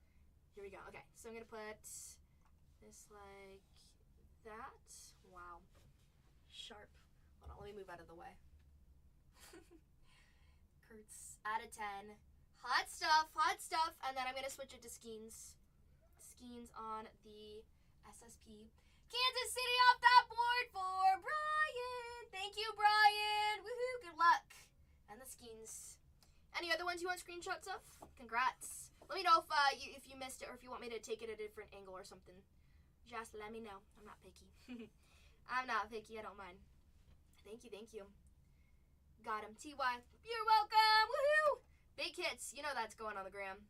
Here we go. Okay, so I'm gonna put this like that. Wow. Sharp. Hold on, let me move out of the way. Kurtz out of 10. Hot stuff, hot stuff. And then I'm gonna switch it to Skeens. Skeens on the SSP. Kansas City off that board for Brian. Thank you, Brian. Woohoo, good luck. And the Skeens. Any other ones you want screenshots of? Congrats. Let me know if you missed it or if you want me to take it at a different angle or something. Just let me know. I'm not picky. I'm not picky. I don't mind. Thank you, thank you. Got him. TY. You're welcome. Woohoo. Big hits. You know that's going on the gram.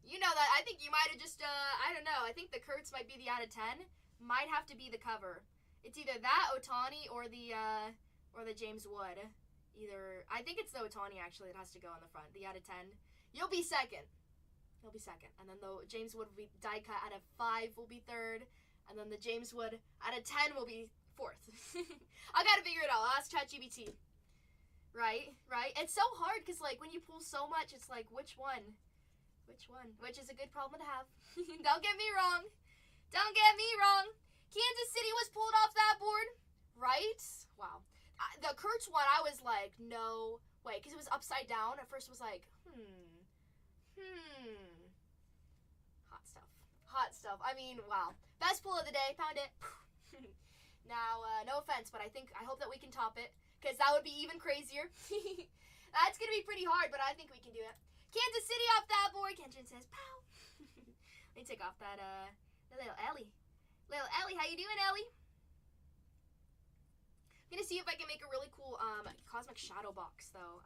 You know that. I think you might have just, I don't know. I think the Kurtz might be the out of 10. Might have to be the cover. It's either that Ohtani or the James Wood. I think it's the Ohtani actually that has to go on the front. The out of 10. You'll be second. He'll be second. And then the James Wood will be die cut out of 5 will be third. And then the James Wood out of 10 will be 4th. I gotta figure it out. I'll ask ChatGPT. Right? It's so hard because like when you pull so much, it's like which one? Which is a good problem to have. Don't get me wrong. Don't get me wrong. Kansas City was pulled off that board. Right? Wow. The Kurtz one, I was like, no way. Because it was upside down. At first it was like, Hot stuff. Hot stuff. I mean, wow. Best pull of the day. Found it. Now, no offense, but I hope that we can top it. Because that would be even crazier. That's going to be pretty hard, but I think we can do it. Kansas City off that board. Kenshin says, pow. Let me take off that, little Ellie. Little Ellie, how you doing, Ellie? I'm going to see if I can make a really cool, Cosmic Shadow box, though.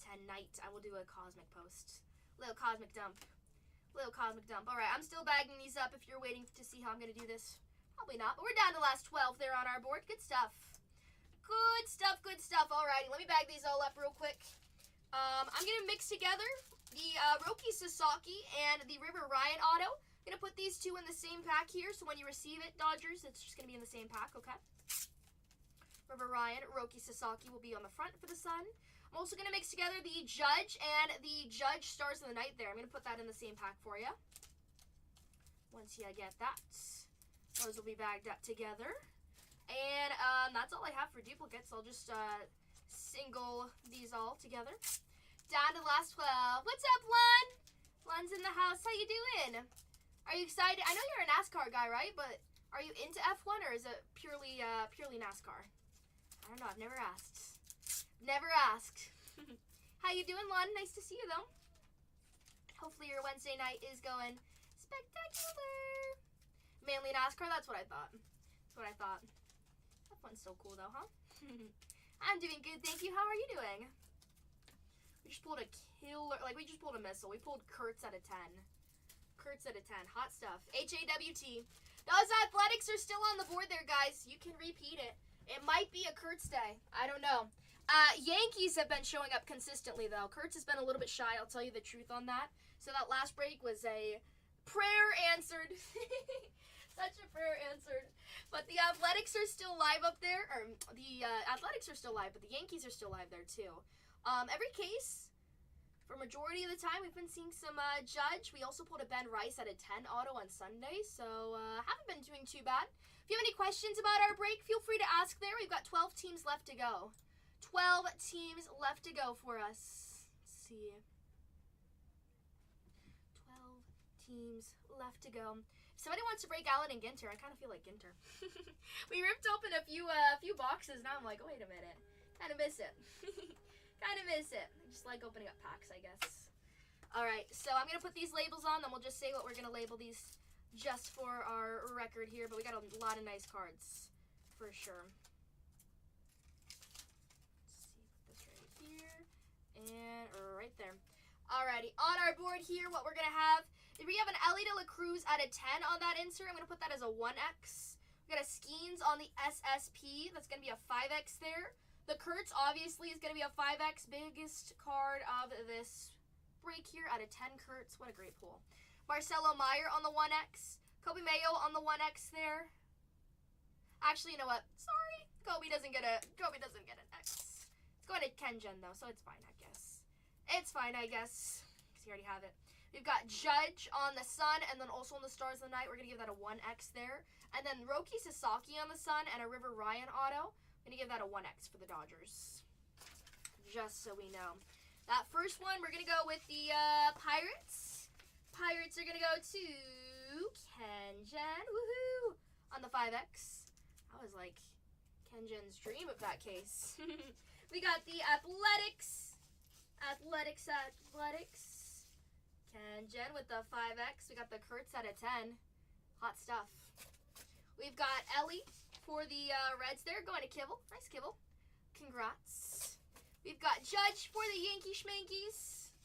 Tonight, I will do a Cosmic post. Little Cosmic dump. Little Cosmic dump. Alright, I'm still bagging these up if you're waiting to see how I'm going to do this. Probably not, but we're down to the last 12 there on our board. Good stuff. Good stuff, good stuff. Alrighty, let me bag these all up real quick. I'm going to mix together the Roki Sasaki and the River Ryan auto. I'm going to put these two in the same pack here, so when you receive it, Dodgers, it's just going to be in the same pack, okay? River Ryan, Roki Sasaki will be on the front for the Sun. I'm also going to mix together the Judge and the Judge Stars of the Night there. I'm going to put that in the same pack for you. Once you get that, those will be bagged up together. And that's all I have for duplicates. I'll just single these all together. Down to the last 12. What's up, Lon? Lon's in the house. How you doing? Are you excited? I know you're a NASCAR guy, right? But are you into F1 or is it purely NASCAR? I don't know. I've never asked. Never asked. How you doing, Lon? Nice to see you, though. Hopefully your Wednesday night is going spectacular. Mainly NASCAR. That's what I thought. That's what I thought. F1's so cool, though, huh? I'm doing good, thank you. How are you doing? We just pulled a killer, like we just pulled a missile. We pulled Kurtz out of 10. Kurtz out of 10. Hot stuff. HAWT. Those Athletics are still on the board there, guys. You can repeat it. It might be a Kurtz day. I don't know. Yankees have been showing up consistently, though. Kurtz has been a little bit shy. I'll tell you the truth on that. So that last break was a prayer answered. Such a prayer answered. But the Athletics are still live up there. Or the Athletics are still live, but the Yankees are still live there, too. Every case For majority of the time, we've been seeing some Judge. We also pulled a Ben Rice at a 10 auto on Sunday, so haven't been doing too bad. If you have any questions about our break, feel free to ask there. We've got 12 teams left to go. 12 teams left to go for us. Let's see. 12 teams left to go. If somebody wants to break Allen and Ginter, I kind of feel like Ginter. We ripped open a few boxes. Now I'm like, oh, wait a minute. Kind of miss it. Kind of miss it. I just like opening up packs, I guess. Alright, so I'm going to put these labels on, then we'll just say what we're going to label these just for our record here. But we got a lot of nice cards, for sure. Let's see, put this right here, and right there. Alrighty, on our board here, what we're going to have, we have an Ellie De La Cruz at a 10 on that insert. I'm going to put that as a 1X. We got a Skeens on the SSP. That's going to be a 5X there. The Kurtz, obviously, is going to be a 5X, biggest card of this break here out of 10 Kurtz. What a great pull. Marcelo Meyer on the 1X. Kobe Mayo on the 1X there. Actually, you know what? Sorry. Kobe doesn't get an X. It's going to Kenjen, though, so it's fine, I guess. It's fine, I guess, because you already have it. We've got Judge on the Sun, and then also on the Stars of the Night. We're going to give that a 1X there. And then Roki Sasaki on the Sun and a River Ryan auto. I'm going to give that a 1X for the Dodgers, just so we know. That first one, we're going to go with the Pirates. Pirates are going to go to Kenjen, woohoo, on the 5X. I was like, Kenjen's dream of that case. We got the Athletics. Kenjen with the 5X. We got the Kurtz at a 10. Hot stuff. We've got Ellie for the Reds there, going to Kibble. Nice Kibble. Congrats. We've got Judge for the Yankee Schmankies.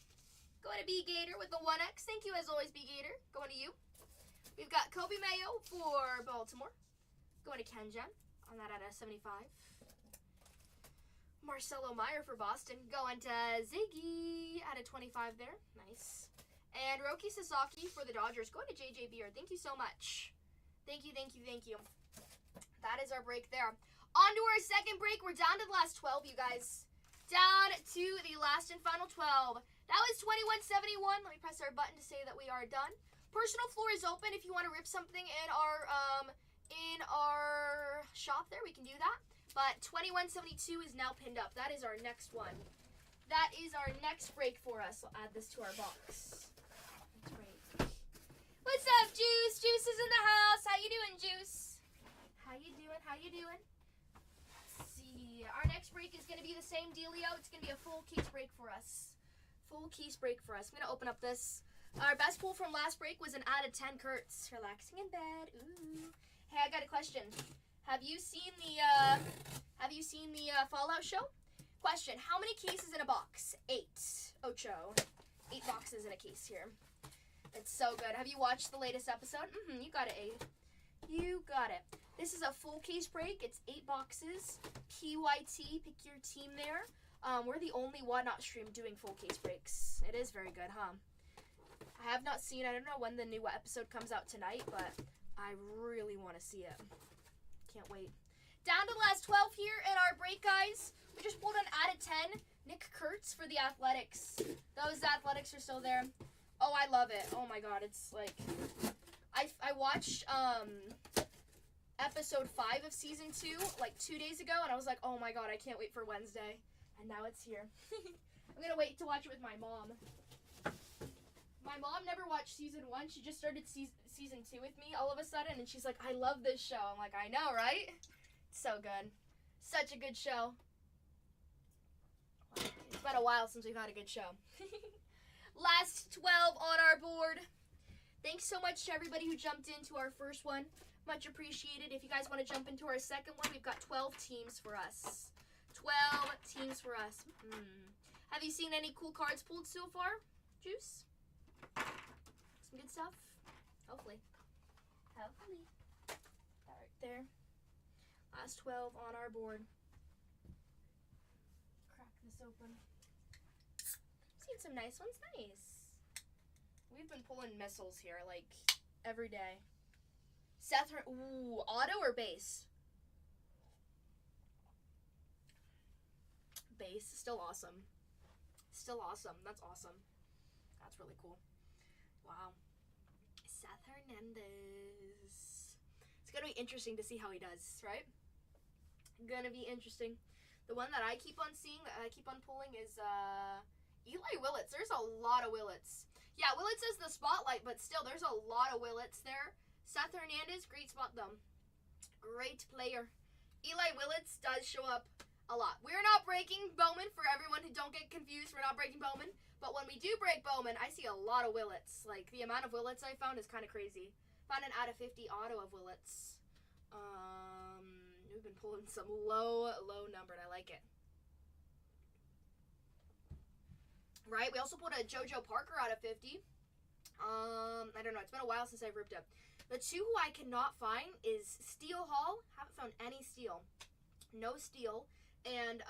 Going to B Gator with the 1X. Thank you as always, B Gator. Going to you. We've got Kobe Mayo for Baltimore. Going to Kenjen on that at a 75. Marcelo Meyer for Boston. Going to Ziggy at a 25 there. Nice. And Roki Sasaki for the Dodgers. Going to JJ Beard. Thank you so much. Thank you. That is our break there. On to our second break. We're down to the last 12, you guys. Down to the last and final 12. That was 2171. Let me press our button to say that we are done. Personal floor is open. If you want to rip something in our shop there, we can do that. But 2172 is now pinned up. That is our next one. That is our next break for us. I'll add this to our box. That's right. What's up, Juice? Juice is in the house. How you doing, Juice? How you doing? Let's see. Our next break is going to be the same dealio. It's going to be a full case break for us. I'm going to open up this. Our best pull from last break was an out of 10 Kurtz. Relaxing in bed. Ooh. Hey, I got a question. Have you seen the Fallout show? Question, how many cases in a box? 8. Ocho. 8 boxes in a case here. It's so good. Have you watched the latest episode? You got it, 8. You got it. This is a full case break. It's 8 boxes. PYT, pick your team there. We're the only Whatnot stream doing full case breaks. It is very good, huh? I have not seen, I don't know when the new episode comes out tonight, but I really want to see it. Can't wait. Down to the last 12 here in our break, guys. We just pulled an out of 10. Nick Kurtz for the Athletics. Those Athletics are still there. Oh, I love it. Oh my god, it's like... I watched episode 5 of season 2 like 2 days ago, and I was like, oh my god, I can't wait for Wednesday. And now it's here. I'm gonna wait to watch it with my mom. My mom never watched season 1. She just started season 2 with me all of a sudden, and she's like, I love this show. I'm like, I know, right? It's so good. Such a good show. It's been a while since we've had a good show. Last 12 on our board. Thanks so much to everybody who jumped into our first one. Much appreciated. If you guys want to jump into our second one, we've got 12 teams for us. 12 teams for us. Have you seen any cool cards pulled so far, Juice? Some good stuff? Hopefully. That right there. Last 12 on our board. Crack this open. Seen some nice ones. Nice. We've been pulling missiles here, like, every day. Seth, ooh, auto or base? Base, still awesome. Still awesome. That's awesome. That's really cool. Wow. Seth Hernandez. It's going to be interesting to see how he does, right? Going to be interesting. The one that I keep on seeing, that I keep on pulling is Eli Willits. There's a lot of Willits. Yeah, Willits is the spotlight, but still, there's a lot of Willits there. Seth Hernandez, great spot though. Great player. Eli Willits does show up a lot. We're not breaking Bowman, for everyone who don't get confused. We're not breaking Bowman. But when we do break Bowman, I see a lot of Willits. Like, the amount of Willits I found is kind of crazy. Found an out of 50 auto of Willits. We've been pulling some low numbered. I like it. Right? We also pulled a JoJo Parker out of 50. I don't know. It's been a while since I've ripped up. The two who I cannot find is Steel Hall. Haven't found any Steel. No Steel. And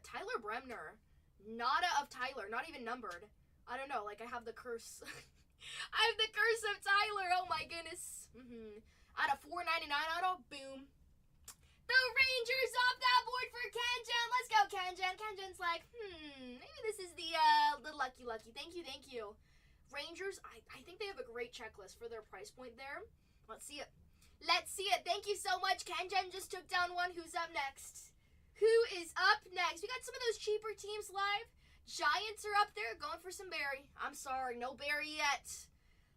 Tyler Bremner. Nada of Tyler. Not even numbered. I don't know. Like, I have the curse. I have the curse of Tyler. Oh, my goodness. Out of 499 auto. Boom. The Rangers off that board for Kenjan. Let's go, Kenjan. Kenjan's like, maybe this is the lucky. Thank you. Rangers, I think they have a great checklist for their price point there. Let's see it. Thank you so much. Kenjan just took down one. Who's up next? Who is up next? We got some of those cheaper teams live. Giants are up there going for some Barry. I'm sorry, no Barry yet.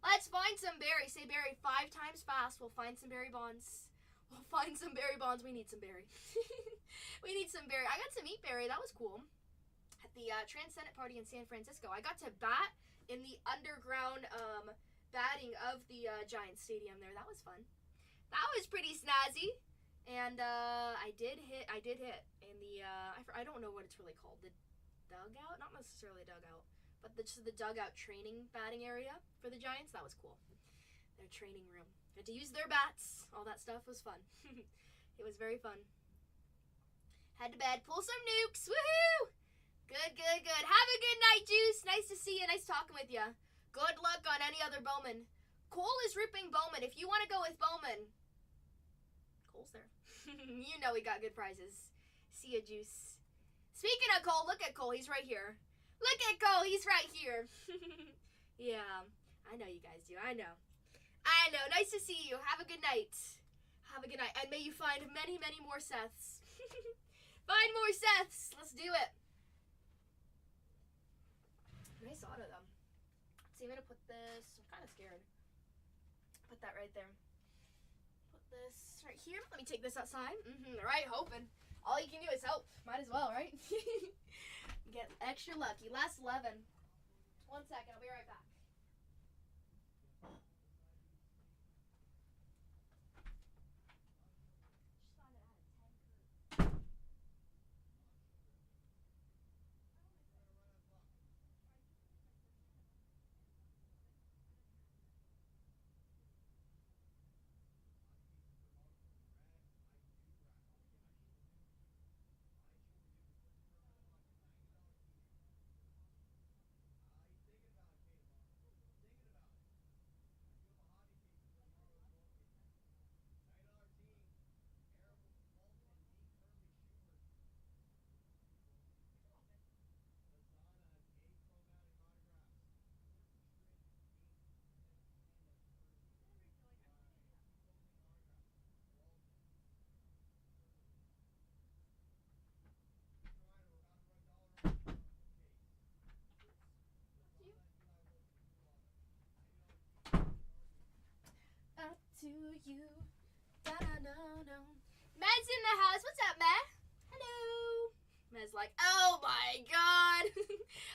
Let's find some Barry. Say Barry 5 times fast. We'll find some Barry bonds. We need some Barry. We need some Barry. I got to meet Barry. That was cool. At the Transcendent party in San Francisco. I got to bat in the underground batting of the Giants Stadium there. That was fun. That was pretty snazzy. And I did hit in the, I don't know what it's really called. The dugout? Not necessarily a dugout. But just the dugout training batting area for the Giants. That was cool. Their training room. Had to use their bats. All that stuff was fun. It was very fun. Head to bed. Pull some nukes. Woohoo! Good. Have a good night, Juice. Nice to see you. Nice talking with you. Good luck on any other Bowman. Cole is ripping Bowman. If you want to go with Bowman, Cole's there. You know we got good prizes. See ya, Juice. Speaking of Cole, look at Cole. He's right here. Look at Cole. He's right here. Yeah. I know you guys do. I know. Nice to see you. Have a good night. And may you find many, many more Seths. Find more Seths. Let's do it. Nice auto, though. See, I'm going to put this. I'm kind of scared. Put that right there. Put this right here. Let me take this outside. Right, hoping. All you can do is hope. Might as well, right? Get extra lucky. Last 11. 1 second. I'll be right back. To you. Da-da-da-da. Med's in the house. What's up, Med? Hello. Med's like, oh my god.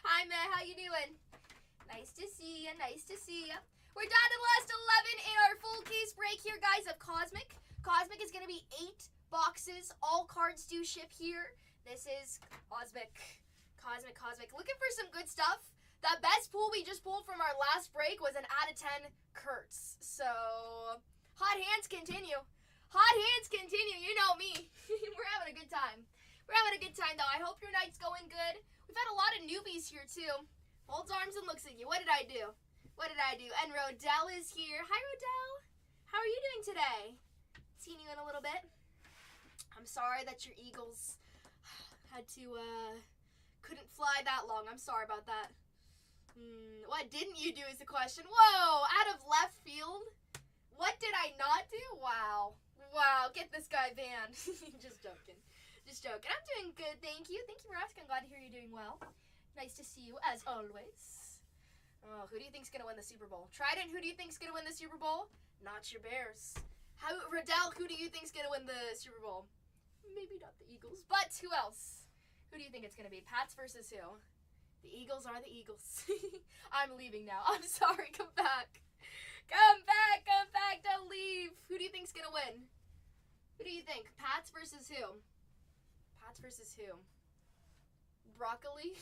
Hi, Med. How you doing? Nice to see ya. We're down to the last 11 in our full case break here, guys, of Cosmic. Cosmic is going to be 8 boxes. All cards do ship here. This is Cosmic. Looking for some good stuff. The best pull we just pulled from our last break was an out of 10 Kurtz. So, hot hands continue. You know me. We're having a good time. Though. I hope your night's going good. We've had a lot of newbies here, too. Holds arms and looks at you. What did I do? And Rodell is here. Hi, Rodell. How are you doing today? Seen you in a little bit. I'm sorry that your Eagles had to Couldn't fly that long. I'm sorry about that. What didn't you do is the question. Whoa, out of left field? What did I not do? Wow. Wow, get this guy banned. Just joking. Just joking. I'm doing good, thank you. Thank you for asking. I'm glad to hear you're doing well. Nice to see you, as always. Oh, who do you think's going to win the Super Bowl? Trident, who do you think's going to win the Super Bowl? Not your Bears. Riddell, who do you think's going to win the Super Bowl? Maybe not the Eagles, but who else? Who do you think it's going to be? Pats versus who? The Eagles are the Eagles. I'm leaving now. I'm sorry. Come back. Come back. Come back. Don't leave. Who do you think's going to win? Who do you think? Pats versus who? Pats versus who? Broccoli?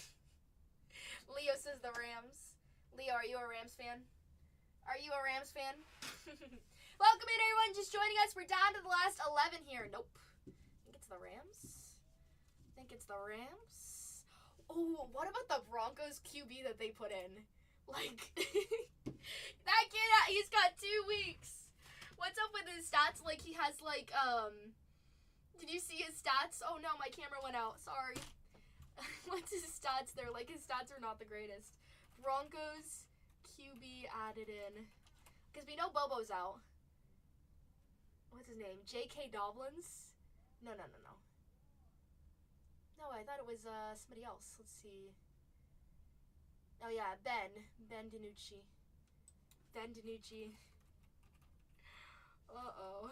Leo says the Rams. Leo, are you a Rams fan? Are you a Rams fan? Welcome in, everyone. Just joining us. We're down to the last 11 here. Nope. I think it's the Rams. I think it's the Rams. Oh, what about the Broncos QB that they put in? Like, that kid, he's got 2 weeks. What's up with his stats? Like, he has, like, did you see his stats? Oh, no, my camera went out. Sorry. What's his stats there? Like, his stats are not the greatest. Broncos QB added in. Because we know Bobo's out. What's his name? J.K. Dobbins? No. No, I thought it was, somebody else. Let's see. Oh, yeah, Ben DiNucci. Ben DiNucci. Uh-oh.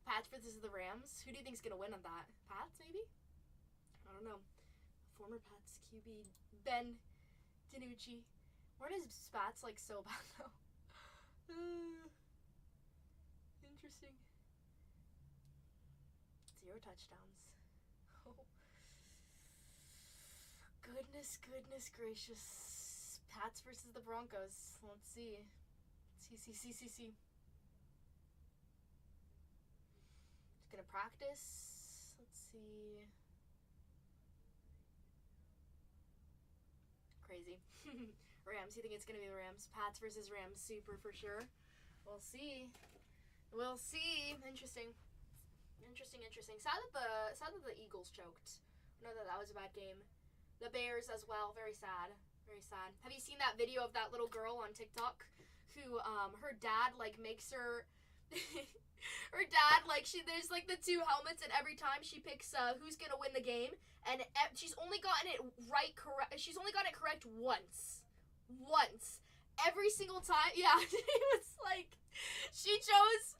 Pats versus the Rams. Who do you think's gonna win on that? Pats, maybe? I don't know. Former Pats QB Ben DiNucci. Weren't his spats like so bad though? Interesting. 0 touchdowns. Oh. Goodness gracious. Pats versus the Broncos. Let's see. See. Gonna practice. Let's see. Crazy. Rams. You think it's gonna be the Rams? Pats versus Rams. Super for sure. We'll see. Interesting. Sad that the Eagles choked. I know that was a bad game. The Bears as well. Very sad. Have you seen that video of that little girl on TikTok who her dad like makes her her dad, like, there's, like, the 2 helmets, and every time she picks, who's gonna win the game, and she's only gotten it she's only gotten it correct once. Every single time, yeah, it was, like, she chose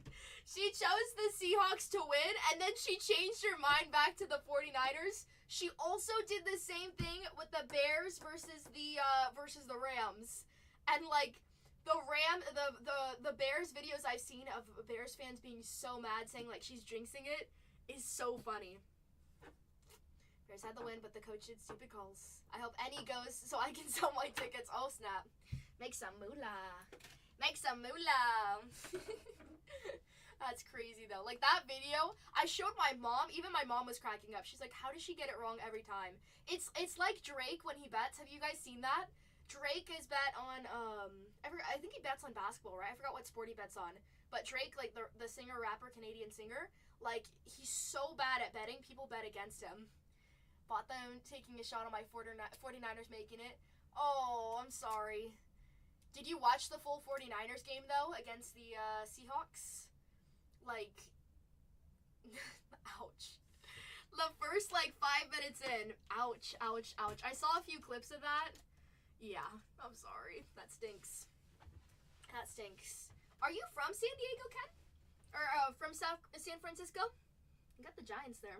the Seahawks to win, and then she changed her mind back to the 49ers. She also did the same thing with the Bears versus the Rams, and, like, the Bears videos I've seen of Bears fans being so mad, saying like she's jinxing it, is so funny. Bears had the win, but the coach did stupid calls. I hope any goes so I can sell my tickets. Oh snap! Make some moolah. That's crazy though. Like that video, I showed my mom. Even my mom was cracking up. She's like, "How does she get it wrong every time?" It's like Drake when he bets. Have you guys seen that? Drake is bet on, I think he bets on basketball, right? I forgot what sport he bets on. But Drake, like, the singer, rapper, Canadian singer, like, he's so bad at betting, people bet against him. Bought them taking a shot on my 49ers making it. Oh, I'm sorry. Did you watch the full 49ers game, though, against the, Seahawks? Like, ouch. The first, like, 5 minutes in, ouch. I saw a few clips of that. Yeah, I'm sorry. That stinks. Are you from San Diego, Ken? Or from San Francisco? You got the Giants there.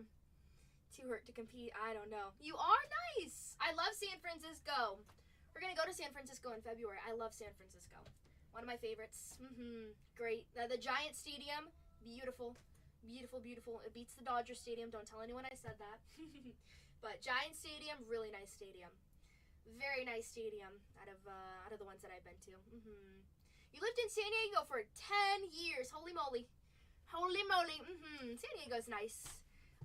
Too hurt to compete. I don't know. You are nice. I love San Francisco. We're going to go to San Francisco in February. I love San Francisco. One of my favorites. Great. The Giant Stadium, beautiful. Beautiful. It beats the Dodger Stadium. Don't tell anyone I said that. But Giant Stadium, really nice stadium. Very nice stadium out of the ones that I've been to. You lived in San Diego for 10 years. Holy moly. San Diego's nice.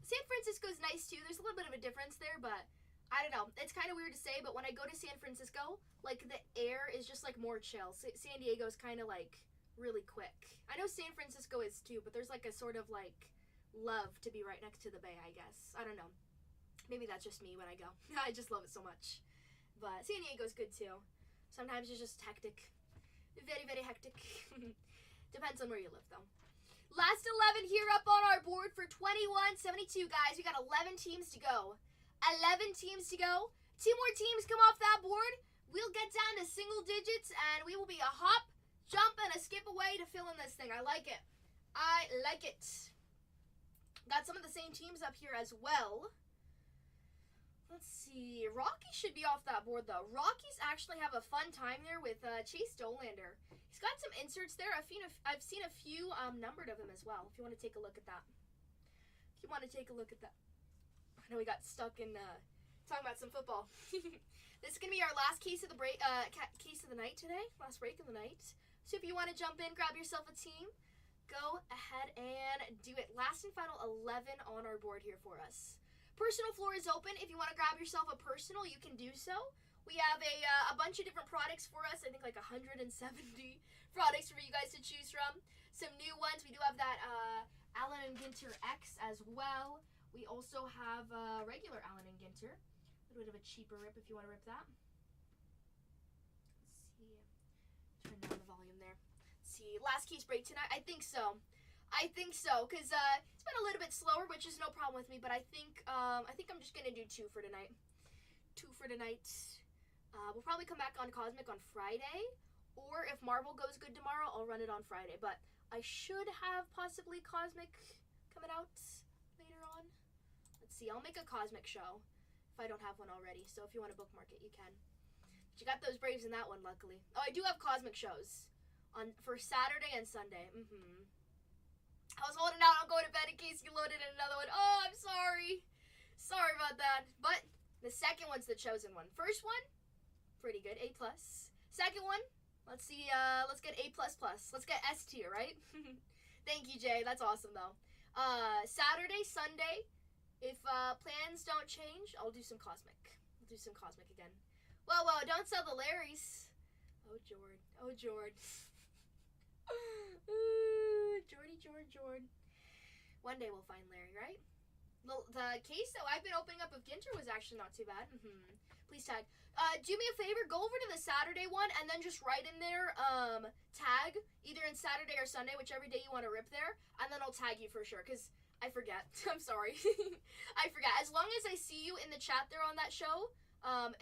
San Francisco's nice too. There's a little bit of a difference there, but I don't know. It's kind of weird to say, but when I go to San Francisco, like the air is just like more chill. San Diego's kind of like really quick. I know San Francisco is too, but there's like a sort of like love to be right next to the bay, I guess. I don't know. Maybe that's just me when I go. I just love it so much. But San Diego's good too. Sometimes it's just hectic. Very, very hectic. Depends on where you live though. Last 11 here up on our board for 21-72, guys. We got 11 teams to go. 11 teams to go. 2 more teams come off that board. We'll get down to single digits, and we will be a hop, jump, and a skip away to fill in this thing. I like it. I like it. Got some of the same teams up here as well. Let's see. Rocky should be off that board, though. Rockies actually have a fun time there with Chase Dolander. He's got some inserts there. I've seen a few numbered of him as well, if you want to take a look at that. If you want to take a look at that. I know we got stuck in talking about some football. This is going to be our last case of the night today. Last break of the night. So if you want to jump in, grab yourself a team, go ahead and do it. Last and final 11 on our board here for us. Personal floor is open. If you want to grab yourself a personal, you can do so. We have a bunch of different products for us. I think like 170 products for you guys to choose from. Some new ones. We do have that Allen & Ginter X as well. We also have regular Allen & Ginter. A little bit of a cheaper rip if you want to rip that. Let's see. Turn down the volume there. Let's see. Last case break tonight. I think so. Because it's been a little bit slower, which is no problem with me. But I think I'm just gonna do 2 for tonight. 2 for tonight. We'll probably come back on Cosmic on Friday, or if Marvel goes good tomorrow, I'll run it on Friday. But I should have possibly Cosmic coming out later on. Let's see. I'll make a Cosmic show if I don't have one already. So if you want to bookmark it, you can. But you got those Braves in that one, luckily. Oh, I do have Cosmic shows for Saturday and Sunday. I was holding out on going to bed in case you loaded in another one. Oh, I'm sorry. Sorry about that. But the second one's the chosen one. First one, pretty good, A+. Second one, let's see, let's get A++. Let's get S tier, right? Thank you, Jay. That's awesome, though. Saturday, Sunday, if plans don't change, I'll do some Cosmic. I'll do some Cosmic again. Well, don't sell the Larrys. Oh, Jord. Oh, Jord. Jord. One day we'll find Larry, right? The case that I've been opening up of Ginter was actually not too bad. Please tag. Do me a favor, go over to the Saturday one and then just write in there, tag, either in Saturday or Sunday, whichever day you want to rip there, and then I'll tag you for sure, because I forget. I'm sorry. I forget. As long as I see you in the chat there on that show, I'll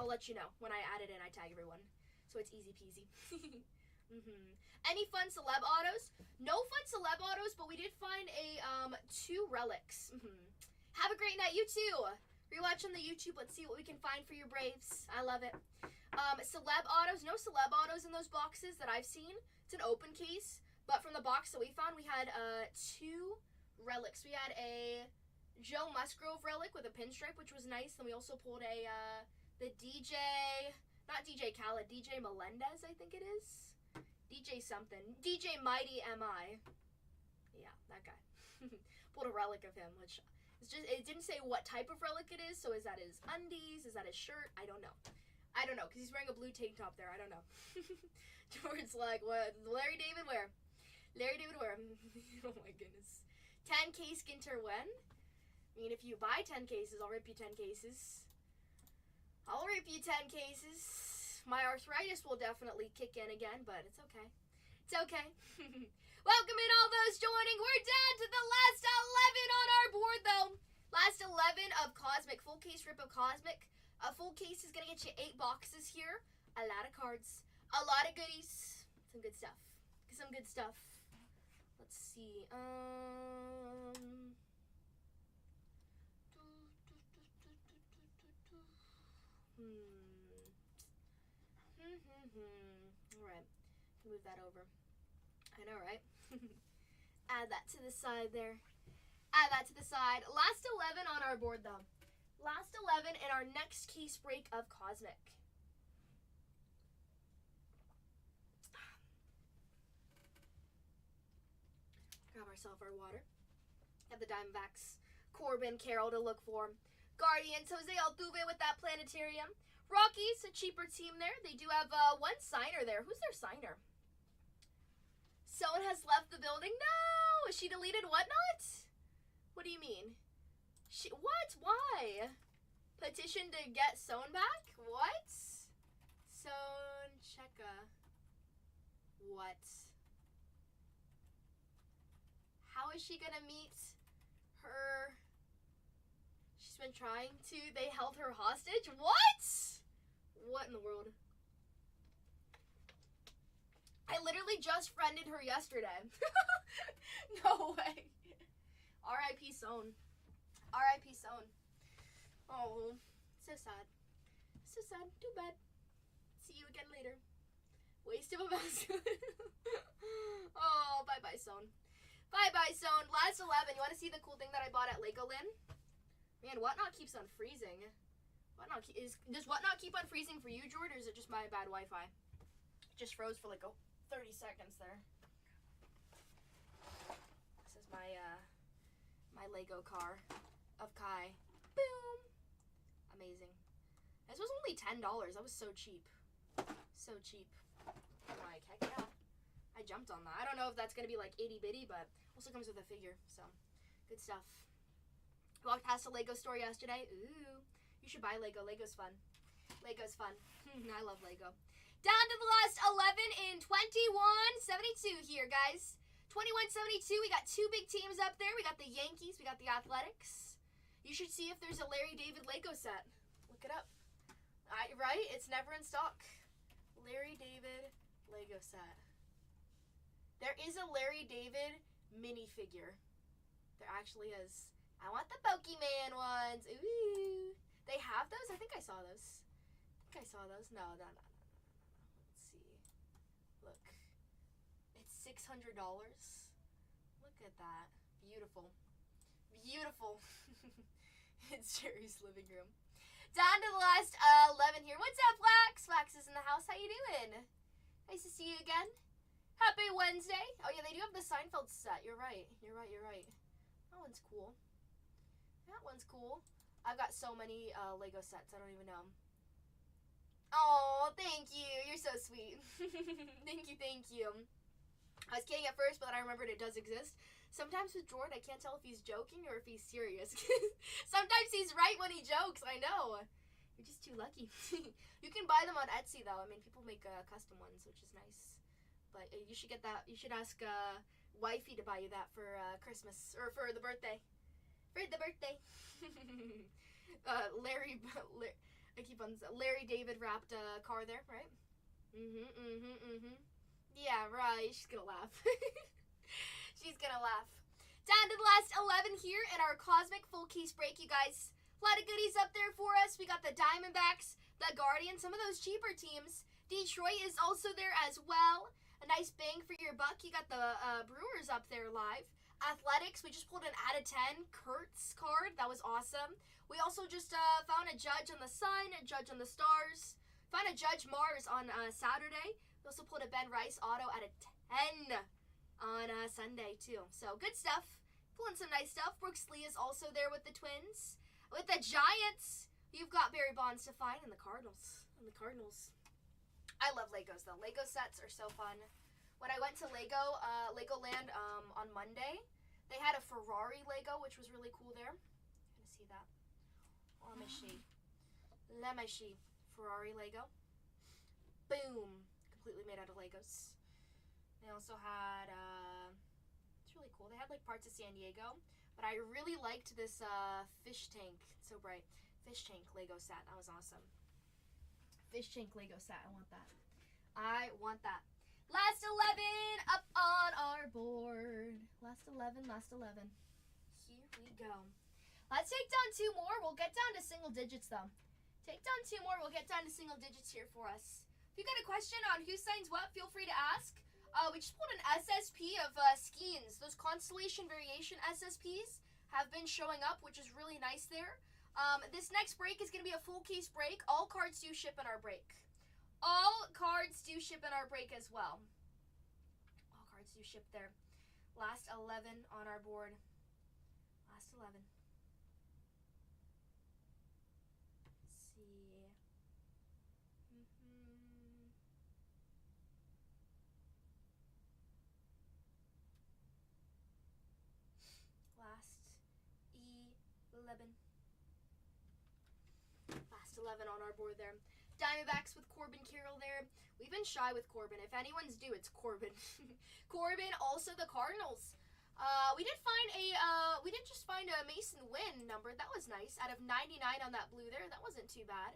let you know when I add it in. I tag everyone. So it's easy peasy. Any fun celeb autos? No fun celeb autos, but we did find a 2 relics. Have a great night, you too. Rewatch on the YouTube. Let's see what we can find for your Braves. I love it. Celeb autos. No celeb autos in those boxes that I've seen. It's an open case, but from the box that we found, we had 2 relics. We had a Joe Musgrove relic with a pinstripe, which was nice. Then we also pulled the DJ, not DJ Khaled, DJ Melendez, I think it is. DJ something. DJ Mighty M.I. Yeah, that guy. Pulled a relic of him, which is just, it didn't say what type of relic it is, so is that his undies? Is that his shirt? I don't know. Because he's wearing a blue tank top there. I don't know. George's like, what? Larry David where? Larry David where? Oh my goodness. 10 case Ginter when? I mean, if you buy 10 cases, I'll rip you 10 cases. I'll rip you 10 cases. My arthritis will definitely kick in again, but it's okay. It's okay. Welcome in all those joining. We're down to the last 11 on our board, though. Last 11 of Cosmic. Full case rip of Cosmic. A full case is going to get you 8 boxes here. A lot of cards. A lot of goodies. Some good stuff. Some good stuff. Let's see. Alright, move that over. I know, right? Add that to the side there. Add that to the side. Last 11 on our board, though. Last 11 in our next case break of Cosmic. Grab ourselves our water. Have the Diamondbacks, Corbin, Carroll to look for. Guardians, Jose Altuve with that planetarium. Rockies, a cheaper team there. They do have 1 signer there. Who's their signer? Someone has left the building? No! She deleted whatnot? What do you mean? What? Why? Petition to get Sewn back? What? Sewn Cheka. What? How is she gonna meet her? She's been trying to. They held her hostage? What? What in the world? I literally just friended her yesterday. No way. R.I.P. Sewn. R.I.P. Sewn. Oh, so sad. So sad. Too bad. See you again later. Waste of a masculine. Oh, bye-bye, Sewn. Bye-bye, Sewn. Last 11. You want to see the cool thing that I bought at Legoland? Man, Whatnot keeps on freezing. Does Whatnot keep on freezing for you, Jordan, or is it just my bad Wi-Fi? It just froze for like 30 seconds there. This is my my Lego car of Kai. Boom! Amazing. This was only $10. That was so cheap. So cheap. Like, heck yeah. I jumped on that. I don't know if that's going to be like itty bitty, but also comes with a figure. So, good stuff. Walked past a Lego store yesterday. Ooh. You should buy Lego. Lego's fun. Lego's fun. I love Lego. Down to the last 11 in 21-72 here, guys. 21-72. We got two big teams up there. We got the Yankees. We got the Athletics. You should see if there's a Larry David Lego set. Look it up. Right? It's never in stock. Larry David Lego set. There is a Larry David minifigure. There actually is. I want the Pokemon ones. Ooh. They have those? I think I saw those. No. Let's see. Look. It's $600. Look at that. Beautiful. Beautiful. It's Jerry's living room. Down to the last 11 here. What's up, Flax? Flax is in the house. How you doing? Nice to see you again. Happy Wednesday. Oh, yeah, they do have the Seinfeld set. You're right. That one's cool. I've got so many Lego sets. I don't even know. Oh, thank you. You're so sweet. Thank you. I was kidding at first, but then I remembered it does exist. Sometimes with Jordan, I can't tell if he's joking or if he's serious. Sometimes he's right when he jokes. I know. You're just too lucky. You can buy them on Etsy, though. I mean, people make custom ones, which is nice. But you should get that. You should ask wifey to buy you that for Christmas or for the birthday. Larry David wrapped car there, right? Yeah, right. She's gonna laugh. Down to the last 11 here in our Cosmic Full Case break, you guys. A lot of goodies up there for us. We got the Diamondbacks, the Guardians, some of those cheaper teams. Detroit is also there as well. A nice bang for your buck. You got the Brewers up there live. Athletics, we just pulled an out of 10 Kurtz card. That was awesome. We also just found a Judge on the Sun, a Judge on the Stars. Found a Judge Mars on Saturday. We also pulled a Ben Rice auto out of 10 on Sunday, too. So, good stuff. Pulling some nice stuff. Brooks Lee is also there with the Twins. With the Giants, you've got Barry Bonds to find and the Cardinals. I love Legos, though. Lego sets are so fun. When I went to Legoland on Monday, they had a Ferrari Lego, which was really cool there. You're gonna see that. Oh, let me see. Ferrari Lego. Boom. Completely made out of Legos. They also had, it's really cool. They had like parts of San Diego, but I really liked this fish tank. It's so bright. Fish tank Lego set. That was awesome. Fish tank Lego set. I want that. Last 11 up on our board. Last 11. Here we go. Let's take down two more. We'll get down to single digits, though. Take down two more. We'll get down to single digits here for us. If you got a question on who signs what, feel free to ask. We just pulled an SSP of Skeens. Those Constellation Variation SSPs have been showing up, which is really nice there. This next break is going to be a full case break. All cards do ship in our break. As well. All cards do ship there. Last 11 on our board. Last 11. Let's see. Last 11. 11. Last 11 on our board there. Diamondbacks with Corbin Carroll there. We've been shy with Corbin. If anyone's due, it's Corbin. Corbin, also the Cardinals. We did just find a Mason Wynn number. That was nice. Out of 99 on that blue there. That wasn't too bad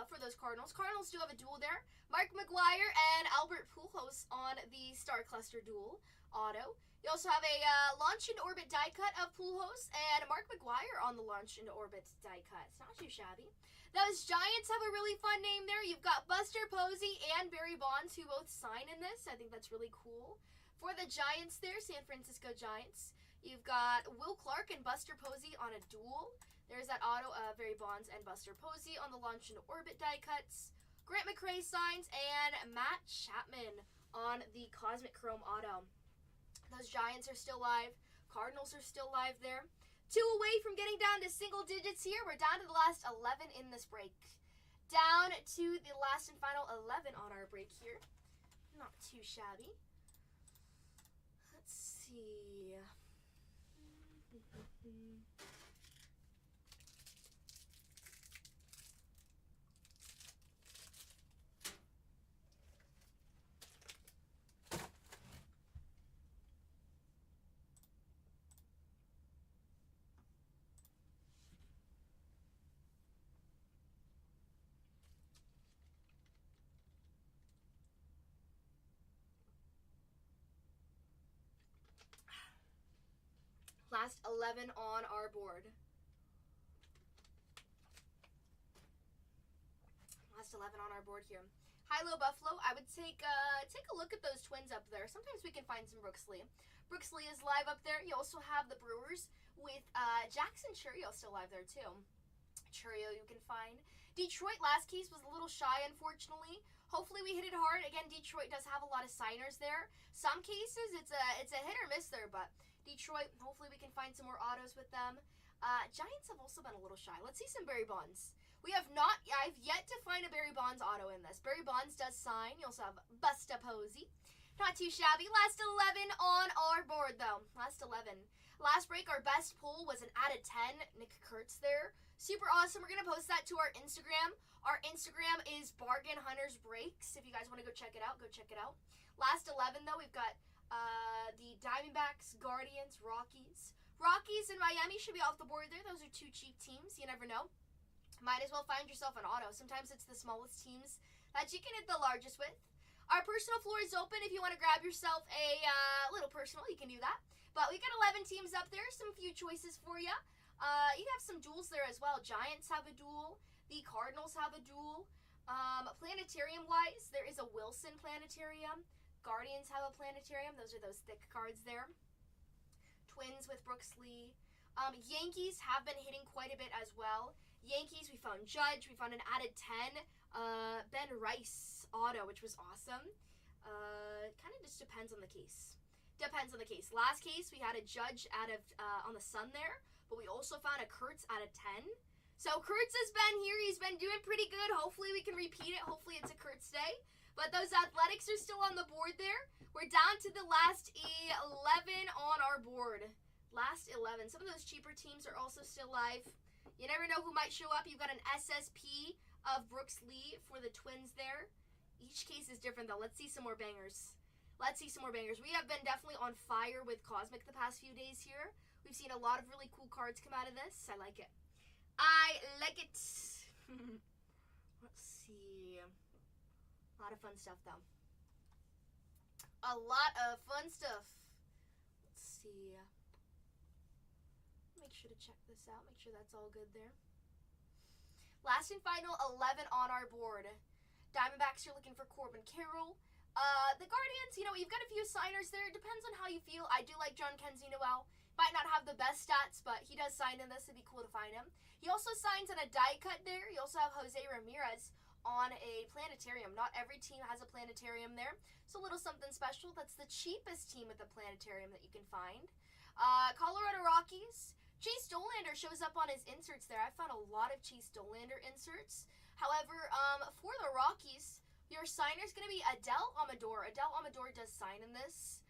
for those Cardinals. Cardinals do have a duel there. Mark McGwire and Albert Pujols on the Star Cluster duel auto. You also have a Launch into Orbit die cut of Pujols and Mark McGwire on the Launch into Orbit die cut. It's not too shabby. Those Giants have a really fun name there. You've got Buster Posey and Barry Bonds who both sign in this. I think that's really cool. For the Giants there, San Francisco Giants, you've got Will Clark and Buster Posey on a duel. There's that auto of Barry Bonds and Buster Posey on the Launch into Orbit die cuts. Grant McRae signs and Matt Chapman on the Cosmic Chrome auto. Those Giants are still live. Cardinals are still live there. 2 away from getting down to single digits here. We're down to the last 11 in this break. Down to the last and final 11 on our break here. Not too shabby. Let's see. Last 11 on our board. Last 11 on our board here. High-low Buffalo. I would take a look at those Twins up there. Sometimes we can find some Brooks Lee. Brooks Lee is live up there. You also have the Brewers with Jackson Chourio still live there too. Chourio you can find. Detroit last case was a little shy, unfortunately. Hopefully we hit it hard. Again, Detroit does have a lot of signers there. Some cases it's a hit or miss there, but Detroit, hopefully we can find some more autos with them. Giants have also been a little shy. Let's see some Barry Bonds. I've yet to find a Barry Bonds auto in this. Barry Bonds does sign. You also have Busta Posey. Not too shabby. Last 11 on our board, though. Last 11. Last break, our best pull was an out of 10. Nick Kurtz there. Super awesome. We're going to post that to our Instagram. Our Instagram is Bargain Hunters Breaks. If you guys want to go check it out, go check it out. Last 11, though, we've got the Diamondbacks, Guardians, Rockies. Rockies and Miami should be off the board there. Those are 2 cheap teams. You never know. Might as well find yourself an auto. Sometimes it's the smallest teams that you can hit the largest with. Our personal floor is open. If you want to grab yourself a little personal, you can do that. But we got 11 teams up there. Some few choices for you. You have some duels there as well. Giants have a duel. The Cardinals have a duel. Planetarium-wise, there is a Wilson Planetarium. Guardians have a Planetarium. Those are those thick cards there. Twins with Brooks Lee. Yankees have been hitting quite a bit as well. Yankees, we found Judge. We found an added 10. Ben Rice auto, which was awesome. Kind of just depends on the case. Depends on the case. Last case, we had a Judge out of on the Sun there. But we also found a Kurtz out of 10. So Kurtz has been here. He's been doing pretty good. Hopefully we can repeat it. Hopefully it's a Kurtz day. But those Athletics are still on the board there. We're down to the last 11 on our board. Last 11. Some of those cheaper teams are also still live. You never know who might show up. You've got an SSP of Brooks Lee for the Twins there. Each case is different, though. Let's see some more bangers. Let's see some more bangers. We have been definitely on fire with Cosmic the past few days here. We've seen a lot of really cool cards come out of this. I like it. I like it. Let's see. A lot of fun stuff, though. A lot of fun stuff. Let's see. Make sure to check this out. Make sure that's all good there. Last and final 11 on our board. Diamondbacks, you're looking for Corbin Carroll. The Guardians, you know, you've got a few signers there. It depends on how you feel. I do like John Kenzie Noel. Might not have the best stats, but he does sign in this. It'd be cool to find him. He also signs in a die cut there. You also have Jose Ramirez on a Planetarium. Not every team has a Planetarium there. So a little something special. That's the cheapest team with a Planetarium that you can find. Colorado Rockies. Chase Dolander shows up on his inserts there. I found a lot of Chase Dolander inserts. However, for the Rockies, your signer is going to be Adele Amador. Adele Amador does sign in this.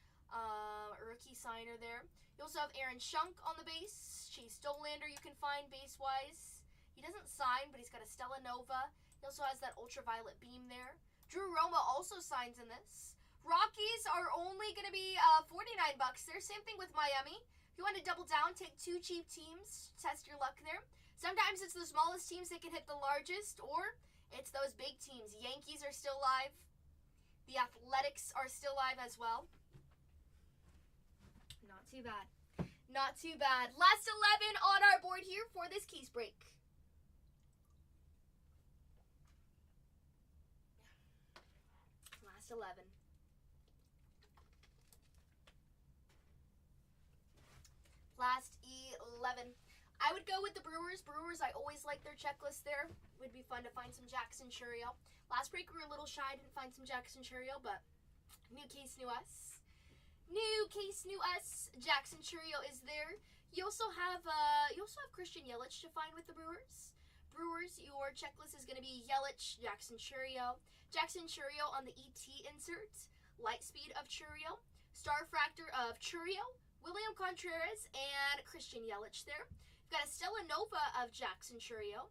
rookie signer there. You also have Aaron Shunk on the base. Chase Dolander you can find base-wise. He doesn't sign, but he's got a Stella Nova. He also has that ultraviolet beam there. Drew Roma also signs in this. Rockies are only going to be $49 there. Same thing with Miami. If you want to double down, take 2 cheap teams. Test your luck there. Sometimes it's the smallest teams that can hit the largest, or it's those big teams. Yankees are still live. The Athletics are still live as well. Not too bad. Not too bad. Last 11 on our board here for this case break. Last 11. Last 11. I would go with the Brewers. Brewers, I always like their checklist there. Would be fun to find some Jackson Chourio. Last break we were a little shy, didn't find some Jackson Chourio, but new case, new us. New case, new us. Jackson Chourio is there. You also have Christian Yelich to find with the Brewers. Brewers, your checklist is going to be Yelich, Jackson Chourio on the ET insert, Light Speed of Chourio, Star Fractor of Chourio, William Contreras, and Christian Yelich there. You've got a Stella Nova of Jackson Chourio.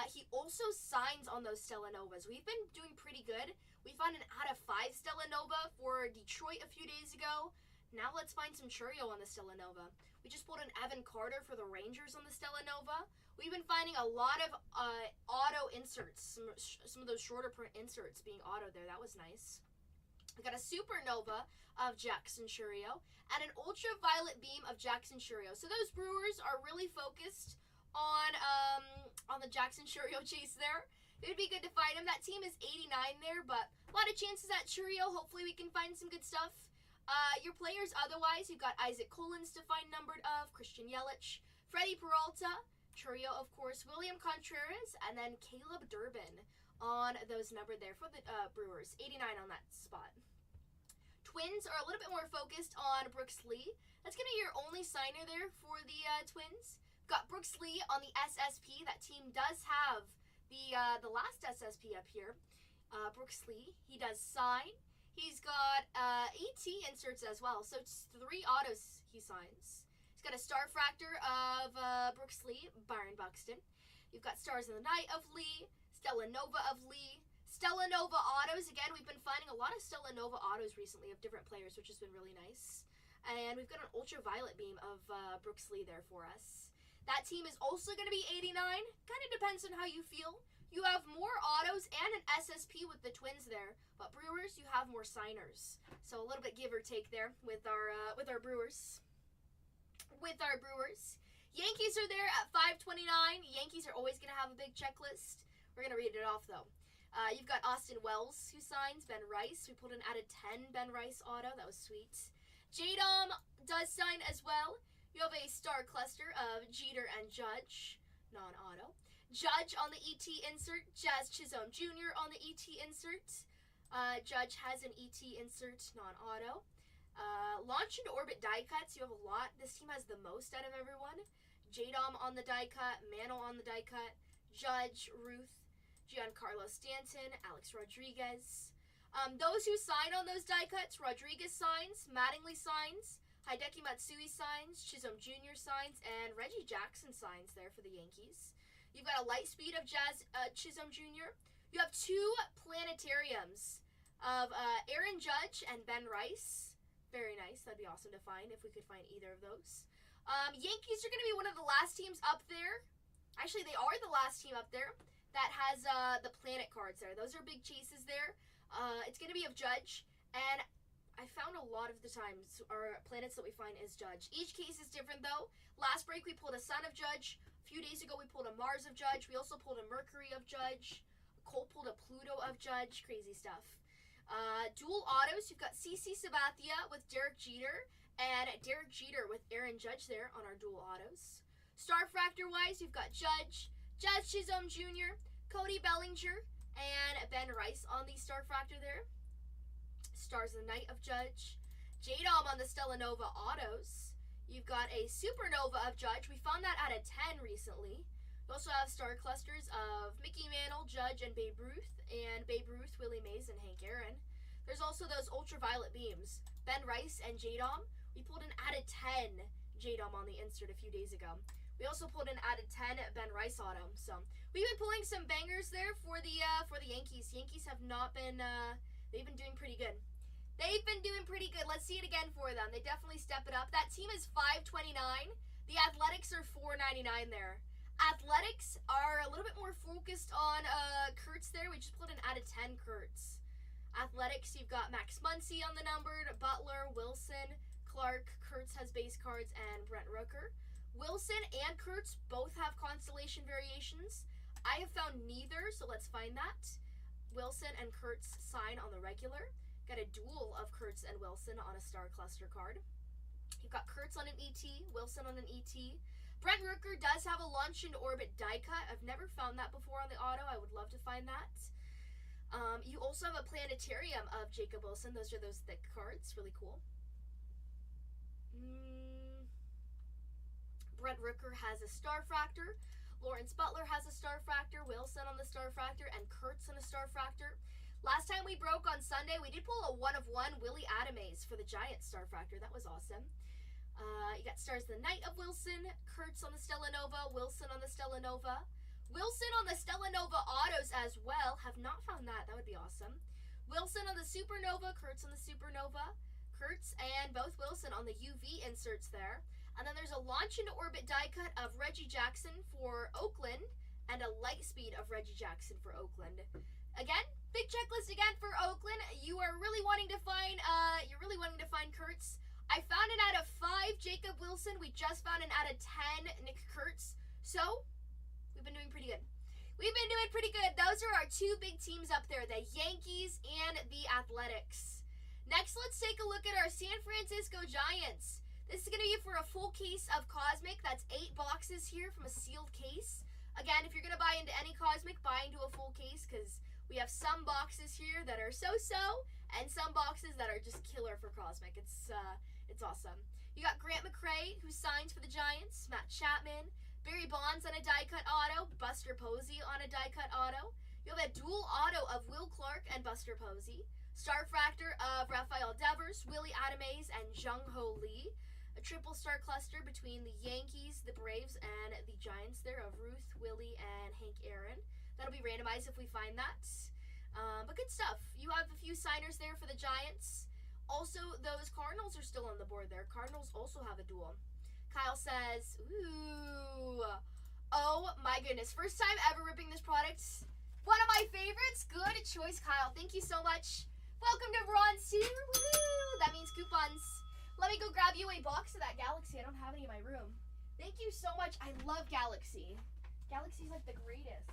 He also signs on those Stella Novas. We've been doing pretty good. We found an out of 5 Stella Nova for Detroit a few days ago. Now let's find some Chourio on the Stella Nova. We just pulled an Evan Carter for the Rangers on the Stella Nova. We've been finding a lot of auto inserts, some of those shorter print inserts being auto there. That was nice. We got a Supernova of Jackson Chourio and an Ultraviolet Beam of Jackson Chourio. So those Brewers are really focused on the Jackson Chourio chase there. It would be good to find him. That team is 89 there, but a lot of chances at Chourio. Hopefully we can find some good stuff. Your players otherwise, you've got Isaac Collins to find numbered of, Christian Yelich, Freddie Peralta, Chourio of course, William Contreras, and then Caleb Durbin on those numbered there for the Brewers. 89 on that spot. Twins are a little bit more focused on Brooks Lee. That's going to be your only signer there for the Twins. Got Brooks Lee on the SSP. That team does have the last SSP up here. Brooks Lee, he does sign. He's got AT inserts as well, so it's 3 autos he signs. He's got a Star Fractor of Brooks Lee, Byron Buxton. You've got Stars in the Night of Lee, Stella Nova of Lee, Stella Nova autos. Again, we've been finding a lot of Stella Nova autos recently of different players, which has been really nice. And we've got an Ultraviolet Beam of Brooks Lee there for us. That team is also going to be 89. Kind of depends on how you feel. You have more autos and an SSP with the Twins there, but Brewers, you have more signers. So a little bit give or take there with our Brewers. Yankees are there at 529. Yankees are always going to have a big checklist. We're going to read it off though. You've got Austin Wells who signs, Ben Rice. We pulled an out of 10 Ben Rice auto. That was sweet. J-Dom does sign as well. You have a star cluster of Jeter and Judge, non-auto. Judge on the ET insert. Jazz Chisholm Jr. on the ET insert. Judge has an ET insert, non-auto. Launch into orbit die cuts. You have a lot. This team has the most out of everyone. J-Dom on the die cut. Mantle on the die cut. Judge, Ruth, Giancarlo Stanton, Alex Rodriguez. Those who sign on those die cuts, Rodriguez signs, Mattingly signs, Hideki Matsui signs, Chisholm Jr. signs, and Reggie Jackson signs there for the Yankees. You've got a light speed of Chisholm Jr. You have 2 planetariums of Aaron Judge and Ben Rice. Very nice. That'd be awesome to find if we could find either of those. Yankees are going to be one of the last teams up there. Actually, they are the last team up there that has the planet cards there. Those are big chases there. It's going to be of Judge, and I found a lot of the times our planets that we find is Judge. Each case is different though. Last break we pulled a Sun of Judge. A few days ago we pulled a Mars of Judge. We also pulled a Mercury of Judge. Cole pulled a Pluto of Judge. Crazy stuff. Dual autos. You've got CC Sabathia with Derek Jeter and Derek Jeter with Aaron Judge there on our dual autos. Star Fractor wise, you've got Judge, Jazz Chisholm Jr., Cody Bellinger, and Ben Rice on the Star Fractor there. Stars of the Night of Judge. J-Dom on the Stella Nova autos. You've got a Supernova of Judge. We found that out of 10 recently. You also have star clusters of Mickey Mantle, Judge, and Babe Ruth. And Babe Ruth, Willie Mays, and Hank Aaron. There's also those ultraviolet beams. Ben Rice and J-Dom. We pulled an out of 10 J-Dom on the insert a few days ago. We also pulled an out of 10 Ben Rice auto. So we've been pulling some bangers there for the Yankees. Yankees have not been. They've been doing pretty good. They've been doing pretty good. Let's see it again for them. They definitely step it up. That team is 529. The Athletics are 499 there. Athletics are a little bit more focused on Kurtz there. We just pulled an out of 10 Kurtz. Athletics, you've got Max Muncy on the numbered, Butler, Wilson, Clark, Kurtz has base cards, and Brent Rooker. Wilson and Kurtz both have constellation variations. I have found neither, so let's find that. Wilson and Kurtz sign on the regular. Got a duel of Kurtz and Wilson on a star cluster card. You've got Kurtz on an ET, Wilson on an ET. Brent Rooker does have a launch into orbit die cut. I've never found that before on the auto. I would love to find that. You also have a planetarium of Jacob Wilson. Those are those thick cards. Really cool. Brent Rooker has a star fractor. Lawrence Butler has a star fractor. Wilson on the star fractor. And Kurtz on a star fractor. Last time we broke on Sunday, we did pull a 1-of-1 Willie Adamaze for the Giants star fractor. That was awesome. You got stars the Knight of Wilson. Kurtz on the Stella Nova. Wilson on the Stella Nova. Wilson on the Stella Nova autos as well. Have not found that. That would be awesome. Wilson on the Supernova. Kurtz on the Supernova. Kurtz and both Wilson on the UV inserts there. And then there's a launch into orbit die cut of Reggie Jackson for Oakland and a light speed of Reggie Jackson for Oakland. Again, big checklist again for Oakland. You are really wanting to find Kurtz. I found it out of 5 Jacob Wilson. We just found it out of 10 Nick Kurtz. So we've been doing pretty good. Those are our 2 big teams up there, the Yankees and the Athletics. Next, let's take a look at our San Francisco Giants. This is going to be for a full case of Cosmic. That's 8 boxes here from a sealed case. Again, if you're going to buy into any Cosmic, buy into a full case because we have some boxes here that are so-so and some boxes that are just killer for Cosmic. It's awesome. You got Grant McRae, who signs for the Giants, Matt Chapman, Barry Bonds on a die-cut auto, Buster Posey on a die-cut auto. You have a dual auto of Will Clark and Buster Posey. Star Fractor of Rafael Devers, Willie Adamaze, and Jung-Ho Lee. A triple star cluster between the Yankees, the Braves, and the Giants there of Ruth, Willie, and Hank Aaron. That'll be randomized if we find that. But good stuff. You have a few signers there for the Giants. Also, those Cardinals are still on the board there. Cardinals also have a duel. Kyle says, ooh, oh my goodness. First time ever ripping this product. One of my favorites. Good choice, Kyle. Thank you so much. Welcome to Bronze 2. Woo! That means coupons. Let me go grab you a box of that Galaxy. I don't have any in my room. Thank you so much. I love Galaxy. Galaxy's like the greatest.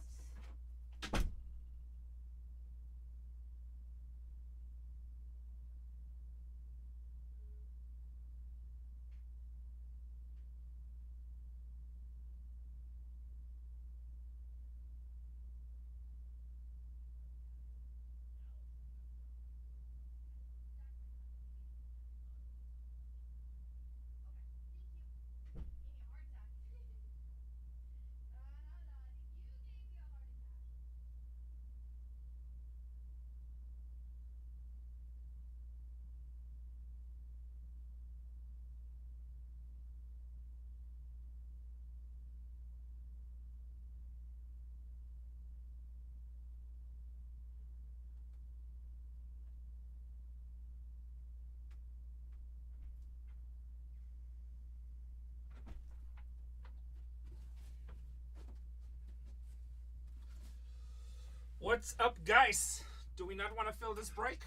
What's up, guys? Do we not want to fill this break?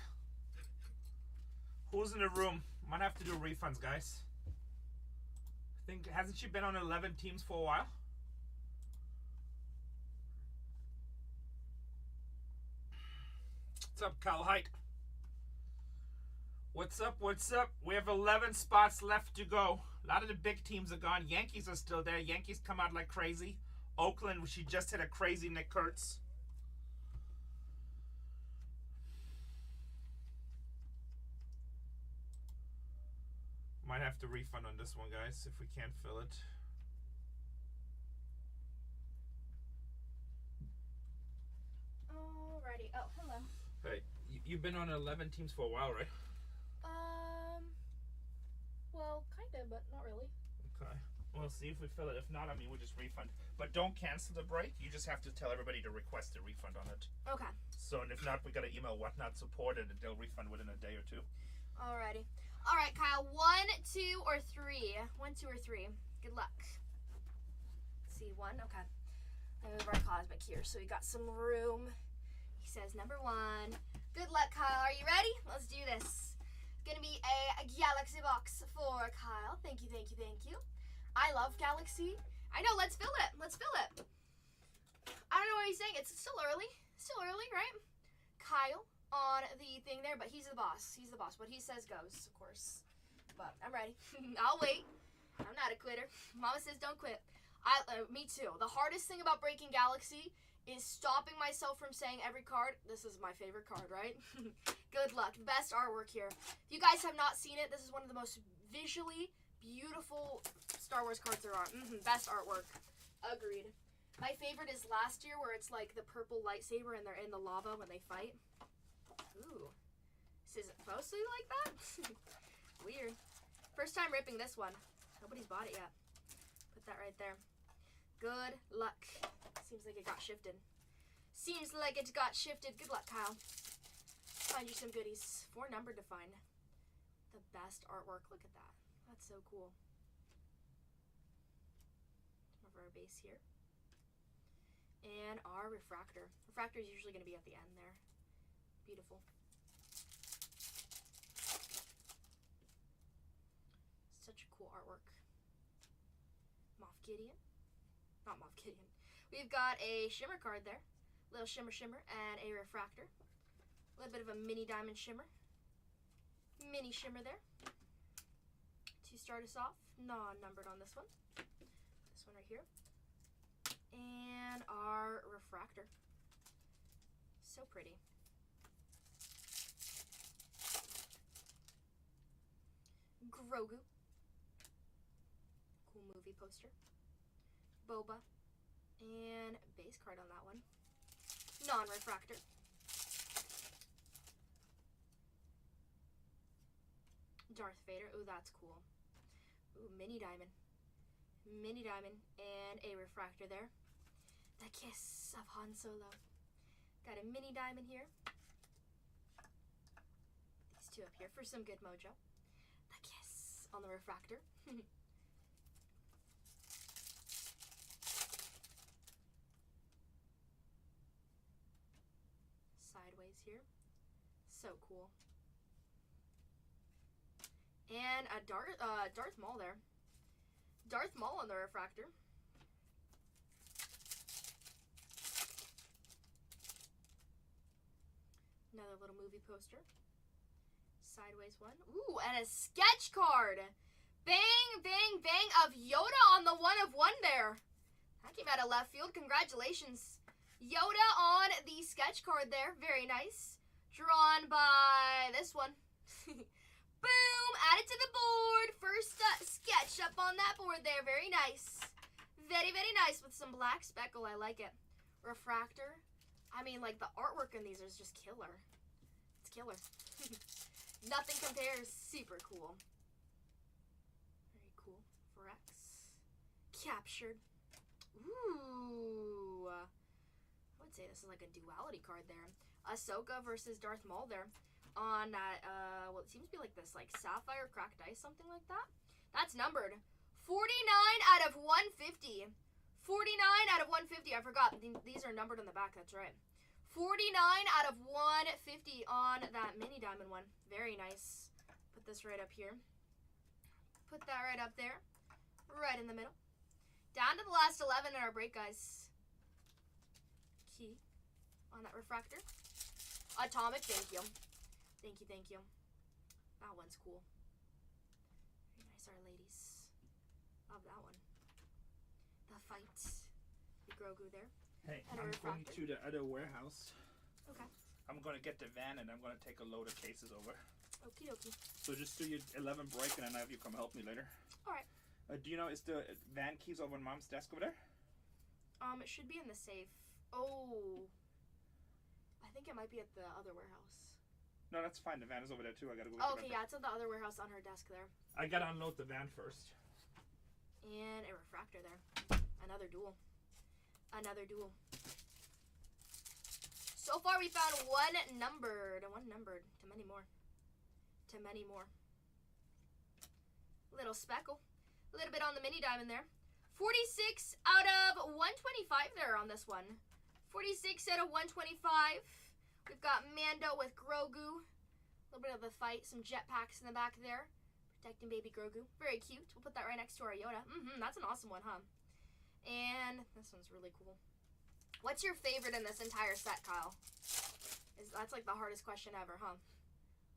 Who's in the room? Might have to do refunds, guys. I think, hasn't she been on 11 teams for a while? What's up, Kyle Height? What's up? What's up? We have 11 spots left to go. A lot of the big teams are gone. Yankees are still there. Yankees come out like crazy. Oakland, she just hit a crazy Nick Kurtz. Might have to refund on this one, guys, if we can't fill it. Alrighty. Oh, hello. Hey, You've been on 11 teams for a while, right? Well, kind of, but not really. Okay. We'll see if we fill it. If not, I mean, we'll just refund. But don't cancel the break. You just have to tell everybody to request a refund on it. Okay. So, and if not, we got to email Whatnot support and they'll refund within a day or two. Alrighty. All right, Kyle. 1, 2, or 3? 1, 2, or 3. Good luck. Let's see, 1. Okay. Let me move our cosmic here so we got some room. He says number 1. Good luck, Kyle. Are you ready? Let's do this. Gonna be a Galaxy box for Kyle. Thank you, thank you, thank you. I love Galaxy. I know. Let's fill it. Let's fill it. I don't know what he's saying. It's still early. Still early, right? Kyle on the thing there, but he's the boss. He's the boss. What he says goes, of course. But I'm ready. I'll wait. I'm not a quitter. Mama says don't quit. Me too. The hardest thing about breaking Galaxy is stopping myself from saying every card. This is my favorite card, right? Good luck. Best artwork here. If you guys have not seen it, this is one of the most visually beautiful Star Wars cards there are. Best artwork. Agreed. My favorite is last year where it's like the purple lightsaber and they're in the lava when they fight. Ooh. Is it supposed to be like that? Weird. First time ripping this one. Nobody's bought it yet. Put that right there. Good luck. Seems like it got shifted. Seems like it got shifted. Good luck, Kyle. Find you some goodies. 4 numbered to find. The best artwork. Look at that. That's so cool. Some of our base here. And our refractor. Refractor is usually going to be at the end there. Beautiful. Such a cool artwork. Moff Gideon. Not Moff Gideon. We've got a shimmer card there. Little shimmer and a refractor. A little bit of a mini diamond shimmer. Mini shimmer there. To start us off, non-numbered on this one. This one right here. And our refractor. So pretty. Grogu. Cool movie poster. Boba. And base card on that one. Non-refractor. Darth Vader. Ooh, that's cool. Ooh, mini diamond. Mini diamond and a refractor there. The kiss of Han Solo. Got a mini diamond here. These 2 up here for some good mojo. The kiss on the refractor. Sideways here. So cool. And a Darth Maul there. Darth Maul on the refractor. Another little movie poster. Sideways one. Ooh, and a sketch card. Bang, bang, bang of Yoda on the 1 of 1 there. That came out of left field. Congratulations. Yoda on the sketch card there. Very nice. Drawn by this one. Boom! Add it to the board. First sketch up on that board there. Very nice. Very, very nice with some black speckle. I like it. Refractor. I mean, like, the artwork in these is just killer. It's killer. Nothing compares. Super cool. Very cool. Forex. Captured. Ooh. I would say this is like a duality card there. Ahsoka versus Darth Maul there. On that, well, it seems to be like this, like, sapphire cracked ice, something like that. That's numbered. 49 out of 150. 49 out of 150. I forgot. These are numbered on the back. That's right. 49 out of 150 on that mini diamond one. Very nice. Put this right up here. Put that right up there. Right in the middle. Down to the last 11 in our break, guys. Key on that refractor. Atomic, thank you. Thank you, thank you. That one's cool. Very nice, Our Ladies. Love that one. The fight. The Grogu there. Hey, I'm going to the other warehouse. Okay. I'm going to get the van and I'm going to take a load of cases over. Okie dokie. So just do your 11 break and then have you come help me later. Alright. Do you know, is the van keys over on Mom's desk over there? It should be in the safe. Oh. I think it might be at the other warehouse. No, that's fine. The van is over there too. I gotta go. Oh, okay, yeah, it's at the other warehouse on her desk there. I gotta unload the van first. And a refractor there. Another duel. Another duel. So far we found one numbered. To many more. To many more. Little speckle. A little bit on the mini diamond there. 46 out of 125 there on this one. 46 out of 125. We've got Mando with Grogu. A little bit of a fight. Some jetpacks in the back there. Protecting baby Grogu. Very cute. We'll put that right next to our Yoda. That's an awesome one, huh? And this one's really cool. What's your favorite in this entire set, Kyle? That's like the hardest question ever, huh?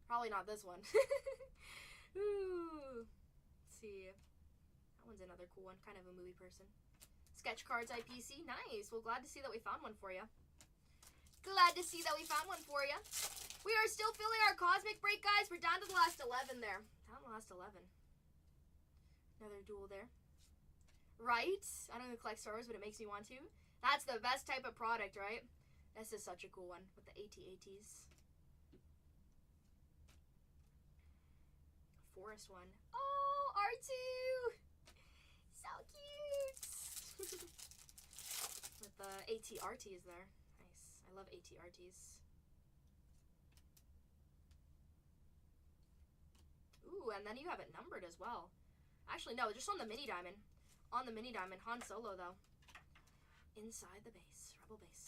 Probably not this one. Ooh. Let's see. That one's another cool one. Kind of a movie person. Sketch cards IPC. Nice. Well, glad to see that we found one for you. Glad to see that we found one for you. We are still filling our cosmic break, guys. We're down to the last 11 there. Down to the last 11. Another duel there. Right? I don't even collect Star Wars, but it makes me want to. That's the best type of product, right? This is such a cool one with the AT-ATs. Forest one. Oh, R2! So cute! With the AT-RTs there. Nice. I love AT-RTs. Ooh, and then you have it numbered as well. Actually, no, just on the mini diamond. On the mini diamond. Han Solo, though. Inside the base. Rebel base.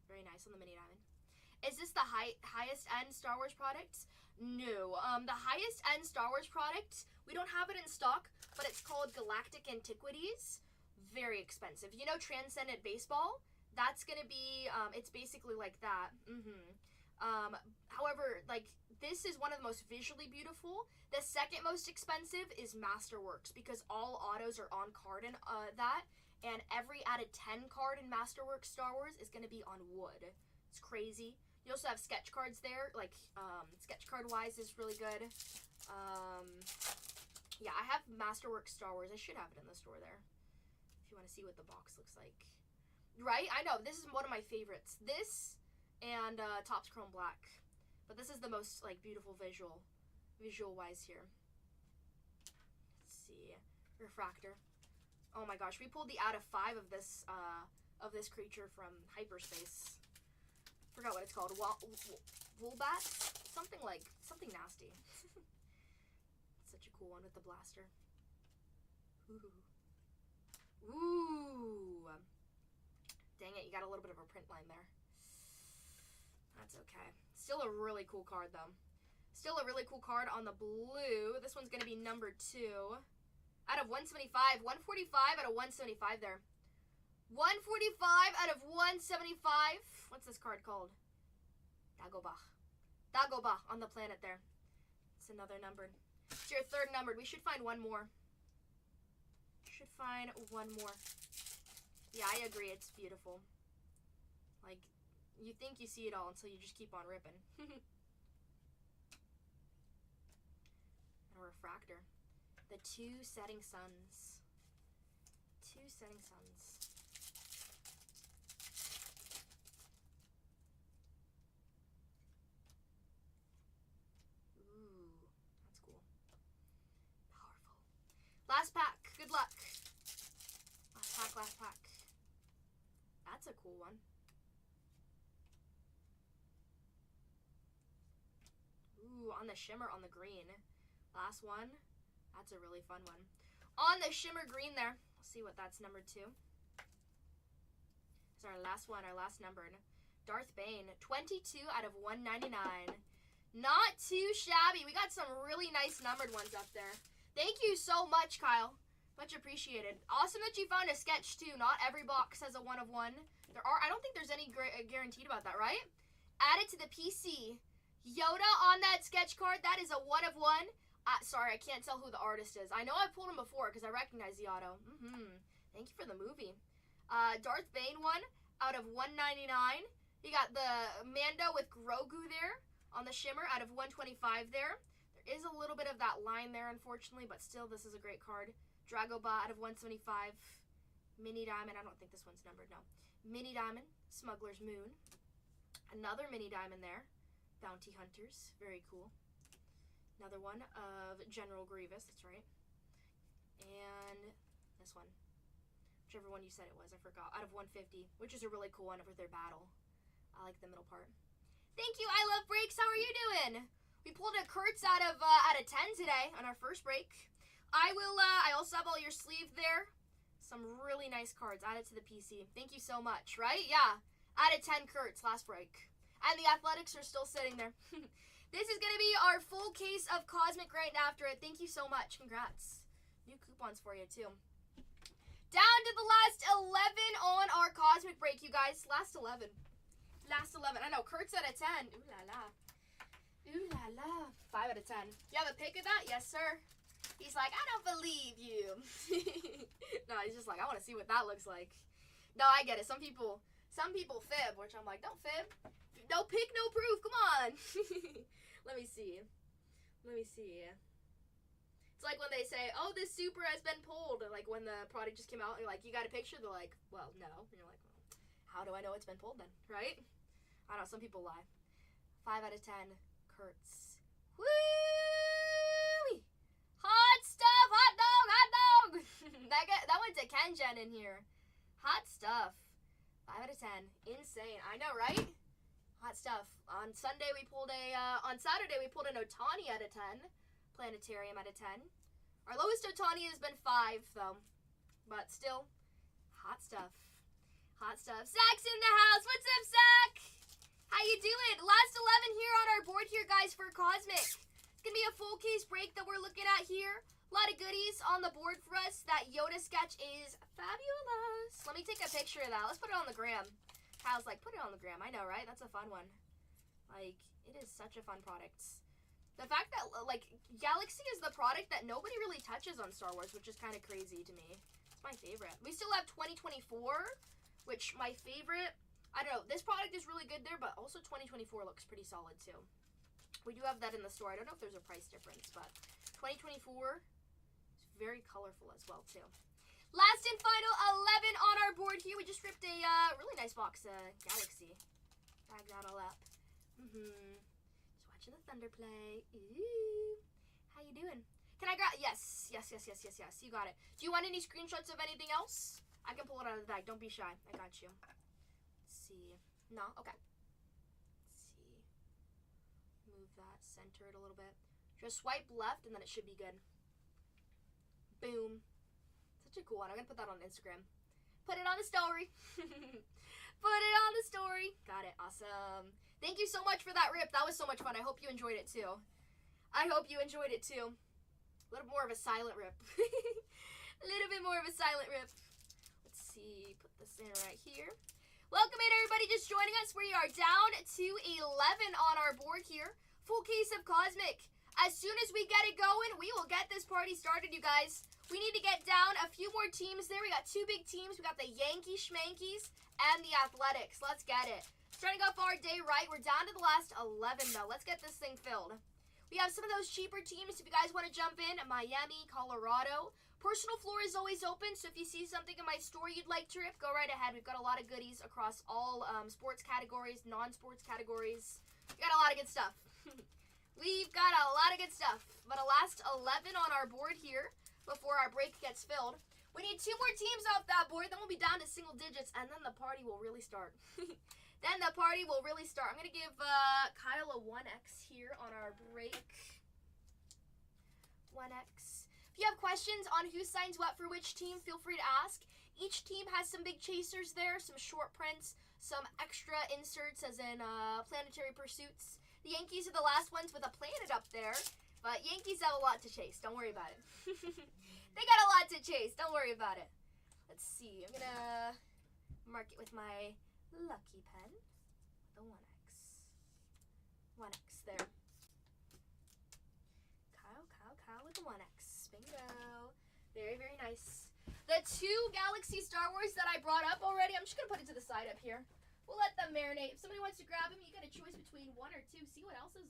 Very nice on the mini diamond. Is this the highest end Star Wars product? No. The highest end Star Wars product, we don't have it in stock, but it's called Galactic Antiquities. Very expensive. You know Transcendent Baseball? That's going to be, it's basically like that. However, like, this is one of the most visually beautiful. The second most expensive is Masterworks, because all autos are on card in that, and every out of 10 card in Masterworks Star Wars is going to be on wood. It's crazy. You also have sketch cards there, like, sketch card wise is really good. Yeah, I have Masterworks Star Wars. I should have it in the store there, if you want to see what the box looks like. Right? I know, this is one of my favorites. This and Topps Chrome Black. But this is the most, like, beautiful visual-wise here. Let's see. Refractor. Oh my gosh, we pulled the out of 5 of this creature from hyperspace. Forgot what it's called. Woolbat? Something nasty. Such a cool one with the blaster. Ooh. Ooh. Dang it, you got a little bit of a print line there. That's okay. Still a really cool card, though. Still a really cool card on the blue. This one's going to be number 2. Out of 175. 145 out of 175 there. 145 out of 175. What's this card called? Dagobah. Dagobah on the planet there. It's another numbered. It's your third numbered. We should find one more. Should find one more. Yeah, I agree. It's beautiful. Like, you think you see it all until you just keep on ripping. And a refractor. The 2 setting suns. 2 setting suns. Ooh, that's cool. Powerful. Last pack. Good luck. Last pack, last pack. That's a cool one. Ooh, on the shimmer, on the green. Last one. That's a really fun one. On the shimmer green there. Let's see what that's numbered to. It's our last one, our last numbered. Darth Bane, 22 out of 199. Not too shabby. We got some really nice numbered ones up there. Thank you so much, Kyle. Much appreciated. Awesome that you found a sketch too. Not every box has a 1 of 1. I don't think there's any guaranteed about that, right? Add it to the PC. Yoda on that sketch card. That is a 1 of 1. Sorry, I can't tell who the artist is. I know I've pulled him before because I recognize the auto. Thank you for the movie. Darth Bane 1 out of 199. You got the Mando with Grogu there on the shimmer out of 125 there. There is a little bit of that line there, unfortunately, but still, this is a great card. Dragobah out of 175. Mini Diamond. I don't think this one's numbered, no. Mini Diamond. Smuggler's Moon. Another Mini Diamond there. Bounty Hunters. Very cool. Another one of General Grievous. That's right. And this one. Whichever one you said it was. I forgot. Out of 150. Which is a really cool one for their battle. I like the middle part. Thank you. I love breaks. How are you doing? We pulled a Kurtz out of 10 today on our first break. I also have all your sleeve there. Some really nice cards added to the PC. Thank you so much, right? Yeah. Out of 10 Kurtz last break. And the Athletics are still sitting there. This is going to be our full case of Cosmic right after it. Thank you so much. Congrats. New coupons for you, too. Down to the last 11 on our Cosmic break, you guys. Last 11. Last 11. I know. Kurtz out of 10. Ooh la la. Ooh la la. 5 out of 10. You have a pick of that? Yes, sir. He's like, I don't believe you. No, he's just like, I want to see what that looks like. No, I get it. Some people fib, which I'm like, don't fib. No pick, no proof. Come on. Let me see. It's like when they say, oh, this super has been pulled. Like when the product just came out, and you're like, you got a picture? They're like, well, no. And you're like, well, how do I know it's been pulled then? Right? I don't know. Some people lie. 5 out of 10. Kurtz. Woo! Hot stuff! Hot dog! Hot dog! that went to Kenjen in here. Hot stuff. 5 out of 10. Insane. I know, right? Hot stuff. On Saturday we pulled an Otani out of 10. Planetarium out of 10. Our lowest Otani has been 5, though. But still, hot stuff. Hot stuff. Zach's in the house. What's up, Zach? How you doing? Last 11 here on our board here, guys, for Cosmic. It's going to be a full case break that we're looking at here. A lot of goodies on the board for us. That Yoda sketch is fabulous. Let me take a picture of that. Let's put it on the gram. Kyle's like, put it on the gram. I know, right? That's a fun one. Like, it is such a fun product. The fact that, like, Galaxy is the product that nobody really touches on Star Wars, which is kind of crazy to me. It's my favorite. We still have 2024, which my favorite, I don't know, this product is really good there, but also 2024 looks pretty solid, too. We do have that in the store. I don't know if there's a price difference, but 2024 is very colorful as well, too. Last and final 11 on our board here. We just ripped a really nice box of Galaxy. Bag that all up. Just watching the Thunder play. Ooh. How you doing? Can I grab? Yes. You got it. Do you want any screenshots of anything else? I can pull it out of the bag. Don't be shy. I got you. Let's see. No? Okay. Let's see. Move that. Center it a little bit. Just swipe left and then it should be good. Boom. Such a cool one. I'm going to put that on Instagram. Put it on the story. Put it on the story. Got it. Awesome. Thank you so much for that rip. That was so much fun. I hope you enjoyed it too. A little more of a silent rip. A little bit more of a silent rip. Let's see. Put this in right here. Welcome in, everybody just joining us. We are down to 11 on our board here. Full case of Cosmic. As soon as we get it going, we will get this party started, you guys. We need to get down a few more teams there. We got 2 big teams. We got the Yankee Schmankies and the Athletics. Let's get it. Starting off our day right. We're down to the last 11, though. Let's get this thing filled. We have some of those cheaper teams if you guys want to jump in. Miami, Colorado. Personal floor is always open, so if you see something in my store you'd like to rip, go right ahead. We've got a lot of goodies across all sports categories, non-sports categories. We got a lot of good stuff. We've got a lot of good stuff. But a last 11 on our board here before our break gets filled. We need 2 more teams off that board, then we'll be down to single digits, and then the party will really start. I'm going to give Kyle a 1X here on our break. 1X. If you have questions on who signs what for which team, feel free to ask. Each team has some big chasers there, some short prints, some extra inserts as in planetary pursuits. The Yankees are the last ones with a planet up there, but Yankees have a lot to chase. Don't worry about it. They got a lot to chase. Don't worry about it. Let's see. I'm going to mark it with my lucky pen. The 1X. 1X there. Kyle with the 1X. Bingo. Very, very nice. The 2 Galaxy Star Wars that I brought up already, I'm just going to put it to the side up here. We'll let them marinate. If somebody wants to grab them, you got a choice between 1 or 2. See what else is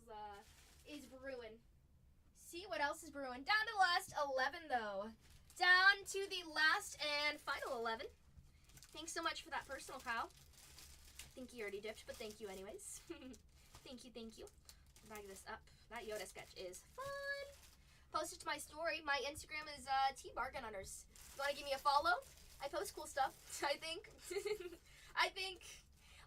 brewing. Down to the last 11, though. Down to the last and final 11. Thanks so much for that personal, Kyle. I think he already dipped, but thank you anyways. Thank Thank you, thank you. Bag this up. That Yoda sketch is fun. Post it to my story. My Instagram is tbargainhunters. You want to give me a follow? I post cool stuff, I think. I think.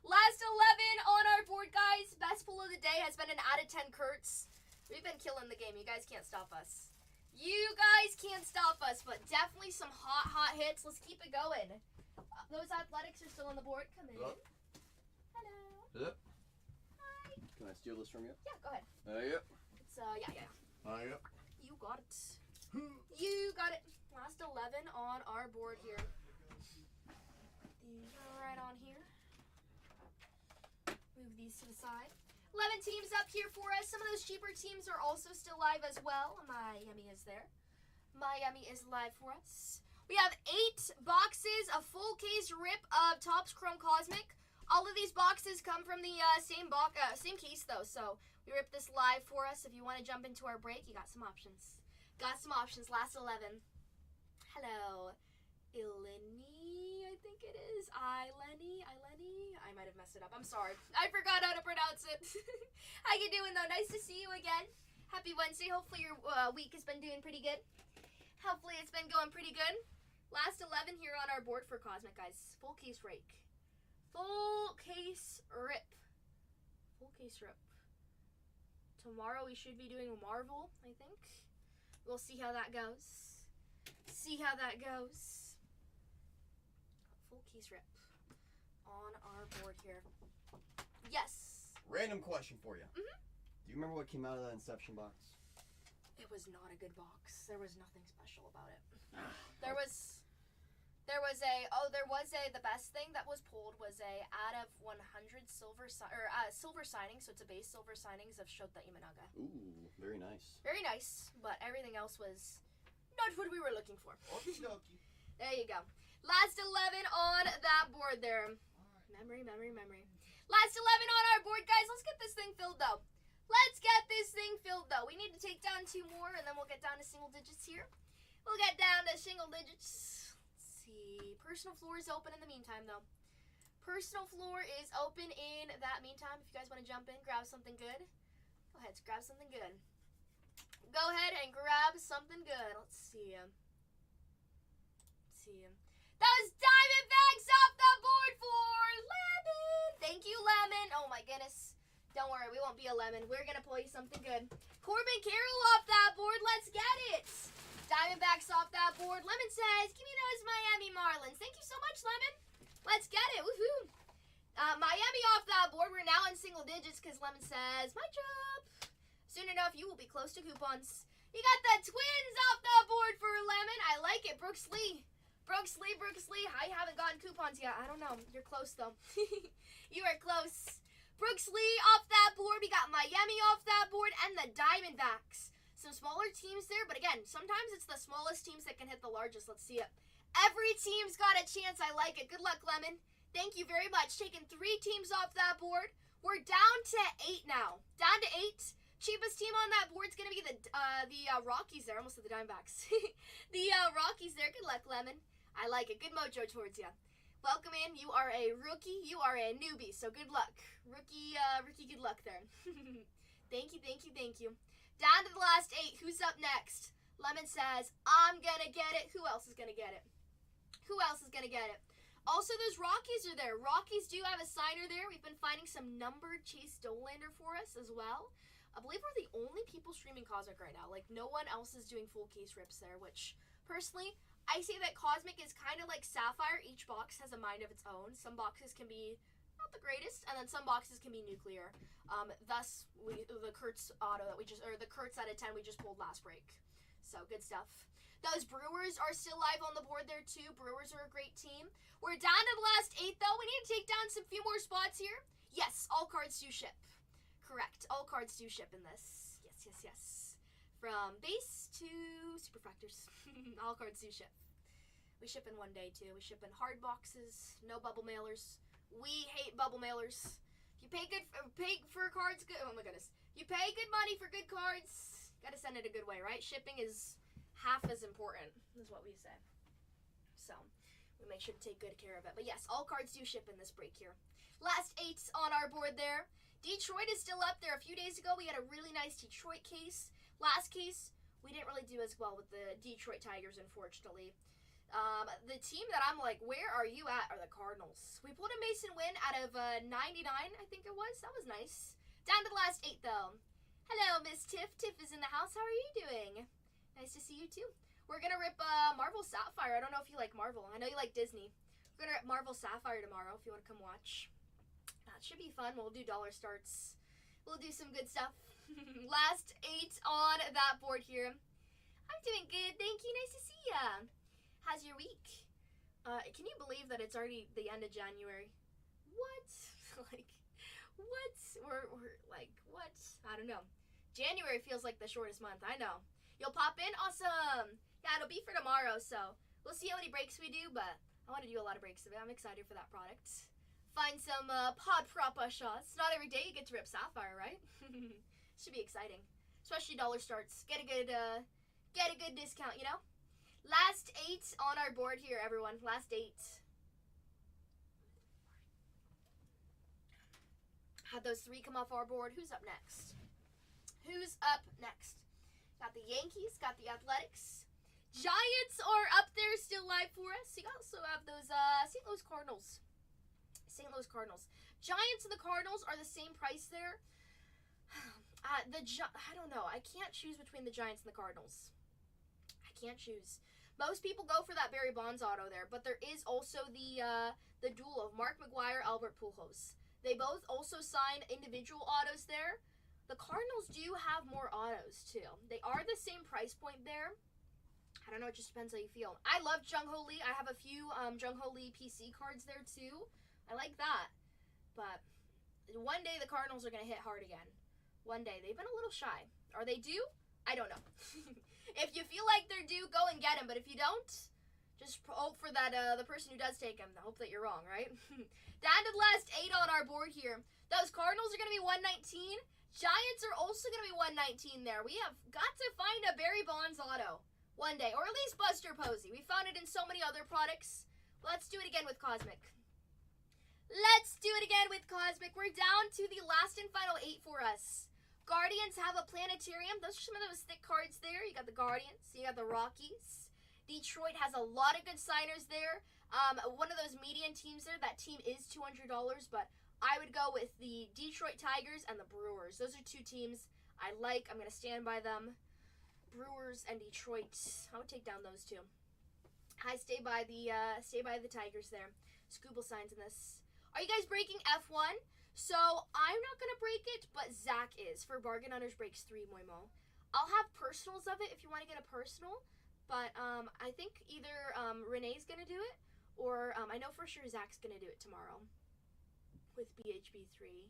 Last 11 on our board, guys. Best pull of the day has been an out of 10 Kurtz. We've been killing the game. You guys can't stop us. You guys can't stop us, but definitely some hot hits. Let's keep it going. Those athletics are still on the board. Come in. Hello. Hello. Yep. Hi. Can I steal this from you? Yeah, go ahead. Yep. It's, yeah. Yep. You got it. You got it. Last 11 on our board here. These are right on here. Move these to the side. 11 teams up here for us. Some of those cheaper teams are also still live as well. Miami is there. Miami is live for us. We have 8 boxes, a full case rip of Topps Chrome Cosmic. All of these boxes come from the same case though, so we ripped this live for us. If you want to jump into our break, you got some options. Last 11. Hello. Ileni, I think it is. Ileni. I might have messed it up. I'm sorry. I forgot how to pronounce it. How you doing, though? Nice to see you again. Happy Wednesday. Hopefully your week has been doing pretty good. Hopefully it's been going pretty good. Last 11 here on our board for Cosmic, guys. Full case rake. Full case rip. Full case rip. Tomorrow we should be doing Marvel, I think. We'll see how that goes. Full case rip on our board here. Yes. Random question for you. Mm-hmm. Do you remember what came out of that Inception box? It was not a good box. There was nothing special about it. The best thing that was pulled was a out of 100 silver signing, so it's a base silver signings of Shota Imanaga. Ooh, very nice. Very nice, but everything else was not what we were looking for. Okie dokie. There you go. Last 11 on that board there. Memory. Last 11 on our board, guys. Let's get this thing filled, though. We need to take down 2 more, and then we'll get down to single digits here. We'll get down to single digits. Let's see. Personal floor is open in the meantime, though. Personal floor is open in that meantime. If you guys want to jump in, grab something good. Go ahead, grab something good. Go ahead and grab something good. Let's see. That was Diamondbacks off the board for Lemon. Thank you, Lemon. Oh, my goodness. Don't worry, we won't be a lemon. We're going to pull you something good. Corbin Carroll off that board. Let's get it. Diamondbacks off that board. Lemon says, give me those Miami Marlins. Thank you so much, Lemon. Let's get it. Woohoo. Miami off that board. We're now in single digits because Lemon says, my job. Soon enough, you will be close to coupons. You got the Twins off the board for Lemon. I like it. Brooks Lee. I haven't gotten coupons yet. I don't know. You're close, though. You are close. Brooks Lee off that board. We got Miami off that board and the Diamondbacks. Some smaller teams there, but again, sometimes it's the smallest teams that can hit the largest. Let's see it. Every team's got a chance. I like it. Good luck, Lemon. Thank you very much. Taking 3 teams off that board. We're down to 8 now. Down to 8. Cheapest team on that board is going to be the Rockies there. Almost said the Diamondbacks. The Rockies there. Good luck, Lemon. I like it. Good mojo towards you. Welcome in. You are a rookie. You are a newbie. So good luck. Rookie, good luck there. Thank you. Down to the last 8. Who's up next? Lemon says, I'm going to get it. Who else is going to get it? Also, those Rockies are there. Rockies do have a signer there. We've been finding some numbered Chase Dolander for us as well. I believe we're the only people streaming Cosmic right now. Like, no one else is doing full case rips there, which, personally, I say that Cosmic is kind of like Sapphire. Each box has a mind of its own. Some boxes can be not the greatest, and then some boxes can be nuclear. Thus, the Kurtz auto that the Kurtz out of 10 we just pulled last break. So, good stuff. Those Brewers are still live on the board there, too. Brewers are a great team. We're down to the last 8, though. We need to take down some few more spots here. Yes, all cards do ship. Correct. All cards do ship in this. Yes. From base to Superfractors. All cards do ship. We ship in one day, too. We ship in hard boxes. No bubble mailers. We hate bubble mailers. If you pay for cards, good. Oh, my goodness. You pay good money for good cards. Gotta send it a good way, right? Shipping is half as important, is what we say. So, we make sure to take good care of it. But yes, all cards do ship in this break here. Last 8 on our board there. Detroit is still up there. A few days ago, we had a really nice Detroit case. Last case, we didn't really do as well with the Detroit Tigers, unfortunately. The team that I'm like, where are you at, are the Cardinals. We pulled a Mason win out of 99, I think it was. That was nice. Down to the last 8, though. Hello, Miss Tiff. Tiff is in the house. How are you doing? Nice to see you, too. We're going to rip Marvel Sapphire. I don't know if you like Marvel. I know you like Disney. We're going to rip Marvel Sapphire tomorrow if you want to come watch. That should be fun. We'll do dollar starts. We'll do some good stuff. Last 8 on that board here. I'm doing good. Thank you. Nice to see ya. How's your week? Can you believe that it's already the end of January? What? Like, what? We're like, what? I don't know. January feels like the shortest month. I know. You'll pop in? Awesome. Yeah, it'll be for tomorrow, so we'll see how many breaks we do, but I want to do a lot of breaks of it. I'm excited for that product. Find some pod propa shots. Not every day you get to rip Sapphire, right? Should be exciting. Especially dollar starts. Get a good discount, you know? Last 8 on our board here, everyone. Last 8. Had those 3 come off our board. Who's up next? Who's up next? Got the Yankees, got the Athletics. Giants are up there still live for us. You also have those St. Louis Cardinals. St. Louis Cardinals. Giants and the Cardinals are the same price there. I don't know. I can't choose between the Giants and the Cardinals. I can't choose. Most people go for that Barry Bonds auto there, but there is also the duel of Mark McGwire, Albert Pujols. They both also sign individual autos there. The Cardinals do have more autos too. They are the same price point there. I don't know. It just depends how you feel. I love Jung Ho Lee. I have a few Jung Ho Lee PC cards there too. I like that. But one day the Cardinals are going to hit hard again. One day. They've been a little shy. Are they due? I don't know. If you feel like they're due, go and get them. But if you don't, just hope for that the person who does take them. Hope that you're wrong, right? Down to the last 8 on our board here. Those Cardinals are going to be 119. Giants are also going to be 119 there. We have got to find a Barry Bonds auto one day. Or at least Buster Posey. We found it in so many other products. Let's do it again with Cosmic. Let's do it again with Cosmic. We're down to the last and final 8 for us. Guardians have a Planetarium. Those are some of those thick cards there. You got the Guardians. You got the Rockies. Detroit has a lot of good signers there. One of those median teams there. That team is $200, but I would go with the Detroit Tigers and the Brewers. Those are 2 teams I like. I'm going to stand by them. Brewers and Detroit. I would take down those 2. I stay by the Tigers there. Scooble signs in this. Are you guys breaking F1? So, I'm not going to break it, but Zach is for Bargain Hunters Breaks 3, Moimo. I'll have personals of it if you want to get a personal, but I think either Renee's going to do it, or I know for sure Zach's going to do it tomorrow with BHB3.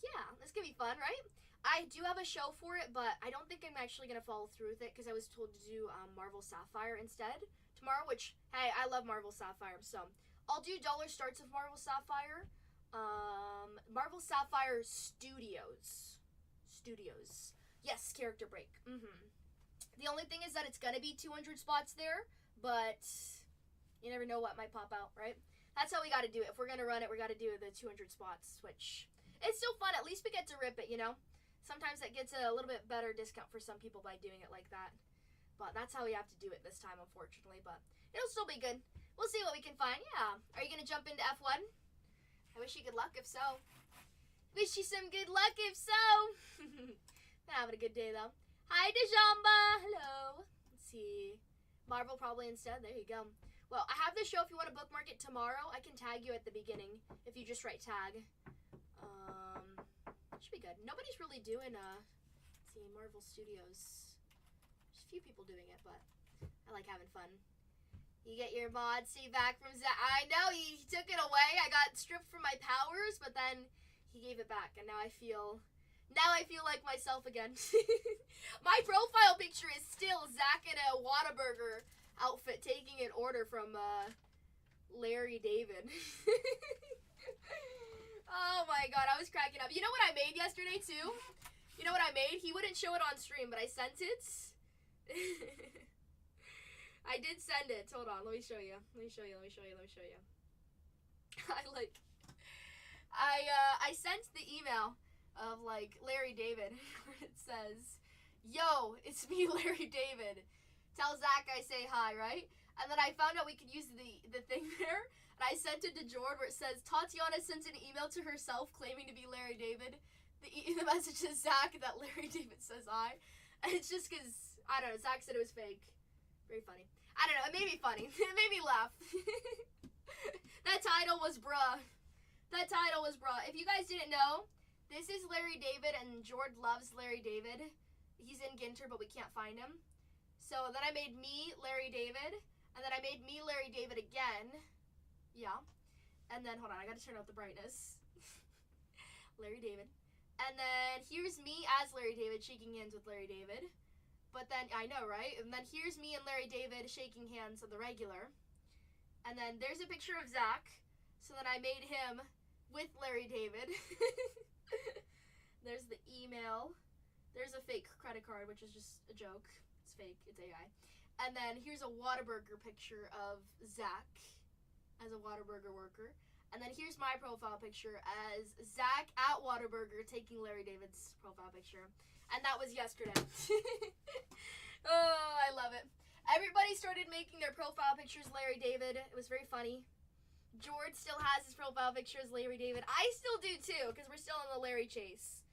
Yeah, this going to be fun, right? I do have a show for it, but I don't think I'm actually going to follow through with it because I was told to do Marvel Sapphire instead tomorrow, which, hey, I love Marvel Sapphire, so I'll do dollar starts of Marvel Sapphire. Marvel Sapphire Studios. Yes, character break. The only thing is that it's gonna be 200 spots there, but you never know what might pop out, right? That's how we gotta do it. If we're gonna run it, we gotta do the 200 spots, which it's still fun. At least we get to rip it, you know? Sometimes that gets a little bit better discount for some people by doing it like that. But that's how we have to do it this time, unfortunately. But it'll still be good. We'll see what we can find. Yeah. Are you gonna jump into F1? I wish you good luck if so. Wish you some good luck if so. Been having a good day though. Hi Dejamba. Hello. Let's see. Marvel probably instead. There you go. Well, I have the show if you want to bookmark it tomorrow. I can tag you at the beginning if you just write tag. Should be good. Nobody's really doing let's see, Marvel Studios. There's a few people doing it, but I like having fun. You get your mod saved back from Zach. I know, he took it away. I got stripped from my powers, but then he gave it back, and now I feel like myself again. My profile picture is still Zach in a Whataburger outfit taking an order from Larry David. Oh my god, I was cracking up. You know what I made yesterday too? You know what I made? He wouldn't show it on stream, but I sent it. I did send it. Hold on, let me show you. I like I sent the email of like Larry David where it says, "Yo, it's me, Larry David. Tell Zach I say hi," right? And then I found out we could use the thing there, and I sent it to Jord where it says Tatiana sent an email to herself claiming to be Larry David. The message is Zach that Larry David says hi. And it's just because, I don't know, Zach said it was fake. Very funny. I don't know, it made me funny. It made me laugh. That title was bruh. That title was bruh. If you guys didn't know, this is Larry David, and Jord loves Larry David. He's in Ginter, but we can't find him. So then I made me Larry David, and then I made me Larry David again. Yeah. And then, hold on, I gotta turn up the brightness. Larry David. And then here's me as Larry David shaking hands with Larry David. But then, I know, right? And then here's me and Larry David shaking hands on the regular. And then there's a picture of Zach. So then I made him with Larry David. There's the email. There's a fake credit card, which is just a joke. It's fake. It's AI. And then here's a Whataburger picture of Zach as a Whataburger worker. And then here's my profile picture as Zach at Whataburger taking Larry David's profile picture. And that was yesterday. Oh, I love it. Everybody started making their profile pictures Larry David. It was very funny. Jord still has his profile picture as Larry David. I still do too, because we're still on the Larry chase.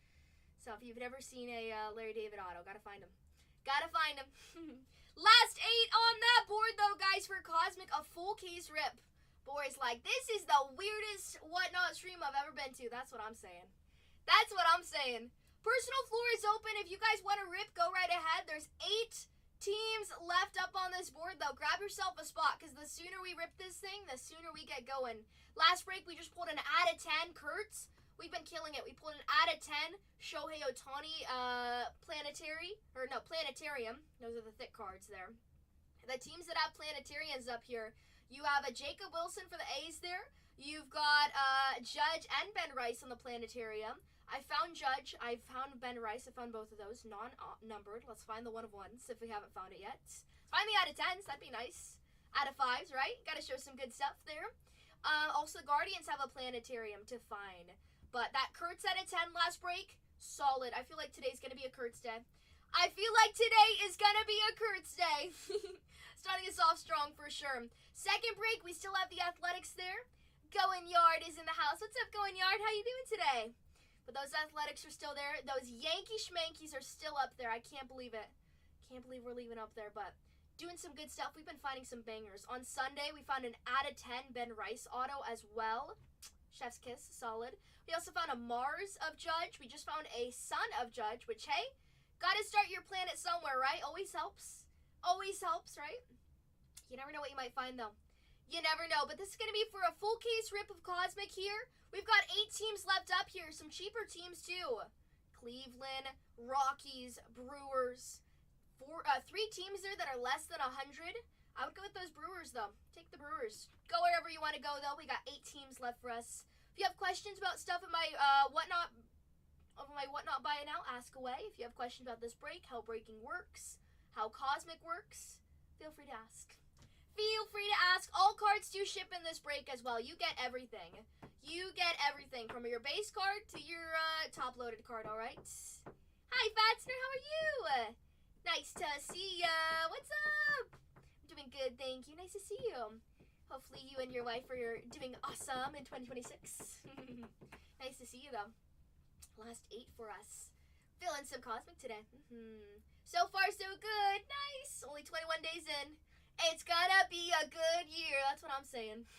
So if you've never seen a Larry David auto, gotta find him. Gotta find him. Last 8 on that board though, guys, for Cosmic, a full case rip. Boys, like, this is the weirdest whatnot stream I've ever been to. That's what I'm saying. That's what I'm saying. Personal floor is open. If you guys want to rip, go right ahead. There's 8 teams left up on this board, though. Grab yourself a spot, because the sooner we rip this thing, the sooner we get going. Last break, we just pulled an out of 10 Kurtz. We've been killing it. We pulled an out of 10 Shohei Ohtani Planetarium. Those are the thick cards there. The teams that have planetariums up here, you have a Jacob Wilson for the A's there. You've got Judge and Ben Rice on the planetarium. I found Judge. I found Ben Rice. I found both of those non-numbered. Let's find the one of ones if we haven't found it yet. Find the out of 10s. That'd be nice. Out of 5s, right? Got to show some good stuff there. Also, the Guardians have a planetarium to find. But that Kurtz out of 10 last break, solid. I feel like today's going to be a Kurtz day. I feel like today is going to be a Kurtz day. Starting us off strong for sure. Second break, we still have the Athletics there. Going Yard is in the house. What's up, Going Yard? How you doing today? But those Athletics are still there. Those Yankee Schmankies are still up there. I can't believe it. Can't believe we're leaving up there, but doing some good stuff. We've been finding some bangers. On Sunday, we found an out of 10 Ben Rice auto as well. Chef's kiss, solid. We also found a Mars of Judge. We just found a Sun of Judge, which, hey, gotta start your planet somewhere, right? Always helps. Always helps, right? You never know what you might find, though. You never know. But this is going to be for a full case rip of Cosmic here. We've got 8 teams left up here. Some cheaper teams, too. Cleveland, Rockies, Brewers. 3 teams there that are less than 100. I would go with those Brewers, though. Take the Brewers. Go wherever you want to go, though. We got 8 teams left for us. If you have questions about stuff in my whatnot buy now, ask away. If you have questions about this break, how breaking works, how Cosmic works, feel free to ask. Feel free to ask. All cards do ship in this break as well. You get everything. You get everything from your base card to your top-loaded card, all right? Hi, Fatsner. How are you? Nice to see ya. What's up? I'm doing good, thank you. Nice to see you. Hopefully you and your wife are doing awesome in 2026. Nice to see you, though. Last 8 for us. Feeling some Cosmic today. So far, so good. Nice. Only 21 days in. It's gonna be a good year. That's what I'm saying.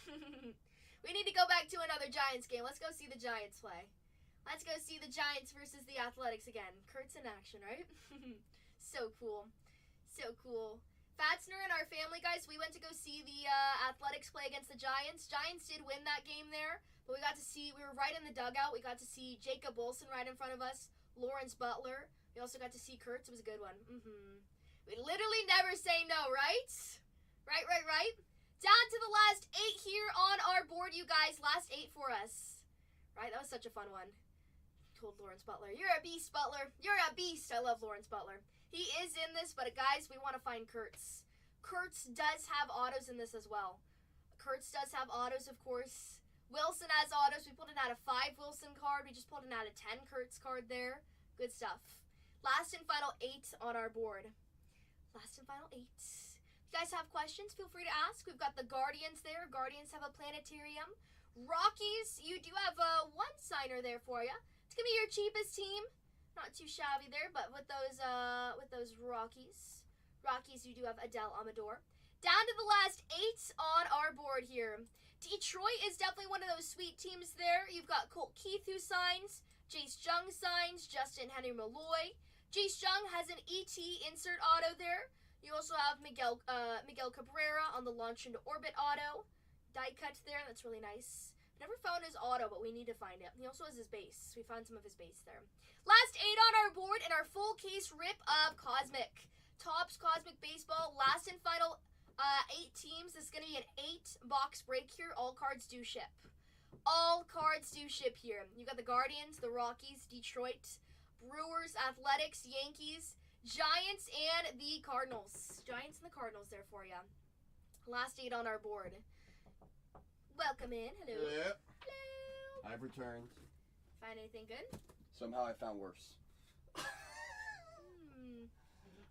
We need to go back to another Giants game. Let's go see the Giants play. Let's go see the Giants versus the Athletics again. Kurtz in action, right? So cool. So cool. Fatsner and our family, guys, we went to go see the Athletics play against the Giants. Giants did win that game there, but we were right in the dugout. We got to see Jacob Wilson right in front of us, Lawrence Butler. We also got to see Kurtz. It was a good one. We literally never say no, right? Right. Down to the last 8 here on our board, you guys. Last 8 for us. Right? That was such a fun one. Told Lawrence Butler. You're a beast, Butler. You're a beast. I love Lawrence Butler. He is in this, but guys, we want to find Kurtz. Kurtz does have autos in this as well. Kurtz does have autos, of course. Wilson has autos. We pulled an out of 5 Wilson card. We just pulled an out of 10 Kurtz card there. Good stuff. Last and final 8 on our board. Last and final 8. If you guys have questions, feel free to ask. We've got the Guardians there. Guardians have a planetarium. Rockies, you do have a 1 signer there for you. It's going to be your cheapest team. Not too shabby there, but with those Rockies. Rockies, you do have Adele Amador. Down to the last 8 on our board here. Detroit is definitely one of those sweet teams there. You've got Colt Keith who signs, Jace Jung signs, Justin Henry Malloy. Jace Jung has an ET insert auto there. You also have Miguel Cabrera on the launch into orbit auto. Die cut there, that's really nice. Never found his auto, but we need to find it. He also has his base. We found some of his base there. Last 8 on our board in our full case rip of Cosmic. Topps Cosmic Baseball, last and final 8 teams. This is going to be an 8-box break here. All cards do ship. All cards do ship here. You got the Guardians, the Rockies, Detroit, Brewers, Athletics, Yankees, Giants, and the Cardinals. Giants and the Cardinals there for you. Last 8 on our board. Welcome in. Hello. Yeah. Hello. I've returned. Find anything good? Somehow I found worse.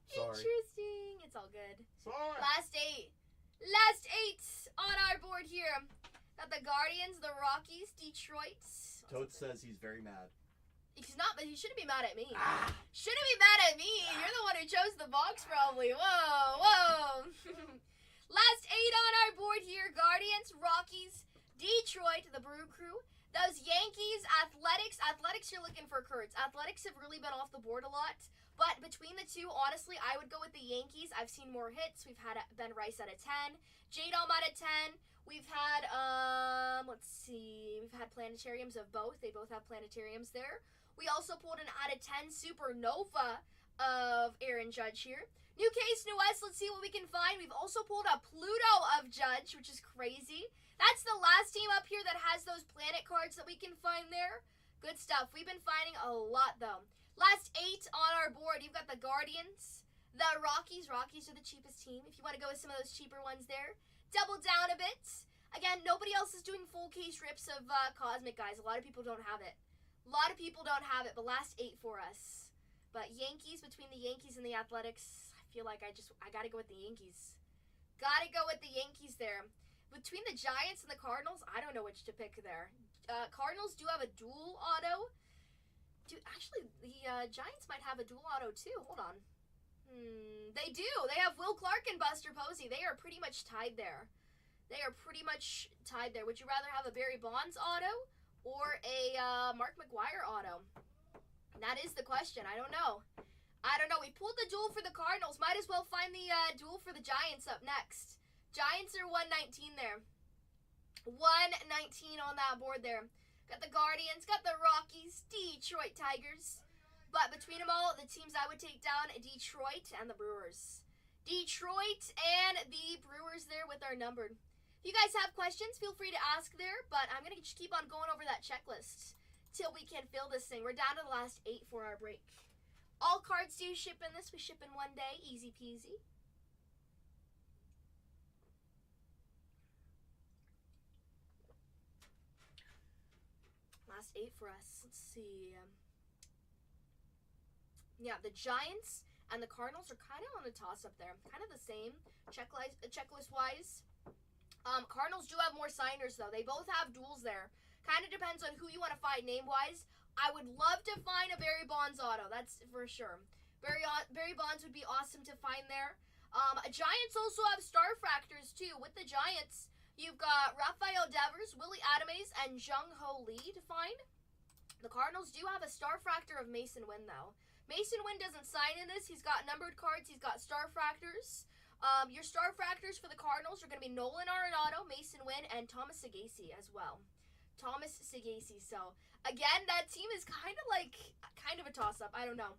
Sorry. Interesting. It's all good. Sorry. Last 8. Last 8 on our board here. Got the Guardians, the Rockies, Detroit. Toad says he's very mad. He's not, but he shouldn't be mad at me. Ah. Shouldn't be mad at me. You're the one who chose the box, probably. Whoa. Last 8 on our board here. Guardians, Rockies, Detroit, the Brew Crew. Those Yankees, Athletics. Athletics, you're looking for Kurtz. Athletics have really been off the board a lot. But between the two, honestly, I would go with the Yankees. I've seen more hits. We've had Ben Rice out of 10. J-Dom out of 10. We've had, let's see. We've had planetariums of both. They both have planetariums there. We also pulled an out of 10 Supernova of Aaron Judge here. New case, new S. Let's see what we can find. We've also pulled a Pluto of Judge, which is crazy. That's the last team up here that has those planet cards that we can find there. Good stuff. We've been finding a lot, though. Last 8 on our board. You've got the Guardians, the Rockies. Rockies are the cheapest team. If you want to go with some of those cheaper ones there, double down a bit. Again, nobody else is doing full case rips of Cosmic, guys. A lot of people don't have it. A lot of people don't have it, but last 8 for us. But Yankees, between the Yankees and the Athletics, I feel like I got to go with the Yankees. Got to go with the Yankees there. Between the Giants and the Cardinals, I don't know which to pick there. Cardinals do have a dual auto. Actually, the Giants might have a dual auto too. Hold on. They do. They have Will Clark and Buster Posey. They are pretty much tied there. Would you rather have a Barry Bonds auto or a Mark McGwire auto? That is the question. I don't know. We pulled the duel for the Cardinals. Might as well find the duel for the Giants up next. Giants are 119 there. 119 on that board there. Got the Guardians, got the Rockies, Detroit Tigers. But between them all, the teams I would take down, Detroit and the Brewers. Detroit and the Brewers there with our numbered. If you guys have questions, feel free to ask there. But I'm going to just keep on going over that checklist till we can fill this thing. We're down to the last 8 for our break. All cards do ship in this. We ship in one day. Easy peasy. Last 8 for us. Let's see. Yeah, the Giants and the Cardinals are kind of on a toss-up there. Kind of the same checklist-wise. Cardinals do have more signers, though. They both have duels there. Kind of depends on who you want to find name-wise. I would love to find a Barry Bonds auto. That's for sure. Barry Bonds would be awesome to find there. Giants also have Star Fractors, too. With the Giants, you've got Rafael Devers, Willie Adamaze, and Jung Ho Lee to find. The Cardinals do have a Star Fractor of Mason Wynn, though. Mason Wynn doesn't sign in this. He's got numbered cards. He's got Star Fractors. Your Star Fractors for the Cardinals are going to be Nolan Arenado, Mason Wynn, and Thomas Sagasi as well. Thomas Sagasi. So, again, that team is kind of a toss-up. I don't know.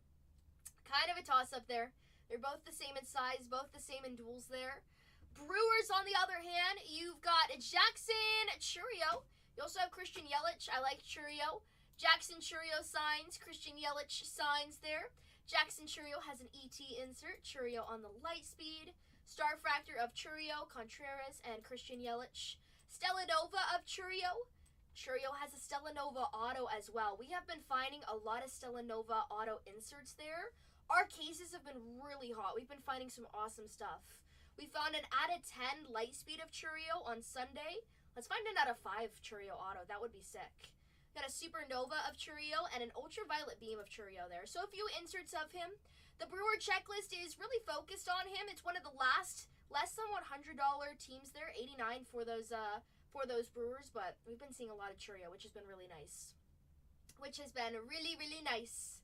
Kind of a toss-up there. They're both the same in size, both the same in duels there. Brewers, on the other hand, you've got Jackson Churio. You also have Christian Yelich. I like Churio. Jackson Churio signs. Christian Yelich signs there. Jackson Churio has an ET insert. Churio on the light speed. Star Fractor of Churio, Contreras, and Christian Yelich. Stellanova of Churio. Churio has a Stellanova auto as well. We have been finding a lot of Stellanova auto inserts there. Our cases have been really hot. We've been finding some awesome stuff. We found an out of 10 light speed of Churio on Sunday. Let's find an out of 5 Churio auto. That would be sick. Got a Supernova of Churio and an Ultraviolet Beam of Churio there. So a few inserts of him. The Brewer checklist is really focused on him. It's one of the less than $100 teams there. 89 for those Brewers, but we've been seeing a lot of Churio, which has been really nice. Really nice.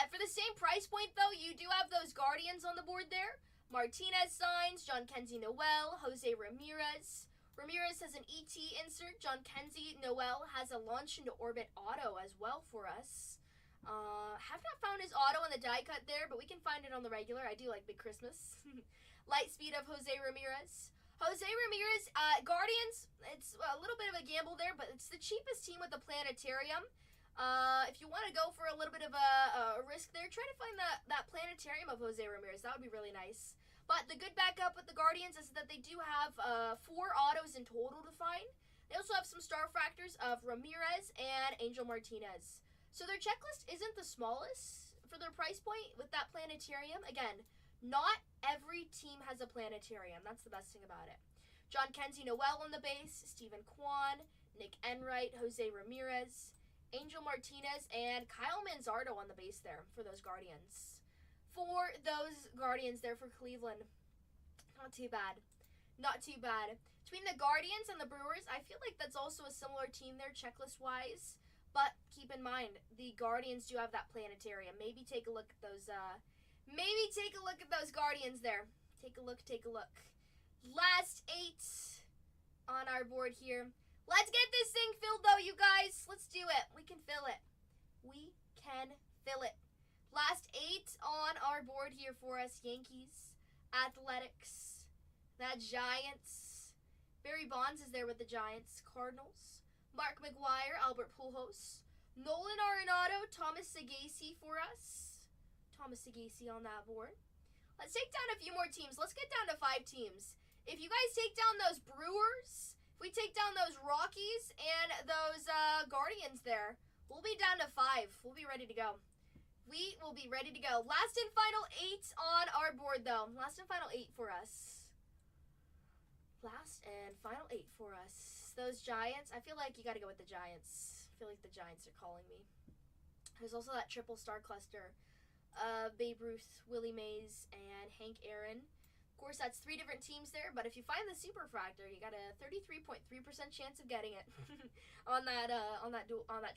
For the same price point, though, you do have those Guardians on the board there. Martinez signs, John Kenzie Noel, Jose Ramirez. Ramirez has an ET insert. John Kenzie Noel has a Launch into Orbit auto as well for us. Have not found his auto on the die cut there, but we can find it on the regular. I do like Big Christmas. Light speed of Jose Ramirez. Jose Ramirez, Guardians, it's a little bit of a gamble there, but it's the cheapest team with the Planetarium. If you want to go for a little bit of a risk there, try to find that Planetarium of Jose Ramirez. That would be really nice. But the good backup with the Guardians is that they do have 4 autos in total to find. They also have some Star Fractors of Ramirez and Angel Martinez. So their checklist isn't the smallest for their price point with that Planetarium. Again, not every team has a Planetarium. That's the best thing about it. John Kenzie Noel on the base, Stephen Kwan, Nick Enright, Jose Ramirez, Angel Martinez, and Kyle Manzardo on the base there for those Guardians. For those Guardians there for Cleveland. Not too bad. Not too bad. Between the Guardians and the Brewers, I feel like that's also a similar team there checklist-wise. But keep in mind, the Guardians do have that Planetarium. Maybe take a look at those, Guardians there. Take a look. Last 8 on our board here. Let's get this thing filled, though, you guys. Let's do it. We can fill it. Last 8 on our board here for us. Yankees, Athletics, the Giants. Barry Bonds is there with the Giants. Cardinals, Mark McGwire, Albert Pujols, Nolan Arenado, Thomas Sagasi for us. Thomas Sagasi on that board. Let's take down a few more teams. Let's get down to 5 teams. If you guys take down those Brewers, if we take down those Rockies and those Guardians there, we'll be down to 5. We'll be ready to go. We will be ready to go. Last and final 8 on our board, though. Last and final 8 for us. Those Giants, I feel like you got to go with the Giants. I feel like the Giants are calling me. There's also that triple star cluster. Babe Ruth, Willie Mays, and Hank Aaron. Of course, that's 3 different teams there, but if you find the Superfractor, you got a 33.3% chance of getting it on that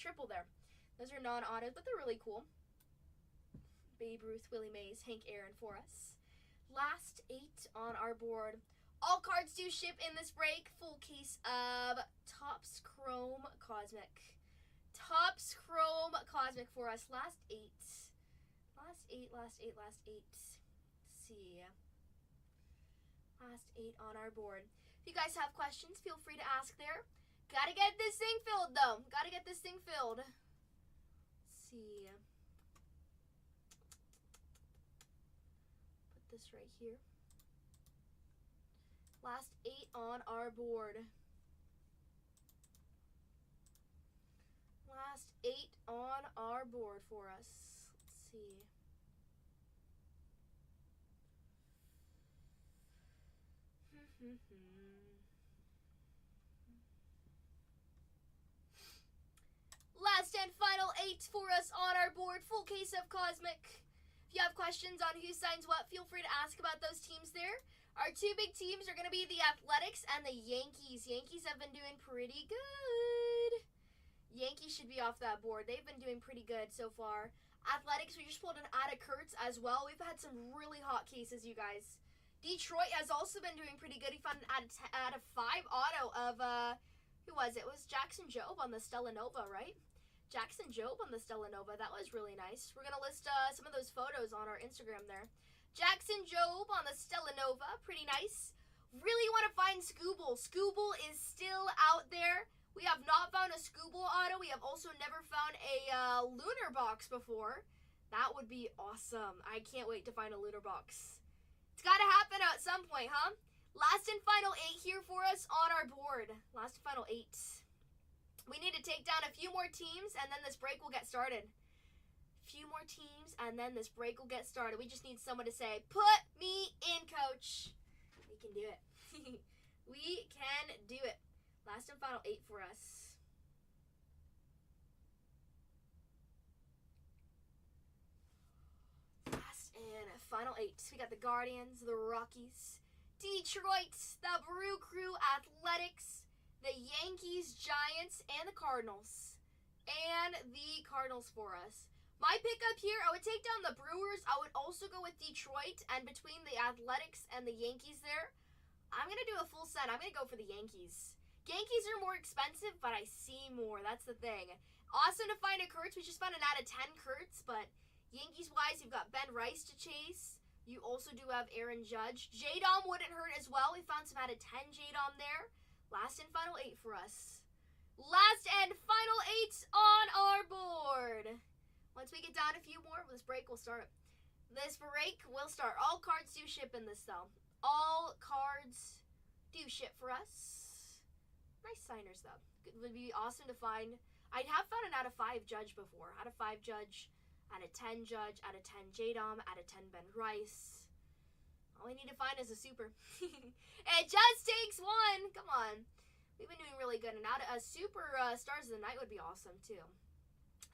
triple there. Those are non-autos, but they're really cool. Babe Ruth, Willie Mays, Hank Aaron for us. Last 8 on our board. All cards do ship in this break. Full case of Topps Chrome Cosmic. Topps Chrome Cosmic for us. Last 8. Last 8. Let's see. Last 8 on our board. If you guys have questions, feel free to ask there. Gotta get this thing filled, though. Let's see. Put this right here. Last 8 on our board. Last 8 on our board for us. Let's see. Last and final 8 for us on our board. Full case of Cosmic. If you have questions on who signs what, feel free to ask about those teams there. Our 2 big teams are going to be the Athletics and the Yankees. Yankees have been doing pretty good. Yankees should be off that board. They've been doing pretty good so far. Athletics, we just pulled an Ada Kurtz as well. We've had some really hot cases, you guys. Detroit has also been doing pretty good. We found an out of 5 auto of, who was it? It was Jackson Jobe on the Stellanova, right? Jackson Jobe on the Stellanova. That was really nice. We're going to list some of those photos on our Instagram there. Jackson Jobe on the Stellanova. Pretty nice. Really want to find Scooble. Scooble is still out there. We have not found a Scooble auto. We have also never found a Lunar box before. That would be awesome. I can't wait to find a Lunar box. It's got to happen at some point, huh? Last and final 8 here for us on our board. Last and final 8. We need to take down a few more teams, and then this break will get started. Few more teams, and then this break will get started. We just need someone to say, "Put me in, coach." We can do it. We can do it. Last and final 8 for us. Last and final 8. We got the Guardians, the Rockies, Detroit, the Brew Crew Athletics, the Yankees, Giants, and the Cardinals. And the Cardinals for us. My pickup here, I would take down the Brewers. I would also go with Detroit. And between the Athletics and the Yankees there, I'm going to do a full set. I'm going to go for the Yankees. Yankees are more expensive, but I see more. That's the thing. Awesome to find a Kurtz. We just found an out of 10 Kurtz. But Yankees-wise, you've got Ben Rice to chase. You also do have Aaron Judge. J-Dom wouldn't hurt as well. We found some out of 10 J-Dom there. Last and final 8 for us. Last and final 8 on our board. Once we get down a few more, this break will start. This break will start. All cards do ship in this, though. All cards do ship for us. Nice signers, though. It would be awesome to find. I have found an out of 5 Judge before. Out of 5 Judge, out of 10 Judge, out of 10 J-Dom, out of 10 Ben Rice. All we need to find is a super. It just takes one. Come on. We've been doing really good. And out of a super Stars of the Night would be awesome, too.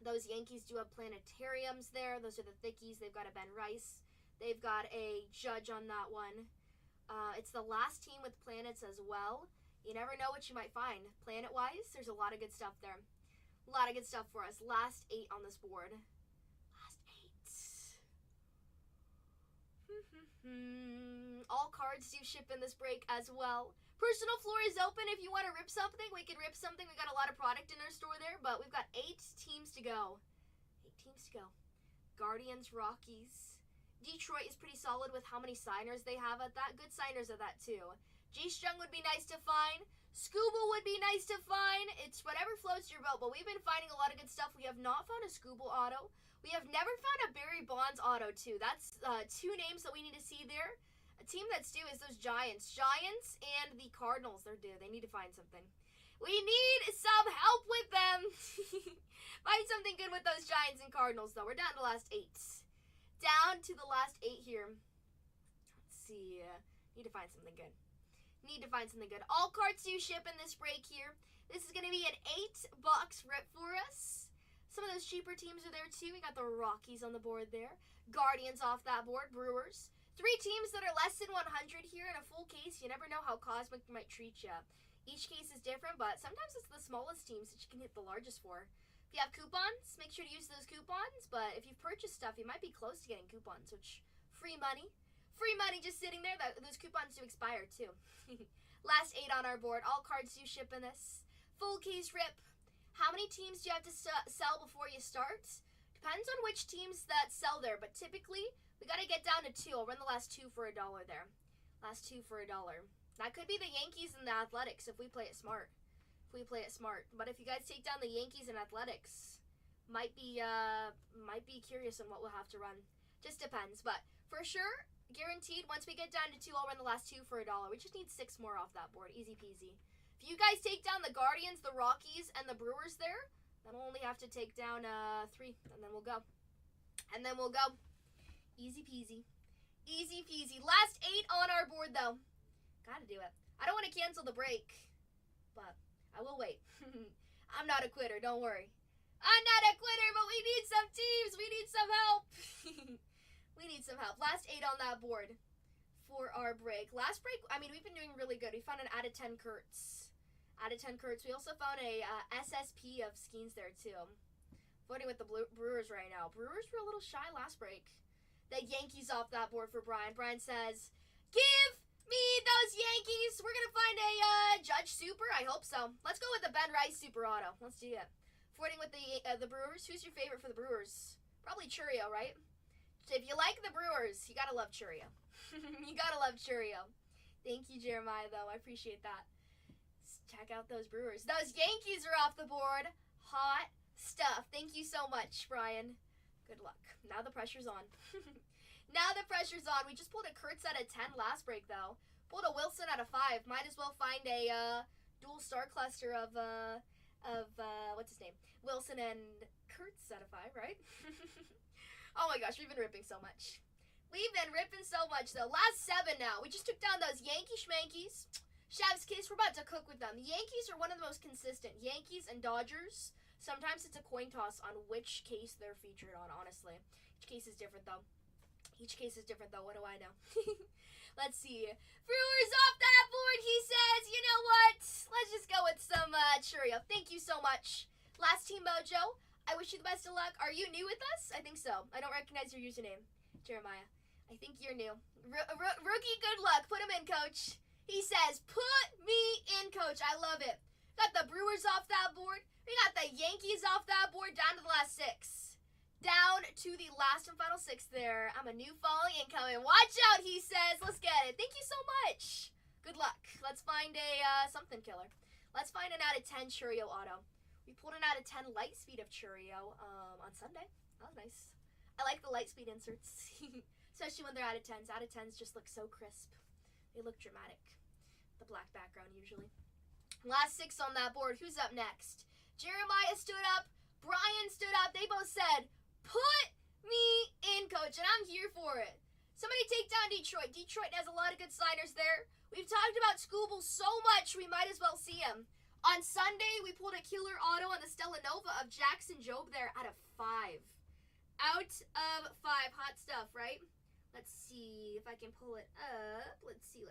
Those Yankees do have planetariums there. Those are the thickies. They've got a Ben Rice. They've got a Judge on that one. It's the last team with planets as well. You never know what you might find. Planet-wise, there's a lot of good stuff there. A lot of good stuff for us. Last 8 on this board. Last 8. All cards do ship in this break as well. Personal floor is open. If you want to rip something, we can rip something. We got a lot of product in our store there, but we've got 8 teams to go. 8 teams to go. Guardians, Rockies. Detroit is pretty solid with how many signers they have at that. Good signers at that, too. G-Strung would be nice to find. Scuba would be nice to find. It's whatever floats your boat, but we've been finding a lot of good stuff. We have not found a Scuba auto. We have never found a Barry Bonds auto, too. That's 2 names that we need to see there. A team that's due is those Giants. Giants and the Cardinals, they're due. They need to find something. We need some help with them. Find something good with those Giants and Cardinals, though. We're down to the last 8. Down to the last 8 here. Let's see. Need to find something good. Need to find something good. All cards do ship in this break here. This is going to be an 8-box rip for us. Some of those cheaper teams are there, too. We got the Rockies on the board there. Guardians off that board. Brewers. 3 teams that are less than 100 here in a full case. You never know how Cosmic might treat you. Each case is different, but sometimes it's the smallest teams that you can hit the largest for. If you have coupons, make sure to use those coupons. But if you've purchased stuff, you might be close to getting coupons, which free money. Free money just sitting there. Those coupons do expire, too. Last 8 on our board. All cards do ship in this. Full case rip. How many teams do you have to sell before you start? Depends on which teams that sell there, but typically we got to get down to 2. I'll run the last 2 for $1 there. Last 2 for $1. That could be the Yankees and the Athletics if we play it smart. If we play it smart. But if you guys take down the Yankees and Athletics, might be curious on what we'll have to run. Just depends. But for sure, guaranteed, once we get down to 2, I'll run the last 2 for $1. We just need 6 more off that board. Easy peasy. If you guys take down the Guardians, the Rockies, and the Brewers there, then we'll only have to take down 3, and then we'll go. And then we'll go. Easy peasy. Easy peasy. Last 8 on our board, though. Gotta do it. I don't want to cancel the break, but I will wait. I'm not a quitter, don't worry. I'm not a quitter, but we need some teams. We need some help. We need some help. Last 8 on that board for our break. Last break, I mean, we've been doing really good. We found an out of 10 Kurtz. Out of 10 Kurtz. We also found a SSP of Skeens there, too. Voting with the Brewers right now. Brewers were a little shy last break. The Yankees off that board for Brian. Brian says, give me those Yankees. We're going to find a Judge Super. I hope so. Let's go with the Ben Rice Super Auto. Let's do it. Voting with the Brewers. Who's your favorite for the Brewers? Probably Churio, right? If you like the Brewers, you got to love Churio. You got to love Churio. Thank you, Jeremiah, though. I appreciate that. Let's check out those Brewers. Those Yankees are off the board. Hot stuff. Thank you so much, Brian. Good luck. Now the pressure's on. Now the pressure's on. We just pulled a Kurtz out of 10 last break, though. Pulled a Wilson out of 5. Might as well find a dual star cluster of what's his name? Wilson and Kurtz out of 5, right? Oh my gosh, we've been ripping so much. We've been ripping so much, though. Last 7 now. We just took down those Yankee Schmankies. Shav's Kiss, we're about to cook with them. The Yankees are one of the most consistent. Yankees and Dodgers, sometimes it's a coin toss on which case they're featured on, honestly. Each case is different, though. What do I know? Let's see. Brewers off that board, he says. You know what? Let's just go with some Churio. Thank you so much. Last Team Mojo, I wish you the best of luck. Are you new with us? I think so. I don't recognize your username, Jeremiah. I think you're new. Rookie, good luck. Put him in, coach. He says, put me in, coach. I love it. Got the Brewers off that board. We got the Yankees off that board down to the last 6. Down to the last and final 6 there. I'm a new following incoming. Watch out, he says. Let's get it. Thank you so much. Good luck. Let's find a something killer. Let's find an out of 10 Churio auto. We pulled an out of 10 light speed of Churio on Sunday. That was nice. I like the light speed inserts. Especially when they're out of 10s. Out of 10s just look so crisp. They look dramatic. The black background usually. Last 6 on that board. Who's up next? Jeremiah stood up. Brian stood up. They both said, put me in, coach. And I'm here for it. Somebody take down Detroit. Detroit has a lot of good signers there. We've talked about Scooble so much, we might as well see him. On Sunday, we pulled a killer auto on the Stella Nova of Jackson Jobe there out of 5. Out of 5. Hot stuff, right? Let's see if I can pull it up. Let's see.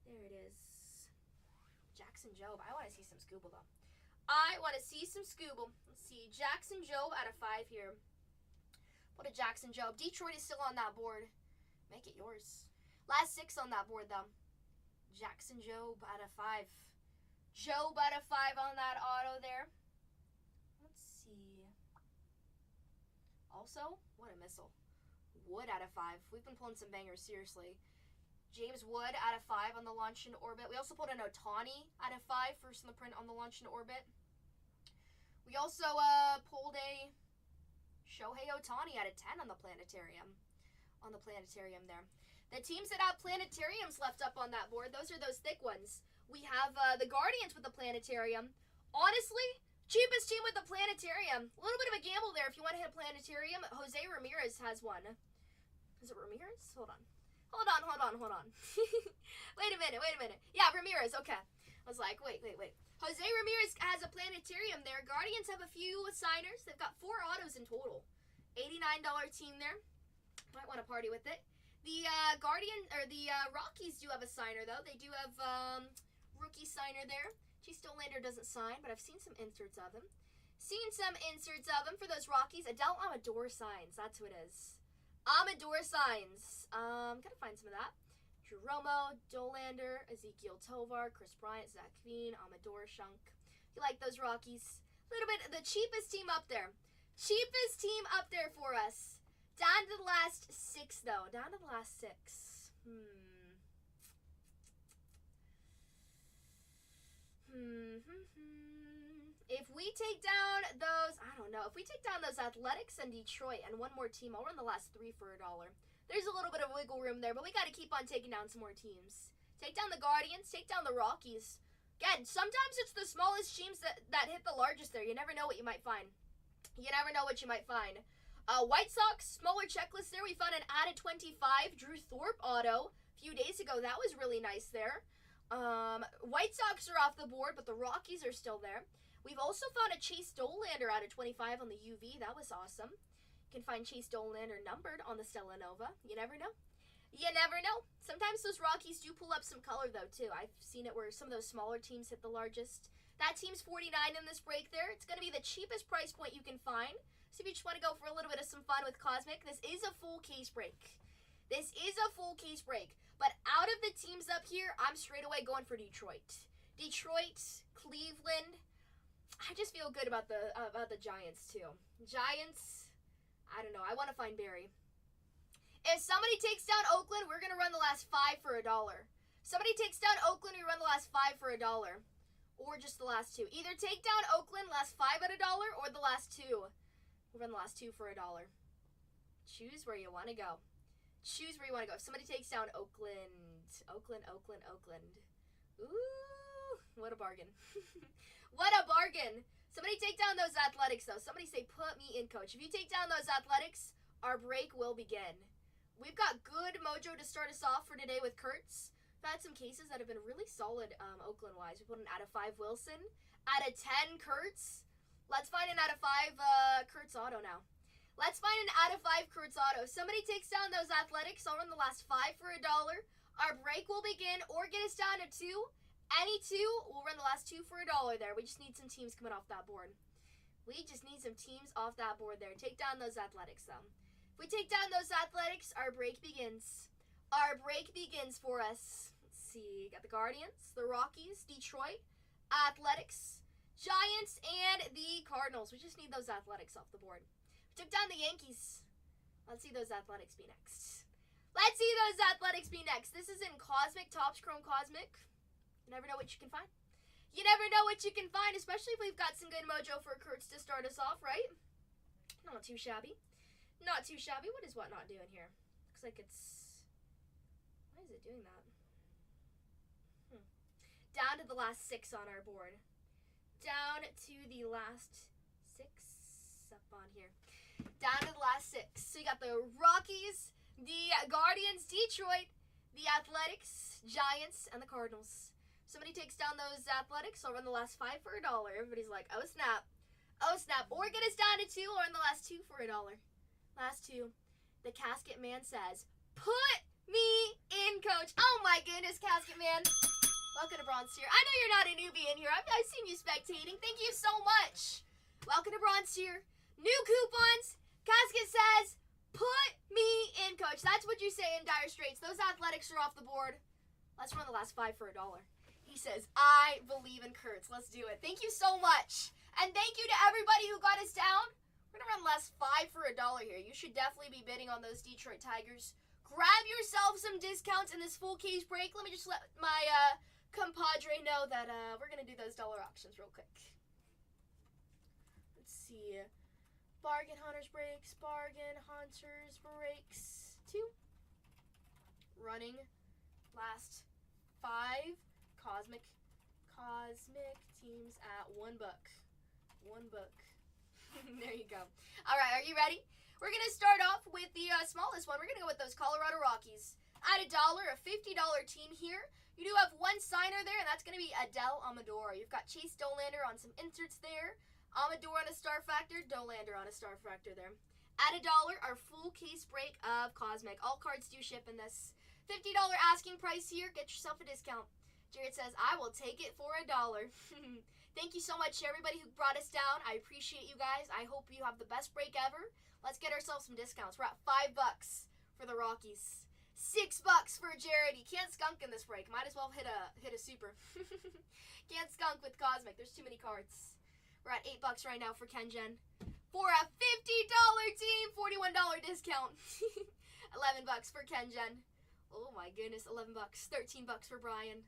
There it is. Jackson Jobe. I want to see some Scooble, though. Let's see. Jackson Jobe out of 5 here. What a Jackson Jobe. Detroit is still on that board. Make it yours. Last 6 on that board, though. Jackson Jobe out of 5. Jobe out of 5 on that auto there. Let's see. Also, what a missile. Wood out of 5. We've been pulling some bangers, seriously. James Wood out of 5 on the launch into orbit. We also pulled an Ohtani out of 5, first in the print on the launch into orbit. We also pulled a Shohei Ohtani out of 10 on the planetarium. There. The teams that have planetariums left up on that board, those are those thick ones. We have the Guardians with the planetarium. Honestly, cheapest team with the planetarium. A little bit of a gamble there if you want to hit a planetarium. Jose Ramirez has one. Is it Ramirez? Hold on. Wait a minute. Yeah, Ramirez. Okay. I was like, wait. Jose Ramirez has a planetarium there. Guardians have a few signers. They've got 4 autos in total. $89 team there. Might want to party with it. The Rockies do have a signer, though. They do have rookie signer there. Chase Dollander doesn't sign, but I've seen some inserts of him. For those Rockies. Adele Amador signs. That's who it is. Amador signs. Gotta find some of that. Jeromo, Dollander, Ezekiel Tovar, Chris Bryant, Zach Kveen, Amador, Shunk. You like those Rockies? A little bit. The cheapest team up there. For us. Down to the last 6, though. If we take down those, I don't know. If we take down those Athletics and Detroit and one more team, I'll run the last 3 for $1. There's a little bit of wiggle room there, but we got to keep on taking down some more teams. Take down the Guardians. Take down the Rockies. Again, sometimes it's the smallest teams that hit the largest there. You never know what you might find. White Sox, smaller checklist there. We found an added 25 Drew Thorpe auto a few days ago. That was really nice there. White Sox are off the board, but the Rockies are still there. We've also found a Chase Dollander out of 25 on the UV. That was awesome. You can find Chase Dollander numbered on the Stella Nova. You never know. Sometimes those Rockies do pull up some color, though, too. I've seen it where some of those smaller teams hit the largest. That team's 49 in this break there. It's going to be the cheapest price point you can find. So if you just want to go for a little bit of some fun with Cosmic, this is a full case break. But out of the teams up here, I'm straight away going for Detroit. Cleveland. I just feel good about the Giants, too. Giants, I don't know. I want to find Barry. If somebody takes down Oakland, we're going to run the last 5 for $1. Somebody takes down Oakland, we run the last 5 for $1. Or just the last 2. Either take down Oakland, last 5 at $1, or the last 2. We'll run the last 2 for $1. Choose where you want to go. If somebody takes down Oakland. Ooh. What a bargain. What a bargain. Somebody take down those Athletics, though. Somebody say, put me in, coach. If you take down those Athletics, our break will begin. We've got good mojo to start us off for today with Kurtz. We've had some cases that have been really solid Oakland-wise. We put an out of 5 Wilson. Out of 10 Kurtz. Let's find an out of 5 Kurtz Auto now. Let's find an out of 5 Kurtz Auto. Somebody takes down those Athletics. I'll run the last 5 for $1. Our break will begin or get us down to 2. Any 2, we'll run the last 2 for $1 there. We just need some teams coming off that board. We just need some teams off that board there. Take down those Athletics, though. If we take down those Athletics, our break begins. Our break begins for us. Let's see. Got the Guardians, the Rockies, Detroit, Athletics, Giants, and the Cardinals. We just need those Athletics off the board. We took down the Yankees. Let's see those Athletics be next. Let's see those Athletics be next. This is in Cosmic, Topps Chrome Cosmic. You never know what you can find. You never know what you can find, especially if we've got some good mojo for Kurtz to start us off, right? Not too shabby. Not too shabby. What is what not doing here? Looks like it's... Why is it doing that? Down to the last 6 on our board. Down to the last 6 up on here. Down to the last 6. So you got the Rockies, the Guardians, Detroit, the Athletics, Giants, and the Cardinals. Somebody takes down those Athletics. I'll run the last 5 for $1. Everybody's like, oh snap. Oh snap. Or get us down to 2 or run the last 2 for $1. Last 2. The Casket Man says, put me in, coach. Oh my goodness, Casket Man. Welcome to Bronze Tier. I know you're not a newbie in here. I've seen you spectating. Thank you so much. Welcome to Bronze Tier. New coupons. Casket says, put me in, coach. That's what you say in Dire Straits. Those Athletics are off the board. Let's run the last 5 for $1. He says, I believe in Kurtz. Let's do it. Thank you so much. And thank you to everybody who got us down. We're going to run the last 5 for $1 here. You should definitely be bidding on those Detroit Tigers. Grab yourself some discounts in this full case break. Let me just let my compadre know that we're going to do those dollar auctions real quick. Let's see. Bargain Hunters breaks. Bargain Hunters breaks. 2. Running. Last 5. Cosmic teams at $1. $1. There you go. All right, are you ready? We're going to start off with the smallest one. We're going to go with those Colorado Rockies. At $1, a $50 team here. You do have 1 signer there, and that's going to be Adele Amador. You've got Chase Dolander on some inserts there. Amador on a star factor. Dolander on a star factor there. At $1, our full case break of Cosmic. All cards do ship in this. $50 asking price here. Get yourself a discount. Jared says, I will take it for $1. Thank you so much to everybody who brought us down. I appreciate you guys. I hope you have the best break ever. Let's get ourselves some discounts. We're at $5 for the Rockies. $6 for Jared. You can't skunk in this break. Might as well hit a super. Can't skunk with Cosmic. There's too many cards. We're at $8 right now for Kenjen. For a $50 team, $41 discount. $11 for Kenjen. Oh my goodness, $11. $13 for Brian.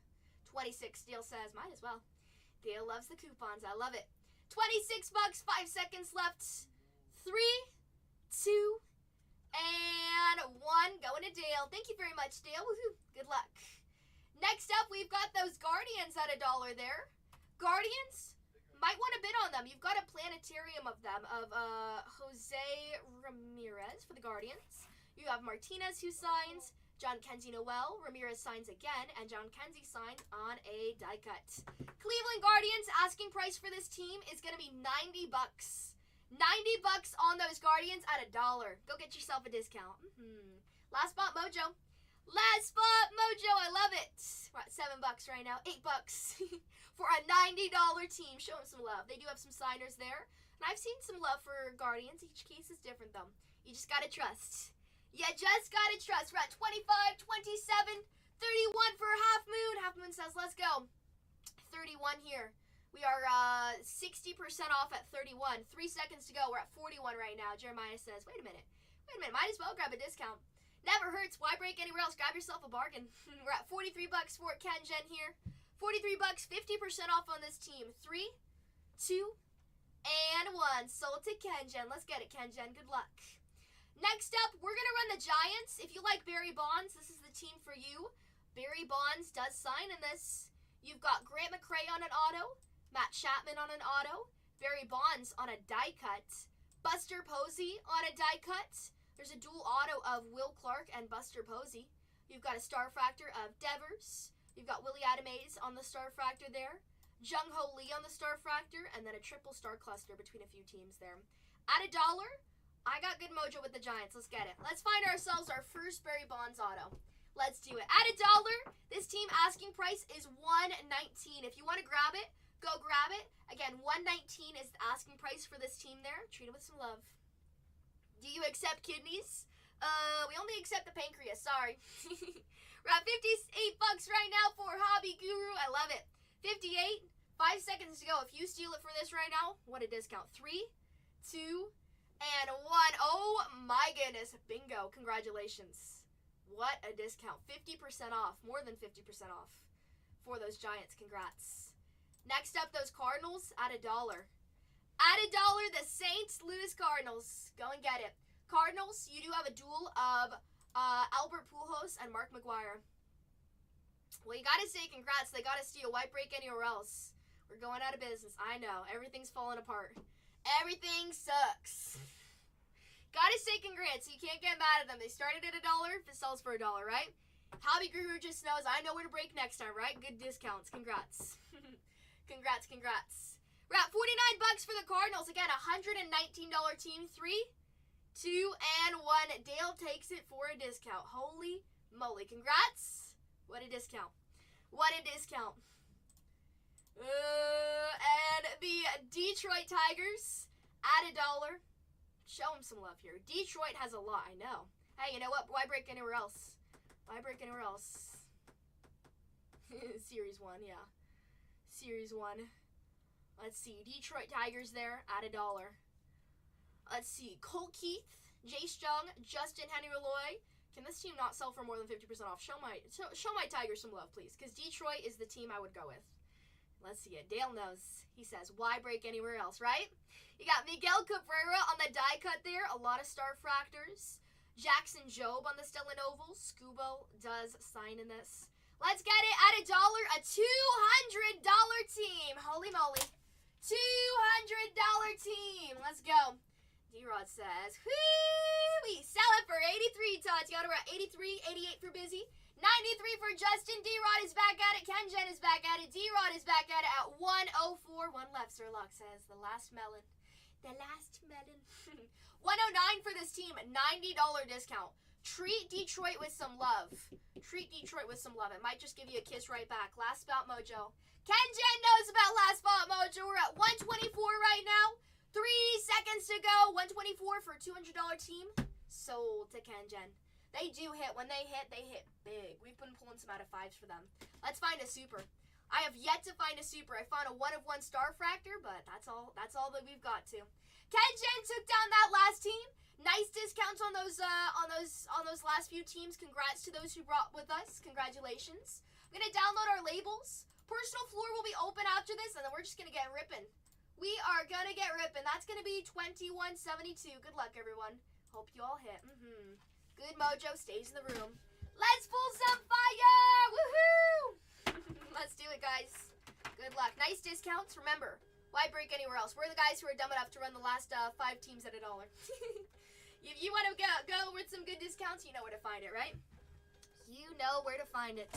26, Dale says, might as well. Dale loves the coupons. I love it. $26, 5 seconds left. 3, 2, and 1. Going to Dale. Thank you very much, Dale. Woohoo. Good luck. Next up, we've got those Guardians at $1 there. Guardians, might want to bid on them. You've got a planetarium of them, of Jose Ramirez for the Guardians. You have Martinez who signs. John Kenzie Noel, Ramirez signs again, and John Kenzie signs on a die cut. Cleveland Guardians, asking price for this team is going to be $90. $90 on those Guardians at $1. Go get yourself a discount. Last spot mojo. Last spot mojo, I love it. We're at $7 right now, $8 for a $90 team. Show them some love. They do have some signers there, and I've seen some love for Guardians. Each case is different though. You just gotta trust. You just gotta trust. We're at 25, 27, 31 for Half Moon. Half Moon says, let's go. 31 here. We are 60% off at 31. 3 seconds to go. We're at 41 right now. Jeremiah says, wait a minute. Might as well grab a discount. Never hurts. Why break anywhere else? Grab yourself a bargain. We're at $43 for Kenjen here. $43, 50% off on this team. 3, 2, and 1. Sold to Kenjen. Let's get it, Kenjen. Good luck. Next up, we're going to run the Giants. If you like Barry Bonds, this is the team for you. Barry Bonds does sign in this. You've got Grant McRae on an auto, Matt Chapman on an auto, Barry Bonds on a die cut, Buster Posey on a die cut. There's a dual auto of Will Clark and Buster Posey. You've got a star fractor of Devers. You've got Willie Adamaze on the star fractor there. Jung Ho Lee on the star fractor, and then a triple star cluster between a few teams there. At $1, I got good mojo with the Giants. Let's get it. Let's find ourselves our first Barry Bonds auto. Let's do it. At $1, this team asking price is $119. If you want to grab it, go grab it. Again, $119 is the asking price for this team there. Treat it with some love. Do you accept kidneys? We only accept the pancreas. Sorry. We're at $58 right now for Hobby Guru. I love it. 58. 5 seconds to go. If you steal it for this right now, what a discount. 3, 2, and 1. Oh my goodness. Bingo. Congratulations. What a discount. 50% off. More than 50% off for those Giants. Congrats. Next up, those Cardinals at $1. At $1, the St. Louis Cardinals. Go and get it. Cardinals, you do have a duel of Albert Pujols and Mark McGwire. Well, you got to say congrats. They got to steal. Why break anywhere else? We're going out of business. I know. Everything's falling apart. Everything sucks. Got to say congrats. You can't get mad at them. They started at $1. If it sells for $1, right? Hobby Guru just knows I know where to break next time, right? Good discounts. Congrats. Congrats, congrats. We're at $49 for the Cardinals. Again, $119 team. 3, 2, and 1. Dale takes it for a discount. Holy moly. Congrats. What a discount. What a discount. And the Detroit Tigers at $1. Show them some love here. Detroit has a lot, I know. Hey, you know what? Why break anywhere else? Why break anywhere else? Series 1, yeah. Series 1. Let's see. Detroit Tigers there at $1. Let's see. Colt Keith, Jace Jung, Justin Henry Roy. Can this team not sell for more than 50% off? Show my Tigers some love, please, because Detroit is the team I would go with. Let's see it. Dale knows. He says, why break anywhere else, right? You got Miguel Cabrera on the die cut there. A lot of star fractors. Jackson Jobe on the Stellan Oval. Scubo does sign in this. Let's get it at $1. A $200 team. Holy moly. $200 team. Let's go. D-Rod says, whoo, we sell it for 83, Tatiana. We're at 83, 88 for Busy. 93 for Justin. D-Rod is back at it. Ken Jen is back at it. D-Rod is back at it at 104. One left, Sir Luck says. The last melon. The last melon. 109 for this team. $90 discount. Treat Detroit with some love. Treat Detroit with some love. It might just give you a kiss right back. Last spot mojo. Ken Jen knows about last spot mojo. We're at 124 right now. 3 seconds to go. 124 for a $200 team. Sold to Ken Jen. They do hit. When they hit big. We've been pulling some out of 5s for them. Let's find a super. I have yet to find a super. I found a 1-of-1 star fractor, but that's all that we've got to. Ken Jen took down that last team. Nice discounts on those last few teams. Congrats to those who brought with us. Congratulations. I'm gonna download our labels. Personal floor will be open after this, and then we're just gonna get ripping. We are gonna get ripping. That's gonna be 2172. Good luck, everyone. Hope you all hit. Good mojo stays in the room. Let's pull some fire! Woohoo! Let's do it, guys. Good luck. Nice discounts. Remember, why break anywhere else? We're the guys who are dumb enough to run the last 5 teams at $1. If you want to go with some good discounts, you know where to find it, right? You know where to find it.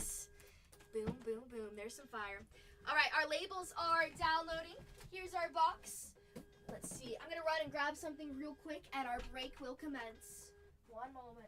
Boom, boom, boom. There's some fire. All right, our labels are downloading. Here's our box. Let's see. I'm going to run and grab something real quick, and our break will commence. One moment.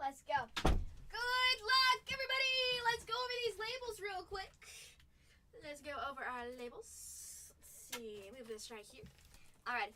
Let's go. Good luck, everybody. Let's go over these labels real quick. Let's go over our labels. Let's see. Move this right here. Alrighty.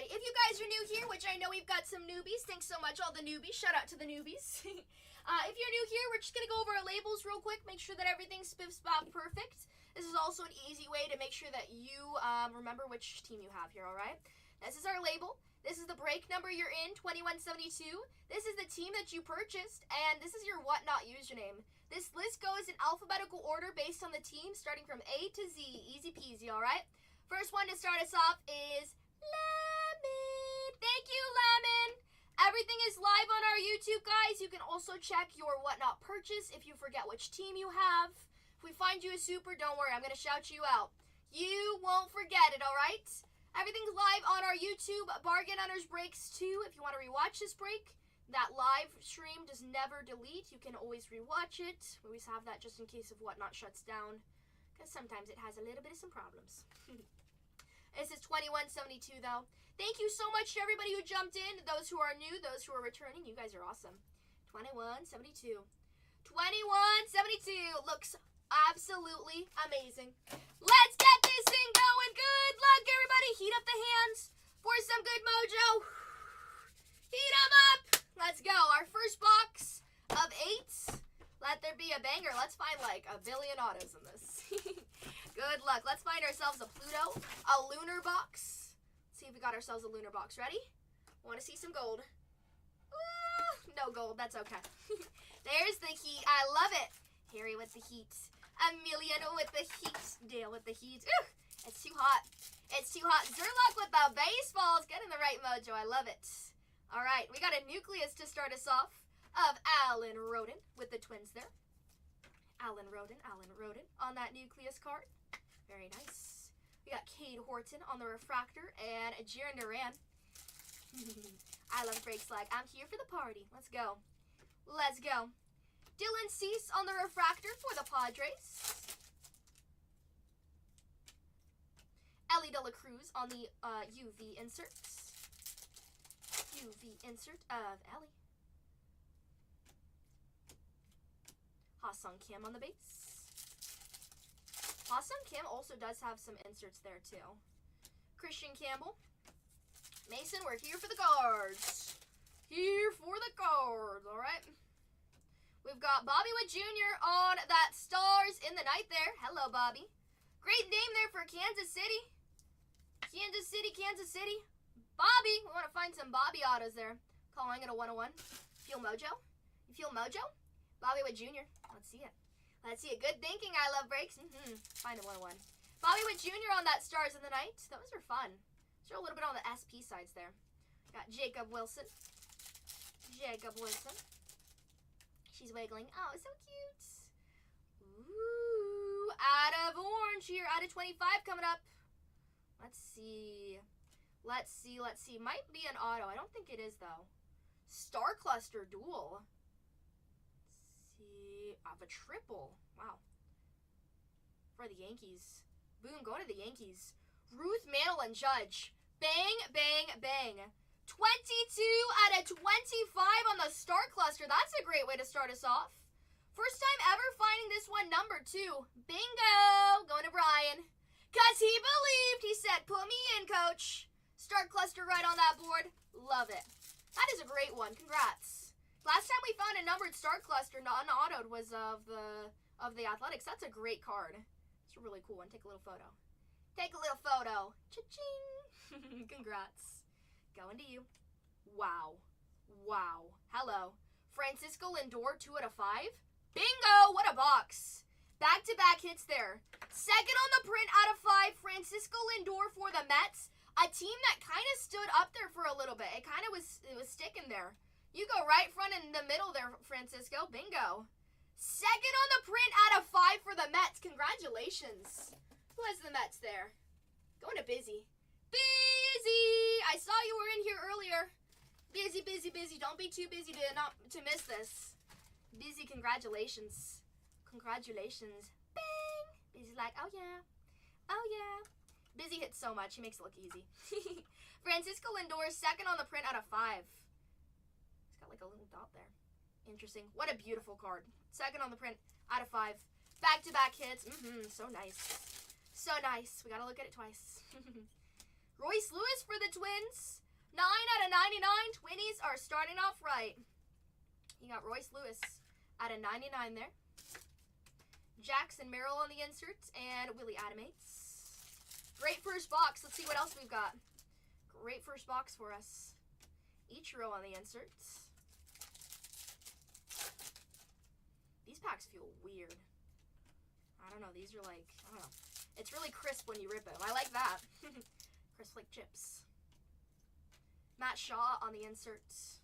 If you guys are new here, which I know we've got some newbies, thanks so much, all the newbies. Shout out to the newbies. If you're new here, we're just going to go over our labels real quick, make sure that everything's spiff-spot perfect. This is also an easy way to make sure that you remember which team you have here, alright? This is our label. This is the break number you're in, 2172. This is the team that you purchased, and this is your whatnot username. This list goes in alphabetical order based on the team, starting from A to Z. Easy peasy, alright? First one to start us off is Lemon. Thank you, Lemon. Everything is live on our YouTube, guys. You can also check your whatnot purchase if you forget which team you have. If we find you a super, don't worry. I'm going to shout you out. You won't forget it, all right? Everything's live on our YouTube. Bargain Hunters Breaks 2. If you want to rewatch this break, that live stream does never delete. You can always rewatch it. We always have that just in case of whatnot shuts down, because sometimes it has a little bit of some problems. This is 2172, though. Thank you so much to everybody who jumped in, those who are new, those who are returning. You guys are awesome. 2172. 2172 looks absolutely amazing. Let's get this thing going. Good luck, everybody. Heat up the hands for some good mojo. Heat them up. Let's go. Our first box of 8. Let there be a banger. Let's find like a billion autos in this. Good luck. Let's find ourselves a Pluto, a lunar box. Let's see if we got ourselves a lunar box. Ready? Want to see some gold? No gold. That's okay. There's the heat. I love it. Harry with the heat. Amelia with the heat. Dale with the heat. Ooh, it's too hot. It's too hot. Zerluck with the baseballs. Getting the right mojo. I love it. All right. We got a nucleus to start us off of Alan Roden with the twins there. Alan Roden on that nucleus card. Very nice. We got Cade Horton on the refractor and Jaron Duran. I love break slag. I'm here for the party. Let's go. Let's go. Dylan Cease on the refractor for the Padres. Ellie De La Cruz on the UV inserts. UV insert of Ellie. Ha-Sung Kim on the base. Ha-Sung Kim also does have some inserts there too. Christian Campbell. Mason, we're here for the cards. Here for the cards, alright? We've got Bobby Wood Jr. on that Stars in the Night there. Hello, Bobby. Great name there for Kansas City. Kansas City, Kansas City. Bobby, we want to find some Bobby autos there. Calling it a 101. Feel mojo? You feel mojo? Bobby Wood Jr. Let's see it. Let's see it. Good thinking. I love breaks. Find a 101. Bobby Wood Jr. on that Stars in the Night. Those are fun. Those are a little bit on the SP sides there. Got Jacob Wilson. Jacob Wilson. She's wiggling. Oh, so cute. Ooh. Out of orange here. Out of 25 coming up. Let's see. Let's see. Let's see. Might be an auto. I don't think it is, though. Star Cluster Duel. Let's see. Of a triple. Wow. For the Yankees. Boom. Go to the Yankees. Ruth Mantle and Judge. Bang, bang, bang. 22 out of 25 on the Star Cluster. That's a great way to start us off. First time ever finding this one number 2. Bingo! Going to Brian. Because he believed. He said, put me in, coach. Star Cluster right on that board. Love it. That is a great one. Congrats. Last time we found a numbered Star Cluster non-autoed was of the Athletics. That's a great card. It's a really cool one. Take a little photo. Take a little photo. Cha-ching. Congrats. Going to you. Wow. Wow. Hello. Francisco Lindor, 2 out of 5. Bingo! What a box. Back-to-back hits there. Second on the print out of 5. Francisco Lindor for the Mets. A team that kind of stood up there for a little bit. It was sticking there. You go right front in the middle there, Francisco. Bingo. Second on the print out of 5 for the Mets. Congratulations. Who has the Mets there? Going to Busy. Busy! I saw you were in here earlier. Busy, busy, busy. Don't be too busy to miss this. Busy, congratulations. Congratulations. Bang! Busy like, oh yeah. Oh yeah. Busy hits so much. He makes it look easy. Francisco Lindor, second on the print out of 5. He's Got like a little dot there. Interesting. What a beautiful card. Second on the print out of 5. Back-to-back hits. So nice. So nice. We gotta look at it twice. Royce Lewis for the Twins. 9 out of 99. Twinnies are starting off right. You got Royce Lewis out of 99 there. Jackson Merrill on the inserts and Willie Adamates. Great first box. Let's see what else we've got. Great first box for us. Ichiro on the inserts. These packs feel weird. I don't know. These are like, I don't know. It's really crisp when you rip them. I like that. Crisp like chips. Matt Shaw on the inserts.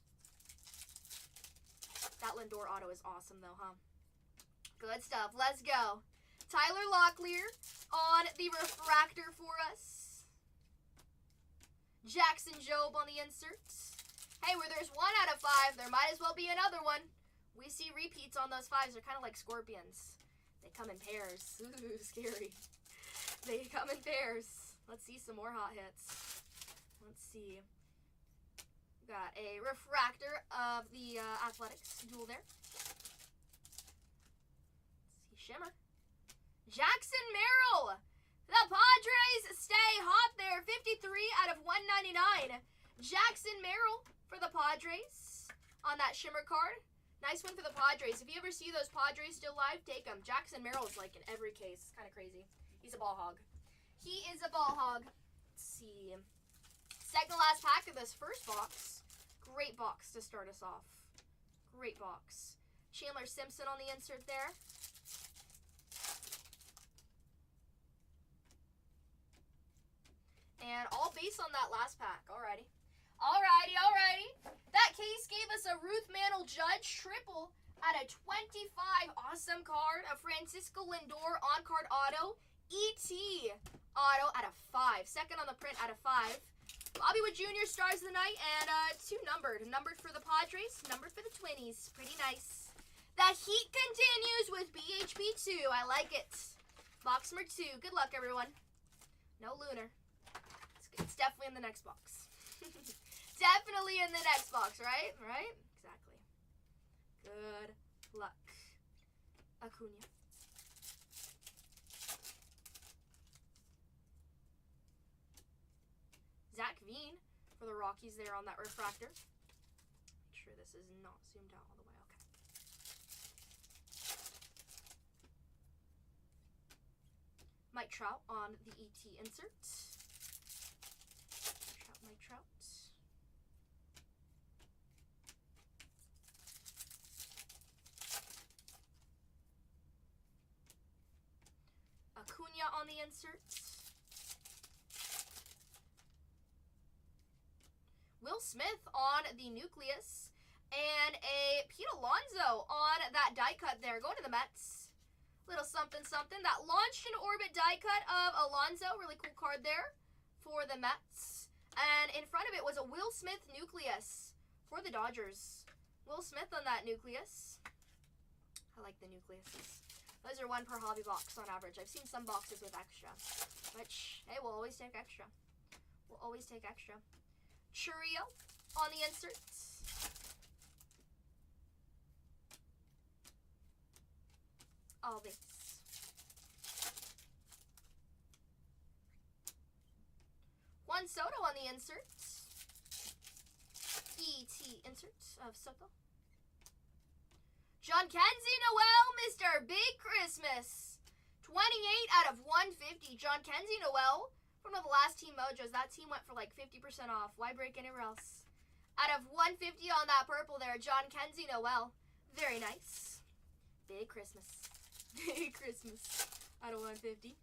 That Lindor auto is awesome though, huh? Good stuff. Let's go. Tyler Locklear on the refractor for us. Jackson Jobe on the inserts. Hey, where there's 1 out of 5, there might as well be another one. We see repeats on those 5s. They're kind of like scorpions. They come in pairs. Ooh, scary. They come in pairs. Let's see some more hot hits. Let's see. Got a refractor of the Athletics duel there. Let's see, shimmer. Jackson Merrill. The Padres stay hot there. 53 out of 199. Jackson Merrill for the Padres on that shimmer card. Nice one for the Padres. If you ever see those Padres still live, take them. Jackson Merrill is like in every case. Kind of crazy. He's a ball hog. He is a ball hog. Let's see. Second last pack of this first box. Great box to start us off. Great box. Chandler Simpson on the insert there. And all base on that last pack. Alrighty. Alrighty, alrighty. That case gave us a Ruth Mantle Judge triple out of 25. Awesome card. A Francisco Lindor on-card auto. ET auto out of 5. Second on the print out of 5. Bobby Wood Jr. Stars of the Night, and 2 numbered. Numbered for the Padres, numbered for the Twinnies. Pretty nice. The heat continues with BHP2. I like it. Box number 2. Good luck, everyone. No lunar. It's definitely in the next box. Definitely in the next box, right? Right? Exactly. Good luck. Acuna. Zach Veen for the Rockies there on that refractor. Make sure this is not zoomed out all the way. Okay. Mike Trout on the ET insert. Mike Trout. Acuna on the insert. Will Smith on the Nucleus, and a Pete Alonso on that die cut there. Going to the Mets. Little something something. That launched in orbit die cut of Alonso. Really cool card there for the Mets. And in front of it was a Will Smith Nucleus for the Dodgers. Will Smith on that Nucleus. I like the Nucleuses. Those are 1 per hobby box on average. I've seen some boxes with extra, which, hey, we'll always take extra. We'll always take extra. Churio on the inserts. All base. Juan Soto on the inserts. ET inserts of Soto. John Kenzie Noel, Mr. Big Christmas. 28 out of 150. John Kenzie Noel. One of the last Team Mojos. That team went for like 50% off. Why break anywhere else? Out of 150 on that purple there, John Kenzie Noel. Very nice. Big Christmas. Big Christmas. Out of 150.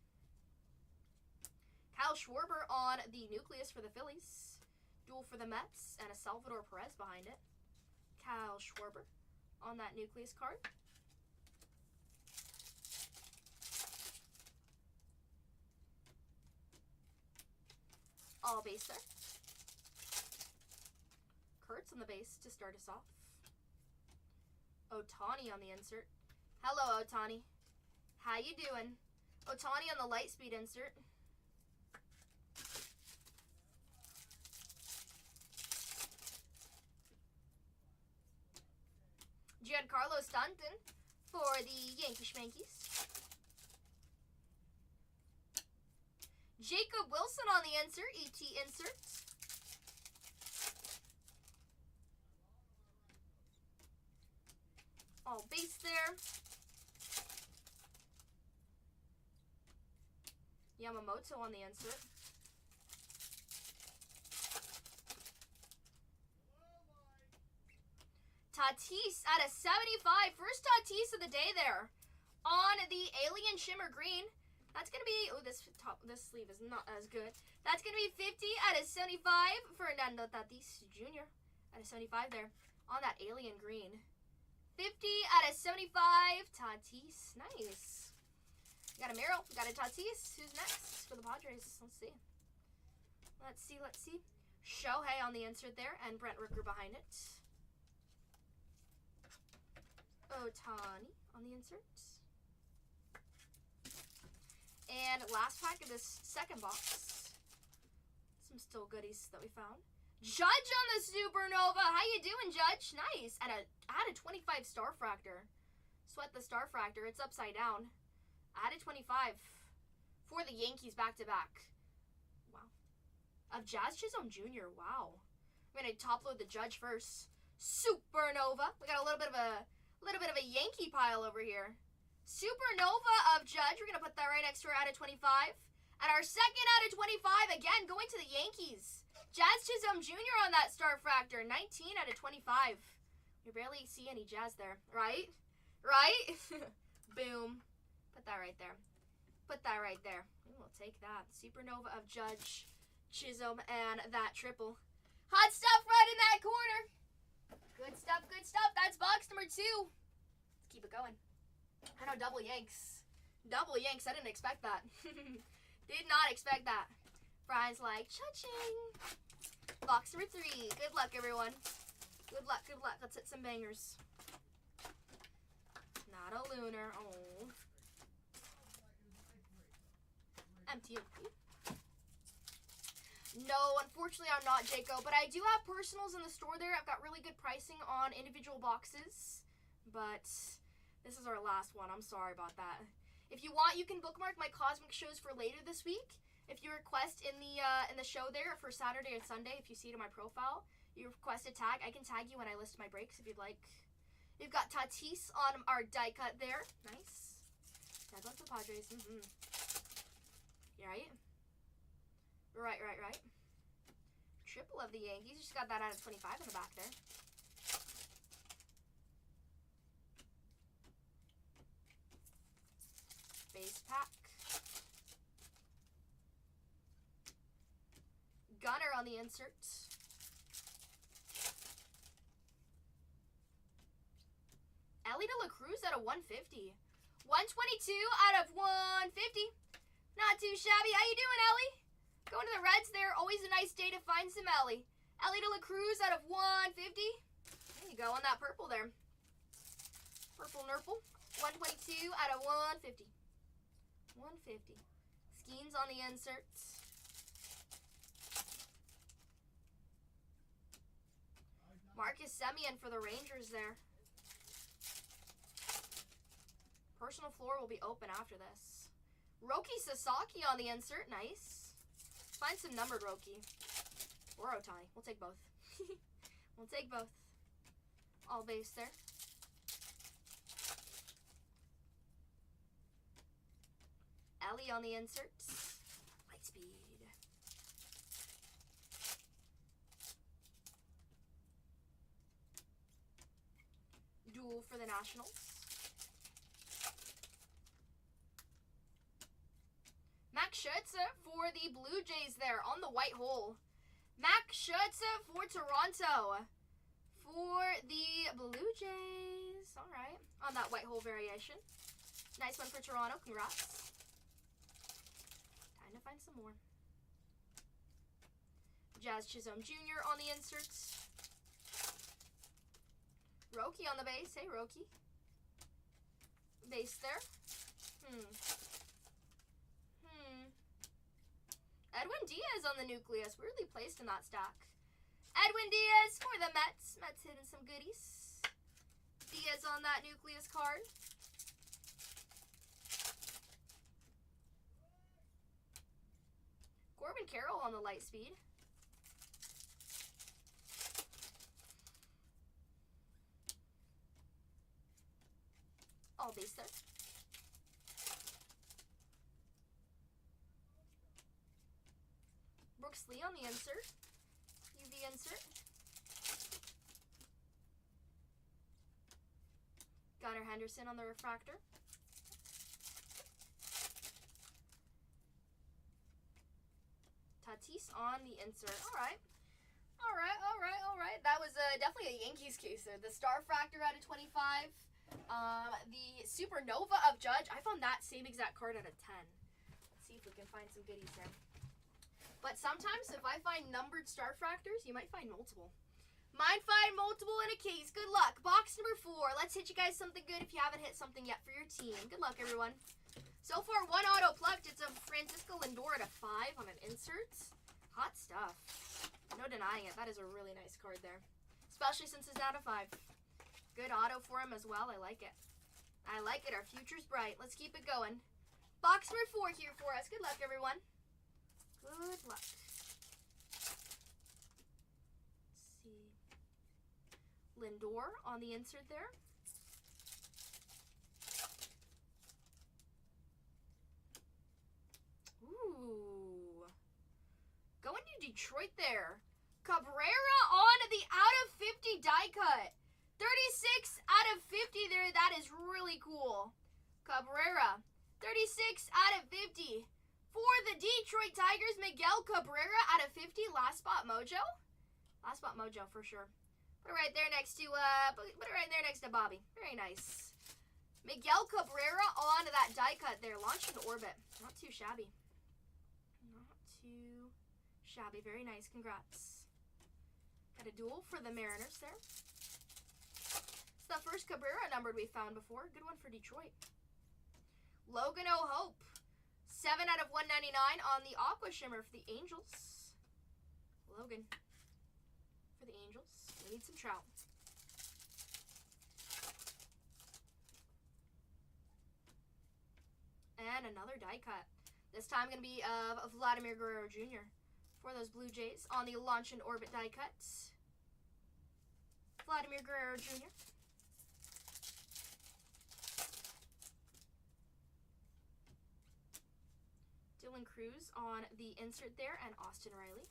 Kyle Schwarber on the Nucleus for the Phillies. Duel for the Mets and a Salvador Perez behind it. Kyle Schwarber on that Nucleus card. All base there. Kurtz on the base to start us off. Ohtani on the insert. Hello, Ohtani. How you doing? Ohtani on the light speed insert. Giancarlo Stanton for the Yankee Schmankies. Jacob Wilson on the insert, ET insert. All base there. Yamamoto on the insert. Tatis out of 75. First Tatis of the day there. On the Alien Shimmer Green. That's going to be... Oh, this sleeve is not as good. That's going to be 50 out of 75. Fernando Tatis Jr. out of 75 there. On that Alien Green. 50 out of 75. Tatis. Nice. We got a Merrill. We got a Tatis. Who's next for the Padres? Let's see. Let's see. Shohei on the insert there. And Brent Rooker behind it. Otani on the insert. And last pack of this second box. Some still goodies that we found. Judge on the Supernova. How you doing, Judge? Nice. Add a 25 Star Fractor. Sweat the Star Fractor. It's upside down. Add a 25 for the Yankees back-to-back. Wow. Of Jazz Chisholm Jr. Wow. I'm going to top load the Judge first. Supernova. We got a little bit of a Yankee pile over here. Supernova of Judge. We're going to put that right next to our out of 25. And our second out of 25, again, going to the Yankees. Jazz Chisholm Jr. on that Star Fractor. 19 out of 25. You barely see any Jazz there, right? Right? Boom. Put that right there. Put that right there. We'll take that. Supernova of Judge Chisholm and that triple. Hot stuff right in that corner. Good stuff, good stuff. That's box number 2. Let's keep it going. I know, double Yanks. Double Yanks. I didn't expect that. Did not expect that. Brian's like, cha-ching. Box number 3. Good luck, everyone. Good luck, good luck. Let's hit some bangers. Not a lunar. Oh. Empty. No, unfortunately I'm not, Jaco. But I do have personals in the store there. I've got really good pricing on individual boxes. But this is our last one. I'm sorry about that. If you want, you can bookmark my Cosmic shows for later this week. If you request in the show there for Saturday and Sunday, if you see it in my profile, you request a tag. I can tag you when I list my breaks if you'd like. We've got Tatis on our die cut there. Nice. Tag on for Padres. You right? Right. Triple of the Yankees. Just got that out of 25 in the back there. Base pack. Gunner on the insert. Ellie De La Cruz out of 150. 122 out of 150. Not too shabby. How you doing, Ellie? Going to the Reds there. Always a nice day to find some Ellie. Ellie De La Cruz out of 150. There you go on that purple there. Purple Nurple. 122 out of 150. 150. Skeens on the inserts. Marcus Semien for the Rangers there. Personal floor will be open after this. Roki Sasaki on the insert. Nice. Find some numbered Roki. Or Otani. We'll take both. We'll take both. All base there. Ellie on the inserts. Light speed. Duel for the Nationals. Max Scherzer for the Blue Jays there on the white hole. Max Scherzer for Toronto. For the Blue Jays. Alright. On that white hole variation. Nice one for Toronto. Congrats. Time to find some more. Jazz Chisholm Jr. on the inserts. Roki on the base. Hey, Roki. Base there. Edwin Diaz on the nucleus. Weirdly placed in that stack. Edwin Diaz for the Mets. Mets hitting some goodies. Diaz on that nucleus card. Corbin Carroll on the light speed. All base there. Brooks Lee on the insert. UV insert. Gunnar Henderson on the refractor. Tatis on the insert. Alright. Alright. That was definitely a Yankees case there. The Star Fractor out of 25. The Supernova of Judge. I found that same exact card out of 10. Let's see if we can find some goodies there. But sometimes if I find numbered Star Fractors, you might find multiple. Might find multiple in a case. Good luck. Box number 4. Let's hit you guys something good if you haven't hit something yet for your team. Good luck, everyone. So far, 1 auto plucked. It's a Francisco Lindor at a 5 on an insert. Hot stuff. No denying it. That is a really nice card there. Especially since it's out of 5. Good auto for him as well. I like it. I like it. Our future's bright. Let's keep it going. Box number 4 here for us. Good luck, everyone. Good luck. Let's see. Lindor on the insert there. Ooh. Going to Detroit there. Cabrera on the out of 50 die cut. 36 out of 50 there. That is really cool. Cabrera. 36 out of 50. For the Detroit Tigers, Miguel Cabrera out of 50. Last spot mojo. Last spot mojo for sure. Put it right there next to Bobby. Very nice. Miguel Cabrera on that die cut there. Launched into orbit. Not too shabby. Not too shabby. Very nice. Congrats. Got a duel for the Mariners there. It's the first Cabrera numbered we found before. Good one for Detroit. Logan O'Hope. 7 out of 199 on the Aqua Shimmer for the Angels. Logan. For the Angels. We need some trout. And another die cut. This time going to be of Vladimir Guerrero Jr. for those Blue Jays on the Launch and Orbit die cuts. Vladimir Guerrero Jr. Dylan Cruz on the insert there, and Austin Riley.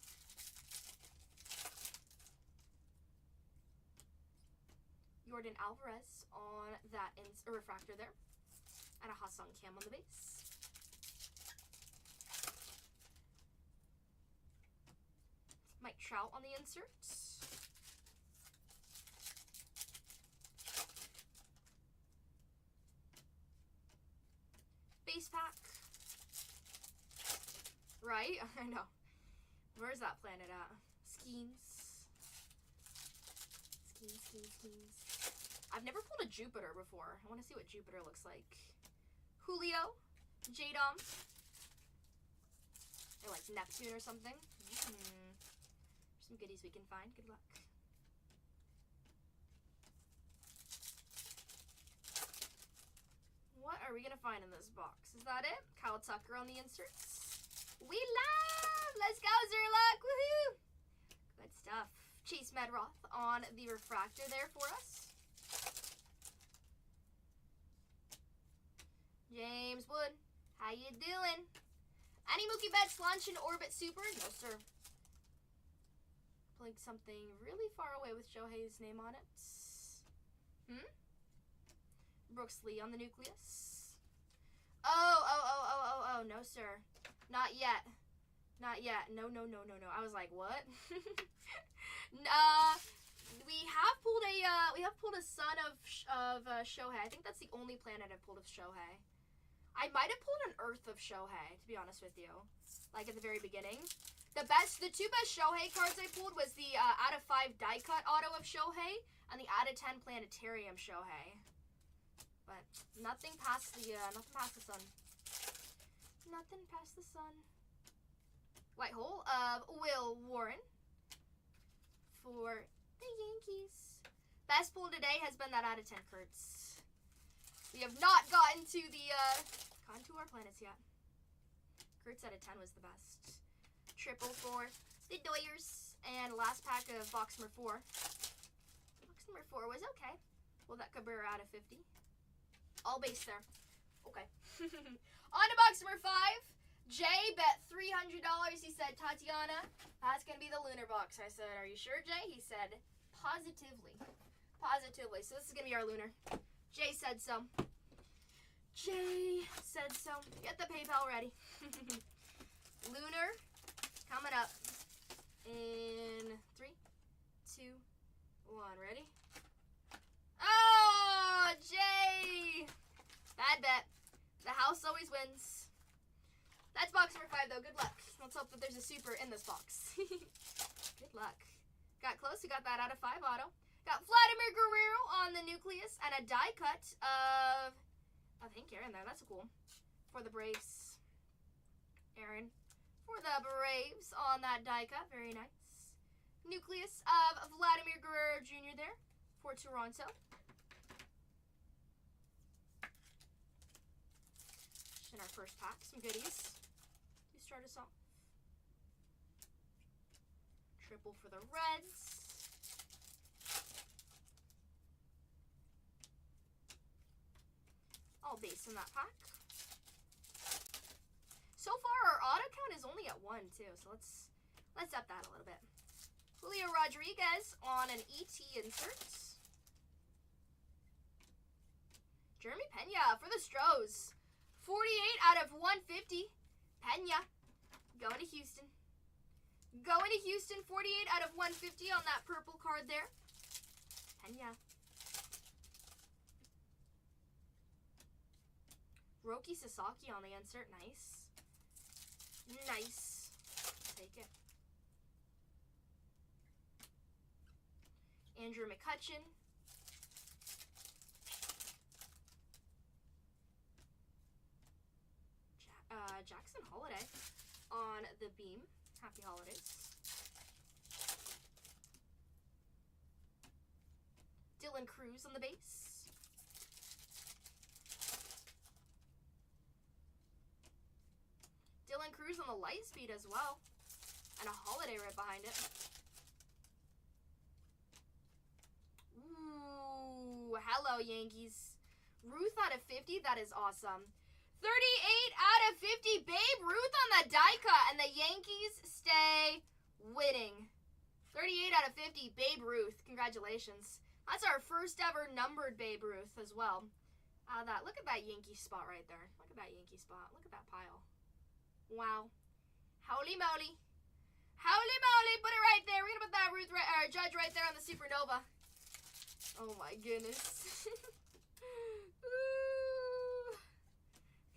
Jordan Alvarez on that refractor there, and a Ha-Sung Kim on the base. Mike Trout on the insert. Base pack. Right? I know. Where's that planet at? Schemes. Schemes. I've never pulled a Jupiter before. I want to see what Jupiter looks like. Julio. J-Dom. Or like Neptune or something. Some goodies we can find. Good luck. What are we going to find in this box? Is that it? Kyle Tucker on the inserts. We live! Let's go, Zerluck! Woohoo! Good stuff. Chase Medroth on the refractor there for us. James Wood, how you doing? Any Mookie Betts Launch and Orbit Super? No, sir. Playing something really far away with Shohei's name on it. Brooks Lee on the nucleus. Oh, no, sir. Not yet. Not yet. No. I was like, what? We have pulled a son of Shohei. I think that's the only planet I've pulled of Shohei. I might have pulled an Earth of Shohei, to be honest with you. Like at the very beginning. The two best Shohei cards I pulled was the out of 5 die cut auto of Shohei and the out of 10 planetarium Shohei. But nothing past the sun. Nothing past the sun. White hole of Will Warren for the Yankees. Best pull today has been that out of 10 Kurtz. We have not gotten to the contour planets yet. Kurtz out of 10 was the best. Triple for the Doyers. And last pack of box number 4. Box number 4 was okay. Well, that Cabrera out of 50. All base there. Okay. On to box number 5. Jay bet $300. He said, Tatiana, that's going to be the lunar box. I said, are you sure, Jay? He said, positively. Positively. So this is going to be our lunar. Jay said so. Jay said so. Get the PayPal ready. Lunar coming up in 3, 2, 1. Ready? Oh, Jay! Bad bet. The house always wins. That's box number 5, though. Good luck. Let's hope that there's a super in this box. Good luck. Got close. We got that out of 5 auto. Got Vladimir Guerrero on the nucleus and a die cut of Hank Aaron there. That's cool. For the Braves. Aaron for the Braves on that die cut. Very nice. Nucleus of Vladimir Guerrero Jr. there for Toronto. In our first pack, some goodies to start us off. Triple for the Reds. All base in that pack. So far, our auto count is only at 1 too, so let's up that a little bit. Julio Rodriguez on an ET insert. Jeremy Pena for the Stros. 48 out of 150. Pena going to Houston. Going to Houston. 48 out of 150 on that purple card there. Pena. Roki Sasaki on the insert. Nice. Nice. Take it. Andrew McCutchen. Jackson Holiday on the beam. Happy holidays. Dylan Cruz on the base. Dylan Cruz on the light speed as well. And a holiday right behind it. Ooh, hello Yankees. Ruth out of 50, that is awesome. 38 out of 50, Babe Ruth on the die cut, and the Yankees stay winning. 38 out of 50, Babe Ruth. Congratulations. That's our first ever numbered Babe Ruth as well. Look at that Yankee spot right there. Look at that Yankee spot. Look at that pile. Wow. Holy moly. Holy moly. Put it right there. We're going to put that Ruth Judge right there on the Supernova. Oh my goodness.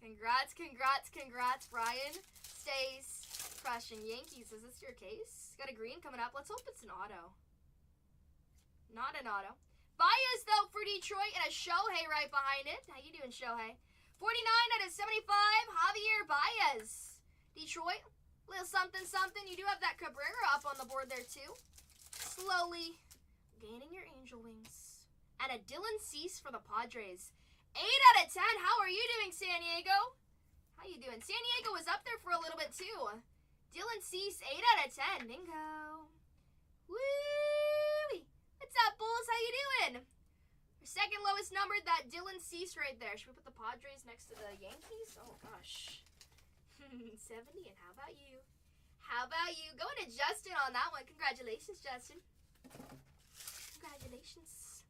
Congrats, congrats, congrats, Brian. Stays crushing Yankees. Is this your case? Got a green coming up. Let's hope it's an auto. Not an auto. Baez, though, for Detroit, and a Shohei right behind it. How you doing, Shohei? 49 out of 75, Javier Baez. Detroit, little something, something. You do have that Cabrera up on the board there, too. Slowly gaining your angel wings. And a Dylan Cease for the Padres. 8 out of 10. How are you doing, San Diego? How you doing? San Diego was up there for a little bit, too. Dylan Cease, 8 out of 10. Bingo. Woo! What's up, Bulls? How you doing? Our second lowest number, that Dylan Cease right there. Should we put the Padres next to the Yankees? Oh, gosh. 70, and how about you? How about you? Going to Justin on that one. Congratulations, Justin. Congratulations.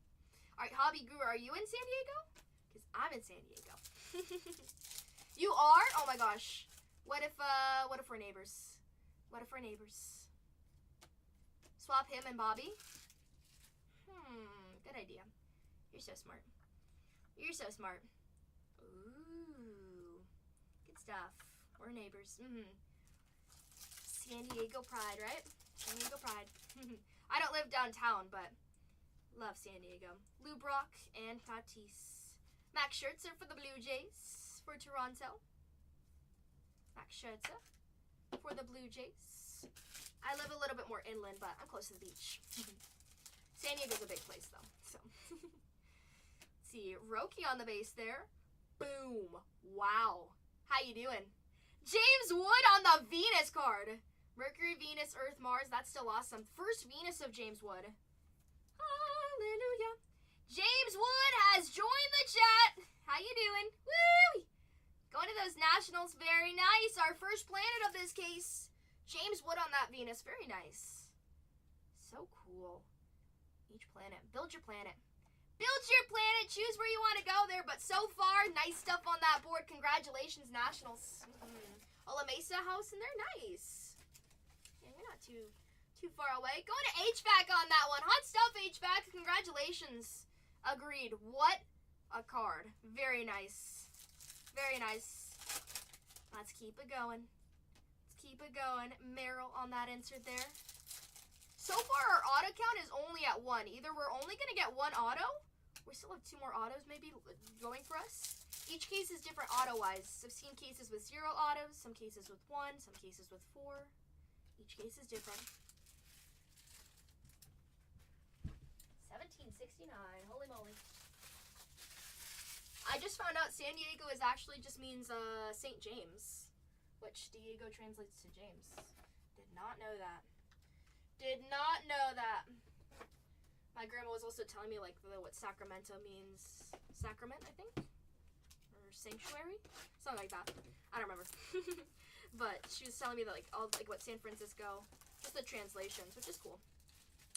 All right, Hobby Guru, are you in San Diego? Because I'm in San Diego. You are? Oh, my gosh. What if we're neighbors? What if we're neighbors? Swap him and Bobby? Good idea. You're so smart. You're so smart. Ooh. Good stuff. We're neighbors. San Diego pride, right? San Diego pride. I don't live downtown, but love San Diego. Lou Brock and Tatis. Max Scherzer for the Blue Jays for Toronto. Max Scherzer for the Blue Jays. I live a little bit more inland, but I'm close to the beach. San Diego's a big place, though. So, let's see. Roki on the base there. Boom. Wow. How you doing? James Wood on the Venus card. Mercury, Venus, Earth, Mars. That's still awesome. First Venus of James Wood. Hallelujah. James Wood has joined the chat. How you doing? Woo! Going to those Nationals. Very nice. Our first planet of this case. James Wood on that Venus. Very nice. So cool. Each planet. Build your planet. Build your planet. Choose where you want to go there. But so far, nice stuff on that board. Congratulations, Nationals. Ola Mesa house, and they're nice. Yeah, you're not too far away. Going to HVAC on that one. Hot stuff, HVAC. Congratulations. Agreed. What a card. Very nice. Very nice. Let's keep it going. Let's keep it going. Merrill on that insert there. So far, our auto count is only at 1. Either we're only going to get 1 auto, we still have 2 more autos maybe going for us. Each case is different auto-wise. I've seen cases with 0 autos, some cases with 1, some cases with 4. Each case is different. 1769, holy moly. I just found out San Diego is actually just means St. James, which Diego translates to James. Did not know that. Did not know that. My grandma was also telling me like what Sacramento means. Sacrament, I think? Or sanctuary? Something like that. I don't remember. But she was telling me that like all like what San Francisco, just the translations, which is cool.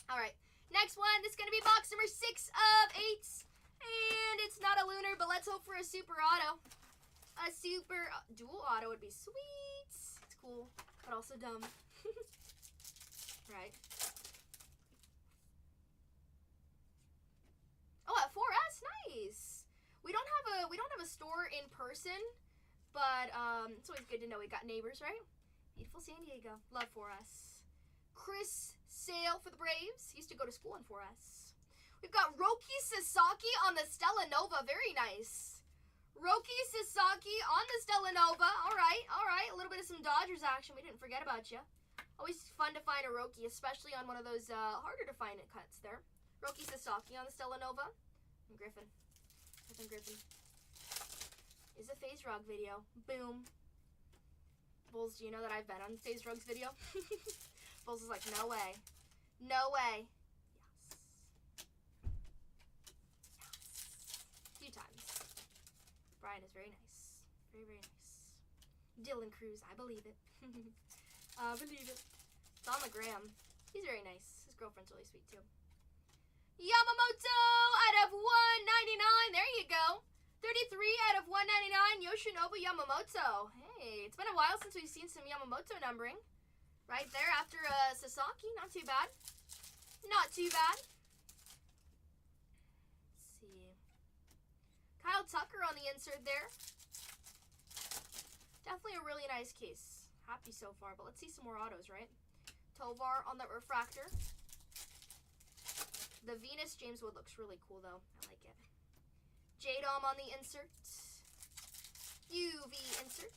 Alright. Next one, this is gonna be box number 6 of 8. And it's not a lunar, but let's hope for a super auto. A super dual auto would be sweet. It's cool, but also dumb. Right. Oh, at 4S, nice. We don't have a store in person, but it's always good to know we got neighbors, right? Beautiful San Diego. Love 4S. Chris Sale for the Braves. He used to go to school in 4S. We've got Roki Sasaki on the Stella Nova. Very nice. Roki Sasaki on the Stella Nova. All right. A little bit of some Dodgers action. We didn't forget about you. Always fun to find a Roki, especially on one of those harder to find it cuts there. Roki Sasaki on the Stella Nova. And Griffin. Griffin. Is a Phase Rug video. Boom. Bulls, do you know that I've been on Phase Rug's video? Bulls is like, no way. No way. Yes. A few times. Brian is very nice. Very, very nice. Dylan Cruz, I believe it. I believe it. Don McGraham. He's very nice. His girlfriend's really sweet too. Yamamoto out of 199. There you go. 33 out of 199. Yoshinobu Yamamoto. Hey, it's been a while since we've seen some Yamamoto numbering. Right there after Sasaki. Not too bad. Not too bad. Let's see. Kyle Tucker on the insert there. Definitely a really nice case. Happy so far, but let's see some more autos, right? Tovar on the refractor. The Venus James Wood looks really cool, though. I like it. J-Dom on the insert. UV insert.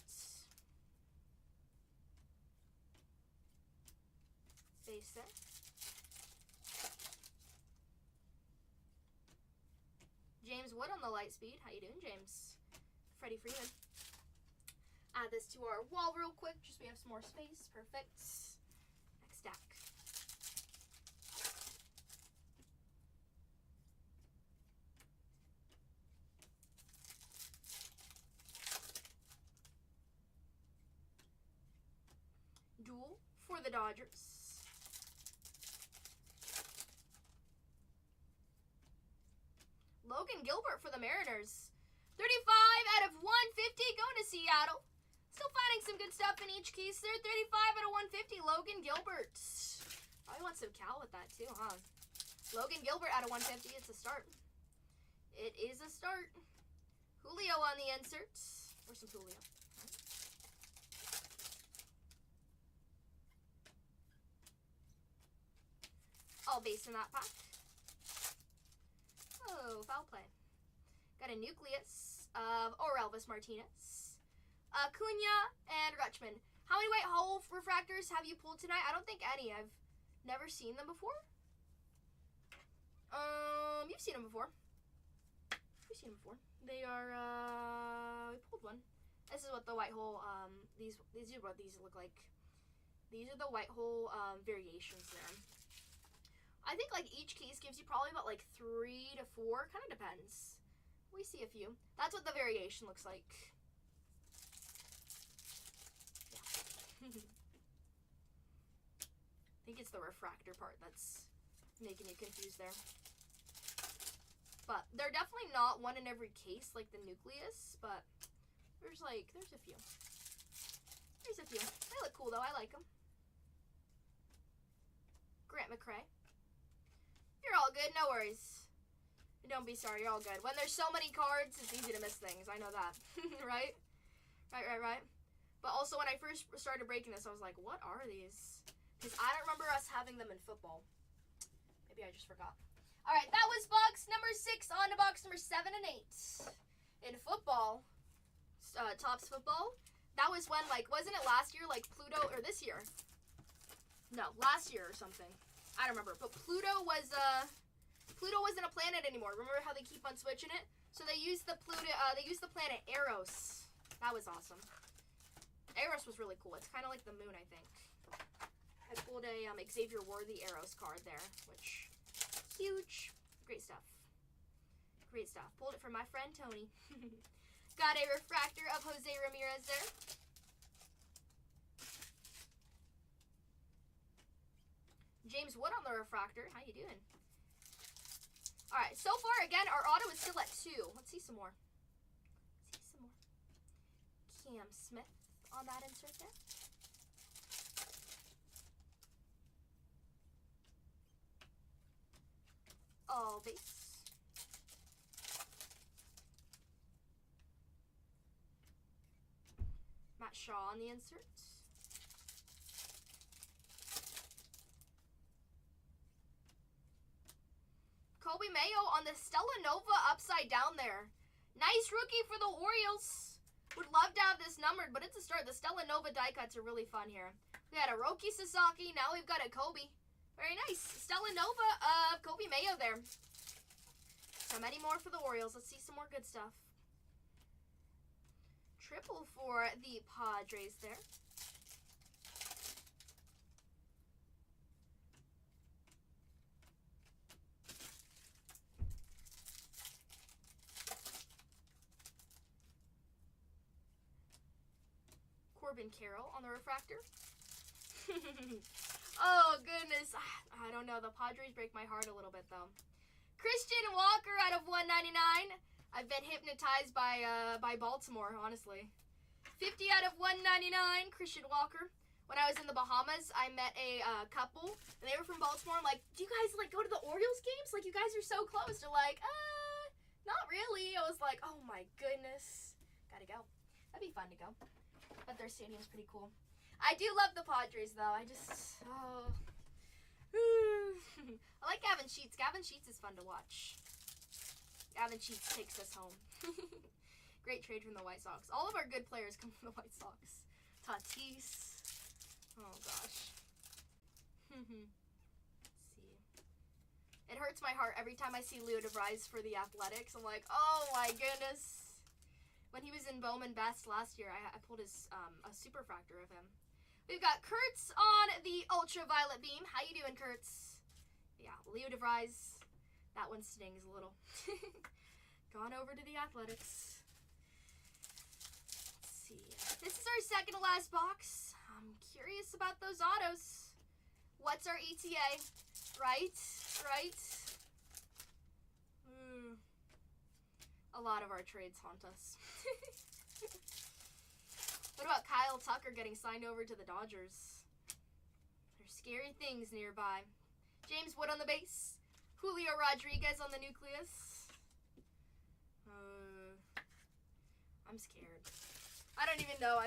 Base set. James Wood on the light speed. How you doing, James? Freddie Freeman. Add this to our wall real quick, just so we have some more space. Perfect. Next stack. Duel for the Dodgers. Logan Gilbert for the Mariners. 35 out of 150 going to Seattle. Still finding some good stuff in each case there. 35 out of 150, Logan Gilbert. Probably want some Cal with that too, huh? Logan Gilbert out of 150, it's a start. It is a start. Julio on the insert. Where's some Julio? All base in that pack. Oh, foul play. Got a nucleus of Orelvis Martinez, Acuna, and Rutschman. How many white hole refractors have you pulled tonight? I don't think any. I've never seen them before. You've seen them before. You've seen them before. They are, we pulled one. This is what the white hole, these are what these look like. These are the white hole, variations there. I think, like, each case gives you probably about, like, 3 to 4. Kind of depends. We see a few. That's what the variation looks like. Yeah. I think it's the refractor part that's making you confused there. But they're definitely not one in every case like the nucleus, but there's a few. There's a few. They look cool though, I like them. Grant McCrae. You're all good, no worries. Don't be sorry, you're all good. When there's so many cards, it's easy to miss things, I know that. Right? Right. But also when I first started breaking this, I was like, what are these? Because I don't remember us having them in football. Maybe I just forgot. Alright, that was box number 6 on to box number 7 and 8. In football, Topps football, that was when, like, wasn't it last year, like, Pluto, or this year? No, last year or something. I don't remember. But Pluto wasn't a planet anymore. Remember how they keep on switching it? So they used the planet Eros. That was awesome. Eros was really cool. It's kind of like the moon, I think. I pulled a Xavier Worthy Eros card there, which huge. Great stuff. Great stuff. Pulled it from my friend Tony. Got a refractor of Jose Ramirez there. James Wood on the refractor. How you doing? All right. So far, again, our auto is still at 2. Let's see some more. Cam Smith on that insert there. All base. Matt Shaw on the insert. Kobe Mayo on the Stella Nova upside down there. Nice rookie for the Orioles. Would love to have this numbered, but it's a start. The Stella Nova die cuts are really fun here. We had a Roki Sasaki. Now we've got a Kobe. Very nice. Stella Nova of Kobe Mayo there. So many more for the Orioles. Let's see some more good stuff. Triple for the Padres there. Corbin Carroll on the refractor. Oh, goodness. I don't know. The Padres break my heart a little bit, though. Christian Walker out of 199. I've been hypnotized by Baltimore, honestly. 50 out of 199, Christian Walker. When I was in the Bahamas, I met a couple, and they were from Baltimore. I'm like, do you guys, like, go to the Orioles games? Like, you guys are so close. They're like, not really. I was like, oh, my goodness. Gotta go. That'd be fun to go. But their stadium's pretty cool. I do love the Padres, though. I like Gavin Sheets. Gavin Sheets is fun to watch. Gavin Sheets takes us home. Great trade from the White Sox. All of our good players come from the White Sox. Tatis. Oh, gosh. Let's see. It hurts my heart every time I see Leo DeVries for the Athletics. I'm like, oh, my goodness. When he was in Bowman Best last year, I pulled his a superfractor of him. We've got Kurtz on the Ultraviolet Beam. How you doing, Kurtz? Yeah, Leo DeVries. That one stings a little. Gone over to the Athletics. Let's see. This is our second to last box. I'm curious about those autos. What's our ETA? Right? A lot of our trades haunt us. What about Kyle Tucker getting signed over to the Dodgers? There's scary things nearby. James Wood on the base. Julio Rodriguez on the nucleus. I'm scared. I don't even know.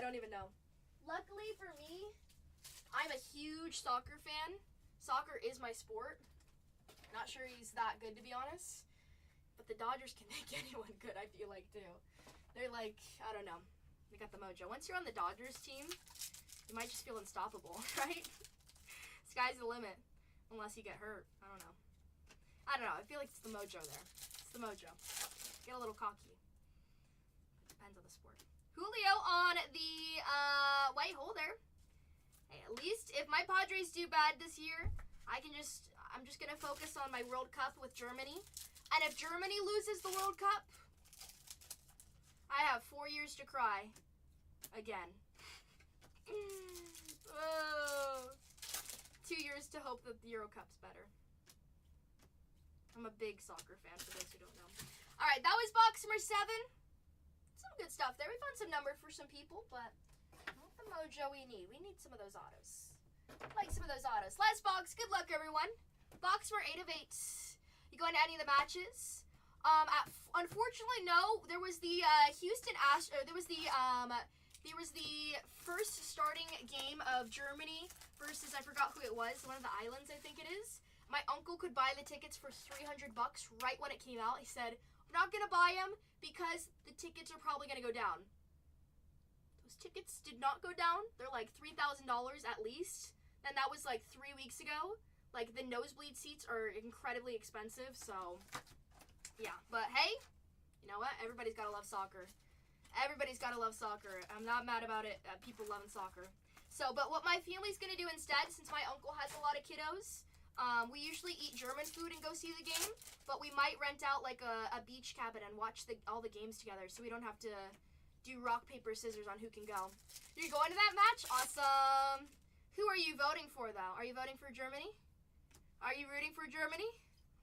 Luckily for me, I'm a huge soccer fan. Soccer is my sport. Not sure he's that good, to be honest. But the Dodgers can make anyone good, I feel like, too. They're like, I don't know. They got the mojo. Once you're on the Dodgers team, you might just feel unstoppable, right? Sky's the limit. Unless you get hurt. I don't know. I don't know. I feel like it's the mojo there. It's the mojo. Get a little cocky. Depends on the sport. Julio on the white hole there. Hey, at least if my Padres do bad this year, I'm just gonna focus on my World Cup with Germany. And if Germany loses the World Cup, I have 4 years to cry. Again. Oh. 2 years to hope that the Euro Cup's better. I'm a big soccer fan, for those who don't know. Alright, that was box number 7. Some good stuff there. We found some number for some people, but not the mojo we need. We need some of those autos. Like some of those autos. Last box. Good luck, everyone. Box for 8 of 8. You going to any of the matches? Unfortunately, no. There was the there was the first starting game of Germany versus, I forgot who it was, one of the islands, I think it is. My uncle could buy the tickets for $300 right when it came out. He said, I'm not going to buy them because the tickets are probably going to go down. Those tickets did not go down. They're like $3,000 at least. And that was like 3 weeks ago. Like, the nosebleed seats are incredibly expensive, so yeah. But hey, you know what? Everybody's got to love soccer. Everybody's got to love soccer. I'm not mad about it, people loving soccer. So, but what my family's going to do instead, since my uncle has a lot of kiddos, we usually eat German food and go see the game, but we might rent out like a beach cabin and watch all the games together so we don't have to do rock, paper, scissors on who can go. You're going to that match? Awesome. Who are you voting for, though? Are you voting for Germany? Are you rooting for Germany?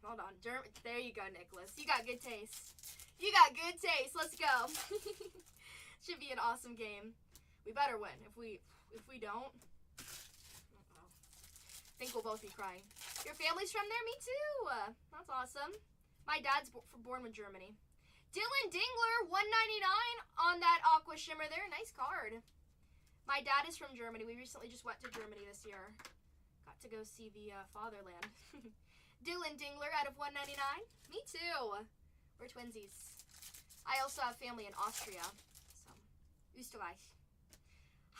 Hold on. There you go, Nicholas. You got good taste. You got good taste. Let's go. Should be an awesome game. We better win. If we don't, uh-oh. I think we'll both be crying. Your family's from there? Me too. That's awesome. My dad's born in Germany. Dylan Dingler, 199 on that Aqua Shimmer there. Nice card. My dad is from Germany. We recently just went to Germany this year. Got to go see the fatherland. Dylan Dingler out of 199. Me too. We're twinsies. I also have family in Austria. So, Österreich.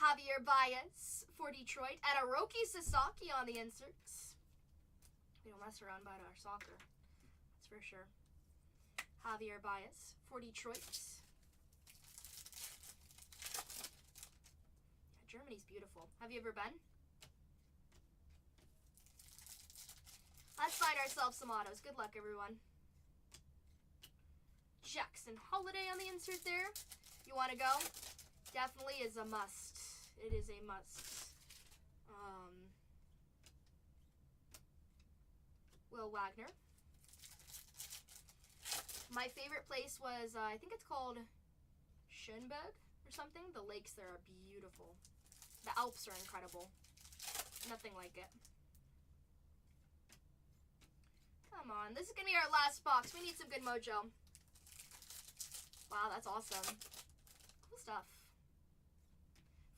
Javier Baez for Detroit. And a Roki Sasaki on the inserts. We don't mess around about our soccer. That's for sure. Javier Baez for Detroit. Yeah, Germany's beautiful. Have you ever been? Let's find ourselves some autos. Good luck, everyone. Jackson Holiday on the insert there. You want to go? Definitely is a must. It is a must. Will Wagner. My favorite place was, I think it's called Schönberg or something. The lakes there are beautiful. The Alps are incredible. Nothing like it. Come on, this is going to be our last box. We need some good mojo. Wow, that's awesome. Cool stuff.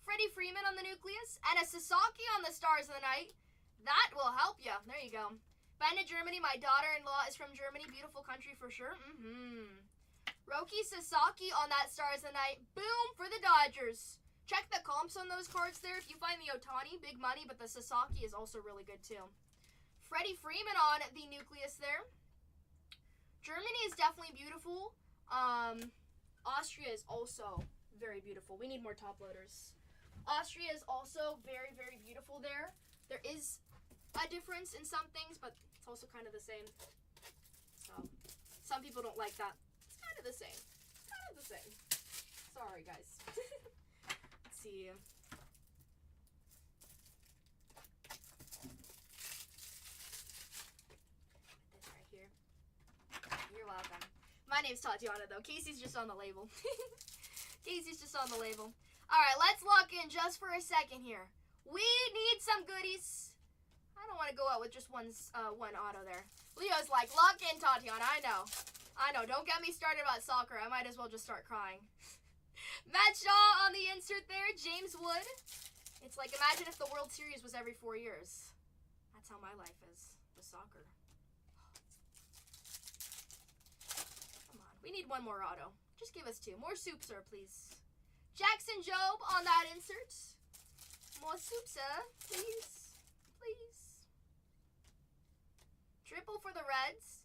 Freddie Freeman on the nucleus. And a Sasaki on the Stars of the Night. That will help you. There you go. Been to Germany. My daughter-in-law is from Germany. Beautiful country for sure. Roki Sasaki on that Stars of the Night. Boom for the Dodgers. Check the comps on those cards there. If you find the Ohtani, big money, but the Sasaki is also really good too. Freddie Freeman on the nucleus there. Germany is definitely beautiful. Austria is also very beautiful. We need more top loaders. Austria is also very, very beautiful there. There is a difference in some things, but it's also kind of the same. So, some people don't like that. It's kind of the same. Kind of the same. Sorry, guys. Let's see. You're welcome. My name's Tatiana, though. Casey's just on the label. Casey's just on the label. All right, let's lock in just for a second here. We need some goodies. I don't want to go out with just one auto there. Leo's like, lock in, Tatiana. I know. Don't get me started about soccer. I might as well just start crying. Matt Shaw on the insert there. James Wood. It's like, imagine if the World Series was every 4 years. That's how my life is with soccer. We need one more auto. Just give us 2. More soup, sir, please. Jackson Job on that insert. More soup, sir. Please. Please. Triple for the Reds.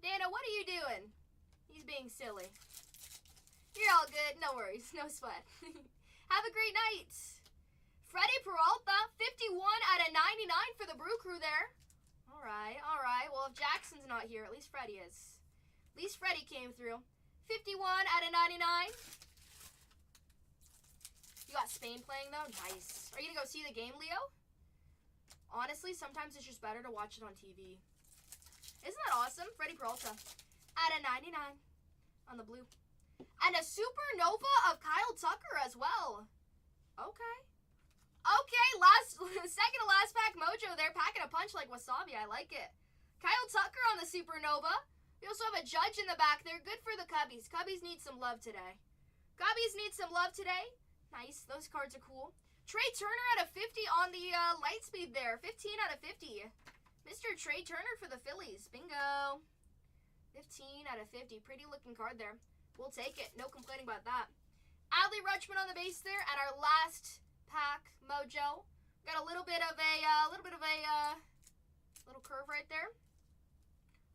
Dana, what are you doing? He's being silly. You're all good. No worries. No sweat. Have a great night. Freddie Peralta, 51 out of 99 for the Brew Crew there. All right, all right. Well, if Jackson's not here, at least Freddie is. At least Freddie came through. 51 out of 99. You got Spain playing, though? Nice. Are you going to go see the game, Leo? Honestly, sometimes it's just better to watch it on TV. Isn't that awesome? Freddie Peralta. Out of 99 on the blue. And a supernova of Kyle Tucker as well. Okay. Okay, second to last pack mojo there. Packing a punch like wasabi. I like it. Kyle Tucker on the supernova. We also have a judge in the back there. Good for the Cubbies. Cubbies need some love today. Cubbies need some love today. Nice. Those cards are cool. Trey Turner out of 50 on the light speed there. 15 out of 50. Mr. Trey Turner for the Phillies. Bingo. 15 out of 50. Pretty looking card there. We'll take it. No complaining about that. Adley Rutschman on the base there. And our last pack mojo. Got a little bit of a little curve right there.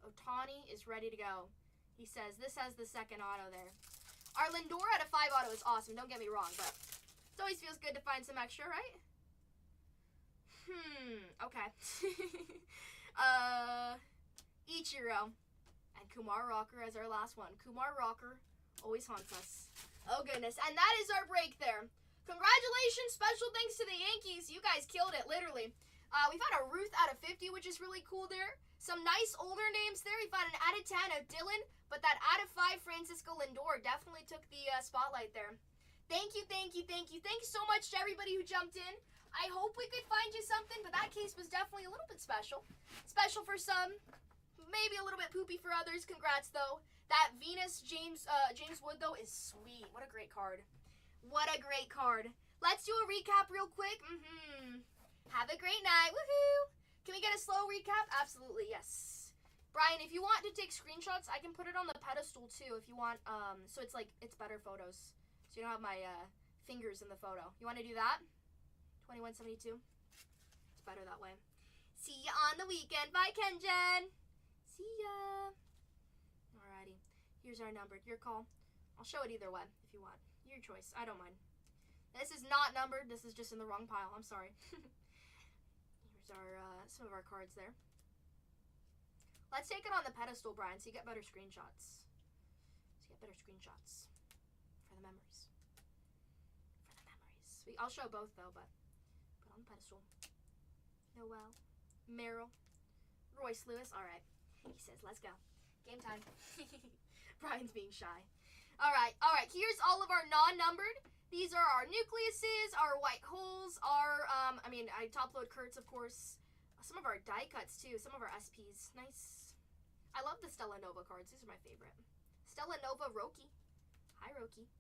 Ohtani is ready to go. He says this has the second auto there. Our Lindor out of 5 auto is awesome. Don't get me wrong, but it always feels good to find some extra, right? Okay. Ichiro. And Kumar Rocker as our last one. Kumar Rocker always haunts us. Oh, goodness. And that is our break there. Congratulations. Special thanks to the Yankees. You guys killed it, literally. We've had a Ruth out of 50, which is really cool there. Some nice older names there. We've got an out of 10 of Dylan, but that out of 5 Francisco Lindor definitely took the spotlight there. Thank you, thank you, thank you. Thanks so much to everybody who jumped in. I hope we could find you something, but that case was definitely a little bit special. Special for some, maybe a little bit poopy for others. Congrats, though. That Venus James Wood, though, is sweet. What a great card. What a great card. Let's do a recap real quick. Have a great night. Woohoo! Can we get a slow recap? Absolutely, yes. Brian, if you want to take screenshots, I can put it on the pedestal, too, if you want. So it's like, it's better photos. So you don't have my fingers in the photo. You want to do that? 2172. It's better that way. See ya on the weekend. Bye, Kenjen. See ya. Alrighty. Here's our number. Your call. I'll show it either way if you want. Your choice. I don't mind. This is not numbered. This is just in the wrong pile. I'm sorry. Here's our some of our cards there. Let's take it on the pedestal, Brian, so you get better screenshots. For the memories. I'll show both, though, but put on the pedestal. Noel. Merrill. Royce Lewis. All right. He says, let's go. Game time. Brian's being shy. All right. Here's all of our non-numbered. These are our nucleuses, our white holes, our, I top-load Kurtz, of course. Some of our die cuts, too. Some of our SPs. Nice. I love the Stella Nova cards. These are my favorite. Stella Nova Roki. Hi, Roki.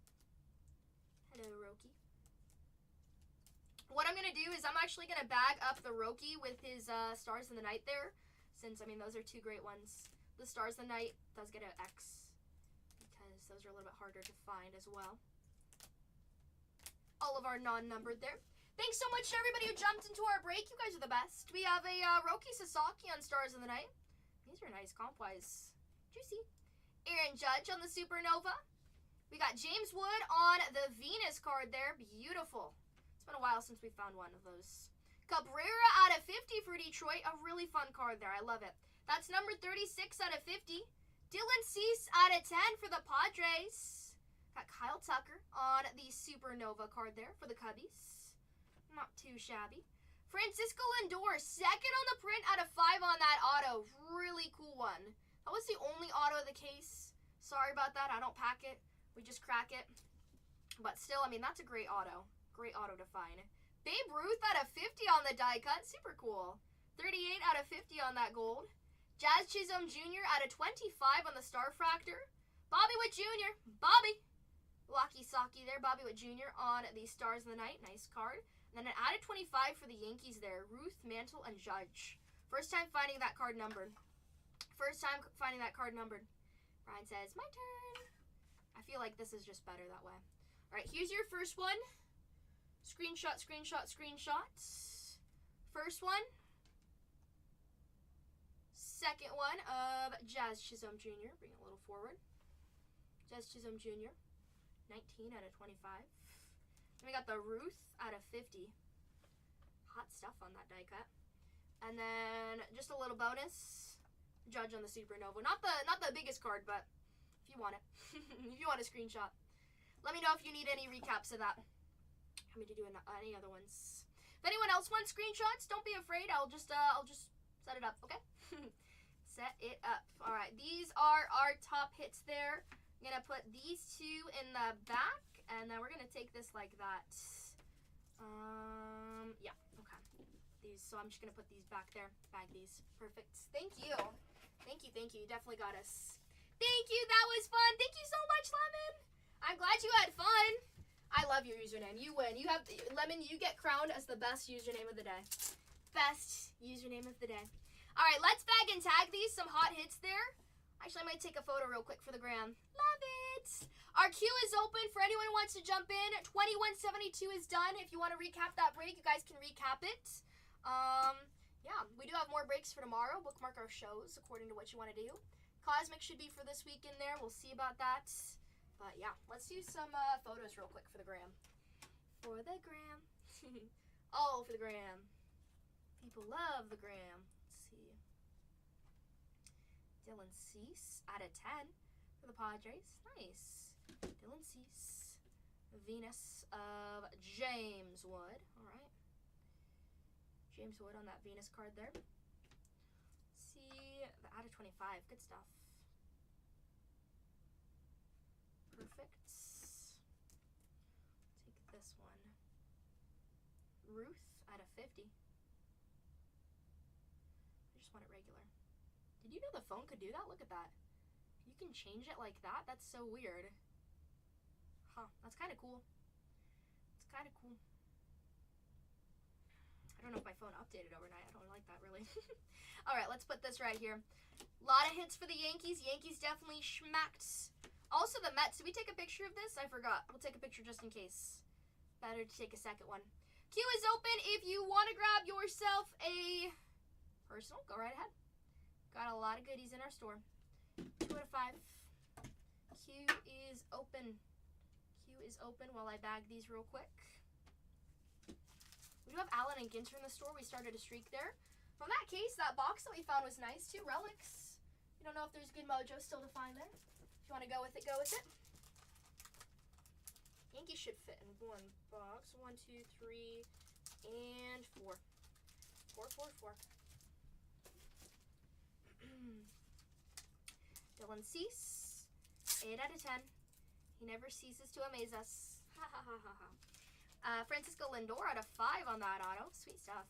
Hello, Roki. What I'm going to do is I'm actually going to bag up the Roki with his Stars in the Night there. Since, those are two great ones. The Stars in the Night does get an X. Because those are a little bit harder to find as well. All of our non-numbered there. Thanks so much to everybody who jumped into our break. You guys are the best. We have a Roki Sasaki on Stars in the Night. These are nice comp-wise. Juicy. Aaron Judge on the Supernova. We got James Wood on the Venus card there. Beautiful. It's been a while since we found one of those. Cabrera out of 50 for Detroit. A really fun card there. I love it. That's number 36 out of 50. Dylan Cease out of 10 for the Padres. Got Kyle Tucker on the Supernova card there for the Cubbies. Not too shabby. Francisco Lindor, second on the print out of 5 on that auto. Really cool one. That was the only auto of the case. Sorry about that. I don't pack it. We just crack it. But still, that's a great auto. Great auto to find. Babe Ruth out of 50 on the die cut. Super cool. 38 out of 50 on that gold. Jazz Chisholm Jr. out of 25 on the Star Fractor. Bobby Witt Jr. Bobby. Lucky Saki there. Bobby Witt Jr. on the Stars of the Night. Nice card. And then an out of 25 for the Yankees there. Ruth, Mantle, and Judge. First time finding that card numbered. Brian says, my turn. I feel like this is just better that way. All right, here's your first one. Screenshot. First one. second one of Jazz Chisholm Jr. Bring it a little forward. Jazz Chisholm Jr. 19 out of 25. Then we got the Ruth out of 50. Hot stuff on that die cut. And then just a little bonus. Judge on the Supernova. Not the biggest card, but if you want it. If you want a screenshot. Let me know if you need any recaps of that. Happy to do any other ones. If anyone else wants screenshots, don't be afraid. I'll just set it up, okay? Set it up. All right, these are our top hits there. I'm gonna put these two in the back, and then we're gonna take this like that. Yeah, okay. So I'm just gonna put these back there. Bag these. Perfect. Thank you. Thank you. You definitely got us. Thank you. That was fun. Thank you so much, Lemon. I'm glad you had fun. I love your username. You win. You have Lemon. You get crowned as the best username of the day. Best username of the day. All right, let's bag and tag these. Some hot hits there. Actually, I might take a photo real quick for the gram. Love it. Our queue is open for anyone who wants to jump in. 2172 is done. If you want to recap that break, you guys can recap it. Yeah, we do have more breaks for tomorrow. Bookmark our shows according to what you want to do. Cosmic should be for this week in there. We'll see about that. But yeah, let's do some photos real quick for the gram. For the gram. All for the gram. People love the gram. Let's see. Dylan Cease out of 10 for the Padres. Nice. Dylan Cease. Venus of James Wood. All right. James Wood on that Venus card there. Let's see. The out of 25. Good stuff. Perfect. Take this one. Ruth out of 50. I just want it regular. Did you know the phone could do that? Look at that. You can change it like that? That's so weird. Huh. That's kind of cool. It's kind of cool. I don't know if my phone updated overnight. I don't like that, really. All right, let's put this right here. A lot of hits for the Yankees. Yankees definitely schmacked. Also, the Mets. Did we take a picture of this? I forgot. We'll take a picture just in case. Better to take a second one. Queue is open. If you want to grab yourself a personal, go right ahead. Got a lot of goodies in our store. 2 out of 5. Queue is open. Queue is open while I bag these real quick. We do have Allen and Ginter in the store. We started a streak there. From that case, that box that we found was nice too. Relics. We don't know if there's good mojo still to find there. If you want to go with it, go with it. Yankees should fit in one box. 1, 2, 3, and 4. 4, 4, 4. Dylan Cease. 8 out of 10. He never ceases to amaze us. Ha ha ha ha ha. Francisco Lindor out of 5 on that auto. Sweet stuff.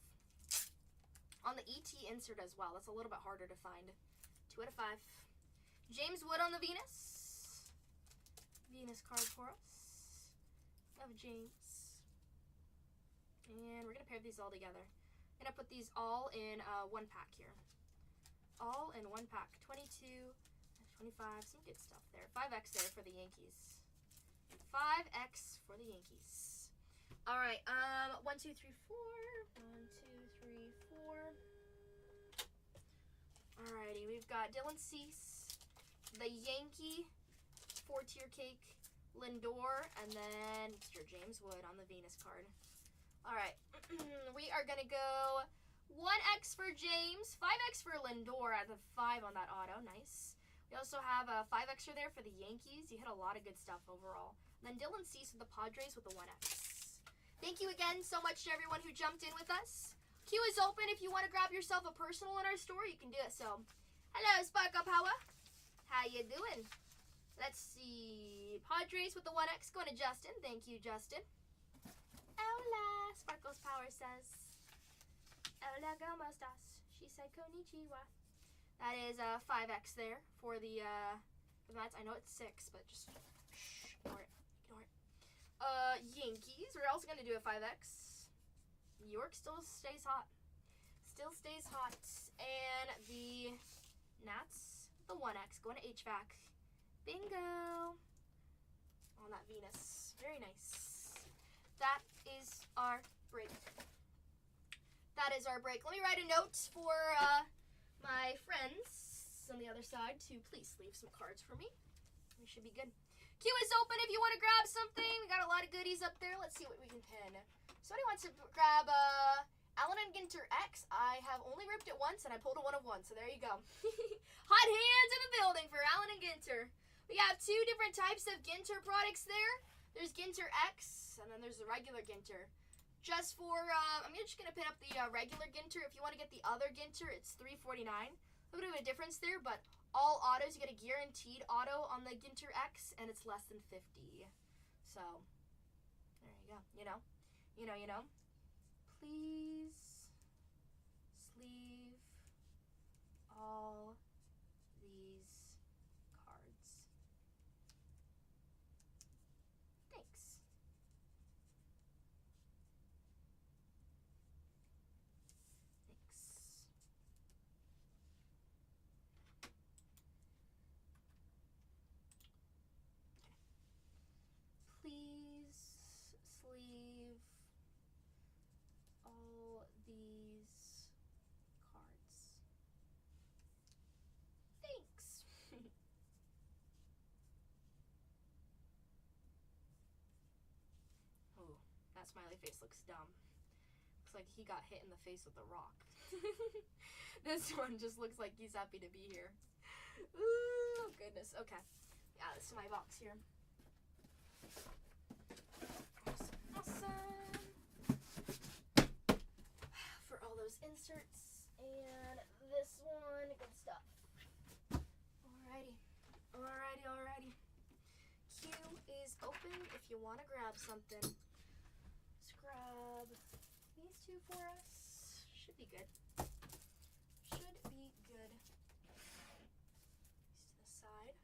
On the ET insert as well. That's a little bit harder to find. 2 out of 5. James Wood on the Venus. Venus card for us. Love James. And we're going to pair these all together. I'm going to put these all in one pack here. All in one pack. 22, 25. Some good stuff there. 5X there for the Yankees. 5X for the Yankees. All right, 1, 2, 3, 4. 1, 2, 3, 4. Alrighty, we've got Dylan Cease, the Yankee, 4-tier cake, Lindor, and then Mr. James Wood on the Venus card. All right, we are gonna go 1X for James, 5X for Lindor at the 5 on that auto. Nice. We also have a 5Xer there for the Yankees. He hit a lot of good stuff overall. And then Dylan Cease with the Padres with the 1X. Thank you again so much to everyone who jumped in with us. Queue is open. If you want to grab yourself a personal in our store, you can do it. So, hello, Sparkle Power. How you doing? Let's see. Padres with the 1X going to Justin. Thank you, Justin. Hola, Sparkles Power says. Hola, ¿cómo estás? She said konnichiwa. That is 5X there for the Mets. I know it's 6, but just shh, ignore it. Ignore it. Yankees. We're also going to do a 5X. New York still stays hot. Still stays hot. And the Nats, the 1X, going to HVAC. Bingo. On that Venus. Very nice. That is our break. That is our break. Let me write a note for my friends on the other side to please leave some cards for me. We should be good. Queue is open if you want to grab something. We got a lot of goodies up there. Let's see what we can pin. Somebody wants to grab Allen and Ginter X. I have only ripped it once and I pulled a 1 of 1, so there you go. Hot hands in the building for Allen and Ginter. We have 2 different types of Ginter products there. There's Ginter X and then there's the regular Ginter. Just for, I'm just going to pin up the regular Ginter. If you want to get the other Ginter, it's $3.49. A little bit of a difference there, but all autos, you get a guaranteed auto on the Ginter X, and it's less than 50. So, there you go. You know. Please sleeve all these cards. Thanks. Please sleeve all these cards. Thanks. Oh, that smiley face looks dumb. Looks like he got hit in the face with a rock. This one just looks like he's happy to be here. Ooh, goodness. Okay. Yeah, this is my box here. Awesome. For all those inserts and this one, good stuff. Alrighty. Queue is open if you want to grab something. Let's grab these 2 for us. Should be good. These to the side.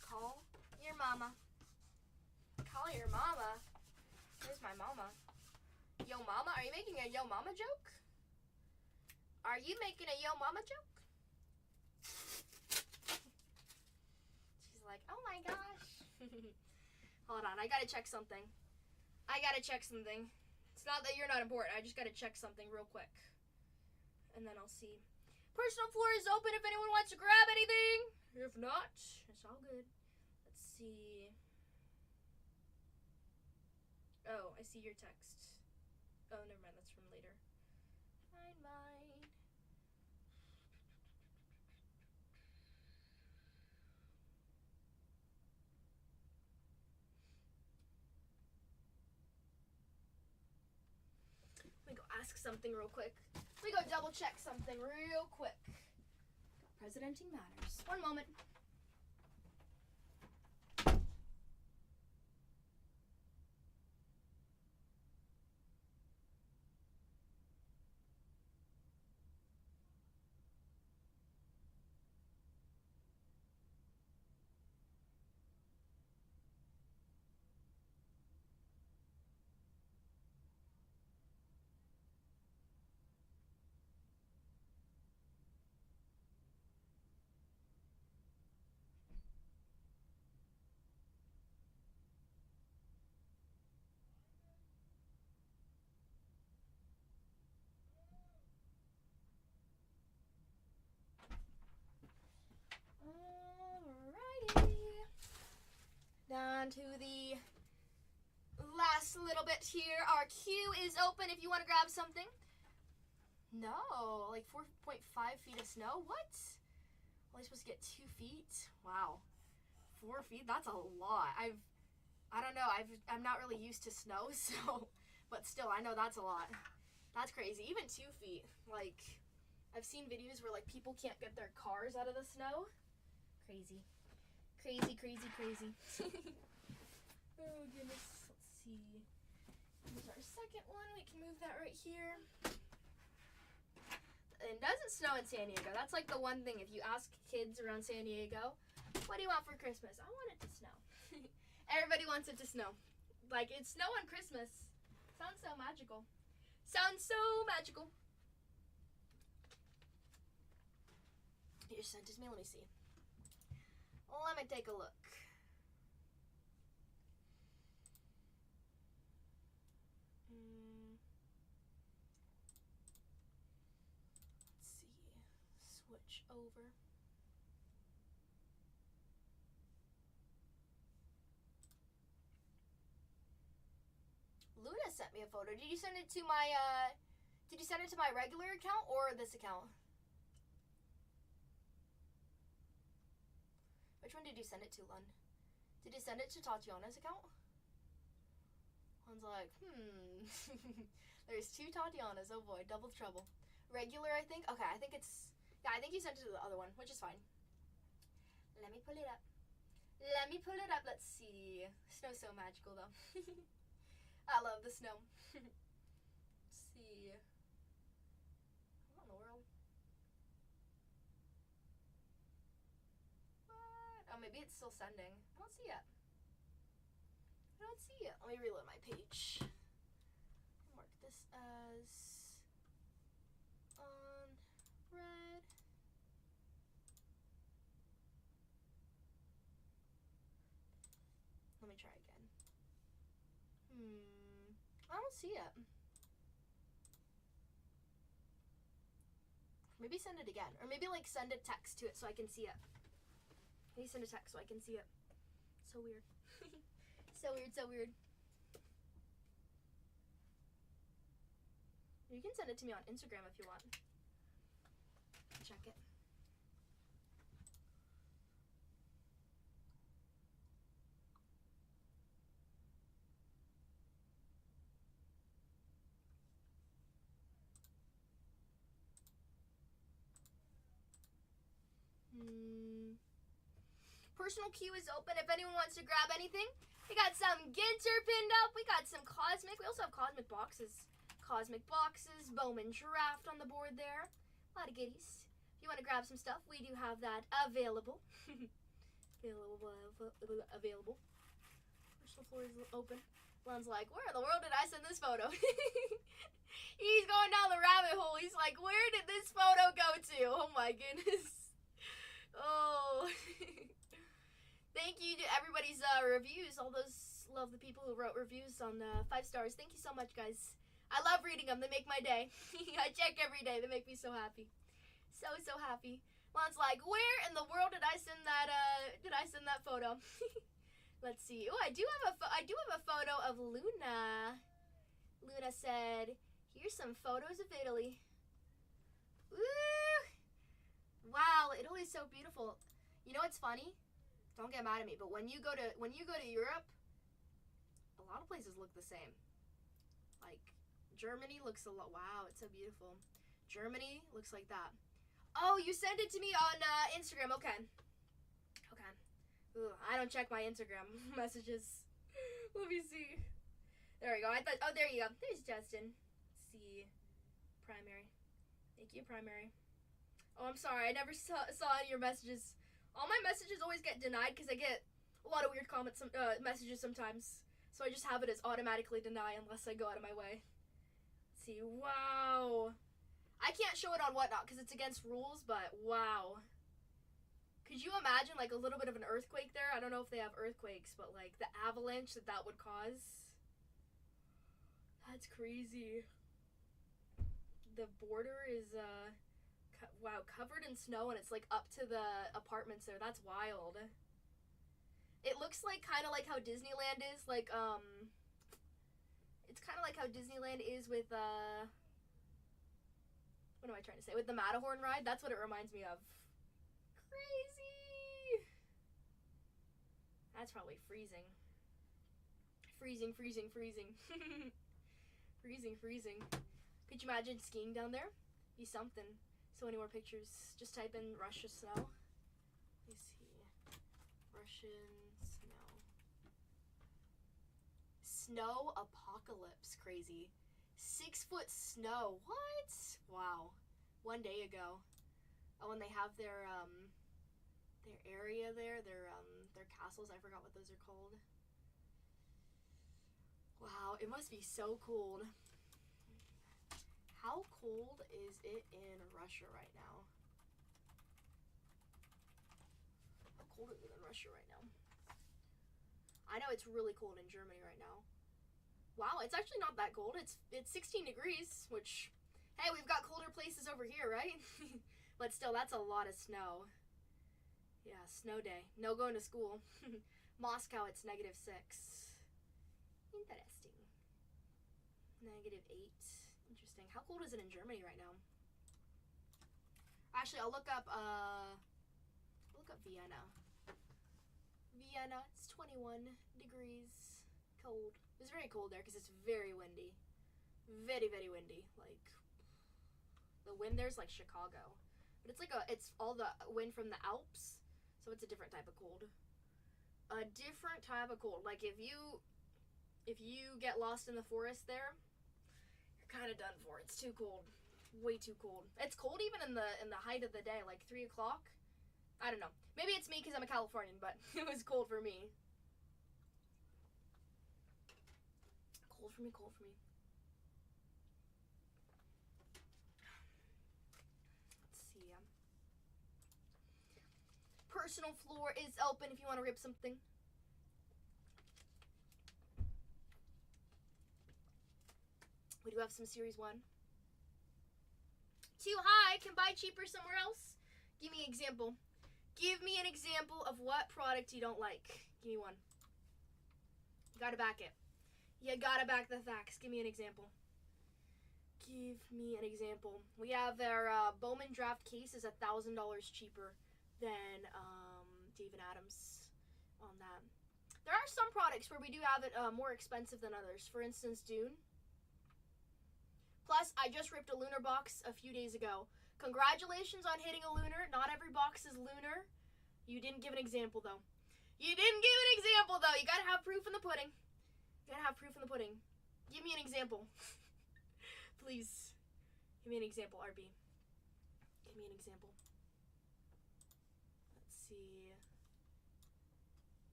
Call your mama. Call your mama. Where's my mama? Yo mama? Are you making a yo mama joke? Are you making a yo mama joke? She's like, oh my gosh. Hold on, I gotta check something. It's not that you're not important. I just gotta check something real quick. And then I'll see. Personal floor is open if anyone wants to grab anything. If not, it's all good. Let's see. Oh, I see your text. Oh, never mind. That's from later. Find mine. Let me go ask something real quick. Let me go double check something real quick. Presidenting matters. One moment. Down to the last little bit here. Our queue is open if you want to grab something. No, like 4.5 feet of snow? What? Only supposed to get 2 feet? Wow. 4 feet? That's a lot. I don't know. I'm not really used to snow, so, but still, I know that's a lot. That's crazy. Even 2 feet. Like, I've seen videos where, like, people can't get their cars out of the snow. Crazy. Crazy. Oh, goodness. Let's see. Here's our second one. We can move that right here. It doesn't snow in San Diego. That's like the one thing. If you ask kids around San Diego, what do you want for Christmas? I want it to snow. Everybody wants it to snow. Like, it's snow on Christmas. Sounds so magical. You sent it to me. Let me see. Let me take a look. Let's see. Switch over. Luna sent me a photo. Did you send it to my regular account or this account? Which one did you send it to, Lun? Did you send it to Tatiana's account? Lun's like, There's 2 Tatianas. Oh boy, double trouble. Regular, I think? Okay, I think it's... Yeah, I think you sent it to the other one, which is fine. Let me pull it up. Let's see. Snow's so magical, though. I love the snow. Let's see. What in the world? What? Oh, maybe it's still sending. I don't see it. Let me reload my page. Mark this as on red. Let me try again. I don't see it. Maybe send it again. Or maybe like send a text to it so I can see it. Maybe send a text so I can see it. So weird. So weird. You can send it to me on Instagram if you want. Check it. Personal queue is open if anyone wants to grab anything. We got some Ginter pinned up. We got some Cosmic. We also have Cosmic boxes. Bowman Draft on the board there. A lot of goodies. If you want to grab some stuff, we do have that available. Available. Personal floor is open. Lon's like, where in the world did I send this photo? He's going down the rabbit hole. He's like, where did this photo go to? Oh my goodness. Oh. Thank you to everybody's reviews. All those love the people who wrote reviews on 5 stars. Thank you so much, guys. I love reading them. They make my day. I check every day. They make me so happy. So happy. Lon's like, where in the world did I send that photo? Let's see. Oh, I do have a photo of Luna. Luna said, here's some photos of Italy. Woo! Wow, Italy's so beautiful. You know what's funny? Don't get mad at me, but when you go to Europe, a lot of places look the same. Like Germany looks a lot. Wow, it's so beautiful. Germany looks like that. Oh, you sent it to me on Instagram. Okay. Ooh, I don't check my Instagram messages. Let me see. There we go. Oh, there you go. There's Justin. Let's see. Primary. Thank you, Primary. Oh, I'm sorry. I never saw any of your messages. All my messages always get denied because I get a lot of weird comments, messages sometimes. So I just have it as automatically deny unless I go out of my way. Let's see. Wow. I can't show it on Whatnot because it's against rules, but wow. Could you imagine like a little bit of an earthquake there? I don't know if they have earthquakes, but like the avalanche that would cause. That's crazy. The border is, wow, covered in snow, and it's like up to the apartments there. That's wild. It looks like kind of like how Disneyland is, like it's kind of like how Disneyland is with what am I trying to say, with the Matterhorn ride. That's what it reminds me of. Crazy. That's probably freezing. Freezing. Freezing. Could you imagine skiing down there? Be something. So any more pictures, just type in Russia snow. Let me see. Russian snow. Snow apocalypse. Crazy. 6-foot snow. What? Wow. One day ago. Oh, and they have their area there, their castles. I forgot what those are called. Wow, it must be so cold. How cold is it in Russia right now? colder than Russia right now. I know it's really cold in Germany right now. Wow, it's actually not that cold. It's 16 degrees, which, hey, we've got colder places over here, right? But still, that's a lot of snow. Yeah, snow day. No going to school. Moscow, it's -6. Interesting. -8. Interesting. How cold is it in Germany right now? Actually, I'll look up Vienna. Vienna, it's 21 degrees. Cold. It's very cold there because it's very windy. Very, very windy. Like, the wind there's like Chicago. But it's like it's all the wind from the Alps, so it's a different type of cold. A different type of cold. Like, if you get lost in the forest there, you're kind of done for. It's too cold. Way too cold. It's cold even in the height of the day, like 3 o'clock. I don't know. Maybe it's me because I'm a Californian, but it was cold for me. Cold for me, cold for me. Let's see. Personal floor is open if you want to rip something. We do have some Series 1. Too high, can buy cheaper somewhere else. Give me an example. Give me an example of what product you don't like. Give me one. You gotta back it. You gotta back the facts. Give me an example. Give me an example. We have their Bowman Draft case is $1,000 cheaper than Dave & Adams on that. There are some products where we do have it more expensive than others. For instance, Dune. Plus, I just ripped a lunar box a few days ago. Congratulations on hitting a lunar. Not every box is lunar. You didn't give an example, though. You didn't give an example, though. You gotta have proof in the pudding. You gotta have proof in the pudding. Give me an example. Please. Give me an example, RB. Give me an example. Let's see.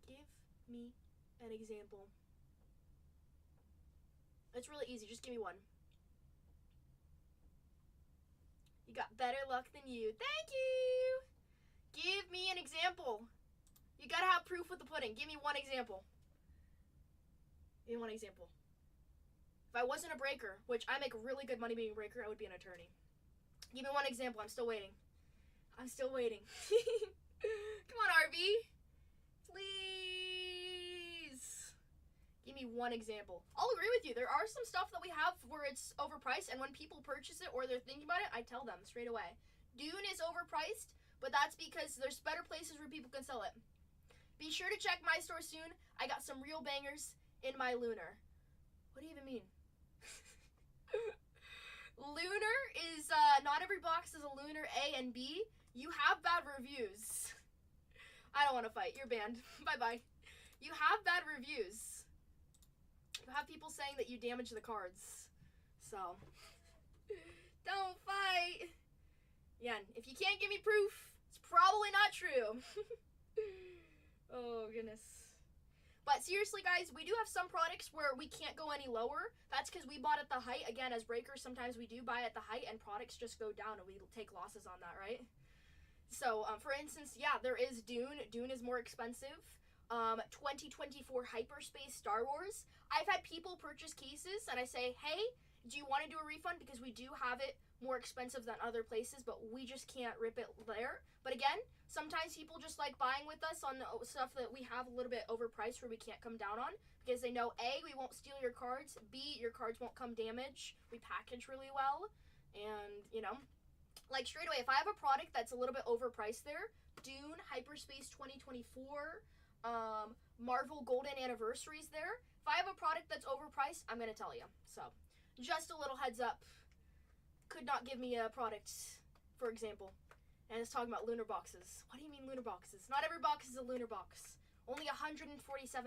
Give me an example. It's really easy. Just give me one. You got better luck than you. Thank you. Give me an example. You gotta have proof with the pudding. Give me one example. Give me one example. If I wasn't a breaker, which I make really good money being a breaker, I would be an attorney. Give me one example. I'm still waiting. I'm still waiting. Come on, RV. Please. Give me one example. I'll agree with you. There are some stuff that we have where it's overpriced, and when people purchase it or they're thinking about it, I tell them straight away. Dune is overpriced, but that's because there's better places where people can sell it. Be sure to check my store soon. I got some real bangers in my lunar. What do you even mean? Lunar is, not every box is a lunar A and B. You have bad reviews. I don't want to fight. You're banned. Bye-bye. You have bad reviews. You have people saying that you damage the cards. So, don't fight. Yeah, if you can't give me proof, it's probably not true. Oh, goodness. But seriously, guys, we do have some products where we can't go any lower. That's because we bought at the height. Again, as breakers, sometimes we do buy at the height and products just go down and we take losses on that, right? So, for instance, yeah, there is Dune. Dune is more expensive. 2024 Hyperspace Star Wars. I've had people purchase cases and I say, hey, do you want to do a refund? Because we do have it more expensive than other places, but we just can't rip it there. But again, sometimes people just like buying with us on stuff that we have a little bit overpriced where we can't come down on because they know A, we won't steal your cards, B, your cards won't come damaged, we package really well, and, you know, like straight away, if I have a product that's a little bit overpriced there, Dune, Hyperspace 2024, Marvel Golden Anniversaries there, if I have a product that's overpriced, I'm going to tell you. So, just a little heads up. Could not give me a product, for example. And it's talking about lunar boxes. What do you mean lunar boxes? Not every box is a lunar box. Only 147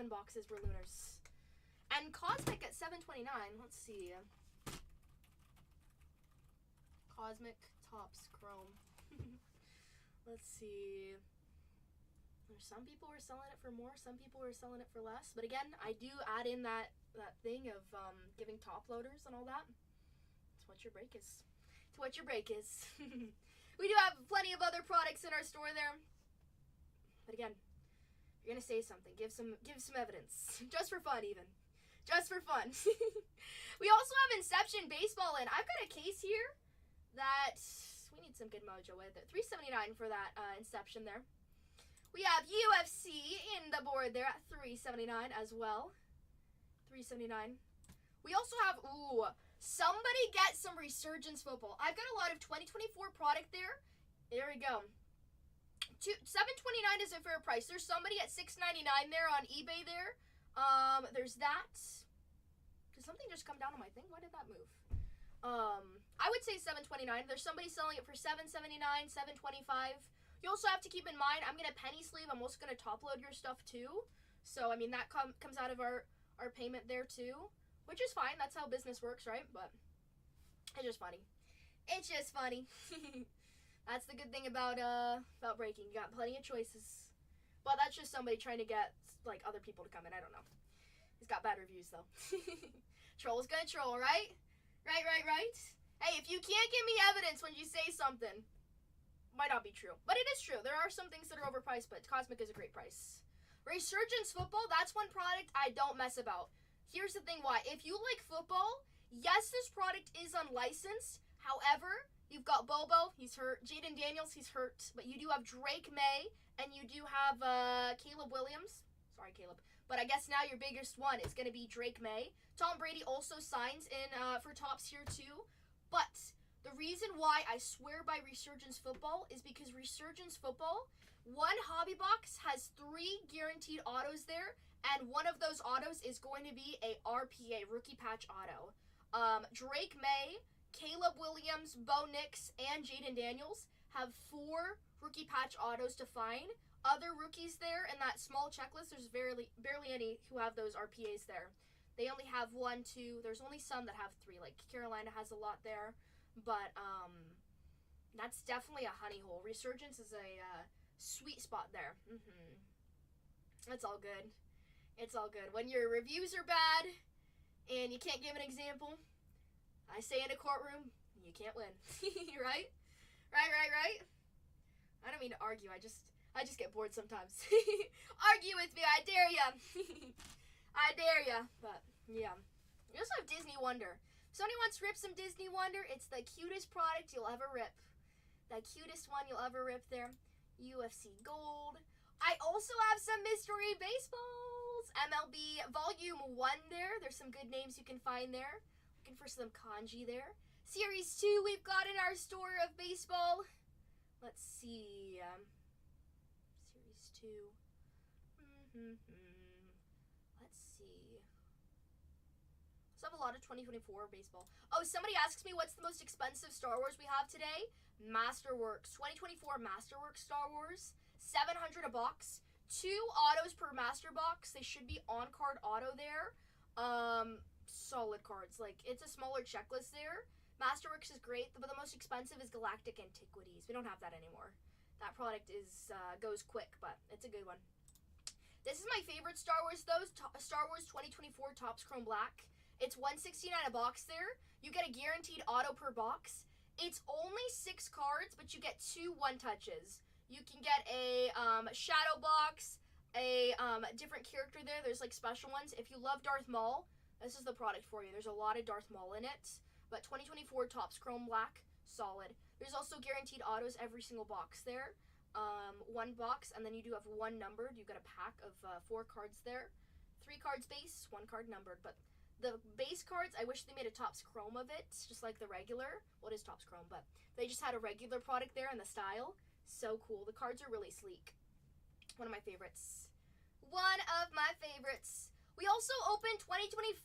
boxes were lunars. And Cosmic at 729. Let's see. Cosmic Tops Chrome. Let's see. There's some people who are selling it for more. Some people are selling it for less. But again, I do add in that thing of giving top loaders and all that. It's what your break is. It's what your break is. We do have plenty of other products in our store there. But again, if you're gonna say something, give some evidence. Just for fun, even. Just for fun. We also have Inception Baseball in. I've got a case here that we need some good mojo with it. $3.79 for that Inception there. We have UFC in the board there at $3.79 as well. $3.79. We also have, somebody get some Resurgence football. I've got a lot of 2024 product there. There we go. $7.29 is a fair price. There's somebody at $6.99 there on eBay there. There's that. Did something just come down on my thing? Why did that move? I would say $7.29. There's somebody selling it for $7.79, $7.25. You also have to keep in mind, I'm going to penny sleeve. I'm also going to top load your stuff too. So, I mean, that comes out of our payment there too. Which is fine. That's how business works, right? But it's just funny. It's just funny. That's the good thing about breaking. You got plenty of choices. But that's just somebody trying to get, like, other people to come in. I don't know. He's got bad reviews, though. Troll's gonna troll, right? Right. Hey, if you can't give me evidence when you say something, might not be true. But it is true. There are some things that are overpriced, but Cosmic is a great price. Resurgence football, that's one product I don't mess about. Here's the thing why. If you like football, yes, this product is unlicensed. However, you've got Bobo, he's hurt. Jaden Daniels, he's hurt. But you do have Drake May, and you do have Caleb Williams. Sorry, Caleb. But I guess now your biggest one is going to be Drake May. Tom Brady also signs in for Topps here too. But the reason why I swear by Resurgence Football is because Resurgence Football, one hobby box has 3 guaranteed autos there, and one of those autos is going to be a RPA, Rookie Patch Auto. Drake May, Caleb Williams, Bo Nix, and Jaden Daniels have 4 Rookie Patch Autos to find. Other rookies there in that small checklist, there's barely any who have those RPAs there. They only have 1, 2, there's only some that have 3, like Carolina has a lot there. But, that's definitely a honey hole. Resurgence is a sweet spot there. It's all good. It's all good. When your reviews are bad and you can't give an example, I say in a courtroom, you can't win. Right? Right. I don't mean to argue. I just get bored sometimes. Argue with me. I dare ya. I dare ya. But, yeah. You also have Disney Wonder. If somebody wants to rip some Disney Wonder, it's the cutest product you'll ever rip. The cutest one you'll ever rip there. UFC Gold. I also have some mystery baseballs. MLB Volume 1 there. There's some good names you can find there. Looking for some kanji there. Series 2 we've got in our store of baseball. Let's see. Series 2. Let's see. So I have a lot of 2024 baseball. Oh, somebody asks me what's the most expensive Star Wars we have today. Masterworks. 2024 Masterworks Star Wars. $700 a box. 2 autos per master box. They should be on-card auto there. Solid cards. Like, it's a smaller checklist there. Masterworks is great, but the most expensive is Galactic Antiquities. We don't have that anymore. That product goes quick, but it's a good one. This is my favorite Star Wars, though. Star Wars 2024 Topps Chrome Black. It's $169 a box there. You get a guaranteed auto per box. It's only 6 cards, but you get 2 one-touches. You can get a shadow box, a different character there. There's like special ones. If you love Darth Maul, this is the product for you. There's a lot of Darth Maul in it. But 2024 Topps Chrome Black, solid. There's also guaranteed autos every single box there. 1 box, and then you do have 1 numbered. You got a pack of 4 cards there. 3 cards base, 1 card numbered. But the base cards, I wish they made a Topps Chrome of it, just like the regular. Well, it is Topps Chrome, but they just had a regular product there in the style. So cool. The cards are really sleek. One of my favorites. One of my favorites. We also opened 2025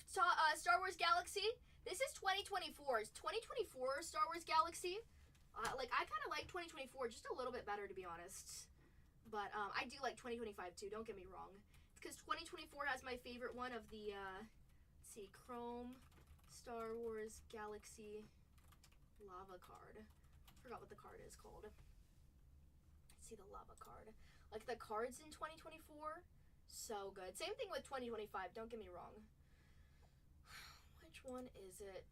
Star Wars Galaxy. This is 2024. 2024 Star Wars Galaxy. I kind of like 2024 just a little bit better, to be honest. But I do like 2025 too, don't get me wrong. It's because 2024 has my favorite one of the, let's see, Chrome Star Wars Galaxy Lava card. I forgot what the card is called. Let's see the Lava card. Like the cards in 2024, so good. Same thing with 2025, don't get me wrong. Which one is it?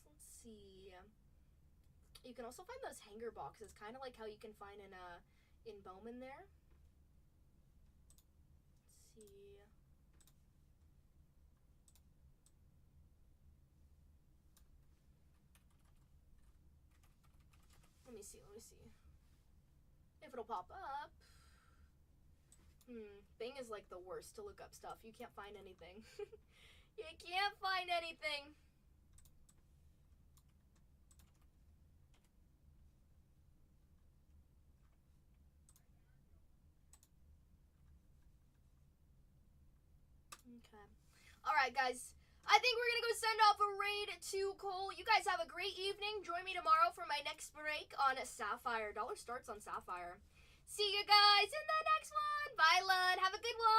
Let's see. You can also find those hanger boxes, kind of like how you can find in in Bowman there. Let's see. Let me see. If it'll pop up. Bing is like the worst to look up stuff. You can't find anything. You can't find anything. Okay. Alright, guys. I think we're going to go send off a raid to Cole. You guys have a great evening. Join me tomorrow for my next break on Sapphire. Dollar starts on Sapphire. See you guys in the next one. Bye, Lund. Have a good one.